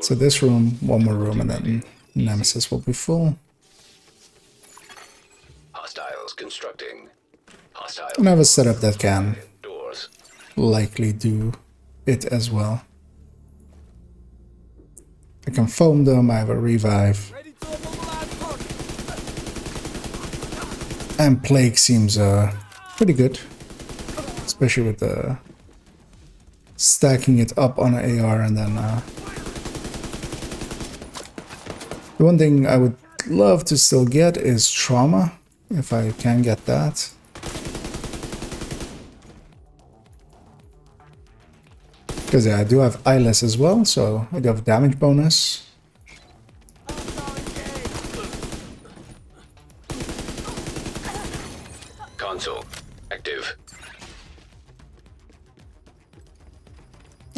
So this room, one more room, and then Nemesis will be full. Hostiles constructing. Hostiles. And I have a setup that can likely do it as well. I can foam them, I have a revive. And Plague seems pretty good. Especially with the stacking it up on an AR and then the one thing I would love to still get is trauma, if I can get that. Because yeah, I do have eyeless as well, so I do have damage bonus. Console active.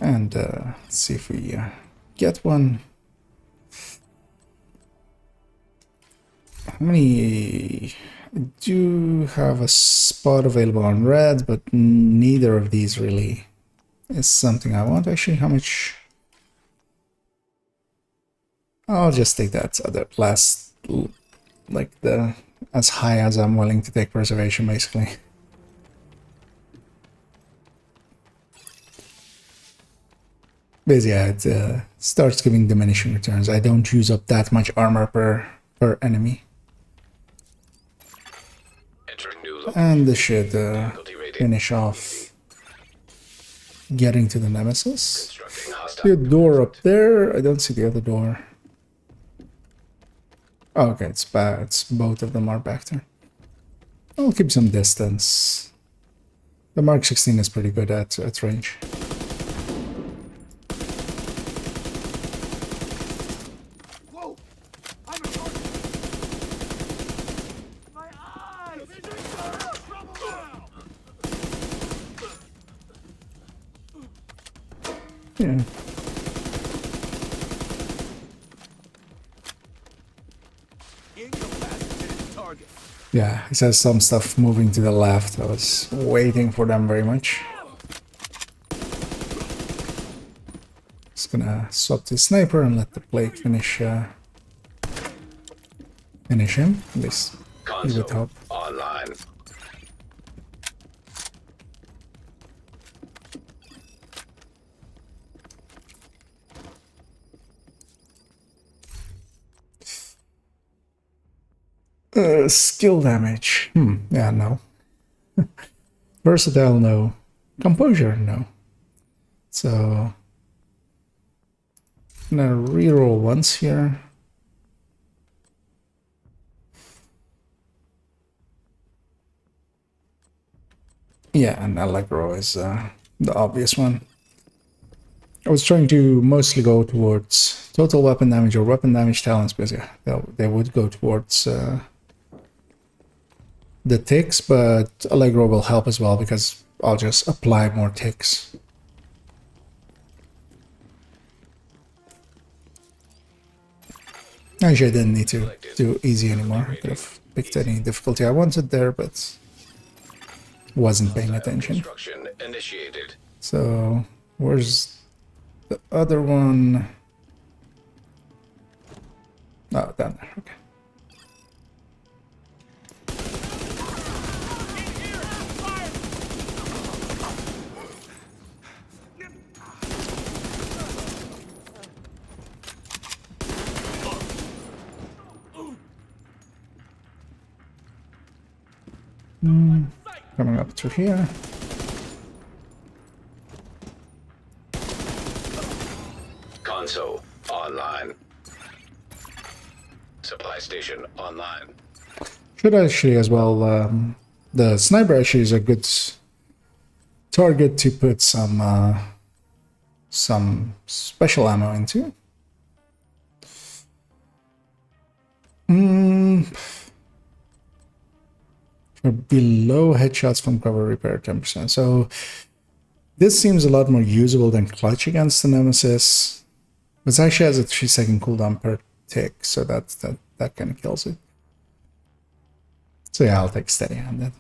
And let's see if we get one. How many? I do have a spot available on red, but neither of these really is something I want. Actually, how much? I'll just take that other last, like the as high as I'm willing to take preservation, basically. But yeah, it starts giving diminishing returns. I don't use up that much armor per enemy. And this should finish off getting to the Nemesis. The door up there. I don't see the other door. Oh, okay, it's bad. It's both of them are back there. I'll keep some distance. The Mark 16 is pretty good at range. Yeah. Incapacitated target. Yeah, he says some stuff moving to the left. I was waiting for them very much. Just gonna swap to sniper and let the plague finish him. At least he would hope. Online. Skill damage. Yeah, no. Versatile, no. Composure, no. So I'm gonna reroll once here. Yeah, and Allegro is the obvious one. I was trying to mostly go towards total weapon damage or weapon damage talents because yeah, they would go towards the ticks, but Allegro will help as well because I'll just apply more ticks. Actually, I didn't need to do easy anymore. I could have picked any difficulty I wanted there, but wasn't paying attention. Initiated. So, where's the other one? Oh, down there. Okay. Coming up to here. Console online. Supply station online. Should actually as well. The sniper actually is a good target to put some special ammo into. For below headshots from cover repair 10%. So this seems a lot more usable than clutch against the Nemesis. It actually has a 3-second cooldown per tick, so that kind of kills it. So yeah, I'll take steady-handed.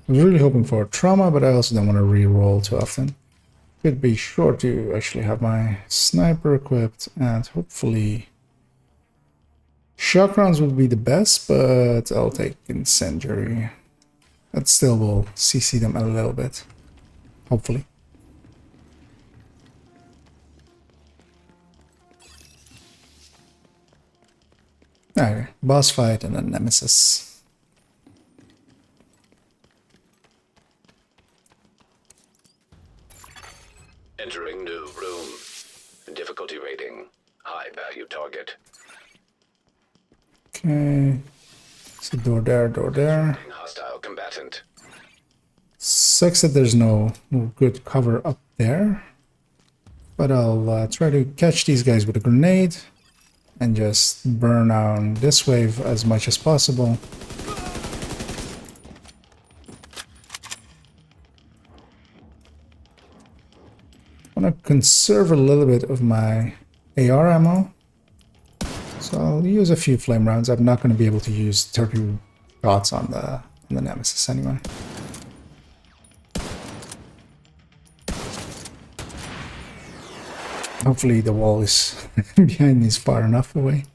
I was really hoping for trauma, but I also don't want to re-roll too often. Could be sure to actually have my sniper equipped, and hopefully shock rounds would be the best, but I'll take incendiary. That still will CC them a little bit, hopefully. Okay, boss fight and then Nemesis. Entering new room. Difficulty rating. High value target. Okay. So door there, door there. Hostile combatant. Sucks that there's no good cover up there. But I'll try to catch these guys with a grenade. And just burn down this wave as much as possible. I want to conserve a little bit of my AR ammo. So I'll use a few flame rounds. I'm not going to be able to use 30 shots on the Nemesis anyway. Hopefully the wall is behind me is far enough away.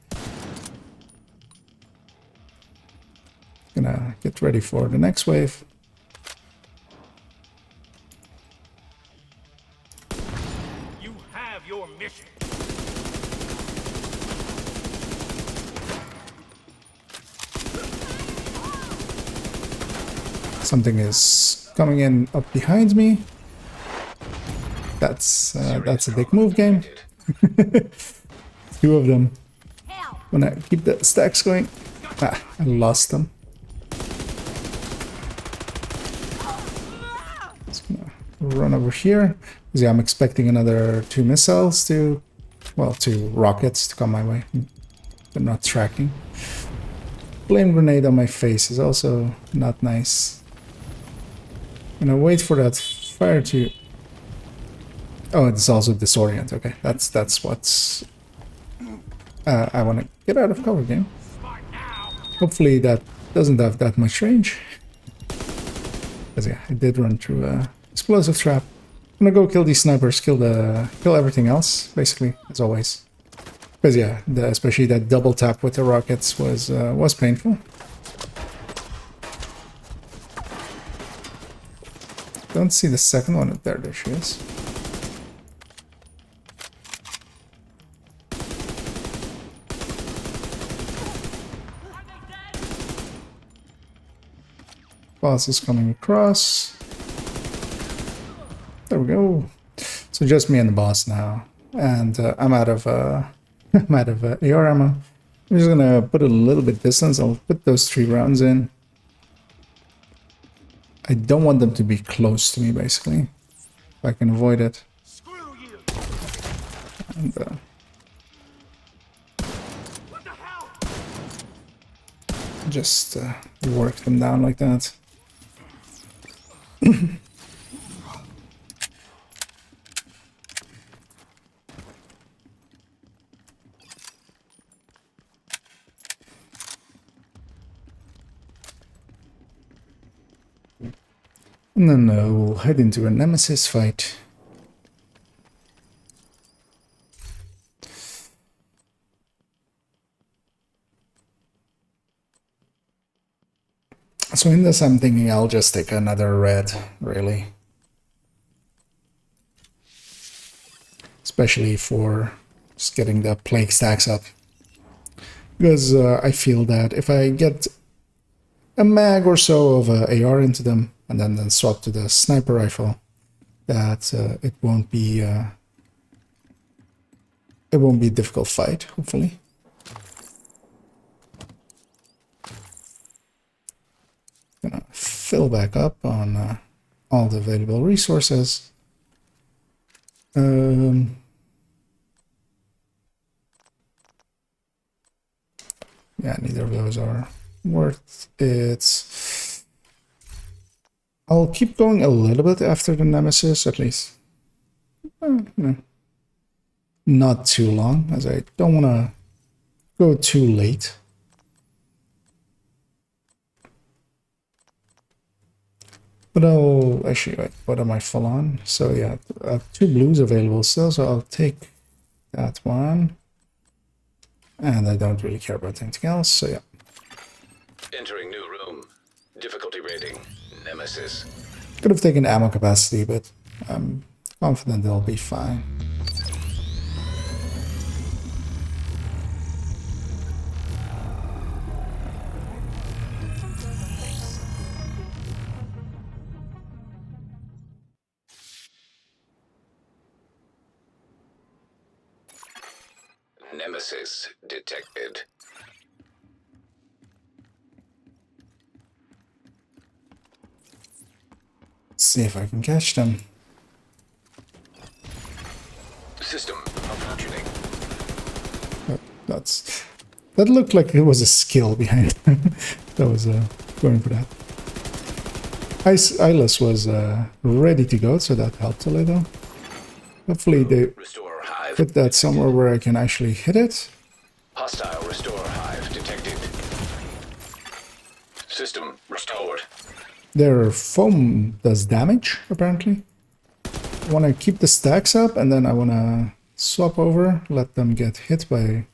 Gonna get ready for the next wave. You have your mission. Something is coming in up behind me. That's a big move, game. Two of them. When I keep the stacks going, I lost them. Just gonna run over here. Yeah, I'm expecting another 2 missiles to, well, 2 rockets to come my way. They're not tracking. Flame grenade on my face is also not nice. I'm gonna wait for that fire to. Oh, it's also disorient. Okay, that's what's. I want to get out of cover, game. Hopefully that doesn't have that much range. Because yeah, I did run through a explosive trap. I'm gonna go kill these snipers, kill everything else, basically, as always. Because yeah, especially that double tap with the rockets was painful. Don't see the second one. There she is. Boss is coming across. There we go. So just me and the boss now, and I'm out of I'm out of AR ammo. I'm just gonna put a little bit distance. I'll put those 3 rounds in. I don't want them to be close to me, basically, if I can avoid it. And, just work them down like that. And then we'll head into a Nemesis fight. So in this, I'm thinking I'll just take another red, really. Especially for just getting the plague stacks up. Because I feel that if I get a mag or so of AR into them, and then swap to the sniper rifle, that it won't be a difficult fight, hopefully. Gonna fill back up on all the available resources. Yeah, neither of those are worth it. I'll keep going a little bit after the Nemesis, at least. No. Not too long, as I don't want to go too late. But I'll actually, wait, what am I full on? So yeah, 2 blues available still, so I'll take that one. And I don't really care about anything else, so yeah. Entering new room. Difficulty rating. Nemesis. Could have taken ammo capacity, but I'm confident they'll be fine. Nemesis detected. See if I can catch them. System malfunctioning. That looked like it was a skill behind it. That was going for that. Eyeless was ready to go, so that helped a little. Hopefully they put that somewhere where I can actually hit it. Hostile restore hive detected. System restored. Their foam does damage, apparently. I want to keep the stacks up, and then I want to swap over, let them get hit by...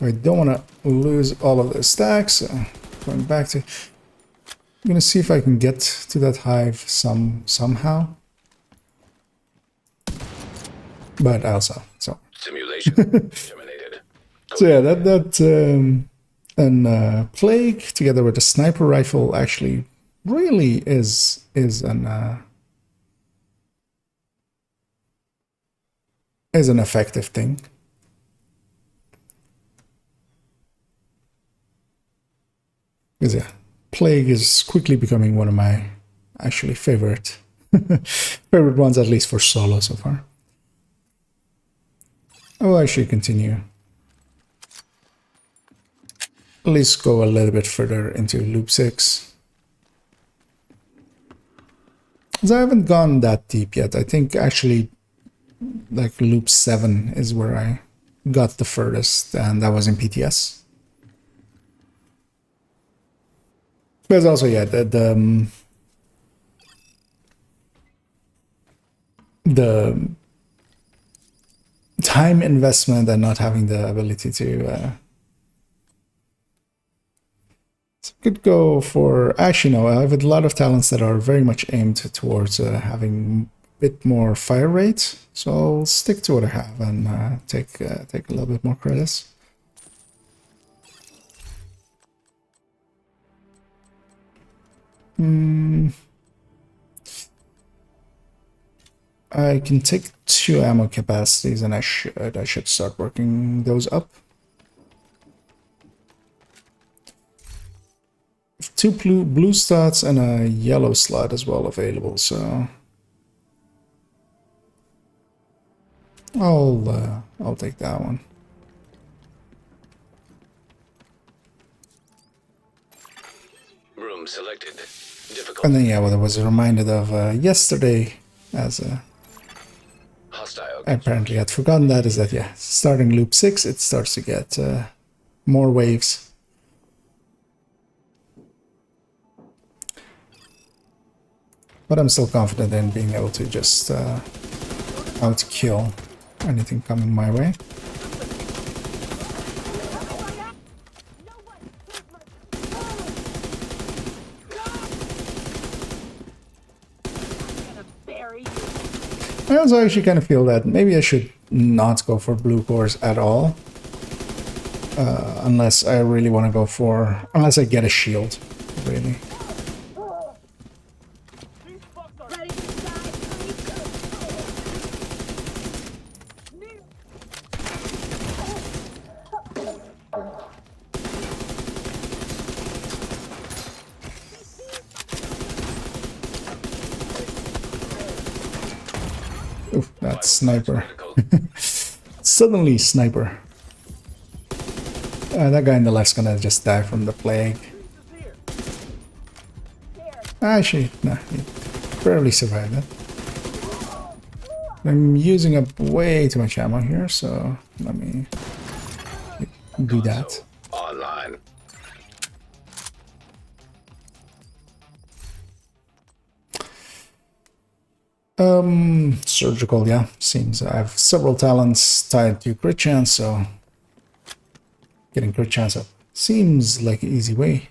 I don't want to lose all of the stacks. So going back to... I'm going to see if I can get to that hive somehow. But also, so... Simulation terminated. So yeah, and plague together with the sniper rifle actually really is an effective thing. Because yeah, plague is quickly becoming one of my actually favorite ones, at least for solo so far. I will actually continue. At least go a little bit further into loop 6. Because I haven't gone that deep yet. I think actually like loop 7 is where I got the furthest, and that was in PTS. Because also, yeah, the time investment and not having the ability to could go for, actually no, I have a lot of talents that are very much aimed towards having a bit more fire rate, so I'll stick to what I have and take a little bit more credits. I can take 2 ammo capacities, and I should start working those up. 2 blue slots and a yellow slot as well available, so I'll take that one. Room selected. Difficult. And then yeah, well, I was reminded of yesterday, as Hostile. I apparently had forgotten that, is that yeah, starting loop 6, it starts to get more waves. But I'm still confident in being able to just outkill anything coming my way. I also actually kind of feel that maybe I should not go for blue cores at all. Unless I really want to go for... unless I get a shield, really. Oof, that's sniper. Suddenly sniper. That guy in the left's gonna just die from the plague. Actually, nah, he barely survived it. I'm using up way too much ammo here, so let me do that. Online. Surgical, yeah. Seems I have several talents tied to crit chance, so getting crit chance up seems like an easy way.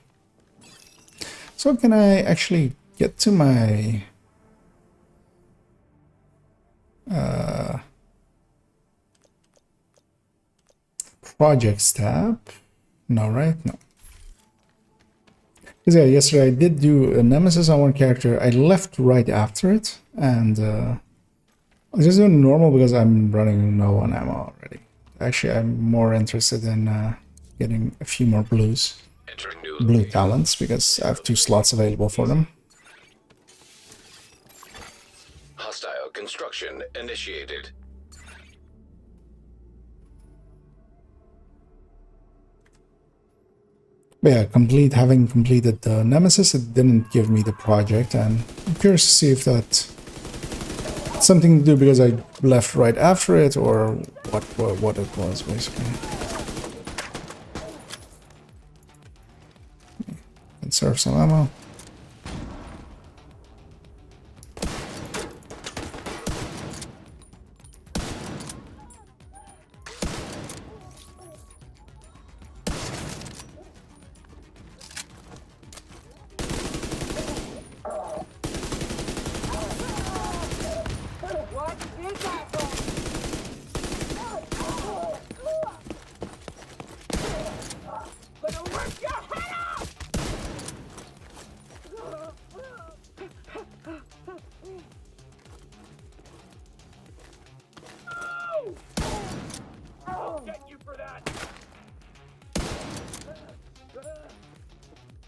So can I actually get to my projects tab? No, right? No. Because yeah, yesterday I did do a nemesis on one character. I left right after it, and I was just doing normal because I'm running low on ammo already. Actually, I'm more interested in getting a few more blue talents, because I have 2 slots available for them. Hostile construction initiated. But yeah, having completed the nemesis, it didn't give me the project, and I'm curious to see if that's something to do because I left right after it, or what it was basically. Conserve some ammo.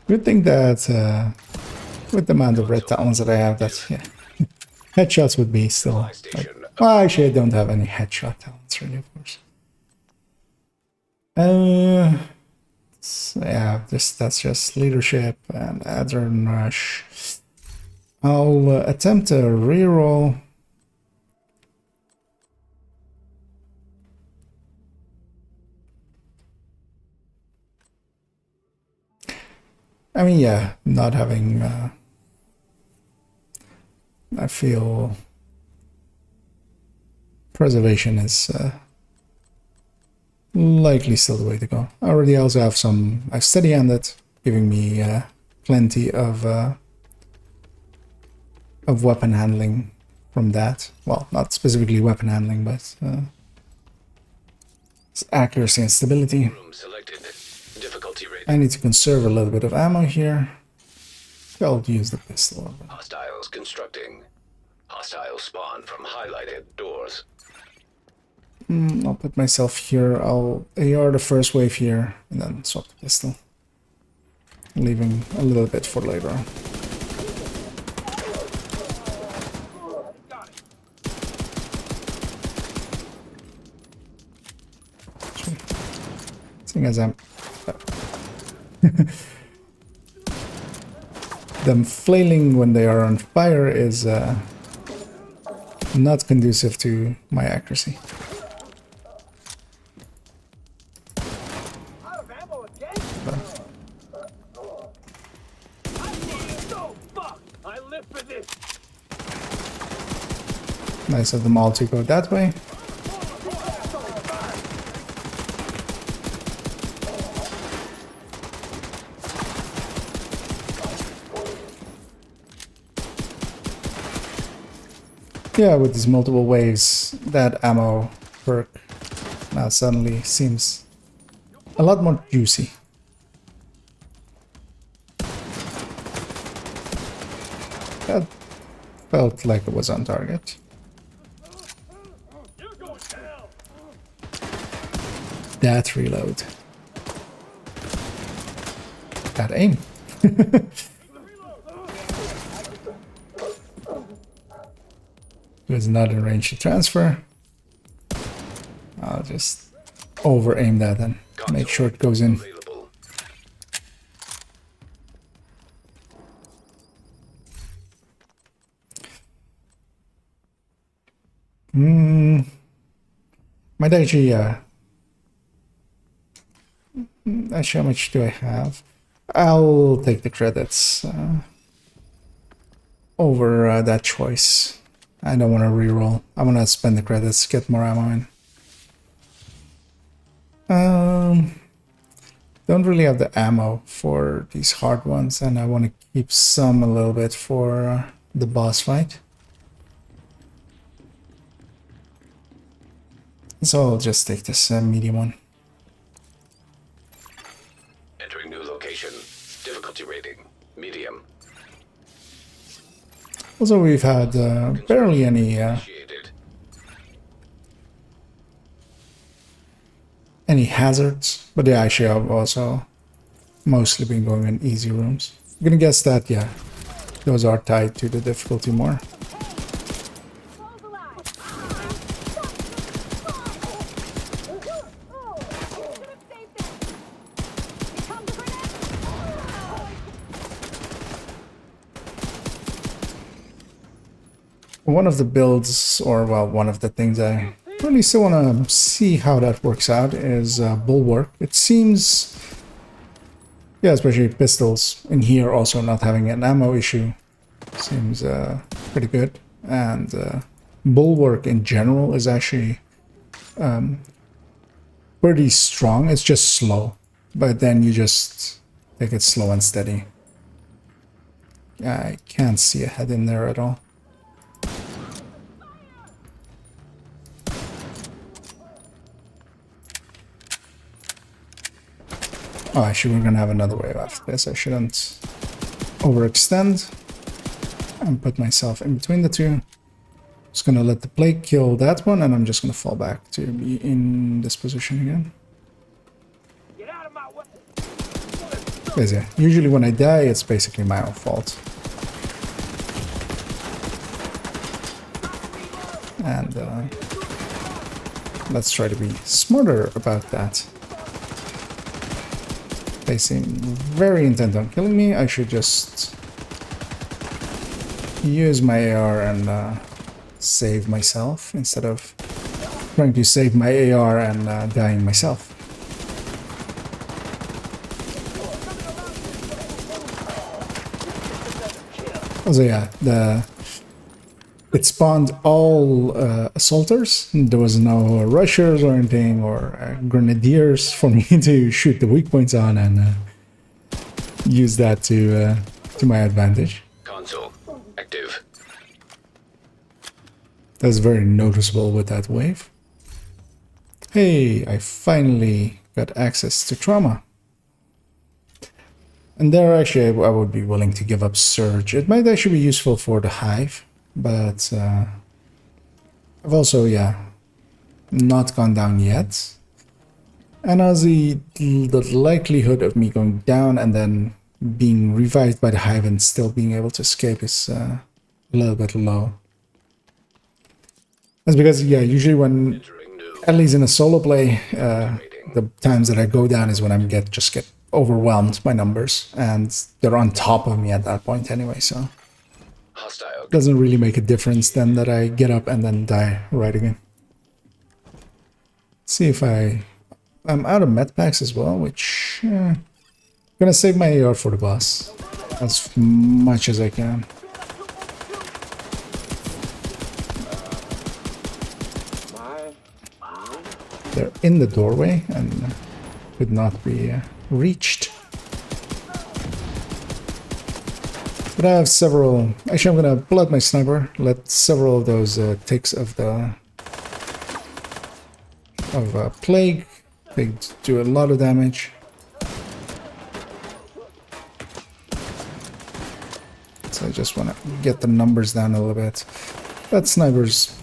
Good thing that with the amount of red talents that I have, that yeah, headshots would be still like, well, actually I don't have any headshot talents really, of course. So yeah, that's just leadership and adrenaline rush. I'll attempt a reroll. I mean, yeah, not having... I feel preservation is likely still the way to go. I already also have some... I've steady-handed, giving me plenty of weapon handling from that. Well, not specifically weapon handling, but accuracy and stability. I need to conserve a little bit of ammo here. I'll use the pistol. Hostiles constructing. Hostiles spawn from highlighted doors. I'll put myself here. I'll AR the first wave here, and then swap the pistol. Leaving a little bit for later on. Seeing as I'm... them flailing when they are on fire is not conducive to my accuracy. Nice of them all to go that way. Yeah, with these multiple waves, that ammo perk now suddenly seems a lot more juicy. That felt like it was on target. That reload. That aim. There's not in range to transfer. I'll just over aim that and make sure it goes in. Might actually, actually, how much do I have? I'll take the credits over that choice. I don't want to reroll. I want to spend the credits, get more ammo in. Don't really have the ammo for these hard ones, and I want to keep some a little bit for the boss fight. So I'll just take this medium one. Entering new location. Difficulty rating. Medium. Also, we've had barely any hazards, but yeah, actually I've also mostly been going in easy rooms. I'm gonna guess that, yeah, those are tied to the difficulty more. One of the builds, or well, one of the things I really still want to see how that works out is Bulwark. It seems, yeah, especially pistols in here also not having an ammo issue seems pretty good. And Bulwark in general is actually pretty strong. It's just slow, but then you just take it slow and steady. I can't see a head in there at all. Oh, actually, we're gonna have another wave after this. I shouldn't overextend and put myself in between the two. Just gonna let the plague kill that one, and I'm just gonna fall back to be in this position again. Because yeah, usually when I die, it's basically my own fault. And let's try to be smarter about that. They seem very intent on killing me. I should just use my AR and save myself instead of trying to save my AR and dying myself. Also, yeah, it spawned all assaulters. There was no rushers or anything, or grenadiers for me to shoot the weak points on and use that to my advantage. Console active. That's very noticeable with that wave. Hey, I finally got access to trauma. And there actually I would be willing to give up Surge. It might actually be useful for the Hive, but I've also, yeah, not gone down yet. And as the likelihood of me going down and then being revived by the Hive and still being able to escape is a little bit low. That's because, yeah, usually when, at least in a solo play, the times that I go down is when I just get overwhelmed by numbers, and they're on top of me at that point anyway, so it doesn't really make a difference then that I get up and then die right again. See if I'm out of med packs as well, which I'm gonna save my AR for the boss as much as I can. They're in the doorway and could not be reached. But I have several. Actually, I'm gonna pull out my sniper. Let several of those ticks of the plague. They do a lot of damage. So I just want to get the numbers down a little bit. That sniper's.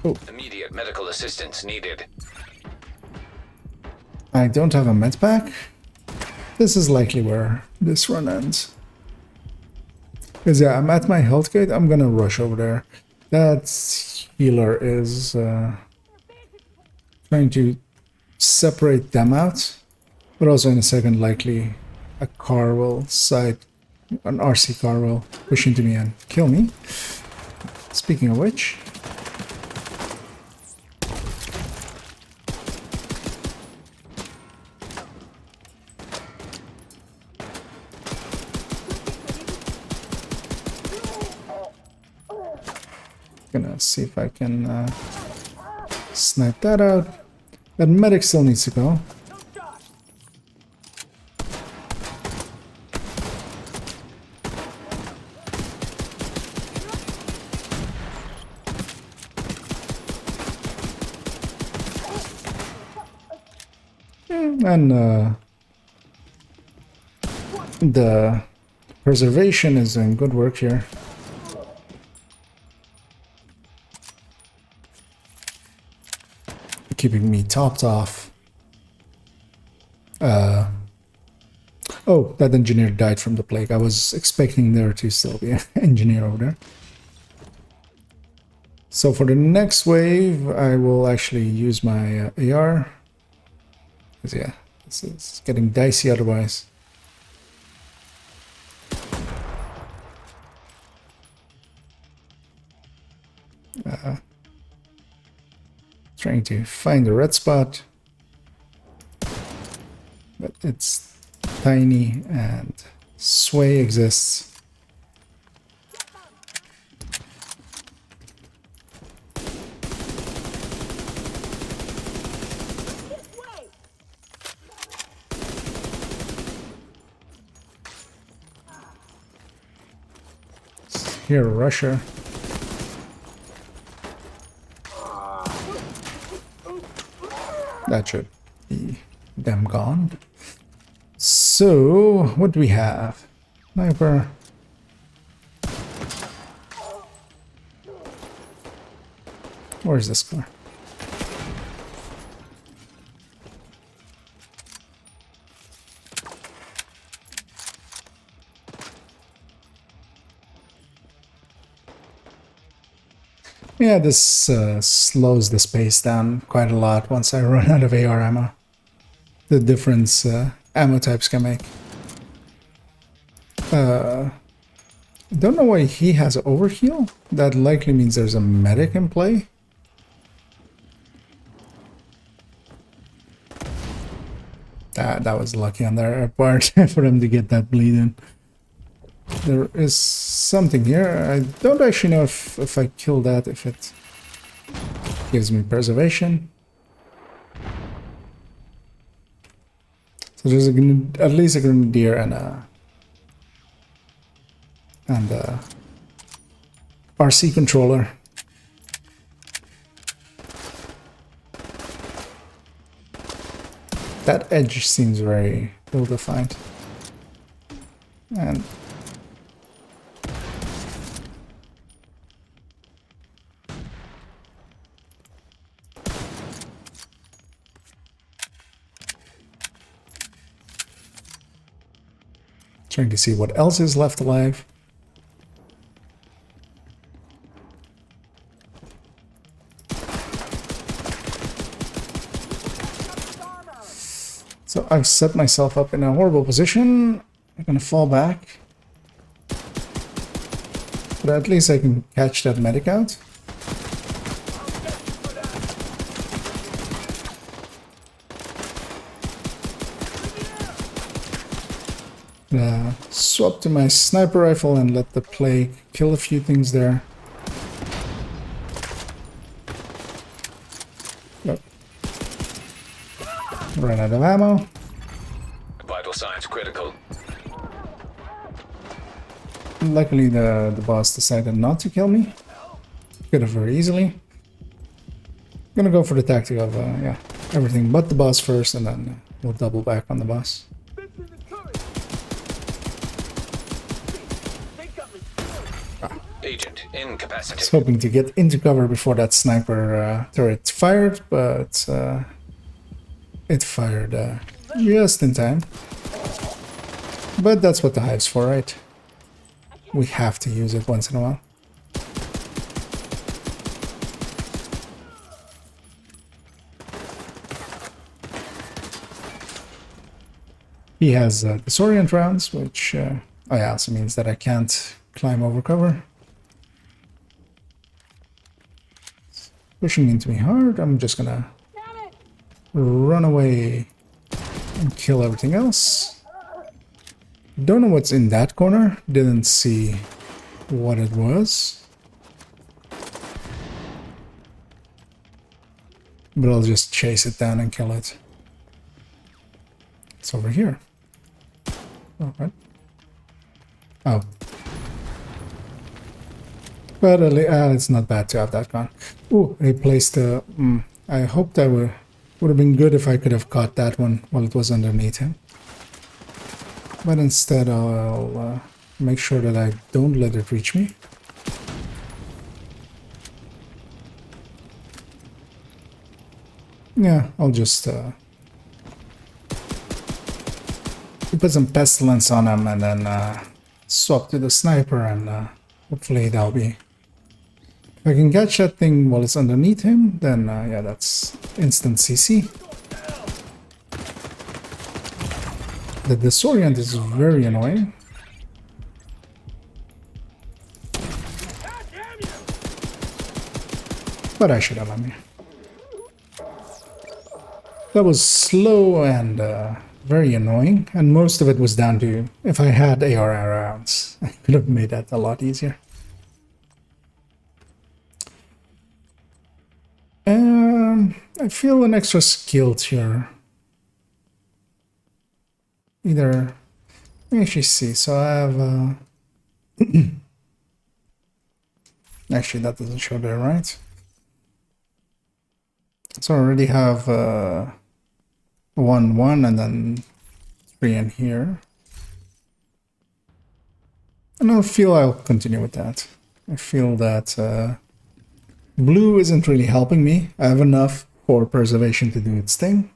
Oh. Immediate medical assistance needed. I don't have a med pack. This is likely where this run ends. Because yeah, I'm at my health gate. I'm gonna rush over there. That healer is trying to separate them out. But also in a second, likely a car will an RC car will push into me and kill me. Speaking of which... Gonna see if I can snipe that out. That medic still needs to go. And the preservation is doing good work here. Keeping me topped off. Oh, that engineer died from the plague. I was expecting there to still be an engineer over there. So for the next wave, I will actually use my AR. Because yeah, this is getting dicey otherwise. Trying to find the red spot, but it's tiny and sway exists. Here, Russia. That should be them gone. So, what do we have? Sniper. Where's this car? Yeah, this slows the pace down quite a lot once I run out of AR ammo. The difference ammo types can make. I don't know why he has overheal. That likely means there's a medic in play. That was lucky on their part for them to get that bleed in. There is something here. I don't actually know if I kill that, if it gives me preservation. So there's at least a grenadier and a RC controller. That edge seems very ill-defined. And trying to see what else is left alive. So I've set myself up in a horrible position. I'm gonna fall back. But at least I can catch that medic out. Swap to my sniper rifle and let the plague kill a few things there. Nope. Ran out of ammo. Vital signs critical. Luckily the boss decided not to kill me. Could have very easily. Gonna go for the tactic of yeah, everything but the boss first, and then we'll double back on the boss. Agent I incapacitated. was hoping to get into cover before that sniper turret fired, but it fired just in time. But that's what the hive's for, right? We have to use it once in a while. He has disorient rounds, which oh yeah, also means that I can't climb over cover. Pushing into me hard. I'm just gonna run away and kill everything else. Don't know what's in that corner. Didn't see what it was. But I'll just chase it down and kill it. It's over here. Oh, what? Oh. But it's not bad to have that gun. Ooh, I placed a... I hoped I would have been good if I could have caught that one while it was underneath him. But instead I'll make sure that I don't let it reach me. Yeah, I'll just put some pestilence on him and then swap to the sniper, and hopefully that'll be... If I can catch that thing while it's underneath him, then yeah, that's instant CC. The disorient is very annoying. But I should have him here. That was slow and very annoying, and most of it was down to if I had AR rounds. I could have made that a lot easier. I feel an extra skilled here. Either, let me actually see. So I have actually that doesn't show there, right? So I already have 1, 1, and then 3 in here. And I'll continue with that. I feel that blue isn't really helping me. I have enough for preservation to do its thing.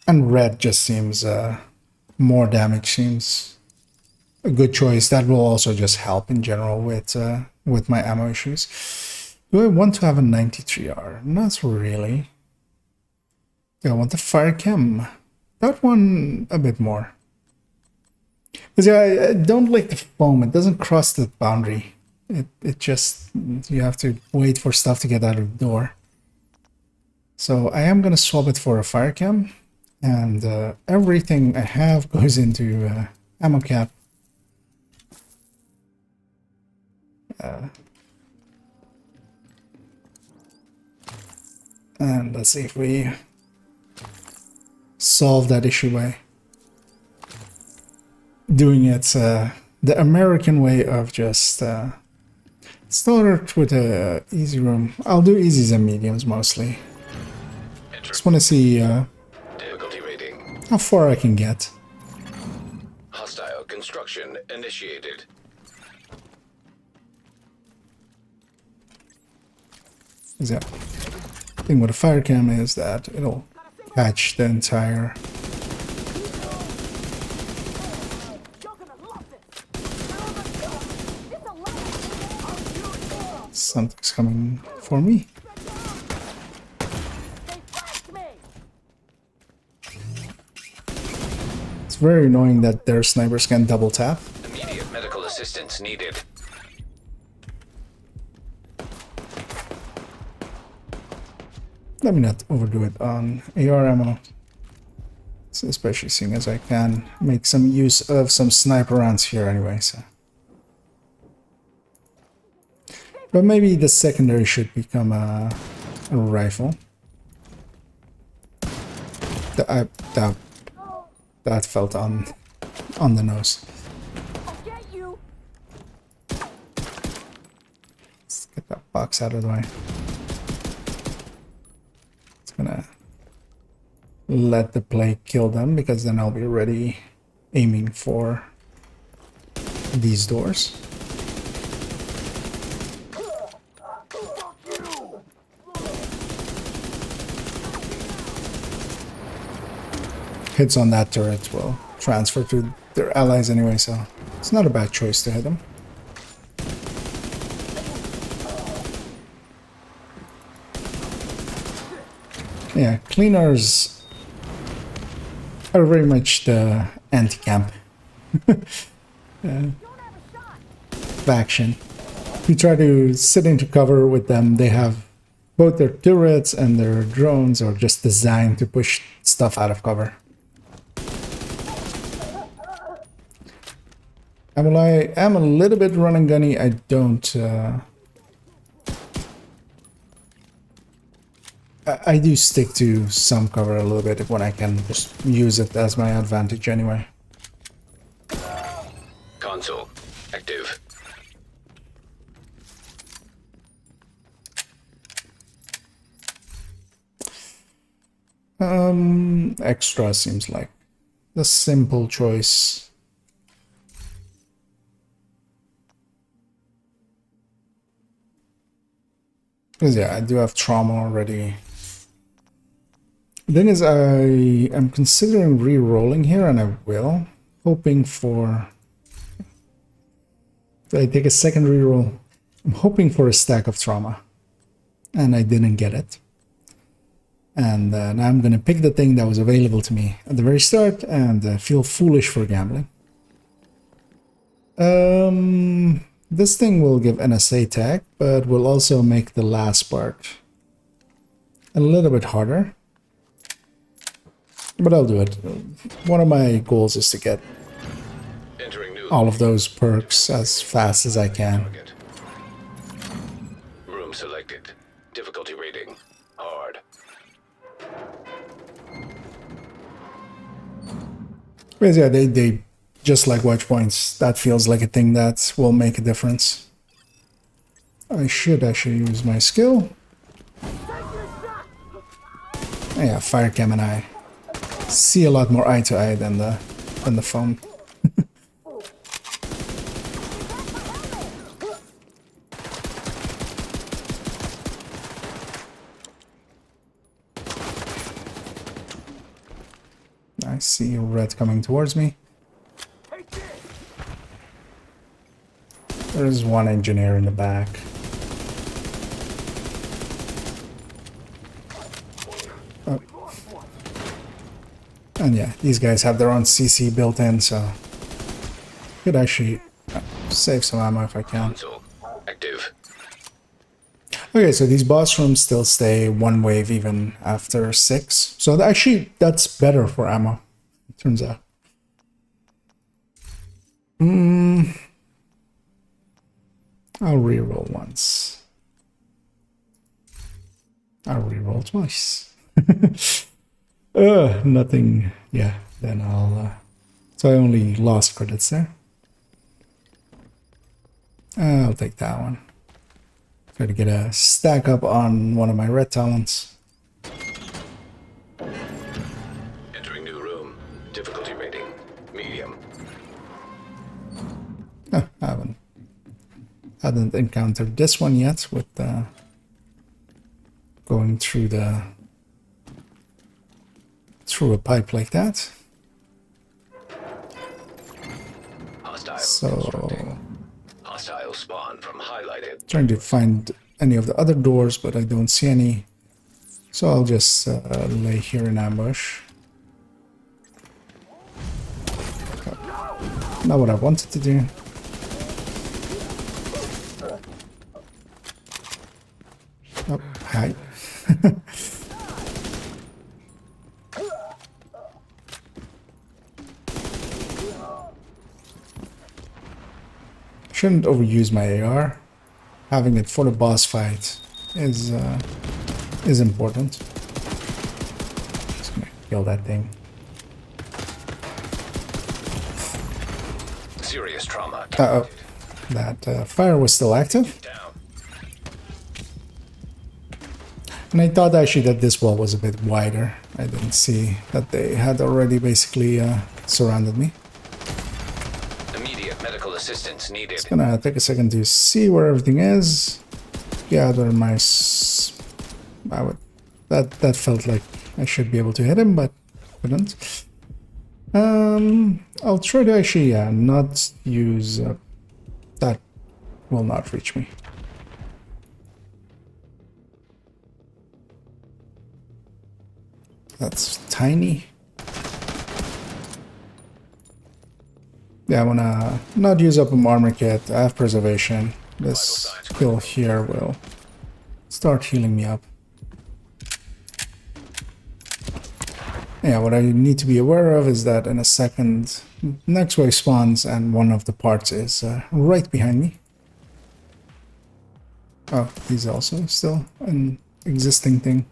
And red just seems more damage seems a good choice. That will also just help in general with my ammo issues. Do I want to have a 93R? Not really. Do I want the fire chem? That one a bit more. Because yeah, I don't like the foam. It doesn't cross the boundary. It just, you have to wait for stuff to get out of the door. So I am going to swap it for a fire chem. And everything I have goes into ammo cap. And let's see if we solve that issue by doing it the American way of just start with a easy room. I'll do easies and mediums mostly. Just want to see Difficulty rating. how far I can get. Hostile construction initiated. Exactly. Thing with a fire cam is that it'll patch the entire something's coming for me. It's very annoying that their snipers can double tap. Immediate medical assistance needed. Let me not overdo it on AR ammo, so especially seeing as I can make some use of some sniper rounds here anyway. So, but maybe the secondary should become a rifle. That felt on the nose. Let's get that box out of the way. Gonna let the play kill them, because then I'll be ready aiming for these doors. Hits on that turret will transfer to their allies anyway, so it's not a bad choice to hit them. Yeah, cleaners are very much the anti-camp faction. If you try to sit into cover with them, they have both their turrets and their drones are just designed to push stuff out of cover. And while I am a little bit run and gunny, I don't... I do stick to some cover a little bit when I can just use it as my advantage anyway. Console active. Extra seems like the simple choice. Because yeah, I do have trauma already. The thing is, I am considering re-rolling here, and I will. Hoping for... If I take a second re-roll, I'm hoping for a stack of trauma. And I didn't get it. And now I'm going to pick the thing that was available to me at the very start and feel foolish for gambling. This thing will give NSA tag, but will also make the last part a little bit harder. But I'll do it. One of my goals is to get all of those perks as fast as I can. Room selected. Difficulty rating. Hard. Because yeah, they just like watch points. That feels like a thing that will make a difference. I should actually use my skill. Yeah, fire cam and I see a lot more eye to eye than the phone. I see red coming towards me. There's one engineer in the back. Oh. And yeah, these guys have their own CC built in, so could actually save some ammo if I can. Active. Okay, so these boss rooms still stay one wave even after 6. So actually, that's better for ammo, it turns out. I'll reroll once. I'll reroll twice. Nothing. Yeah, then I'll... so I only lost credits there. I'll take that one. Try to get a stack up on one of my red talents. Entering new room. Difficulty rating, medium. I hadn't encountered this one yet with going through a pipe like that. So Hostile spawn from highlighted. trying to find any of the other doors, but I don't see any. So I'll just lay here in ambush. Not what I wanted to do. Oh, hi. Shouldn't overuse my AR. Having it for the boss fight is important. Just gonna kill that thing. Serious trauma. Uh-oh. That fire was still active. And I thought actually that this wall was a bit wider. I didn't see that they had already basically surrounded me. Immediate medical assistance needed. It's gonna take a second to see where everything is. Gather my... that felt like I should be able to hit him, but couldn't. I'll try to actually not use... that will not reach me. That's tiny. Yeah, I wanna not use up an armor kit. I have preservation. This kill here will start healing me up. Yeah, what I need to be aware of is that in a second, next wave spawns and one of the parts is right behind me. Oh, he's also still an existing thing.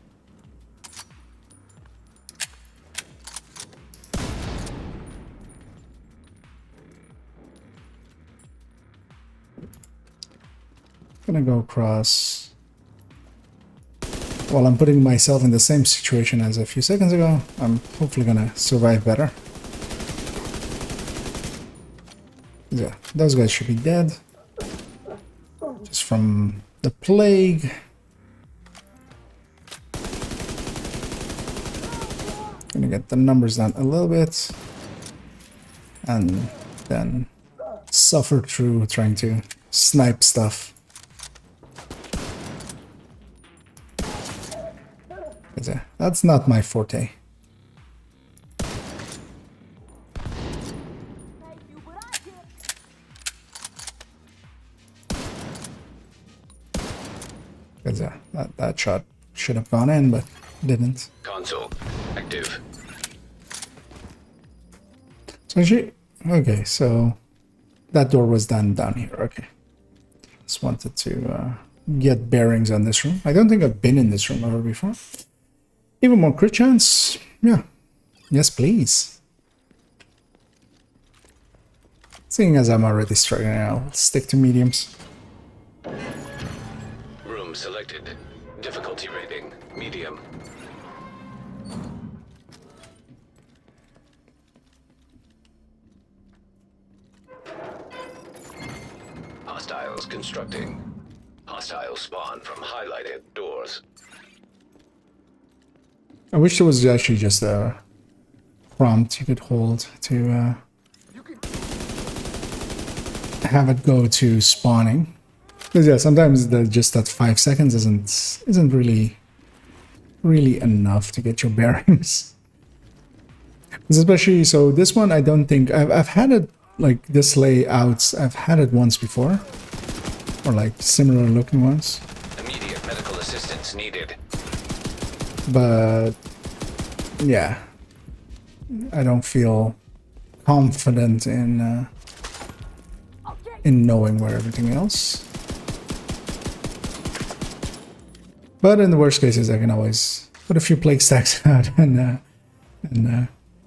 Gonna go across. While I'm putting myself in the same situation as a few seconds ago, I'm hopefully gonna survive better. Yeah, those guys should be dead. Just from the plague. Gonna get the numbers down a little bit. And then suffer through trying to snipe stuff. That's not my forte. That shot should have gone in, but didn't. Console active. So okay, so that door was down here. Okay, just wanted to get bearings on this room. I don't think I've been in this room ever before. Even more crit chance? Yeah. Yes, please. Seeing as I'm already struggling, I'll stick to mediums. Room selected. Difficulty rating, medium. Hostiles constructing. Hostiles spawn from highlighted doors. I wish there was actually just a prompt you could hold to have it go to spawning. Because yeah, sometimes just that 5 seconds isn't really enough to get your bearings. Especially so this one I don't think I've had it like this layout. I've had it once before, or like similar looking ones. Immediate medical assistance needed. But yeah, I don't feel confident in in knowing where everything else. But in the worst cases, I can always put a few plague stacks out and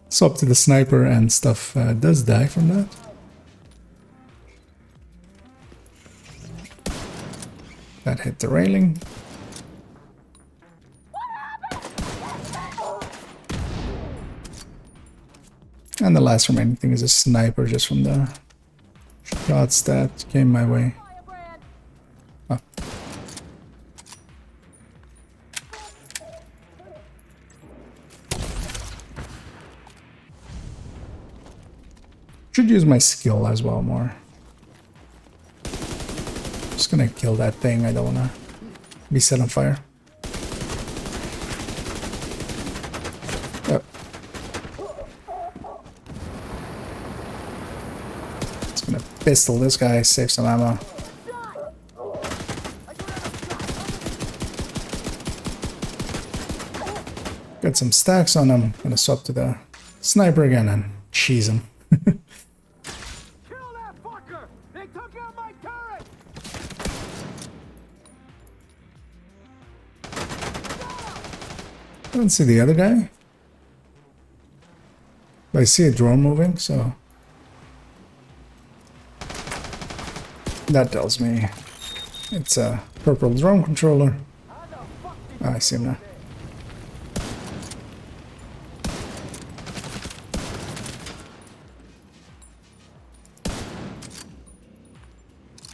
swap to the sniper, and stuff does die from that. That hit the railing. And the last remaining thing is a sniper, just from the shots that came my way. Oh. Should use my skill as well more. Just gonna kill that thing. I don't wanna be set on fire. Yep. Just gonna pistol this guy, save some ammo. Got some stacks on him. Gonna swap to the sniper again and cheese him. I don't see the other guy. But I see a drone moving, so that tells me it's a purple drone controller. Oh, I see him now.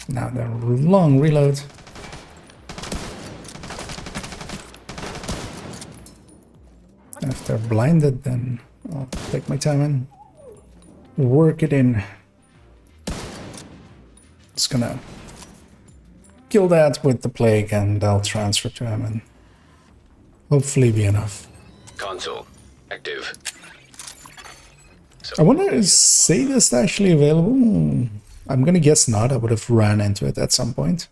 Now the long reload. If they're blinded, then I'll take my time and work it in. Just gonna kill that with the plague, and I'll transfer to him, and hopefully be enough. Console active. I wonder, is Sadist actually available? I'm gonna guess not. I would have ran into it at some point.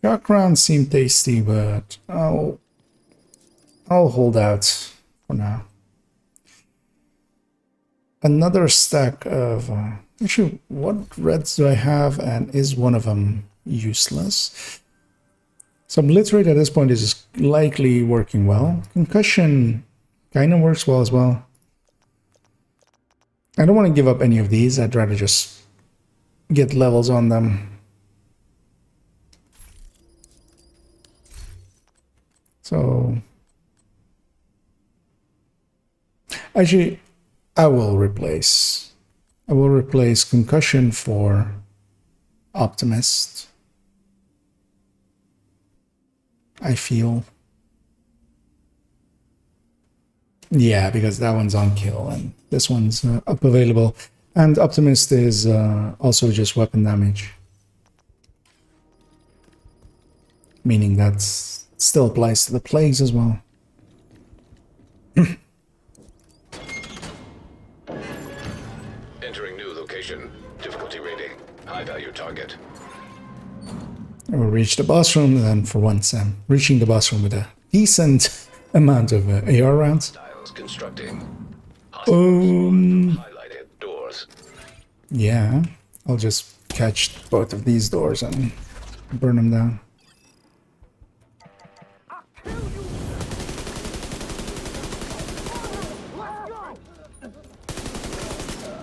Shock rounds seem tasty, but I'll hold out for now. Another stack of... actually, what reds do I have, and is one of them useless? So Obliterate at this point is likely working well. Concussion kind of works well as well. I don't want to give up any of these. I'd rather just get levels on them. So... actually, I will replace Concussion for Optimist. I feel. Yeah, because that one's on kill and this one's up available. And Optimist is also just weapon damage. Meaning that still applies to the plagues as well. Entering new location. Difficulty rating. High value target. We'll reach the boss room, and then for once I'm reaching the boss room with a decent amount of AR rounds. Constructing. Highlighted doors. Yeah, I'll just catch both of these doors and burn them down.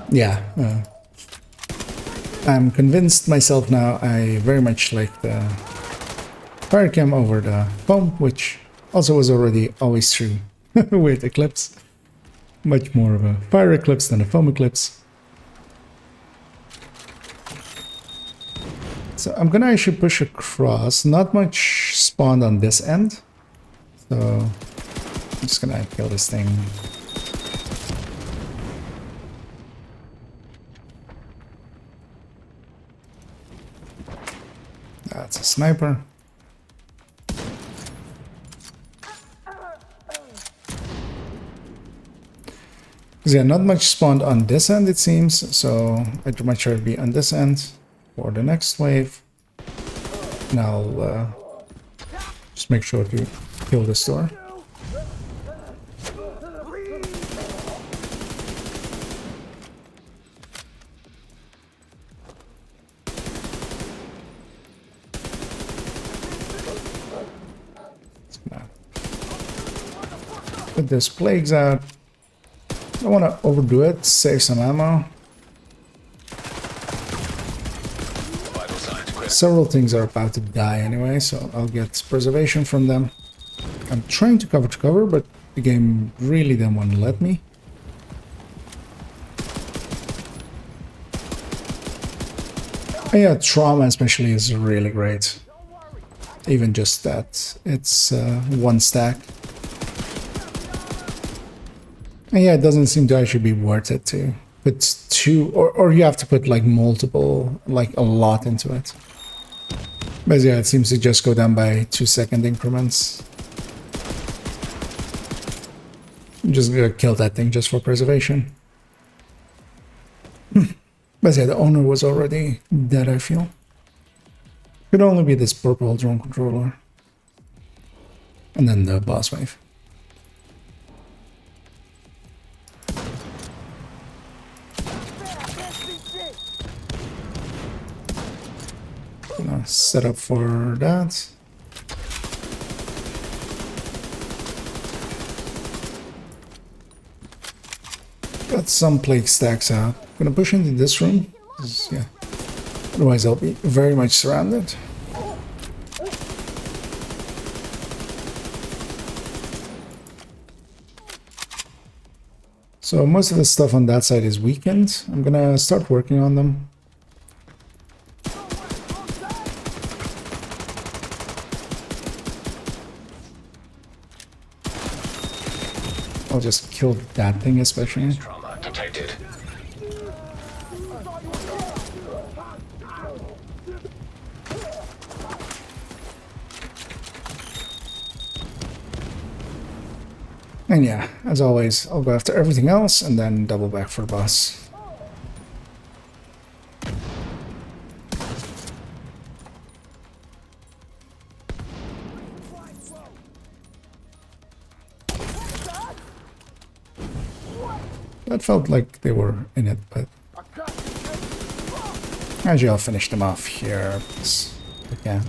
Yeah, I'm convinced myself now. I very much like the fire cam over the foam, which also was already always true with Eclipse. Much more of a fire eclipse than a foam eclipse. So I'm gonna actually push across. Not much spawned on this end, so I'm just gonna kill this thing. That's a sniper. Yeah, not much spawned on this end, it seems, so I'd much rather be on this end for the next wave. And I'll just make sure to kill this door. Put those plagues out. Don't want to overdo it. Save some ammo. Several things are about to die anyway, so I'll get preservation from them. I'm trying to cover, but the game really didn't want to let me. And yeah, trauma especially is really great. Even just that, it's one stack. And yeah, it doesn't seem to actually be worth it to put two, or you have to put like multiple, like a lot into it. But yeah, it seems to just go down by 2-second increments. I'm just gonna kill that thing just for preservation. But yeah, the owner was already dead, I feel. Could only be this purple drone controller. And then the boss wave. Gonna set up for that. Got some plague stacks out. Gonna push into this room. Yeah. Otherwise, I'll be very much surrounded. So most of the stuff on that side is weakened. I'm gonna start working on them. I'll just kill that thing especially. Trauma detected. And yeah, as always, I'll go after everything else and then double back for the boss. That felt like they were in it, but actually I'll finish them off here because I can.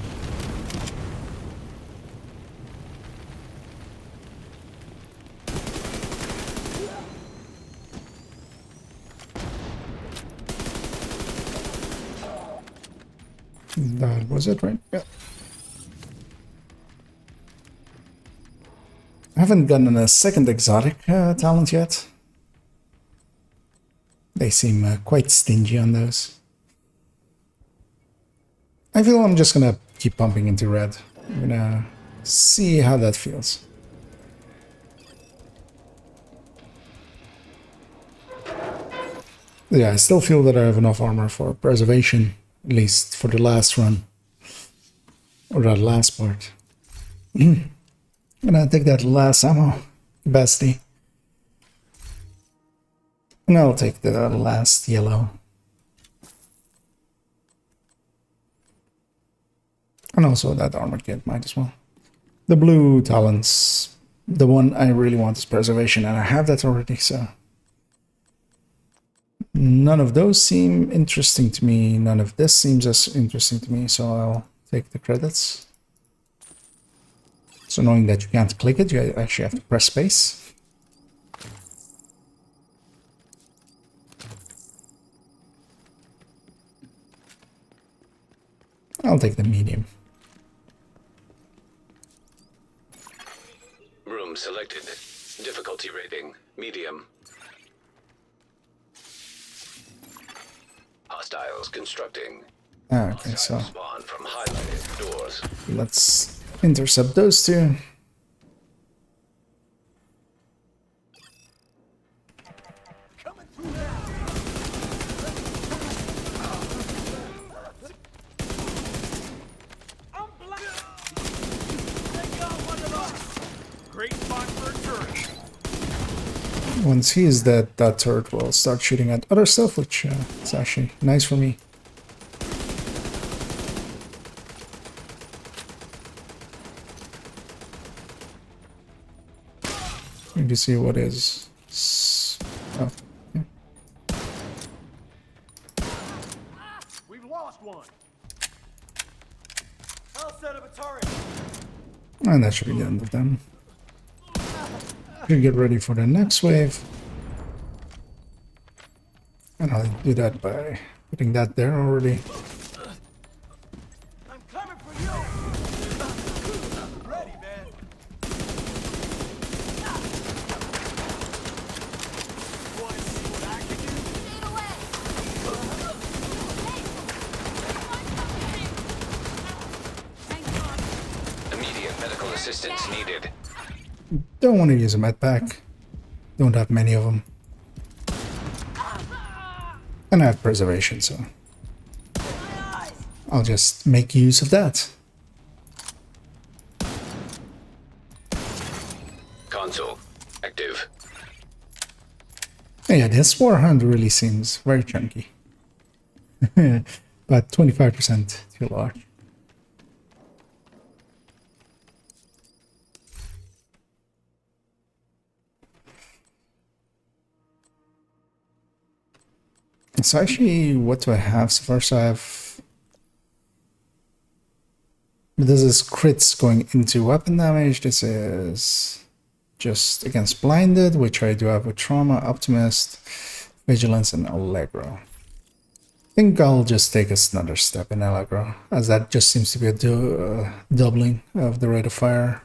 That was it, right? Yeah. I haven't gotten a second exotic talent yet. They seem quite stingy on those. I feel I'm just gonna keep pumping into red. I'm gonna see how that feels. Yeah, I still feel that I have enough armor for preservation, at least for the last run. Or that last part. I'm gonna take that last ammo capacity. And I'll take the last yellow. And also that armor kit, might as well. The blue talents, the one I really want is preservation, and I have that already, so... None of those seem interesting to me, none of this seems as interesting to me, so I'll take the credits. It's annoying that you can't click it, you actually have to press space. I'll take the medium. Room selected. Difficulty rating, medium. Hostiles constructing. Okay, so Spawn from highlighted doors. let's intercept those two. Once he is dead, that turret will start shooting at other stuff, which is actually nice for me. Need to see what is. Oh, yeah. We've lost one. I'll set up a turret. And that should be the end of them. to get ready for the next wave. And I'll do that by putting that there already. I'm coming for you. Ready, man. You want to see what I can do? Immediate medical assistance needed. Don't want to use a med pack. Don't have many of them. And I have preservation, so I'll just make use of that. Console active. Yeah, this Warhound really seems very chunky. But 25% too large. So actually, what do I have so far? So I have... This is crits going into weapon damage. This is just against blinded, which I do have with trauma, optimist, vigilance, and allegro. I think I'll just take another step in allegro, as that just seems to be a doubling of the rate of fire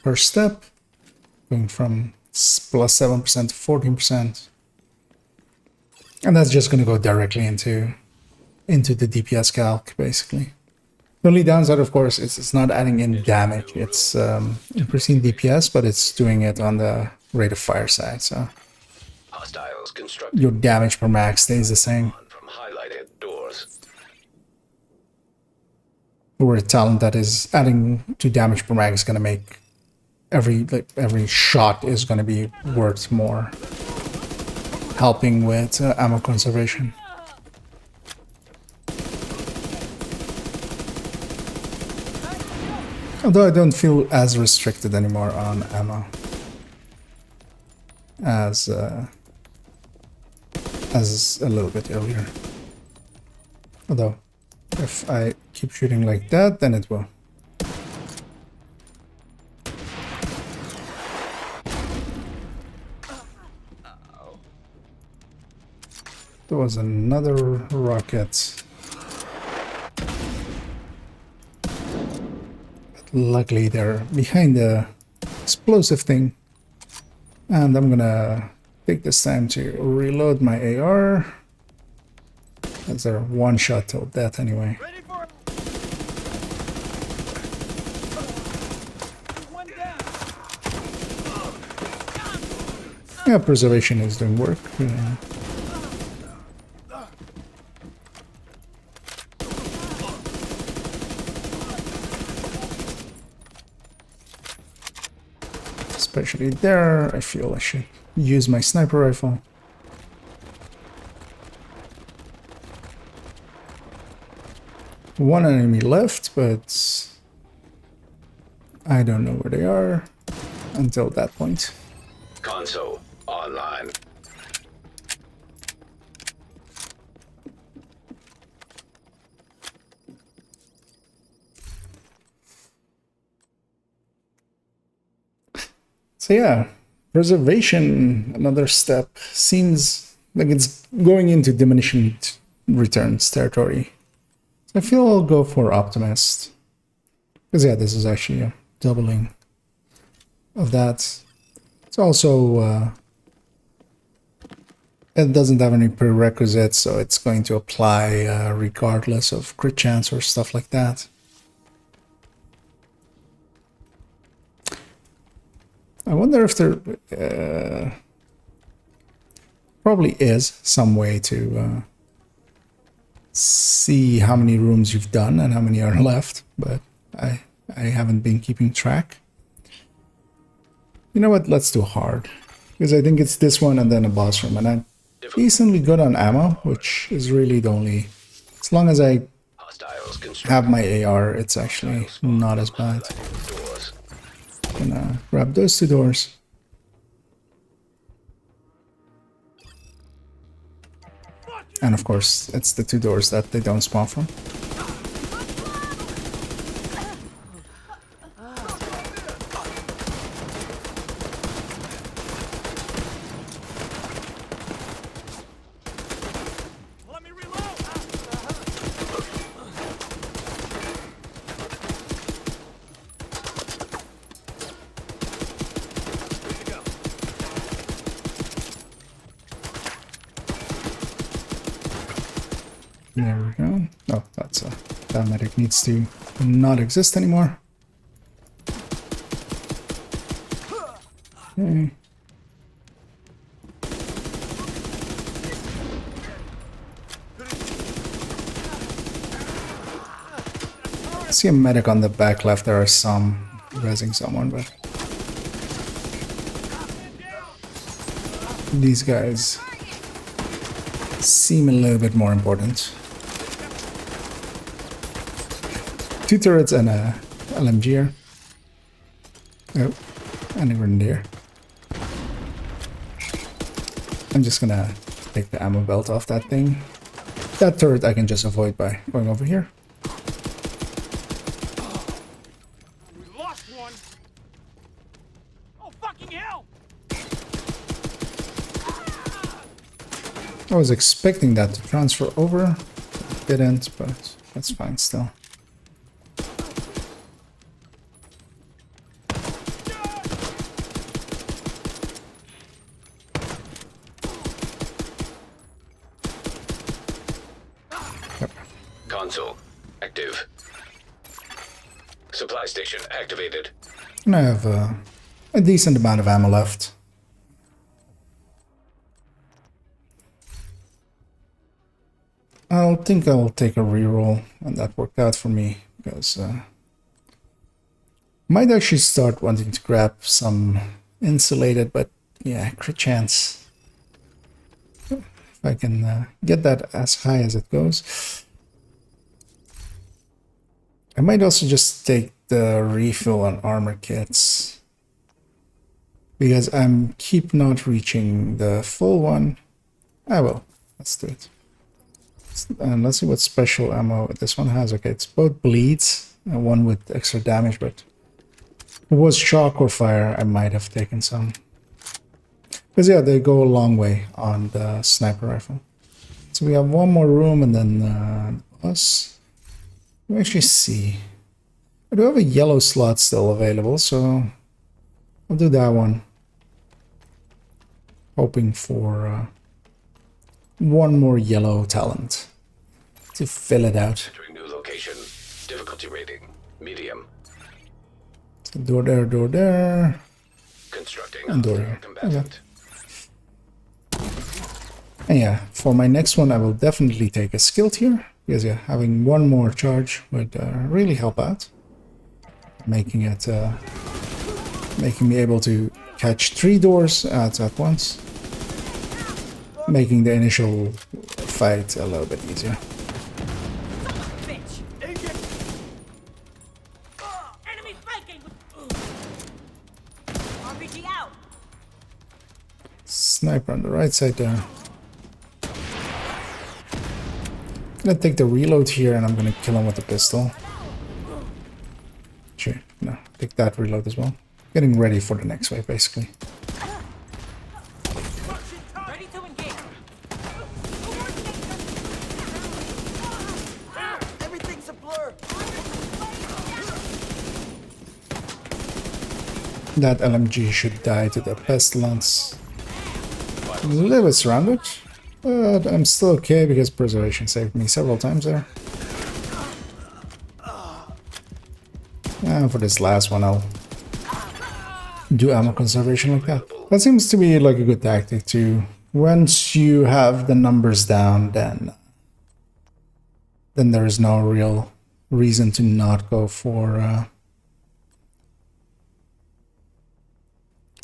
per step, going from plus 7% to 14%. And that's just going to go directly into the DPS calc, basically. The only downside, of course, is it's not adding in damage. It's increasing DPS, but it's doing it on the rate of fire side. So Hostiles constructed your damage per mag stays the same. from highlighted doors. Or a talent that is adding to damage per mag is going to make every shot is going to be worth more, helping with ammo conservation. Although I don't feel as restricted anymore on ammo as a little bit earlier. Although, if I keep shooting like that, then it will. There was another rocket. But luckily they're behind the explosive thing. And I'm gonna take this time to reload my AR. As they're one shot till death anyway. Yeah, preservation is doing work. Especially there, I feel I should use my sniper rifle. One enemy left, but I don't know where they are until that point. Console online. So yeah, preservation, another step, seems like it's going into diminishing returns territory. So I feel I'll go for optimist. Because yeah, this is actually a doubling of that. It's also, it doesn't have any prerequisites, so it's going to apply regardless of crit chance or stuff like that. I wonder if there probably is some way to see how many rooms you've done and how many are left, but I haven't been keeping track. You know what? Let's do hard, because I think it's this one and then a boss room, and I'm decently good on ammo, which is really the only. As long as I have my AR, it's actually not as bad. Gonna grab those two doors. And of course, it's the two doors that they don't spawn from. There we go. Oh, that's that medic needs to not exist anymore. Okay. I see a medic on the back left. There are some resing someone, but these guys seem a little bit more important. 2 turrets and a LMGer. Oh, and a grenadier. I'm just gonna take the ammo belt off that thing. That turret I can just avoid by going over here. We lost one. Oh, fucking hell! I was expecting that to transfer over. Didn't, but that's fine still. Console active. Supply station activated. And I have a decent amount of ammo left. I think I'll take a reroll, and that worked out for me because might actually start wanting to grab some insulated, but yeah, crit chance. If I can get that as high as it goes. I might also just take the refill on armor kits because I'm keep not reaching the full one. I will. Let's do it. And let's see what special ammo this one has. Okay, it's both bleeds and one with extra damage, but if it was shock or fire, I might have taken some. Because yeah, they go a long way on the sniper rifle. So we have one more room and then us. Let me actually see. I do have a yellow slot still available, so I'll do that one. Hoping for one more yellow talent to fill it out. Entering new location. Difficulty rating medium. So door there. Constructing And door here. combatant. Okay. And yeah, for my next one I will definitely take a skill tier. Because yeah, having one more charge would really help out. Making it, making me able to catch 3 doors at once. Making the initial fight a little bit easier. Enemy flanking. RPG out. Sniper on the right side there. I'm gonna take the reload here and I'm gonna kill him with the pistol. Sure, no, take that reload as well. Getting ready for the next wave, basically. Ready to engage. Everything's a blur. That LMG should die to the pestilence. A little bit surrounded. But I'm still okay because preservation saved me several times there. And for this last one, I'll do ammo conservation like that. That seems to be like a good tactic too. Once you have the numbers down, then there is no real reason to not go for...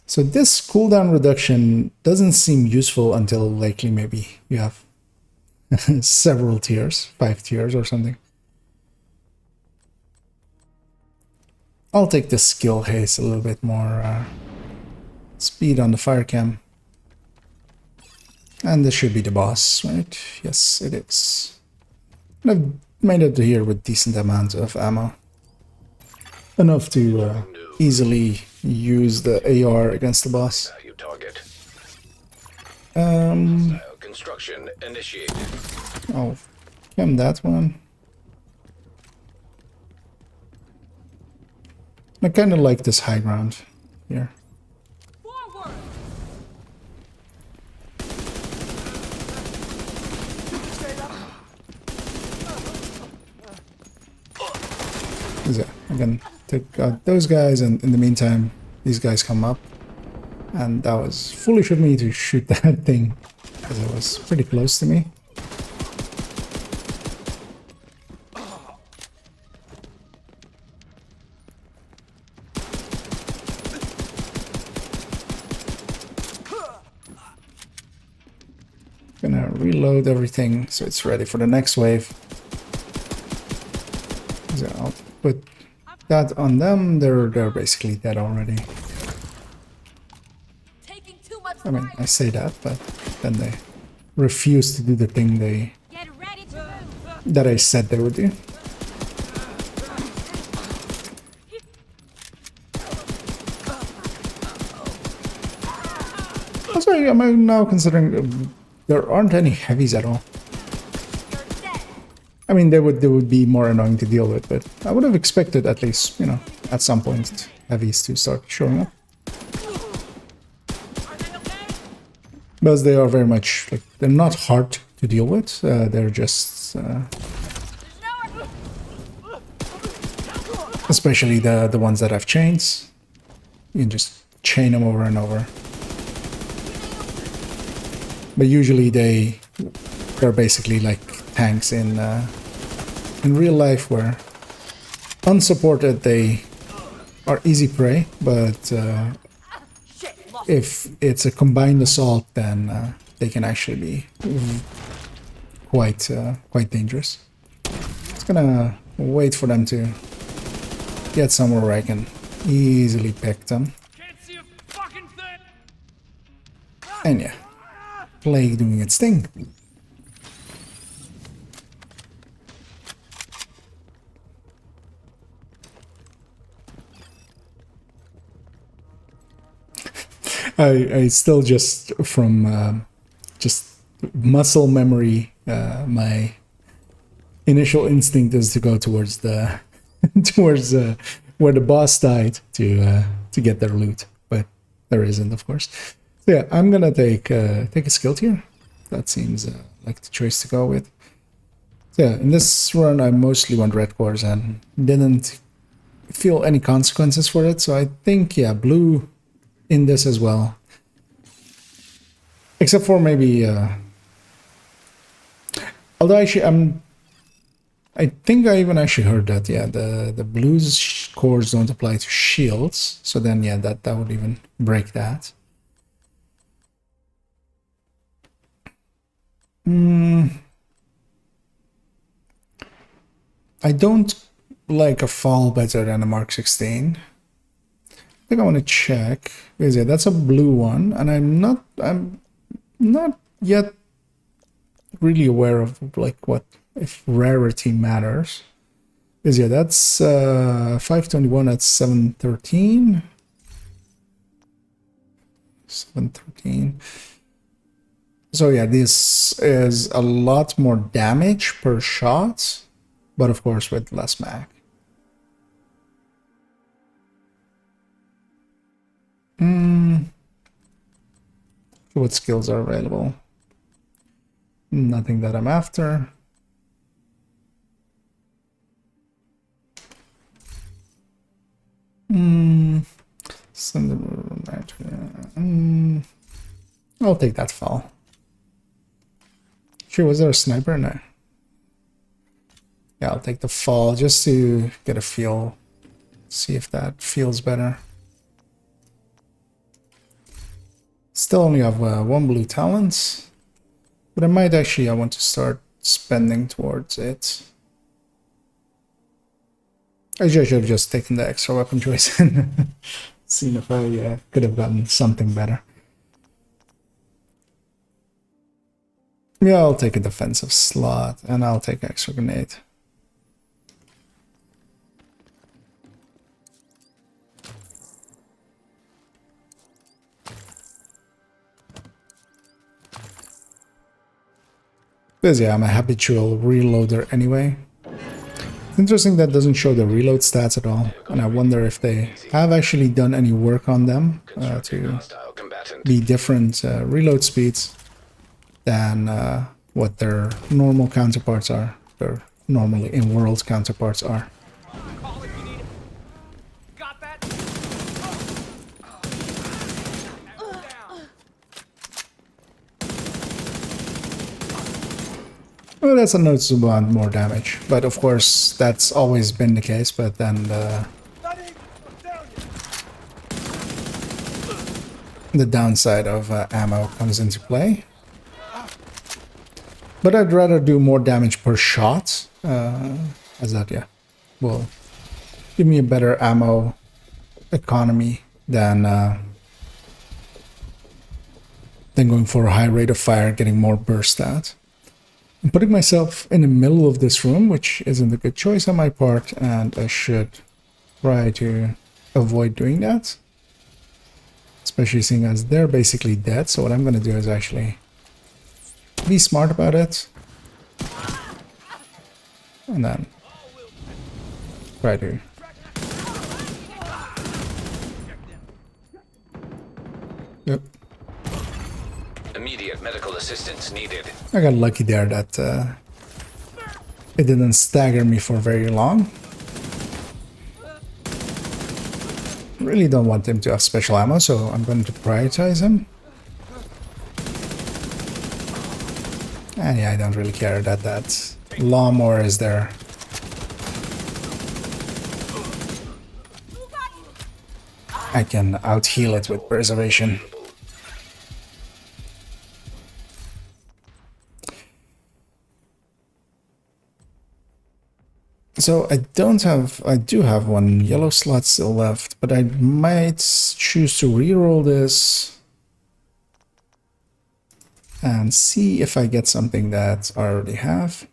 So this cooldown reduction doesn't seem useful until likely maybe you have several tiers, 5 tiers or something. I'll take the skill haste, a little bit more speed on the fire cam. And this should be the boss, right? Yes, it is. And I've made it here with decent amount of ammo. Enough to easily use the AR against the boss. Target. Construction initiated. I'll cam that one. I kind of like this high ground here. Forward. Yeah, I can take out those guys, and in the meantime, these guys come up. And that was foolish of me to shoot that thing, because it was pretty close to me. Gonna reload everything so it's ready for the next wave. So I'll put that on them. They're basically dead already. I mean, I say that, but then they refuse to do the thing that I said they would do. Also, I'm now considering there aren't any heavies at all. I mean, they would be more annoying to deal with, but I would have expected at least, you know, at some point heavies to start showing up. Because they are very much, like, they're not hard to deal with, they're just... especially the ones that have chains. You can just chain them over and over. But usually they're basically like tanks in real life, where unsupported they are easy prey, but if it's a combined assault, then they can actually be quite dangerous. Just gonna wait for them to get somewhere where I can easily pick them. And yeah, Plague doing its thing. I still just from just muscle memory, my initial instinct is to go towards the towards where the boss died to get their loot, but there isn't, of course. So yeah, I'm gonna take a skill tier. That seems like the choice to go with. So yeah, in this run I mostly went red cores and didn't feel any consequences for it. So I think, yeah, blue in this as well, except for maybe although actually I think I even actually heard that, yeah, the blues cores don't apply to shields, so then yeah, that would even break that. I don't like a fall better than a Mark 16. I think I want to check, because yeah, that's a blue one, and I'm not yet really aware of like what if rarity matters. Because yeah, that's 521 at 713. 713. So yeah, this is a lot more damage per shot, but of course with less mag. What skills are available? Nothing that I'm after. I'll take that fall. Sure, was there a sniper in there? Yeah, I'll take the fall just to get a feel, see if that feels better. Still only have one blue talent, but I might actually, I want to start spending towards it. I should have just taken the extra weapon choice and seen if I could have gotten something better. Yeah, I'll take a defensive slot, and I'll take extra grenade. Because yeah, I'm a habitual reloader anyway. It's interesting that doesn't show the reload stats at all, and I wonder if they have actually done any work on them to be different reload speeds than what their normal counterparts are, their normally in-world counterparts are. Well, that's a noticeable amount more damage. But of course, that's always been the case. But then the downside of ammo comes into play. But I'd rather do more damage per shot, as that, yeah, will give me a better ammo economy than going for a high rate of fire, getting more burst out. I'm putting myself in the middle of this room, which isn't a good choice on my part, and I should try to avoid doing that. Especially seeing as they're basically dead, so what I'm going to do is actually be smart about it. And then try to... Yep. Immediate medical assistance needed. I got lucky there that it didn't stagger me for very long. Really don't want him to have special ammo, so I'm going to prioritize him. And yeah, I don't really care that that lawnmower is there. I can out-heal it with preservation. So I do have one yellow slot still left, but I might choose to reroll this and see if I get something that I already have,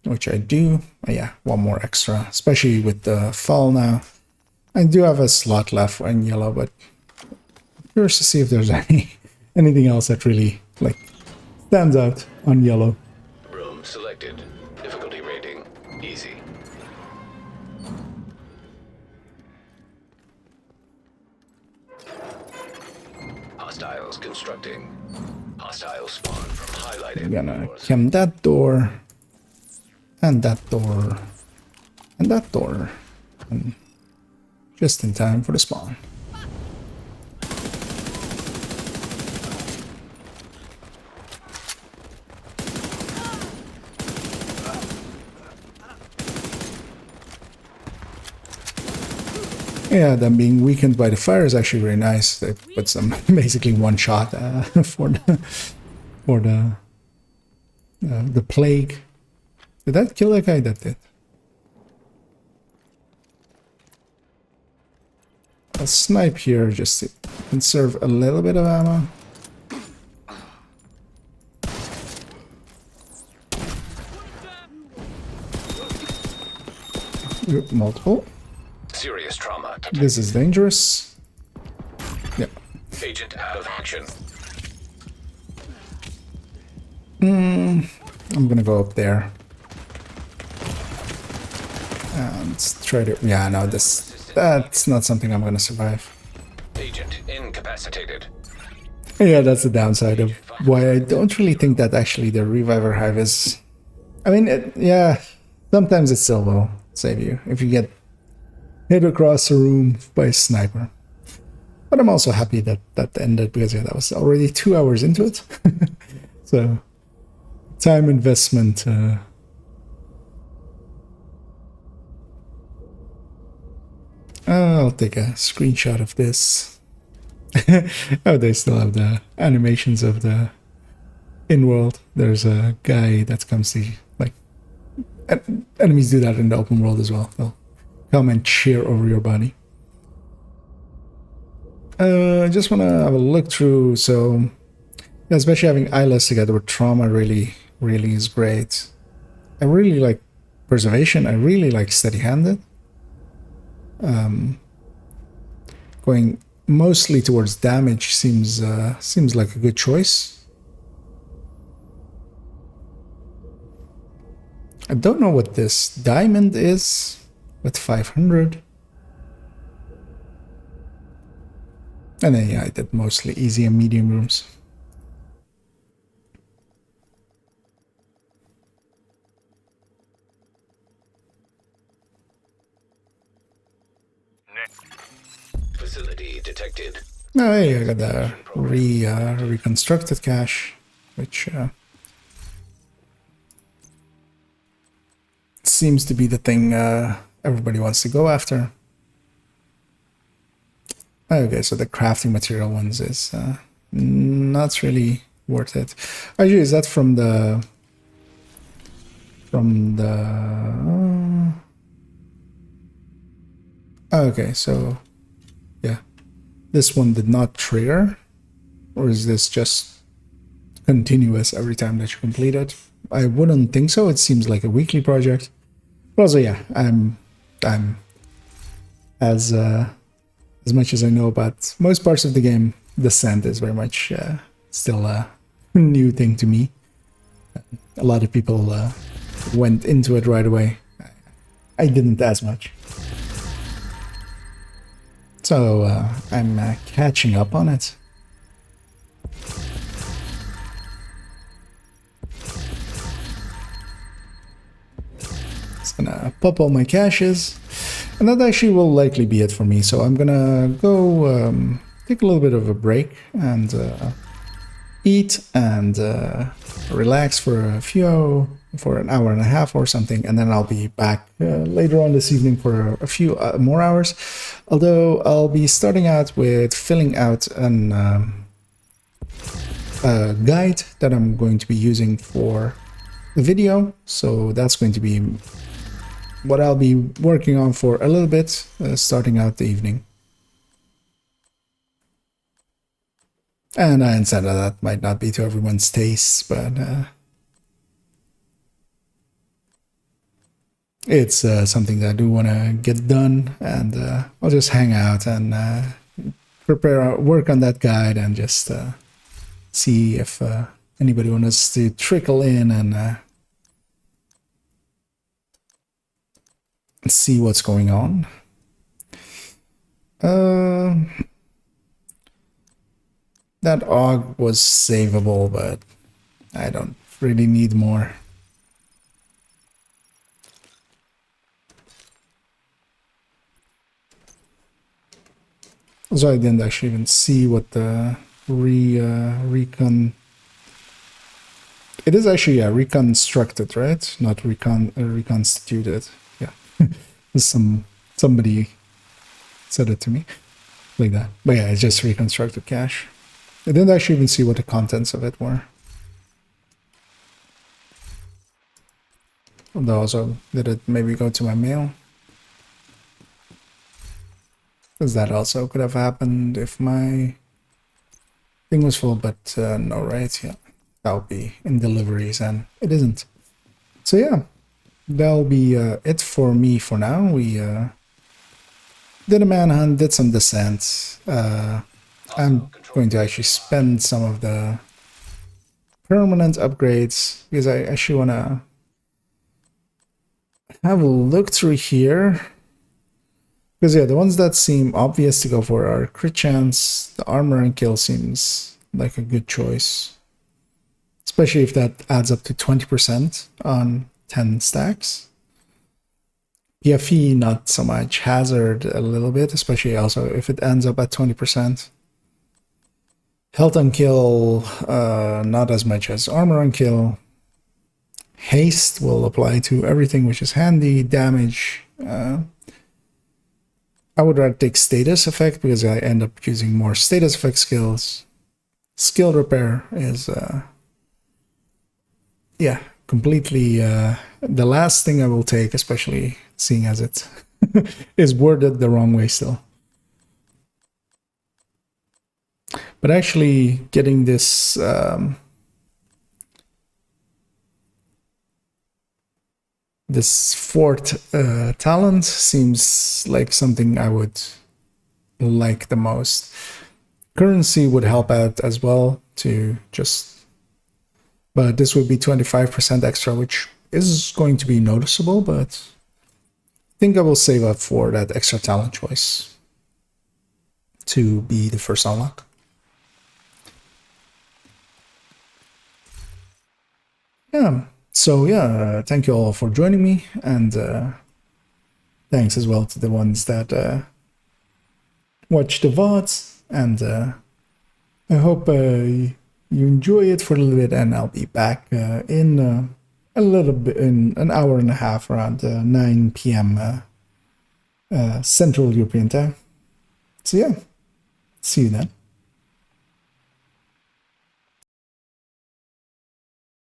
which I do. Yeah, one more extra, especially with the fall now. I do have a slot left in yellow, but I'm curious to see if there's anything else that really stands out on yellow. Room selected. Difficulty rating easy. Hostiles constructing. Hostiles spawn from highlighted. I'm gonna chem that door, and that door, and that door, and just in time for the spawn. Yeah, them being weakened by the fire is actually really nice. They put some basically one shot for the plague. Did that kill that guy? That did. A snipe here just to conserve a little bit of ammo. Oop, multiple. Serious trauma. This is dangerous. Yeah. Agent out of action. I'm gonna go up there and try to. Yeah, no, that's not something I'm gonna survive. Agent incapacitated. Yeah, that's the downside of why I don't really think that actually the Reviver Hive is... I mean, yeah, sometimes it still will save you if you get hit across the room by a sniper. But I'm also happy that that ended, because yeah, that was already 2 hours into it. So, time investment... I'll take a screenshot of this. Oh, they still have the animations of the in-world. There's a guy that comes to, like, enemies do that in the open world as well. They'll come and cheer over your body. I just want to have a look through. So, especially having eyeless together with trauma really is great. I really like preservation. I really like steady-handed. Going mostly towards damage seems like a good choice. I don't know what this diamond is with 500. And then yeah, I did mostly easy and medium rooms. Facility detected. Oh, hey, I got the reconstructed cache, which seems to be the thing everybody wants to go after. Okay, so the crafting material ones is not really worth it. Actually, is that from the okay, so yeah, this one did not trigger, or is this just continuous every time that you complete it? I wouldn't think so. It seems like a weekly project. But also, yeah, I'm as much as I know about most parts of the game, Descent is very much still a new thing to me. A lot of people went into it right away. I didn't as much. So I'm catching up on it. Just gonna pop all my caches. And that actually will likely be it for me. So I'm gonna go take a little bit of a break and eat and relax for an hour and a half or something, and then I'll be back later on this evening for a few more hours. Although I'll be starting out with filling out a guide that I'm going to be using for the video. So that's going to be what I'll be working on for a little bit, starting out the evening. And I understand that might not be to everyone's taste, but it's something that I do want to get done, and I'll just hang out and work on that guide and just see if anybody wants to trickle in and see what's going on. That AUG was savable, but I don't really need more. So I didn't actually even see what the recon... It is actually reconstructed, right? Not reconstituted. Yeah. Somebody said it to me like that. But yeah, it's just reconstructed cache. I didn't actually even see what the contents of it were. Although also, did it maybe go to my mail? Because that also could have happened if my thing was full, but no, right? Yeah, that would be in deliveries, and it isn't. So yeah, that'll be it for me for now. We did a manhunt, did some descent. I'm going to actually spend some of the permanent upgrades because I actually want to have a look through here. Because yeah, the ones that seem obvious to go for are crit chance. The armor and kill seems like a good choice, especially if that adds up to 20% on 10 stacks. PFE not so much, hazard a little bit, especially also if it ends up at 20%. Health on kill, not as much as armor on kill. Haste will apply to everything, which is handy. Damage, I would rather take status effect because I end up using more status effect skills. Skill repair is, yeah, completely the last thing I will take, especially seeing as it is worded the wrong way still. But actually getting this this fourth talent seems like something I would like the most. Currency would help out as well to just, but this would be 25% extra, which is going to be noticeable, but I think I will save up for that extra talent choice to be the first unlock. Yeah, so yeah, thank you all for joining me, and thanks as well to the ones that watch the VODs, and I hope you enjoy it for a little bit, and I'll be back in a little bit in an hour and a half, around 9 p.m. Central European time. So yeah, see you then.